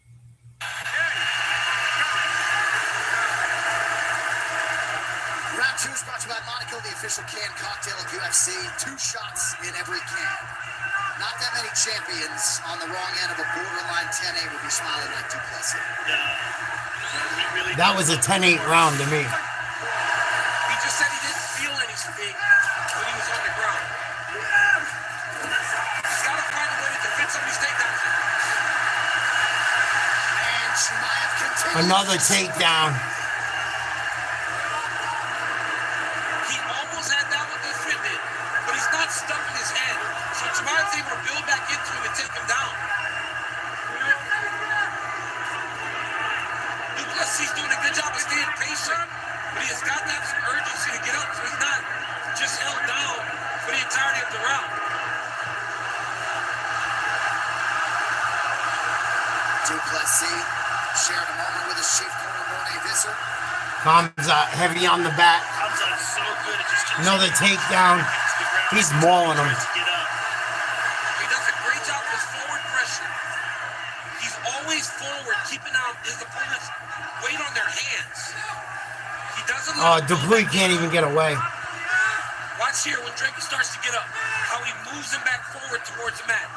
Round 2 is brought to you by Monaco, the official can cocktail of UFC. 2 shots in every can. Not that many champions on the wrong end of a borderline 10-8 would be smiling like Du Plessis. That was a 10-8 round to me. He just said he didn't feel anything when he was on the ground. He's got to find a way to defend some of these takedowns. And Chimaev continues. Another takedown. He almost had that one defended, but he's not stuck in his head. So Chimaev's able to build back into him and take him down. Du Plessis doing a good job of staying patient, but he has got to have some urgency to get up so he's not just held down for the entirety of the round. Du Plessis shared a moment with his chief corner, Mornay Visser. Khamzat heavy on the back. Khamzat is so good at just Another takedown. He's mauling him. He does a great job with his forward pressure. He's always forward, keeping out his opponent's weight on their hands. He doesn't Du Plessis can't even get away. Watch here when Drake starts to get up, how he moves him back forward towards the mat.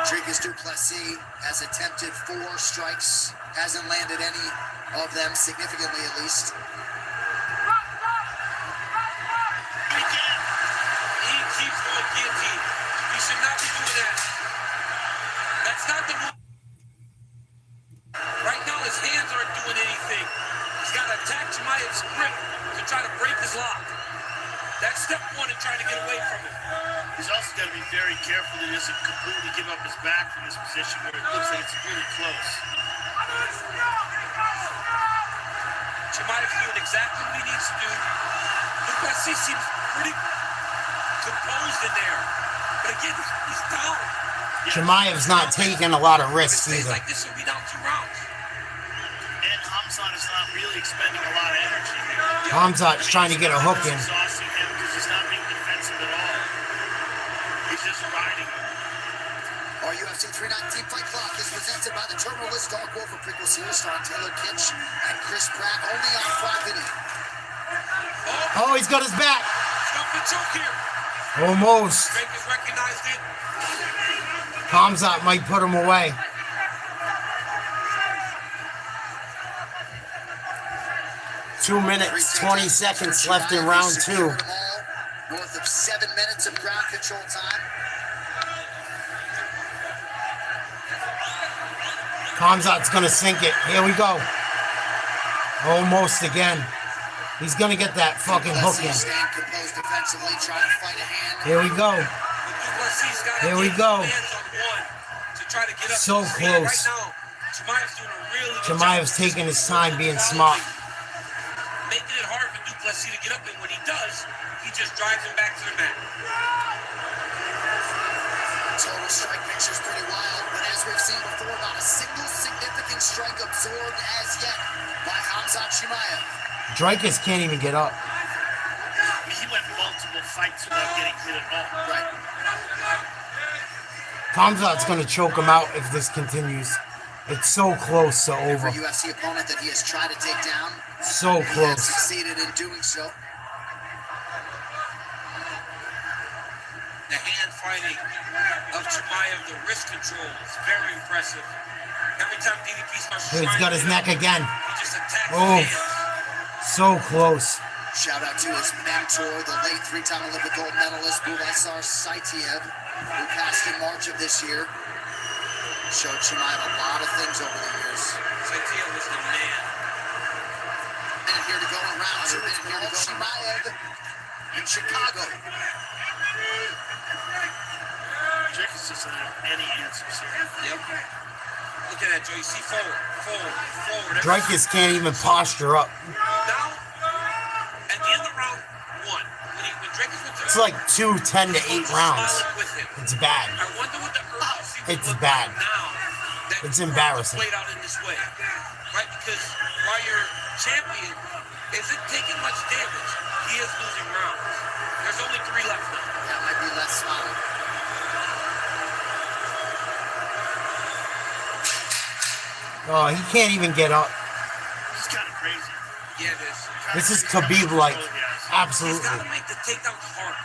Dricus du Plessis has attempted 4 strikes, hasn't landed any of them, significantly at least. He keeps going guillotine. He should not be doing that. That's not the move. Right now, his hands aren't doing anything. He's got to attack Chimaev's grip to try to break his lock. That's step 1 in trying to get away from him. He's also got to be very careful that he doesn't completely give up his back from this position where it looks like it's really close. Chimaev's doing exactly what he needs to do. Du Plessis seems pretty composed in there. But again, he's down. Chimaev's not taking a lot of risks either. Like this will be down 2 rounds. And Hamzat is not really expending a lot of energy here. Hamzat's trying to get a hook in. Exhausting him because he's not being defensive at all. He's just riding him. Our UFC 319 fight clock is presented by the Terminal List Dark Wolf of Pico Star, Taylor Kitsch, and Chris Pratt, only on Prime Video. Oh, he's got his back. Stop the choke here. Almost. Dricus recognized it. Hamzat might put him away. Two minutes, 20 seconds left in round 2. North of 7 minutes of ground control time. Hamzat's gonna sink it. Here we go. Almost again. He's gonna get that fucking hook in. Here we go. Here we go. So close. Chimaev's taking his time being smart. Making it hard for du Plessis to get up, and when he does, he just drives him back to the mat. Total strike picture's pretty wild, but as we've seen before, not a single significant strike absorbed as yet by Hamzat Chimaev. Dricus can't even get up. He went multiple fights without getting hit at all. Right. Hamzat's gonna choke him out if this continues. It's so close to over. Every UFC opponent that he has tried to take down, So he has close. succeeded in doing so. The hand fighting of Chimaev, the wrist control is very impressive. Every time DDP starts He's got his neck again. he just attacks Oh, the hands. so close. Shout out to his mentor, the late 3-time Olympic gold medalist Buildup Saitiev, who passed in March of this year. Showed Chimaev a lot of things over the years. Saitiev was the man. Minute here to go in round 2. Minute here to go. Chimaev in Chicago. Dricus doesn't have any answers here. Yep. Look at that, Joe. You see forward. Dricus can't even posture up. Now, at the end of round 1, when Dricus went to It's like 2 10 to 8 rounds. It's bad. I wonder what the urgency It's would look bad. like now that It's embarrassing. played out in this way, right? Because while your champion isn't taking much damage, he is losing rounds. There's only 3 left now. That might be less smiling. Oh, he can't even get up. It's kind of crazy. Yeah, it is. This is Khabib-like. Absolutely. He's got to make the takedowns harder.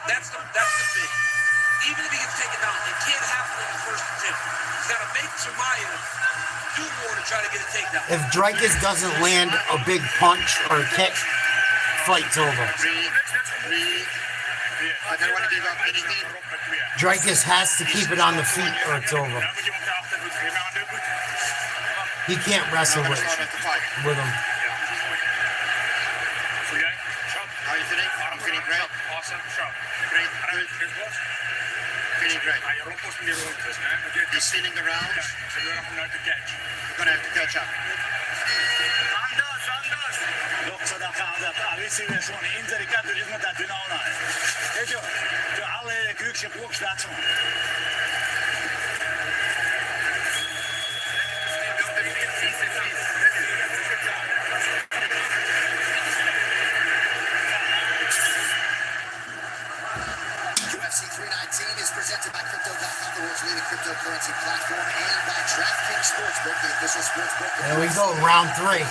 That's the thing. Even if he gets taken down, it can't happen in the first attempt. He's got to make Chimaev do more to try to get a takedown. If Dricus doesn't land a big punch or a kick, fight's over. I don't want to give up anything. Dricus has to keep it on the feet or it's over. He can't wrestle with him. How are you feeling? I'm feeling great. Awesome. Great. Feeling great. He's feeling the round. You're going to have to catch up. Nog zodat alle situationen intelligent is met dat doen al nou. Weet je, de alle kruikse blok staat zo. UFC 319 is presented by Crypto.com, the world's leading cryptocurrency platform, and by DraftKings Sportsbook, the official sportsbook. There we go, round 3.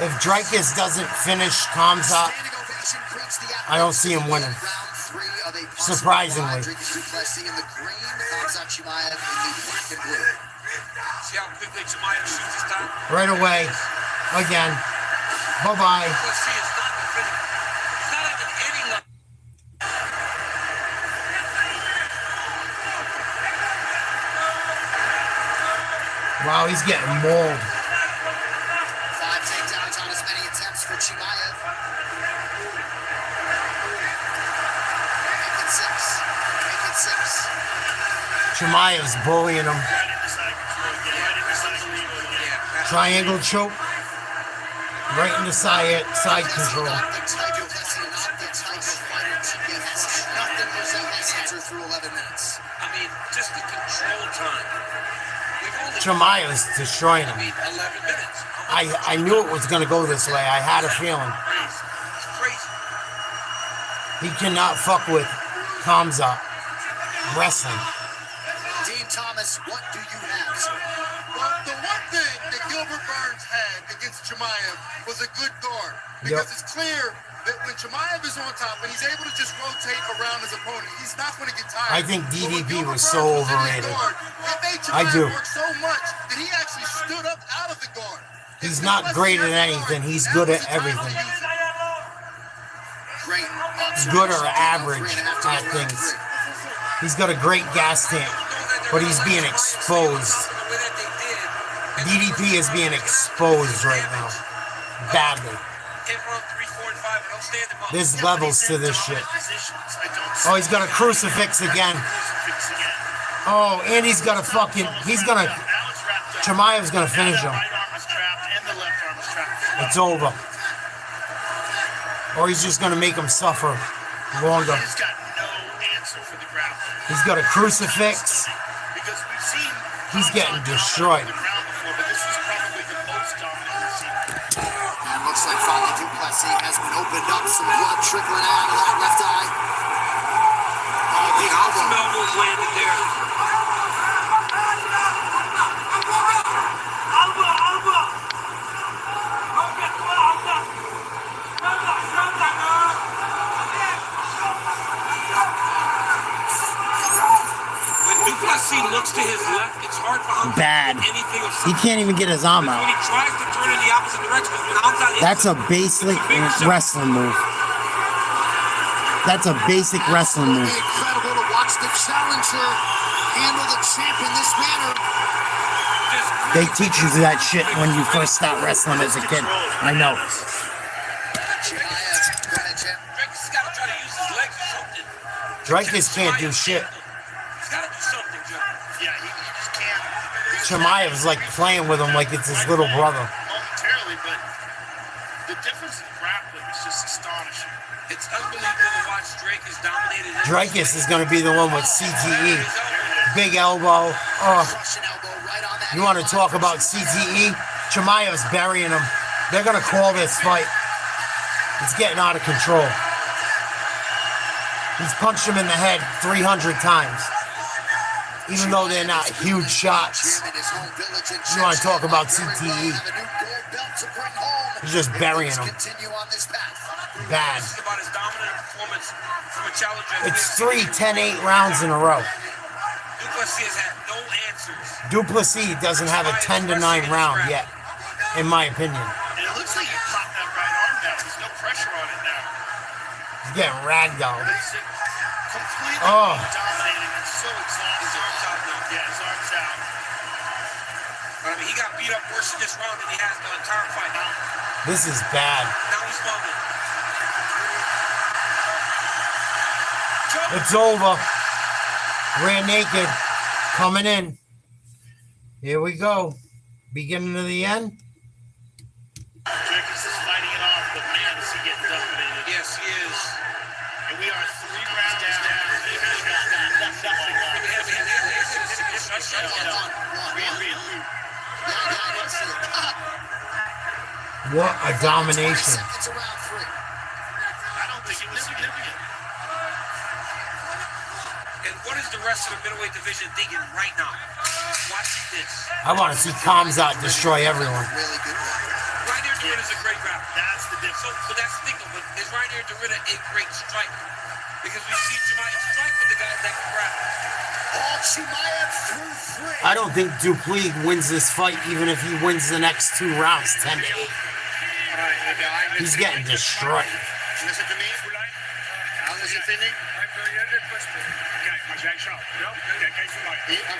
If Dricus doesn't finish Hamzat, I don't see him winning. Surprisingly. Dricus du Plessis in the green, Hamzat Chimaev in the black and blue. See how quickly Chimaev shoots his time? Right away. Again. Bye-bye. Plessis is not defending. He's not having any luck. Wow, he's getting mauled. 5 takedowns on as many attempts for Chimaev. Make it 6. Chimaev's bullying him. Triangle choke. Right in the side control. Through 11 minutes. I mean, just the control time. Chimaev's destroying him. 11 minutes. I knew it was going to go this way. I had a feeling. It's crazy. He cannot fuck with Hamza wrestling. Dean Thomas, what do you have, sir? Well, the one thing that Gilbert Burns had against Chimaev was a good guard. Because it's clear that when Chimaev is on top and he's able to just rotate around his opponent, he's not going to get tired. I think DDP was so overrated. It made I do. Chimaev work so much that he actually stood up out of the guard. He's not great at anything. He's good at everything. Great. Good or average at things. He's got a great gas tank, but he's being exposed. DDP is being exposed right now. Badly. There's levels to this shit. Oh, he's got a crucifix again. Oh, and he's got a fucking... Chimaev's gonna finish him. It's over. Or he's just gonna make him suffer longer. He's got a crucifix. He's getting destroyed. And looks like finally du Plessis has been opened up. Some blood trickling out of that left eye. Oh, big elbow. Some elbows landed there. Plessis looks to his left. It's hard for him Bad. to do anything of He can't even get his arm when out. he tries to turn in the opposite direction. When Hamza hits That's a him, basic it's a big shot. wrestling move. That's a basic wrestling move. Incredible to watch the challenger handle the champ in this manner. They teach you that shit when you first start wrestling as a kid. I know. Dricus got to try to use his legs or something. Dricus can't do shit. He's got to do something, Joe. Yeah, he just can't. Chimaev's like playing with him like it's his little brother. Momentarily, but the difference in grappling is just astonishing. It's unbelievable to watch Dricus dominated. Dricus is going to be the one with CTE. Big elbow. Oh. You want to talk about CTE? Chimaev's burying him. They're going to call this fight. It's getting out of control. He's punched him in the head 300 times. Even though they're not huge shots. You want to talk about CTE? He's just burying him. Bad. It's 3 10-8 rounds in a row. Du Plessis has had no answers. Du Plessis doesn't have a 10-9 round yet, in my opinion. And it looks like you popped that right arm down. There's no pressure on it now. He's getting ragdolled. Completely dominating. It's so exhausting. His arm's out now. Yeah, his arm's out. But I mean, he got beat up worse in this round than he has the entire fight now. This is bad. Now he's bumming. It's over. Ran naked. Coming in. Here we go. Beginning of the end. Dricus is fighting it off, but man, is he getting dominated. Yes, he is. And we are 3 rounds down. What a domination. I don't think it was significant. And what is the rest of the middleweight division thinking right now? Watching this. I want to see Kamzat destroy everyone. Rainier Dorita is a great rapper. That's the difference. So, but that's the thing, but is Rainier Dorita a great striker? Because we see Chimaev strike with the guys that can rap. All Chimaev through 3. I don't think du Plessis wins this fight, even if he wins the next 2 rounds 10-8. He's getting destroyed. Listen to me. How is he feeling? I'm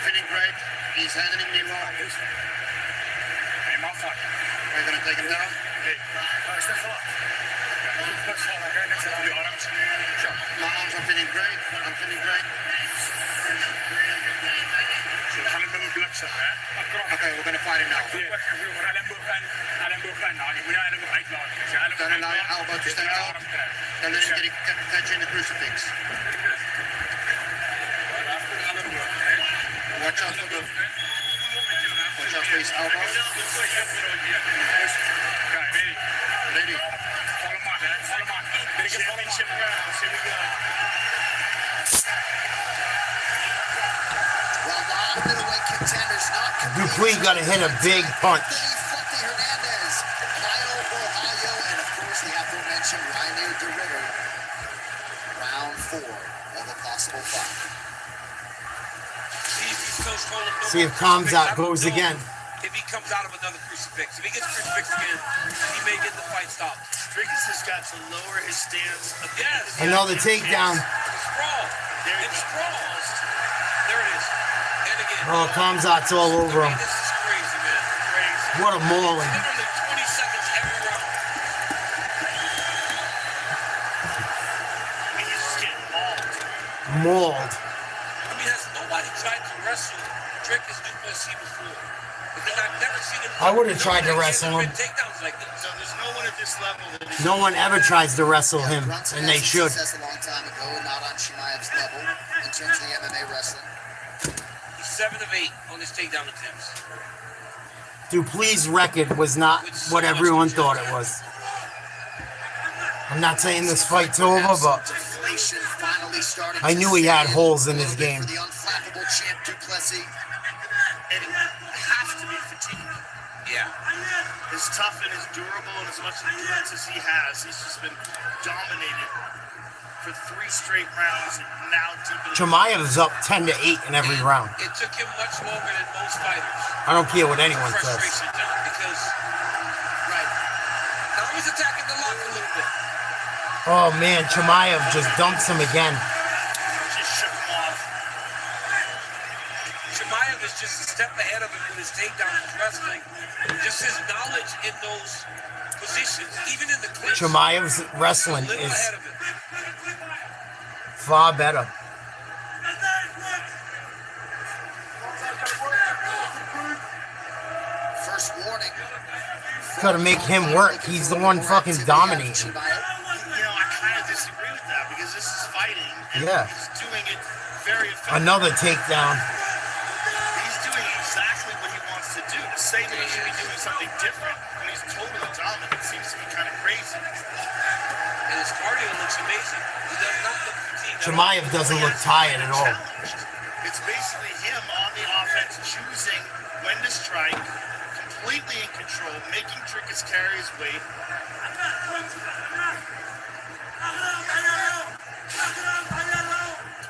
feeling great. He's handling me well. Are you going to take him down? Sure. My arms are feeling great. I'm feeling great. Okay, we're going to fight him now. Don't allow your elbow to stand out. Don't let him catch you in the crucifix. Watch out for his elbow. Lady. Well, non-middleweight contenders not Duplessis got to hit a big punch. Hernandez, Kyle Ohio, and of course the aforementioned Rainier DeRitter. Round 4 of a possible 5. See if Kamzat goes again. If he comes out of another crucifix, if he gets crucifixed again, he may get the fight stopped. Dricus has got to lower his stance. Yes. Another takedown. Sprawl. It sprawls. There it is. And again. Oh, Kamzat's all over him. This is crazy, man. Crazy. What a mauling. Literally 20 seconds every round. He's just getting mauled. Mauled. I mean, has nobody tried to wrestle Dricus du Plessis before? Because I've never seen him. I would have tried to wrestle him. Takedowns like this. So there's no one at this level that is. No one ever tries to wrestle him, and they should. Success a long time ago, not on Chimaev's level in terms of the MMA wrestling. He's 7 of 8 on his takedown attempts. Duplessis' record was not what everyone thought it was. I'm not saying this fight's over, but I knew he had holes in his game. The unflappable champ du Plessis. It has to be fatigue. Yeah. As tough and as durable and as much endurance as he has, he's just been dominated for 3 straight rounds and now deep in Chimaev's up 10-8 in every round. It took him much longer than most fighters. I don't care what anyone says. Frustration down because, right. Now he's attacking the lock a little bit. Oh man, Chimaev just dumps him again. just shook him off. Chimaev is just a step ahead of him with his takedown and wrestling. Just his knowledge in those positions, even in the clinch. Chimaev's wrestling a little is ahead of him. far better. First warning. Gotta make him work. He's the one fucking dominating. You know, I kind of disagree with that because this is fighting. And Yeah. he's doing it very effectively. Another takedown. He's doing exactly what he wants to do. To say that he should be doing something different when he's totally dominant seems to be kind of crazy. And his cardio looks amazing. He does not look fatigued. Chimaev doesn't look tired at all. It's basically him on the offense, choosing when to strike, completely in control, making Dricus carry his weight.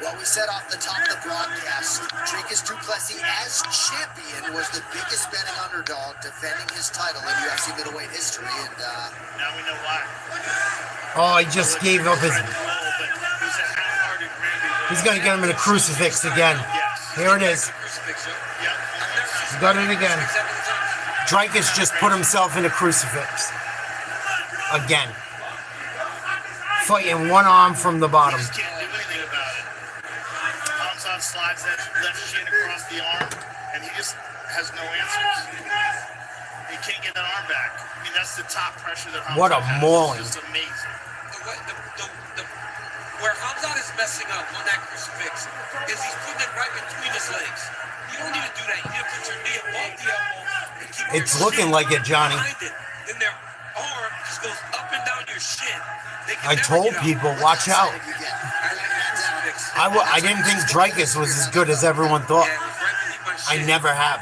Well, we said off the top of the broadcast, Dricus du Plessis as champion was the biggest betting underdog defending his title in UFC middleweight history, and now we know why. Oh, he just gave up his... He's gonna get him in a crucifix again. Here it is. He's got it again. Dricus just put himself in a crucifix. Again. Fighting one arm from the bottom. Just can't do anything about it. Kamzat slides that left shin across the arm, and he just has no answers. He can't get that arm back. I mean, that's the top pressure that Kamzat What a has. mauling. It's just amazing. Where Hamzat is messing up on that crucifix is he's putting it right between his legs. You don't need to do that. You need to put your knee above the elbow and keep It's your looking shin like it, Johnny. behind it. Then their arm just goes up and down your shin. They can I never told get out. people, watch out. I didn't think Dricus was as good as everyone thought. I never have.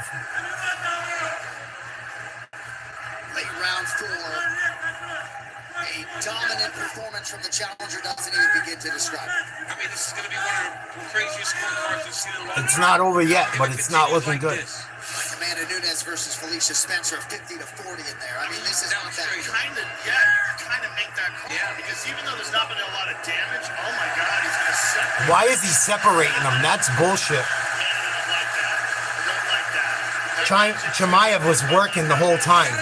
late round 4. A dominant performance from the challenger doesn't even begin to describe it. I mean, this is going to be one of the craziest scorecards we've seen in a long time. It's not over yet, but it's not looking good. Like Amanda Nunes versus Felicia Spencer, 50-40 in there. I mean, this is not that good. Kind of make that call because even though there's not been a lot of damage, oh my God, he's going to separate. Why is he separating them? That's bullshit. Chimaev was working the whole time.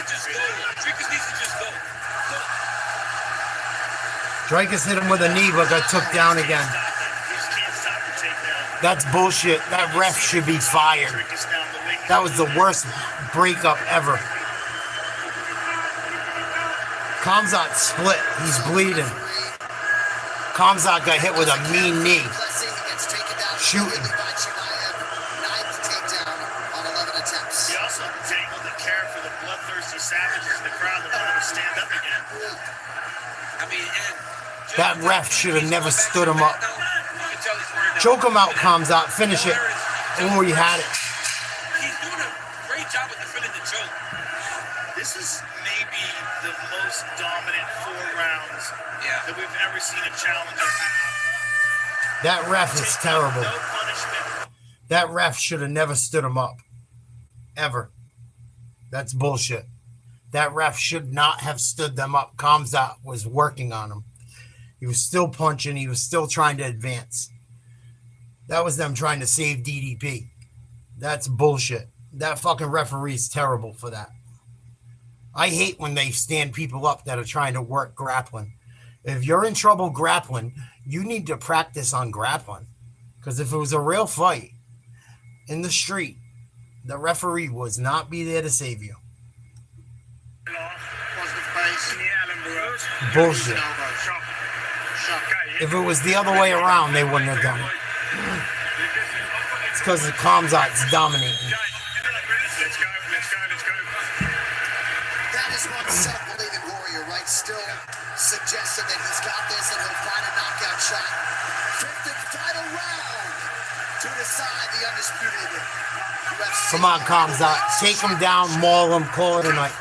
Dricus hit him with a knee, but got took down again. That's bullshit. That ref should be fired. That was the worst breakup ever. Kamzat split. He's bleeding. Kamzat got hit with a mean knee. Shooting. savages in the crowd that wanted to stand up again. I mean, That ref should have never stood him up. Choke him out, Khamzat. Finish it. Oh, you had it. he's doing a great job of defending the choke. This is maybe the most dominant 4 rounds that we've ever seen a challenger have. That ref is terrible. No punishment. That ref should have never stood him up. Ever. That's bullshit. That ref should not have stood them up. Khamzat was working on him. He was still punching. He was still trying to advance. That was them trying to save DDP. That's bullshit. That fucking referee's terrible for that. I hate when they stand people up that are trying to work grappling. If you're in trouble grappling, you need to practice on grappling. Because if it was a real fight in the street, the referee would not be there to save you. Bullshit. If it was the other way around, they wouldn't have done it. It's because the Khamzat's dominating. That is one self-believing warrior, right? Still suggesting that he's got this and he'll find a knockout shot. 5th and final round to decide the undisputed UFC. Come on, Khamzat. Take him down, maul him, call it a night.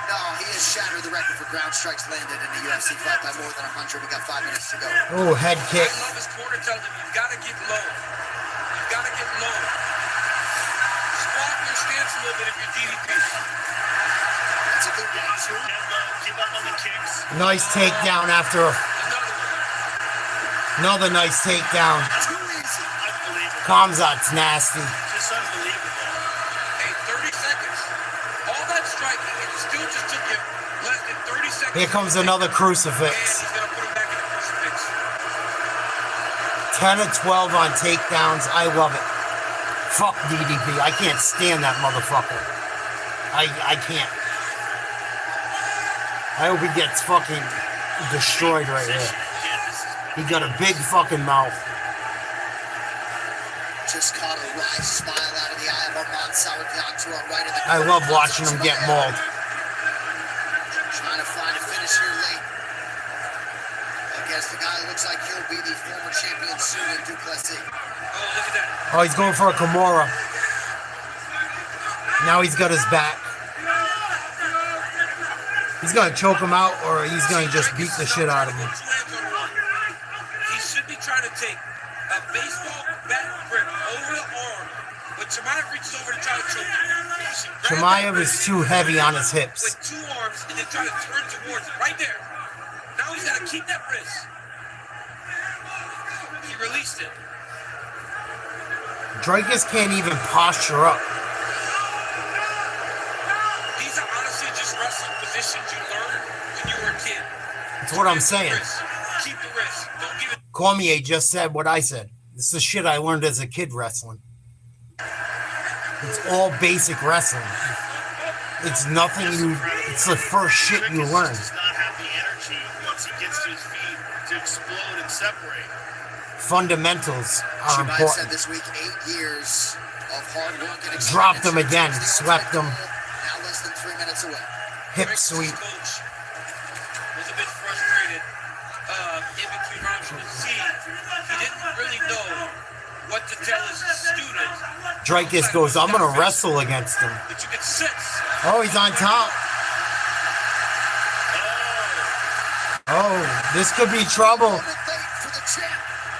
No, he has shattered the record for ground strikes landed in a UFC fight by more than 100. We got 5 minutes to go. Oh, head kick. I love his corner telling him, you've got to get low. You've got to get low. Squat your stance a little bit if you're DDP. That's a good one, too. Keep up on the kicks. Nice takedown after another nice takedown. Khamzat's nasty. Just unbelievable. Hey, 30 seconds. All that striking, and it still just took him less than 30 seconds. Here comes another crucifix. And he's going to put him back in the crucifix. 10 or 12 on takedowns. I love it. Fuck DDP. I can't stand that motherfucker. I can't. I hope he gets fucking destroyed right here. He got a big fucking mouth. Just caught a wry smile out of the eye of Arman Tsarukyan to our right of the I love watching him get mauled. Trying to find a finish here late against the guy who looks like he'll be the former champion soon in Du Plessis. Oh, look at that. Oh, he's going for a Kimura. Now he's got his back. He's going to choke him out, or he's going to just beat the shit out of him. He should be trying to take a baseball bat grip over the arm, but Chimaev reaches over to try to choke him. Chimaev is too heavy on his hips. With 2 arms and then try to turn towards it, right there. Now he's got to keep that wrist. He released it. Dricus can't even posture up. These are honestly just wrestling positions you learned when you were a kid. That's what I'm saying. Keep the wrist. Don't give it. Cormier just said what I said. This is shit I learned as a kid wrestling. It's all basic wrestling. It's nothing you, it's the first shit you learn. Does not have the energy once he gets to his feet to explode and separate. Fundamentals are Chimaev said important. this week 8 years of hard work and experience. Dropped him again, swept him. Now less than 3 minutes away. Hip sweep. Was a bit frustrated in between rounds. You could see he didn't really know what to tell his student. Dricus goes, I'm going to wrestle against him. That you could sense. Oh, he's on top. Oh, this could be trouble.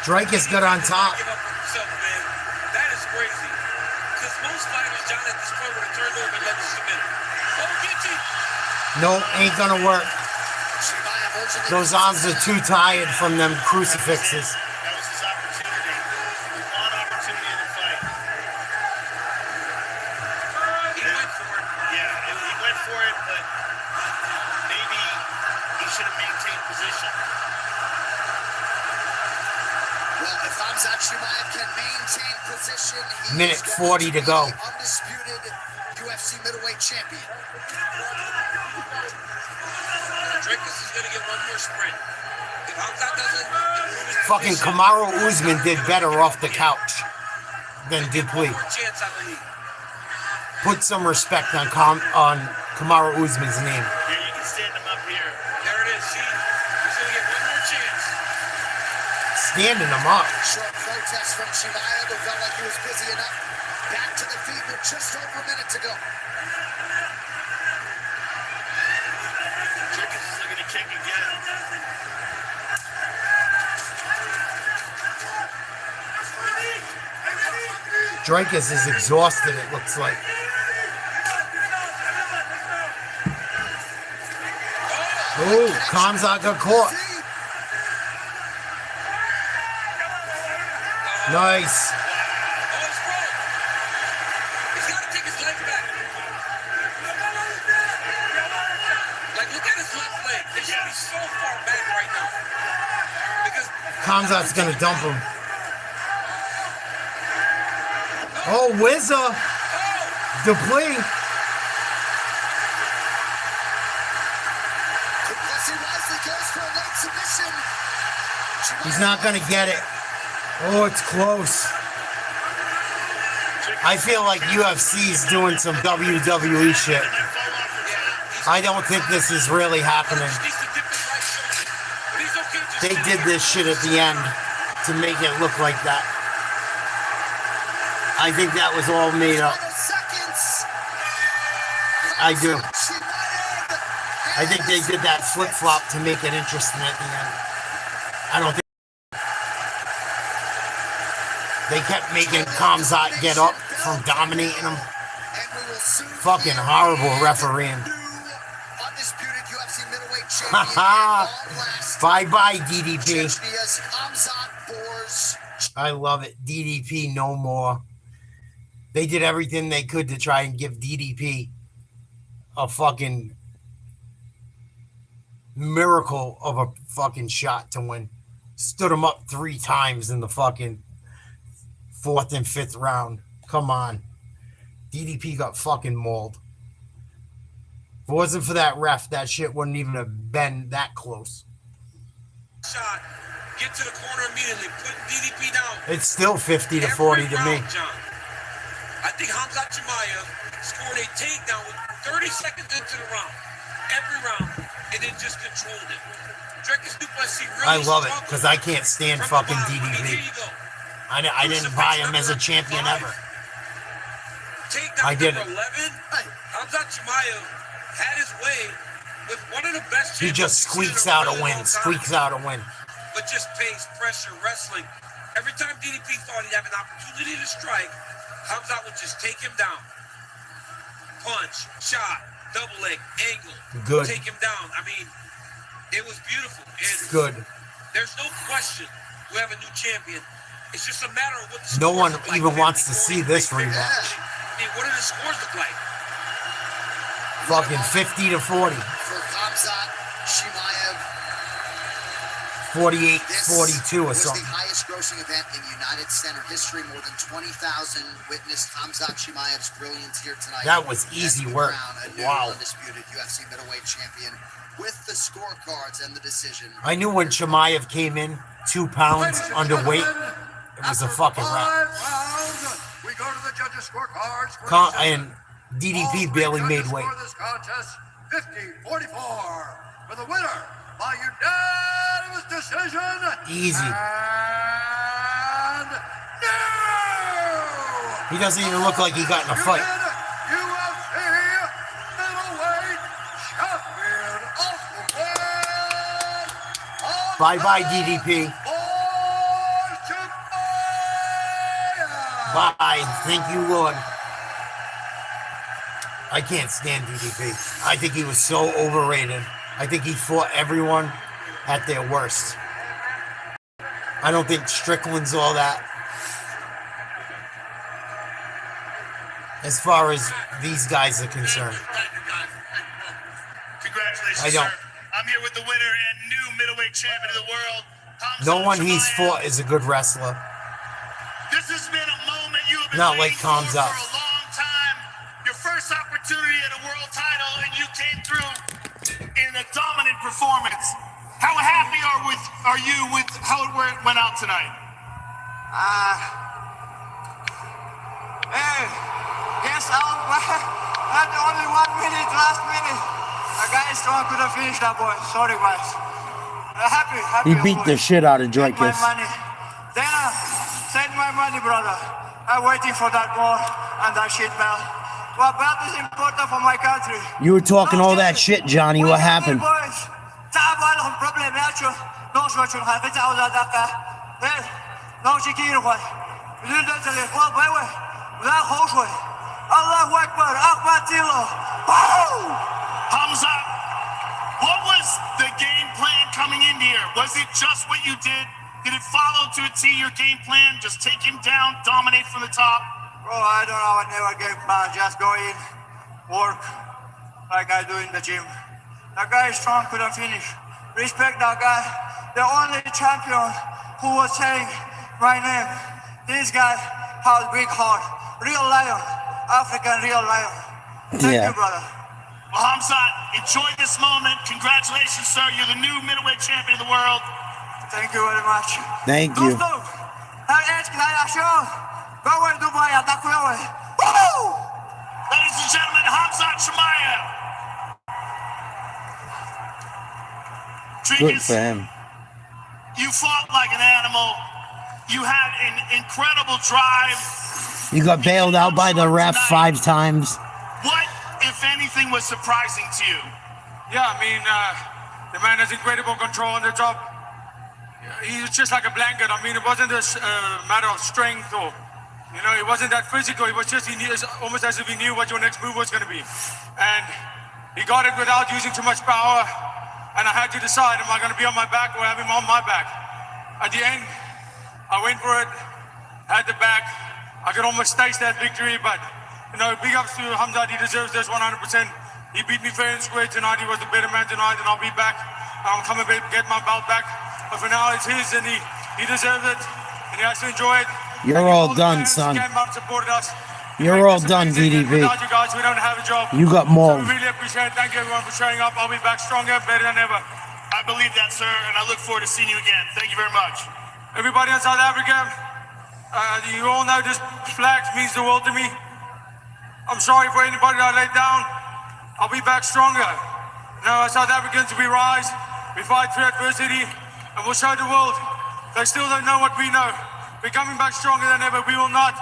Dricus got on top. Give up on himself, man. That is crazy. Because most fighters, John, at this point would have turned over and let you submit. Oh, get you. Nope, ain't going to work. Those arms are too tired from them crucifixes. That was his opportunity. One opportunity in the fight. He went for it. Yeah, he went for it, but maybe he should have maintained position. Well, if Khamzat Chimaev can maintain position, he Minute is 40 to go. the undisputed UFC middleweight champion. Dricus is going to get one more sprint. If Khamzat doesn't improve his Fucking position, Kamaru Usman did better off the couch than Duplessis. one more chance, I believe. Put some respect on Kamaru Usman's name. Yeah, you can stand him up here. There it is. See, he's going to get one more chance. Standing him up. Short protest from Chimaev, who felt like he was busy enough. Back to the feet with just over a minute to go. Dricus is looking to kick again. Dricus is exhausted, it looks like. Oh, Khamzat got caught. Nice. He's got to take his leg back. Like, look at his left leg. They should be so far back right now. Because Khamzat's going to dump him. Oh, Wizza. Du Plessis. He's not going to get it. Oh, it's close. I feel like UFC's doing some WWE shit. I don't think this is really happening. They did this shit at the end to make it look like that. I think that was all made up. I do. I think they did that flip-flop to make it interesting at the end. I don't think they kept making Khamzat get up from dominating him. Fucking horrible refereeing. Haha. Bye-bye, DDP. I love it. DDP no more. They did everything they could to try and give DDP a fucking miracle of a fucking shot to win. Stood him up 3 times in the fucking 4th and 5th round. Come on. DDP got fucking mauled. If it wasn't for that ref, that shit wouldn't even have been that close. shot, get to the corner immediately, put DDP down. It's still 50 to 40 to me. John. I think Khamzat Chimaev scored a takedown with 30 seconds into the round. Every round, and then just controlled it. Dricus du Plessis really I love it because I can't stand fucking DDP. I didn't buy him as a champion ever. Takedown I didn't. number 11. Khamzat Chimaev had his way with one of the best. He just squeaks out a win. Squeaks out a win. But just pace, pressure, wrestling. Every time DDP thought he'd have an opportunity to strike, Khamzat would just take him down. Punch, shot, double leg, angle. Good. Take him down. I mean, it was beautiful. And good. There's no question we have a new champion. It's just a matter of what the No one scores look even like wants to see this rematch. I mean, what do the scores look like? Fucking 50 to 40. For Khamzat Chimaev. 48, 42 or was something. the highest grossing event in United Center history. More than 20,000 witnessed Khamzat Chimaev's brilliance here tonight. That was easy work. A new Wow. undisputed UFC middleweight champion with the scorecards and the decision. I knew when Chimaev came in 2 pounds underweight, it was a fucking wrap. We go to the judges' scorecards. And DDP barely made weight. For this contest, 50-44 for the winner by unanimous decision. Easy. And now, He doesn't even look like he got in a fight. UFC middleweight champion of the world. Bye-bye, DDP. Bye. Thank you, Lord. I can't stand DDP. I think he was so overrated. I think he fought everyone at their worst. I don't think Strickland's all that. As far as these guys are concerned. Congratulations, I don't. sir. I'm here with the winner and new middleweight champion of the world. No one he's fought is a good wrestler. This has been a moment you have been Not like waiting for Khamzat. a long time. Your first opportunity at a world title, and you came through in a dominant performance. How happy are you with how it went out tonight? Yes, I was At only 1 minute, last minute. A guy strong couldn't finish that boy. Sorry, guys. Happy. He beat the shit out of Take my Dricus. money. Dana, send my money, brother. I'm waiting for that ball and that shit belt. Well, belt is important for my country. You were talking all that shit, Johnny. What happened? Hamza, what was the game plan coming into here? Was it just what you did? Did it follow to a T your game plan? Just take him down, dominate from the top? Bro, I don't know. I never game plan. Just go in, work like I do in the gym. That guy is strong, couldn't finish. Respect that guy. The only champion who was saying my name. This guy has big heart. Real lion. African real lion. Thank you, brother. Well, Hamza, enjoy this moment. Congratulations, sir. You're the new middleweight champion of the world. Thank you very much. Thank you. Ladies and gentlemen, Hamza Chimaev. Good for him. You fought like an animal. You had an incredible drive. You got bailed out by the ref 5 times. What, if anything, was surprising to you? Yeah, I mean, the man has incredible control on the top. He's just like a blanket. I mean, it wasn't a matter of strength or, you know, it wasn't that physical. It was just, he knew, almost as if he knew what your next move was going to be. And he got it without using too much power. And I had to decide, am I going to be on my back or have him on my back? At the end, I went for it, had the back. I could almost taste that victory, but, you know, big ups to Hamza. He deserves this 100%. He beat me fair and square tonight. He was the better man tonight, and I'll be back. I'm coming back, get my belt back. But for now, it's his, and he deserves it, and he has to enjoy it. You're all done, son. You're all done, DDP. Without you guys, we don't have a job. You got more. So we really appreciate it. Thank you, everyone, for showing up. I'll be back stronger, better than ever. I believe that, sir, and I look forward to seeing you again. Thank you very much. Everybody in South Africa, you all know this flag means the world to me. I'm sorry for anybody that I laid down. I'll be back stronger. Now, as South Africans, we rise, we fight through adversity, and we'll show the world they still don't know what we know. We're coming back stronger than ever. We will not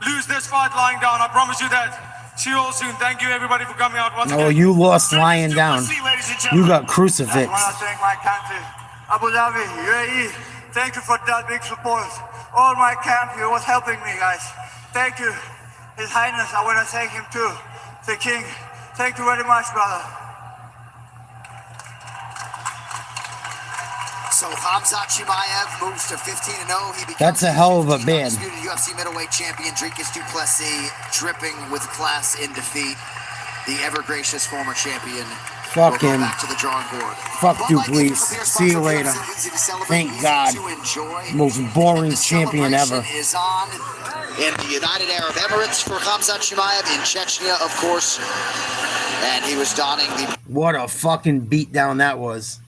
lose this fight lying down. I promise you that. See you all soon. Thank you, everybody, for coming out once No, again. you lost lying down. You got crucifixed. I want to thank my country, Abu Dhabi, UAE. Thank you for that big support. All my camp here was helping me, guys. Thank you. His Highness, I want to thank him too. The King. Thank you very much, brother. So Hamza Chimaev moves to 15-0. He becomes That's a hell of a band. undisputed UFC middleweight champion. Dricus du Plessis dripping with class in defeat. The ever gracious former champion. Fuck will go him. back to the drawing board. Fuck you, please. See you later. Thank God. Most boring champion ever. Is on in the United Arab Emirates for Hamza Chimaev, in Chechnya, of course. And he was donning the... What a fucking beatdown that was.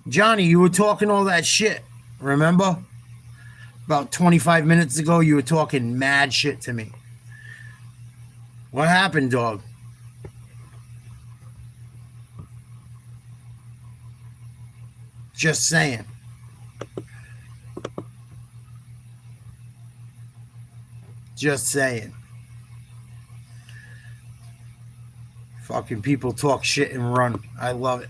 Johnny, you were talking all that shit, remember? About 25 minutes ago, you were talking mad shit to me. What happened, dog? Just saying. Just saying. Fucking people talk shit and run. I love it.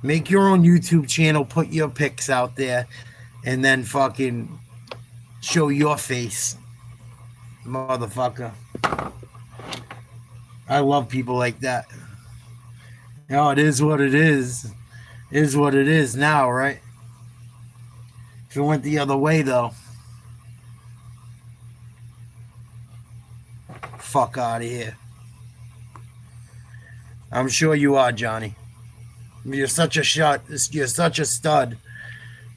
Make your own YouTube channel, put your pics out there, and then fucking show your face. Motherfucker. I love people like that. You know, it is what it is. It is what it is now, right? If it went the other way, though. Fuck out of here. I'm sure you are, Johnny. You're such a you're such a stud.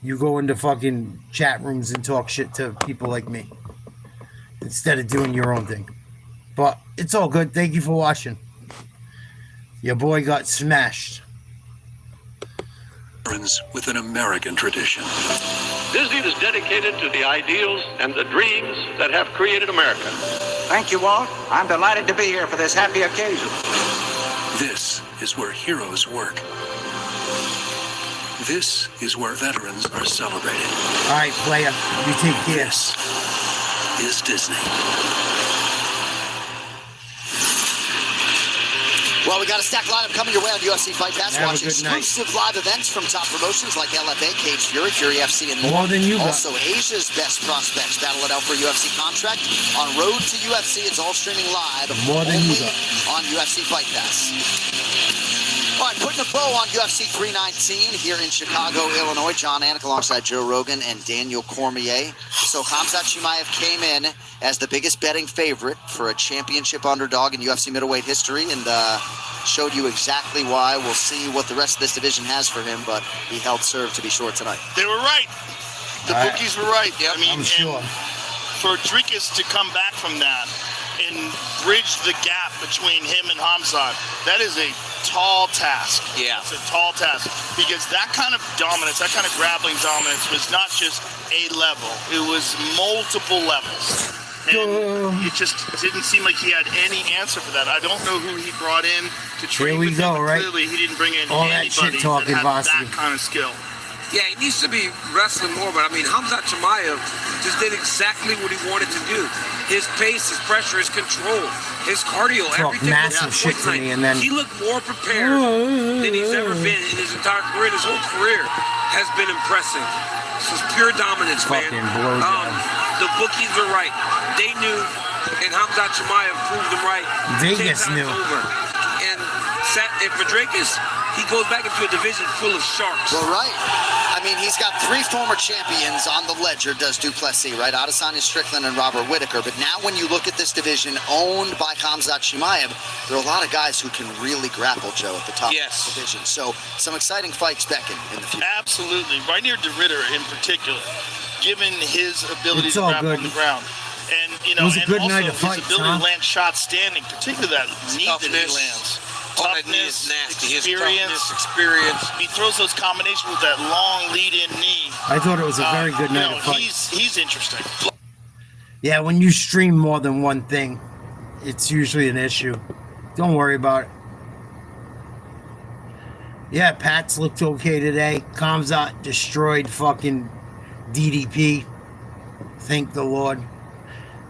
You go into fucking chat rooms and talk shit to people like me instead of doing your own thing. But it's all good. Thank you for watching. Your boy got smashed. With an American tradition. This deal is dedicated to the ideals and the dreams that have created America. Thank you, Walt. I'm delighted to be here for this happy occasion. This is where heroes work. This is where veterans are celebrated. All right, player, you take care. This is Disney. Well, we got a stacked lineup coming your way on UFC Fight Pass. Have Watch a good night. exclusive live events from top promotions like LFA, Cage Fury, Fury FC, and more. More than you got. Also, Asia's best prospects battle it out for a UFC contract. On Road to UFC, it's all streaming live. More than you only got. on UFC Fight Pass. All right, putting a bow on UFC 319 here in Chicago, Illinois. John Anik alongside Joe Rogan and Daniel Cormier. So Khamzat Chimaev came in as the biggest betting favorite for a championship underdog in UFC middleweight history, and showed you exactly why. We'll see what the rest of this division has for him, but he held serve to be short tonight. They were right. The bookies were right. Yep. I mean, I'm sure. and for Dricus to come back from that and bridge the gap between him and Khamzat, that is a tall task. Yeah. It's a tall task because that kind of dominance, that kind of grappling dominance was not just a level. It was multiple levels. And it just didn't seem like he had any answer for that. I don't know who he brought in to train Here we with go, him, but right? clearly he didn't bring in All that anybody shit talking, that had Vasi. that kind of skill. Yeah, he needs to be wrestling more, but I mean, Khamzat Chimaev just did exactly what he wanted to do. His pace, his pressure, his control, his cardio, Talk everything. massive shit to me, and then he looked more prepared than he's ever been in his entire career. His whole career has been impressive. This is pure dominance, man. Fucking blows The bookies are right. They knew, and Khamzat Chimaev proved them right. Vegas 10 times knew. over. And for Dricus, he goes back into a division full of sharks. Well, right. I mean, he's got 3 former champions on the ledger, does Du Plessis, right? Adesanya Strickland and Robert Whittaker. But now when you look at this division owned by Khamzat Chimaev, there are a lot of guys who can really grapple, Joe, at the top of the division. So some exciting fights beckon in the future. Absolutely. Right near DeRitter in particular, given his ability It's to all grapple good. on the ground. And, you know, It was a and good also night of his fights, ability huh? to land shots standing, particularly that knee that he Toughness. lands. Oh, that knee is nasty. His toughness, experience. He throws those combinations with that long lead-in knee. I thought it was a very good You night know, of fights. he's interesting. Yeah, when you stream more than one thing, it's usually an issue. Don't worry about it. Yeah, Pats looked okay today. Khamzat destroyed fucking DDP. Thank the Lord.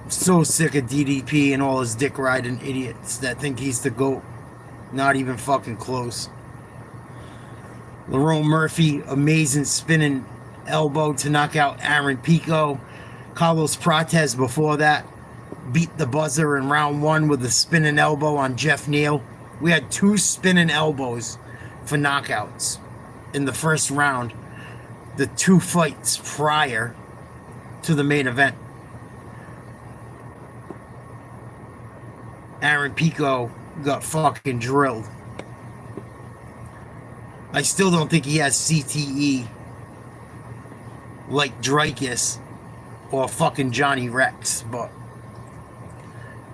I'm so sick of DDP and all his dick riding idiots that think he's the GOAT. Not even fucking close. Lerone Murphy, amazing spinning elbow to knock out Aaron Pico. Carlos Prates before that beat the buzzer in round 1 with a spinning elbow on Jeff Neal. We had 2 spinning elbows for knockouts in the first round. The 2 fights prior to the main event. Aaron Pico got fucking drilled. I still don't think he has CTE like Dricus or fucking Johnny Rex, but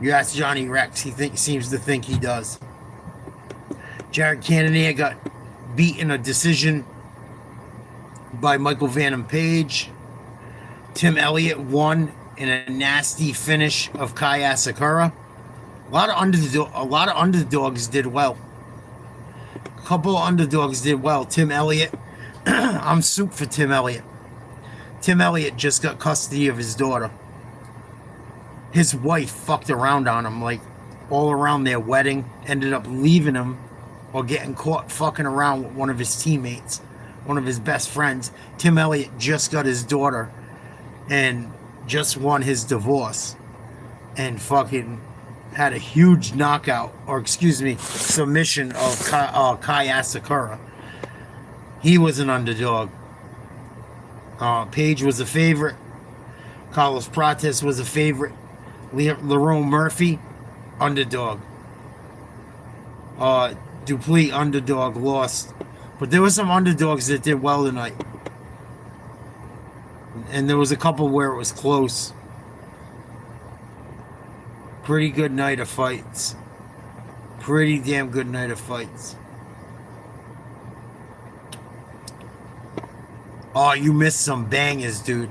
you ask Johnny Rex, he seems to think he does. Jared Cannonier got beat in a decision by Michael Vanham Page. Tim Elliott won in a nasty finish of Kai Asakura. A lot of underdogs did well. A couple of underdogs did well. Tim Elliott. I'm soup for Tim Elliott. Tim Elliott just got custody of his daughter. His wife fucked around on him, like, all around their wedding. Ended up leaving him or getting caught fucking around with one of his teammates, one of his best friends. Tim Elliott just got his daughter and just won his divorce. And fucking had a huge knockout, or excuse me, submission of Kai Asakura. He was an underdog. Page was a favorite. Carlos Prates was a favorite. Lerone Murphy, underdog. Duplessis, underdog, lost. But there were some underdogs that did well tonight. And there was a couple where it was close. Pretty good night of fights. Pretty damn good night of fights. Oh, you missed some bangers, dude.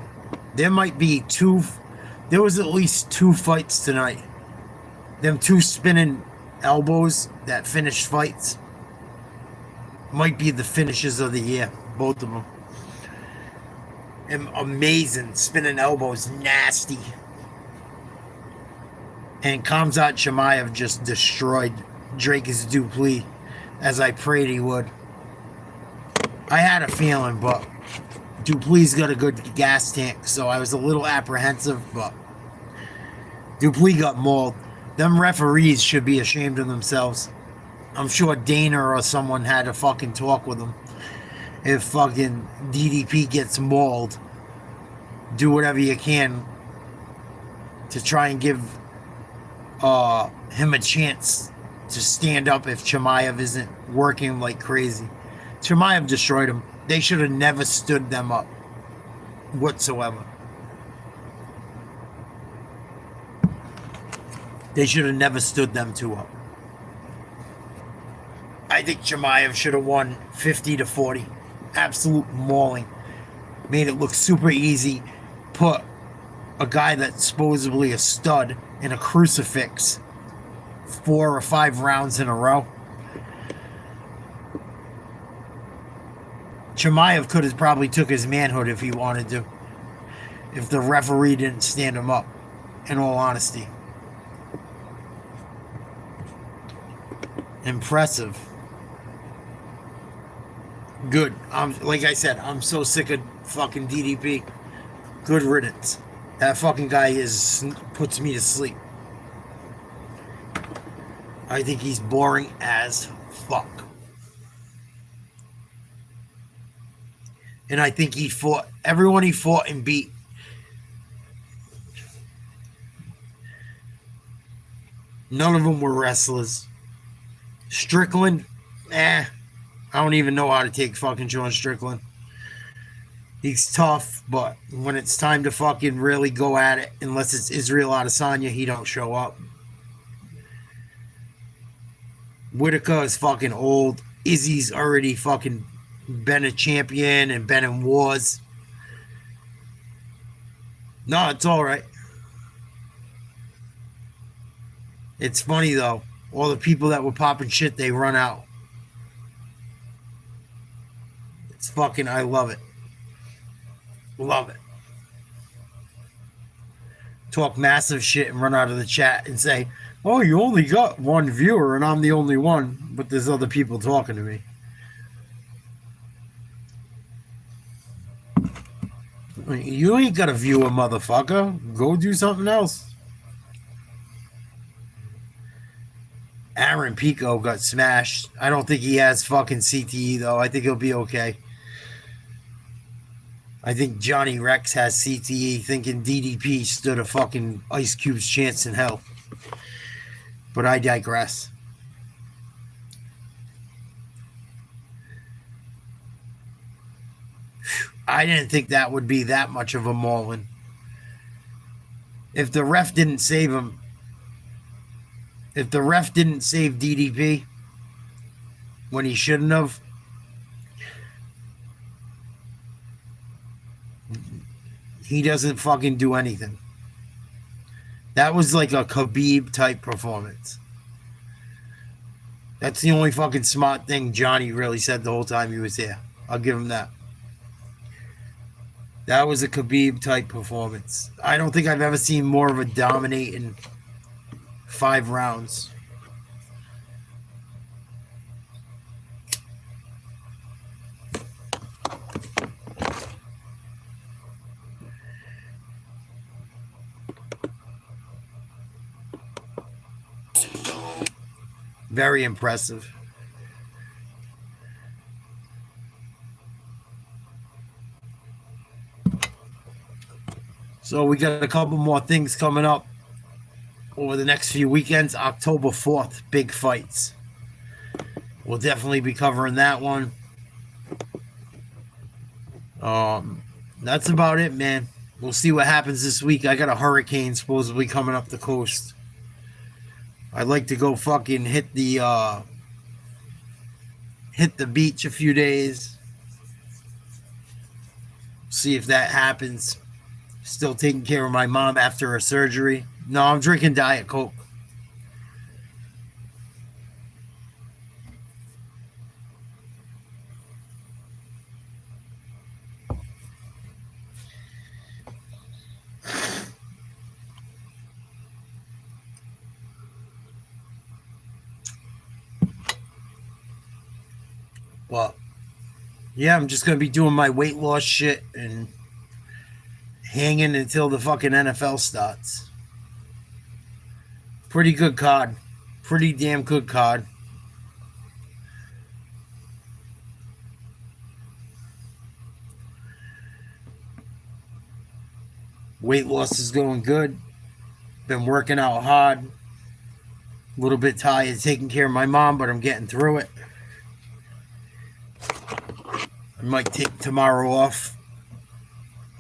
There might be there was at least 2 fights tonight. Them 2 spinning elbows that finished fights might be the finishes of the year, both of them. And amazing spinning elbows, nasty. And Khamzat Chimaev just destroyed Dricus du Plessis, as I prayed he would. I had a feeling, but du Plessis got a good gas tank, so I was a little apprehensive, but du Plessis got mauled. Them referees should be ashamed of themselves. I'm sure Dana or someone had a fucking talk with them. If fucking DDP gets mauled, do whatever you can to try and give him a chance to stand up if Chimaev isn't working like crazy. Chimaev destroyed him. They should have never stood them up whatsoever. They should have never stood them 2 up. I think Chimaev should have won 50-40. Absolute mauling. Made it look super easy. Put a guy that's supposedly a stud in a crucifix 4 or 5 rounds in a row. Chimaev could have probably took his manhood if he wanted to. If the referee didn't stand him up, in all honesty. Impressive. Good. Like I said, I'm so sick of fucking DDP. Good riddance. That fucking guy puts me to sleep. I think he's boring as fuck. And I think everyone he fought and beat. None of them were wrestlers. Strickland, I don't even know how to take fucking Sean Strickland. He's tough, but when it's time to fucking really go at it, unless it's Israel Adesanya, he don't show up. Whitaker is fucking old. Izzy's already fucking been a champion and been in wars. No, it's all right. It's funny, though. All the people that were popping shit, they run out. It's fucking, I love it. Love it. Talk massive shit and run out of the chat and say, oh, you only got 1 viewer and I'm the only one, but there's other people talking to me. You ain't got a viewer, motherfucker. Go do something else. Aaron Pico got smashed. I don't think he has fucking CTE, though. I think he'll be okay. I think Johnny Rex has CTE, thinking DDP stood a fucking Ice Cube's chance in hell. But I digress. I didn't think that would be that much of a mauling. If the ref didn't save him, if the ref didn't save DDP when he shouldn't have, he doesn't fucking do anything. That was like a Khabib type performance. That's the only fucking smart thing Johnny really said the whole time he was there. I'll give him that. That was a Khabib type performance. I don't think I've ever seen more of a dominating 5 rounds. Very impressive. So we got a couple more things coming up over the next few weekends. October 4th, big fights. We'll definitely be covering that one. That's about it, man. We'll see what happens this week. I got a hurricane supposedly coming up the coast. I'd like to go fucking hit the beach a few days. See if that happens. Still taking care of my mom after her surgery. No, I'm drinking Diet Coke. Well, yeah, I'm just going to be doing my weight loss shit and hanging until the fucking NFL starts. Pretty good card. Pretty damn good card. Weight loss is going good. Been working out hard. A little bit tired taking care of my mom, but I'm getting through it. I might take tomorrow off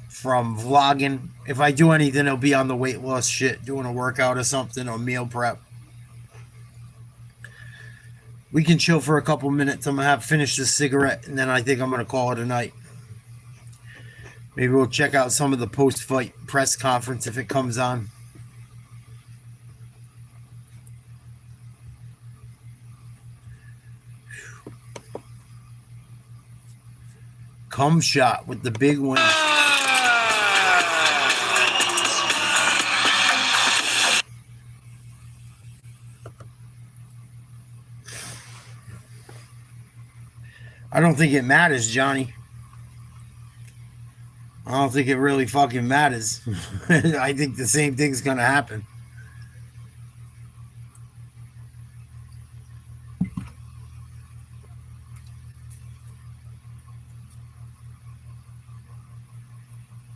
from vlogging. If I do anything, it'll be on the weight loss shit, doing a workout or something, or meal prep. We can chill for a couple minutes. I'm going to have finished this cigarette, and then I think I'm going to call it a night. Maybe we'll check out some of the post-fight press conference if it comes on. Cum shot with the big win. I don't think it matters, Johnny. I don't think it really fucking matters. I think the same thing's going to happen.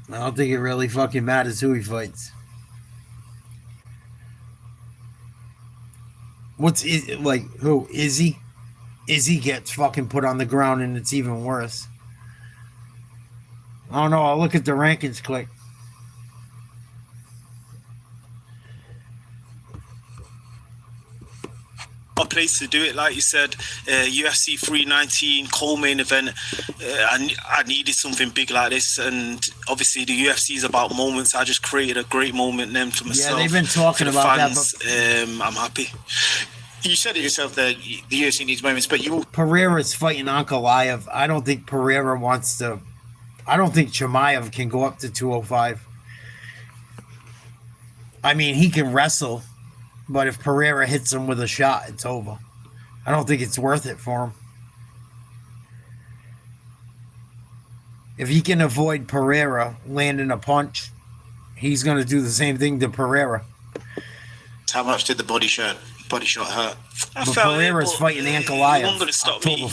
I don't think it really fucking matters who he fights. Like, who? Izzy? Izzy gets fucking put on the ground and it's even worse. I don't know. I'll look at the rankings quick. A place to do it, like you said, UFC 319 co-main event. I needed something big like this, and obviously the UFC is about moments. I just created a great moment then for myself. Yeah, they've been talking about fans, that. I'm happy. You said it yourself there. The UFC needs moments, but you. Pereira's fighting Ankalaev. I don't think Pereira wants to. I don't think Chimaev can go up to 205. I mean, he can wrestle. But if Pereira hits him with a shot, it's over. I don't think it's worth it for him. If he can avoid Pereira landing a punch, he's going to do the same thing to Pereira. How much did the body shot hurt? But Pereira's fighting Ankalaev. He wasn't going to stop me. Do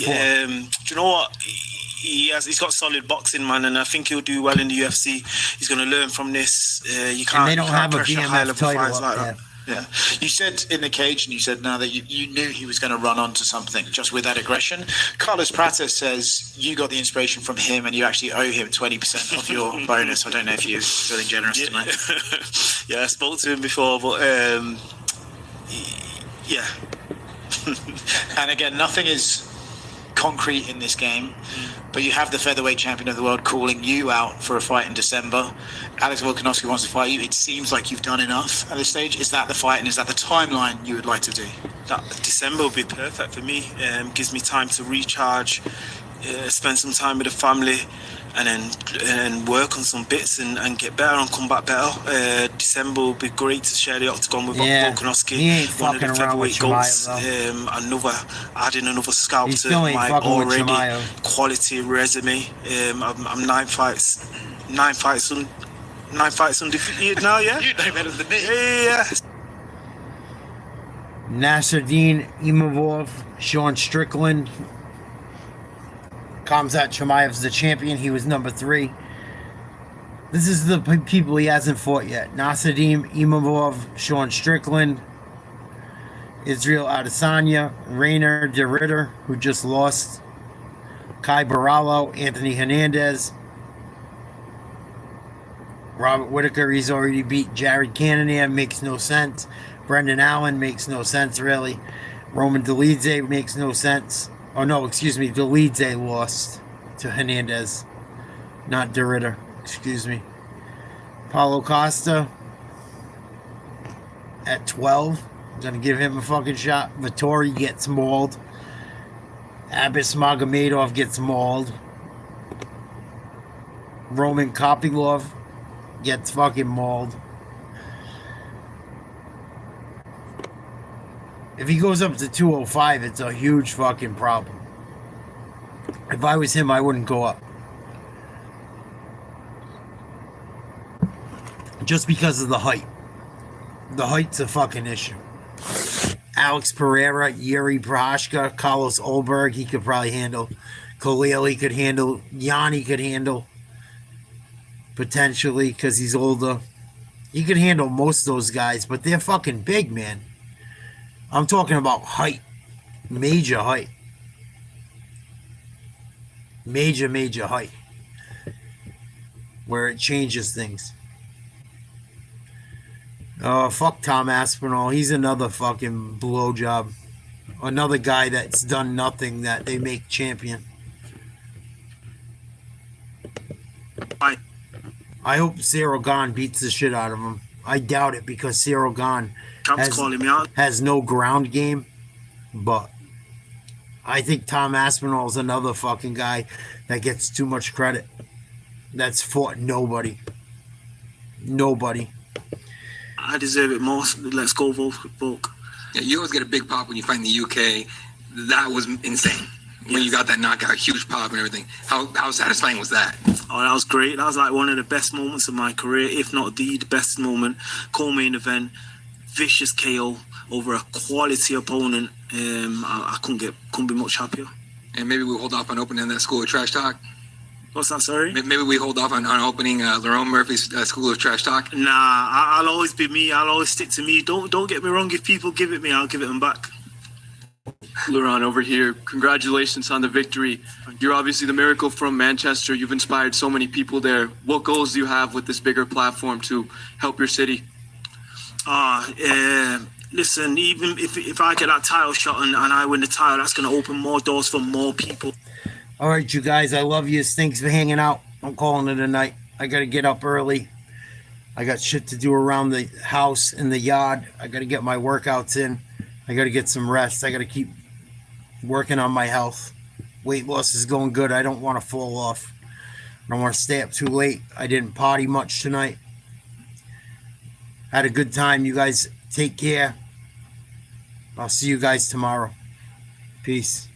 you know what? He's got solid boxing, man, and I think he'll do well in the UFC. He's going to learn from this. You can't. And they don't have a pressure BMF high-level title fights up like there. that. Yeah, you said in the cage, and you said now that you knew he was going to run onto something just with that aggression. Carlos Prates says you got the inspiration from him, and you actually owe him 20% of your bonus. I don't know if you're feeling generous tonight. Yeah, I spoke to him before, but yeah. And again, nothing is concrete in this game, but you have the featherweight champion of the world calling you out for a fight in December. Alex Volkanovski wants to fight you. It seems like you've done enough at this stage. Is that the fight, and is that the timeline you would like to do? That December would be perfect for me. Gives me time to recharge, spend some time with the family, and then work on some bits and get better and come back better. December will be great to share the octagon with Volkanovski. He ain't one of the fucking around with featherweight Chimaev, goats. Adding another scalp He to still ain't my fucking with already Chimaev. quality resume. I'm 9 fights undefeated now. Yeah, you know better than me. Yeah. Nasruddin Imavov, Sean Strickland. Khamzat Chimaev's the champion. He was number 3. This is the people he hasn't fought yet. Nasruddin Imavov, Sean Strickland, Israel Adesanya, Rainer de Ritter, who just lost, Kai Barallo, Anthony Hernandez, Robert Whitaker. He's already beat Jared Cannonier. Makes no sense. Brendan Allen makes no sense, really. Roman Dolidze makes no sense. Oh, no, excuse me. Dolidze lost to Hernandez. Not Derrida. Excuse me. Paulo Costa at 12. Gonna give him a fucking shot. Vettori gets mauled. Abis Magomedov gets mauled. Roman Kopylov gets fucking mauled. If he goes up to 205, it's a huge fucking problem. If I was him, I wouldn't go up. Just because of the height. The height's a fucking issue. Alex Pereira, Yuri Prohashka, Carlos Olberg, he could probably handle. Khalil, he could handle. Yanni could handle. Potentially, because he's older. He could handle most of those guys, but they're fucking big, man. I'm talking about height. Major height. Major height. Where it changes things. Oh, fuck Tom Aspinall. He's another fucking blowjob. Another guy that's done nothing that they make champion. I hope Cyril Gane beats the shit out of him. I doubt it because Cyril Gane has no ground game. But I think Tom Aspinall is another fucking guy that gets too much credit. That's fought nobody. Nobody. I deserve it more. Let's go, Volk. Yeah, you always get a big pop when you fight in the UK. That was insane. When you got that knockout, huge pop and everything. How satisfying was that? Oh, that was great. That was like one of the best moments of my career, if not the best moment. Co-main event, vicious KO over a quality opponent. I couldn't be much happier. And maybe we hold off on opening that School of Trash Talk. What's that, sorry? Maybe we hold off on opening Lerone Murphy's School of Trash Talk. Nah, I'll always be me. I'll always stick to me. Don't get me wrong. If people give it me, I'll give it them back. Lerone over here. Congratulations on the victory. You're obviously the miracle from Manchester. You've inspired so many people there. What goals do you have with this bigger platform to help your city? Listen, even if I get that title shot and I win the title, that's going to open more doors for more people. All right, you guys, I love you. Thanks for hanging out. I'm calling it a night. I got to get up early. I got shit to do around the house and the yard. I got to get my workouts in. I got to get some rest. I got to keep working on my health. Weight loss is going good. I don't want to fall off. I don't want to stay up too late. I didn't party much tonight. Had a good time. You guys take care. I'll see you guys tomorrow. Peace.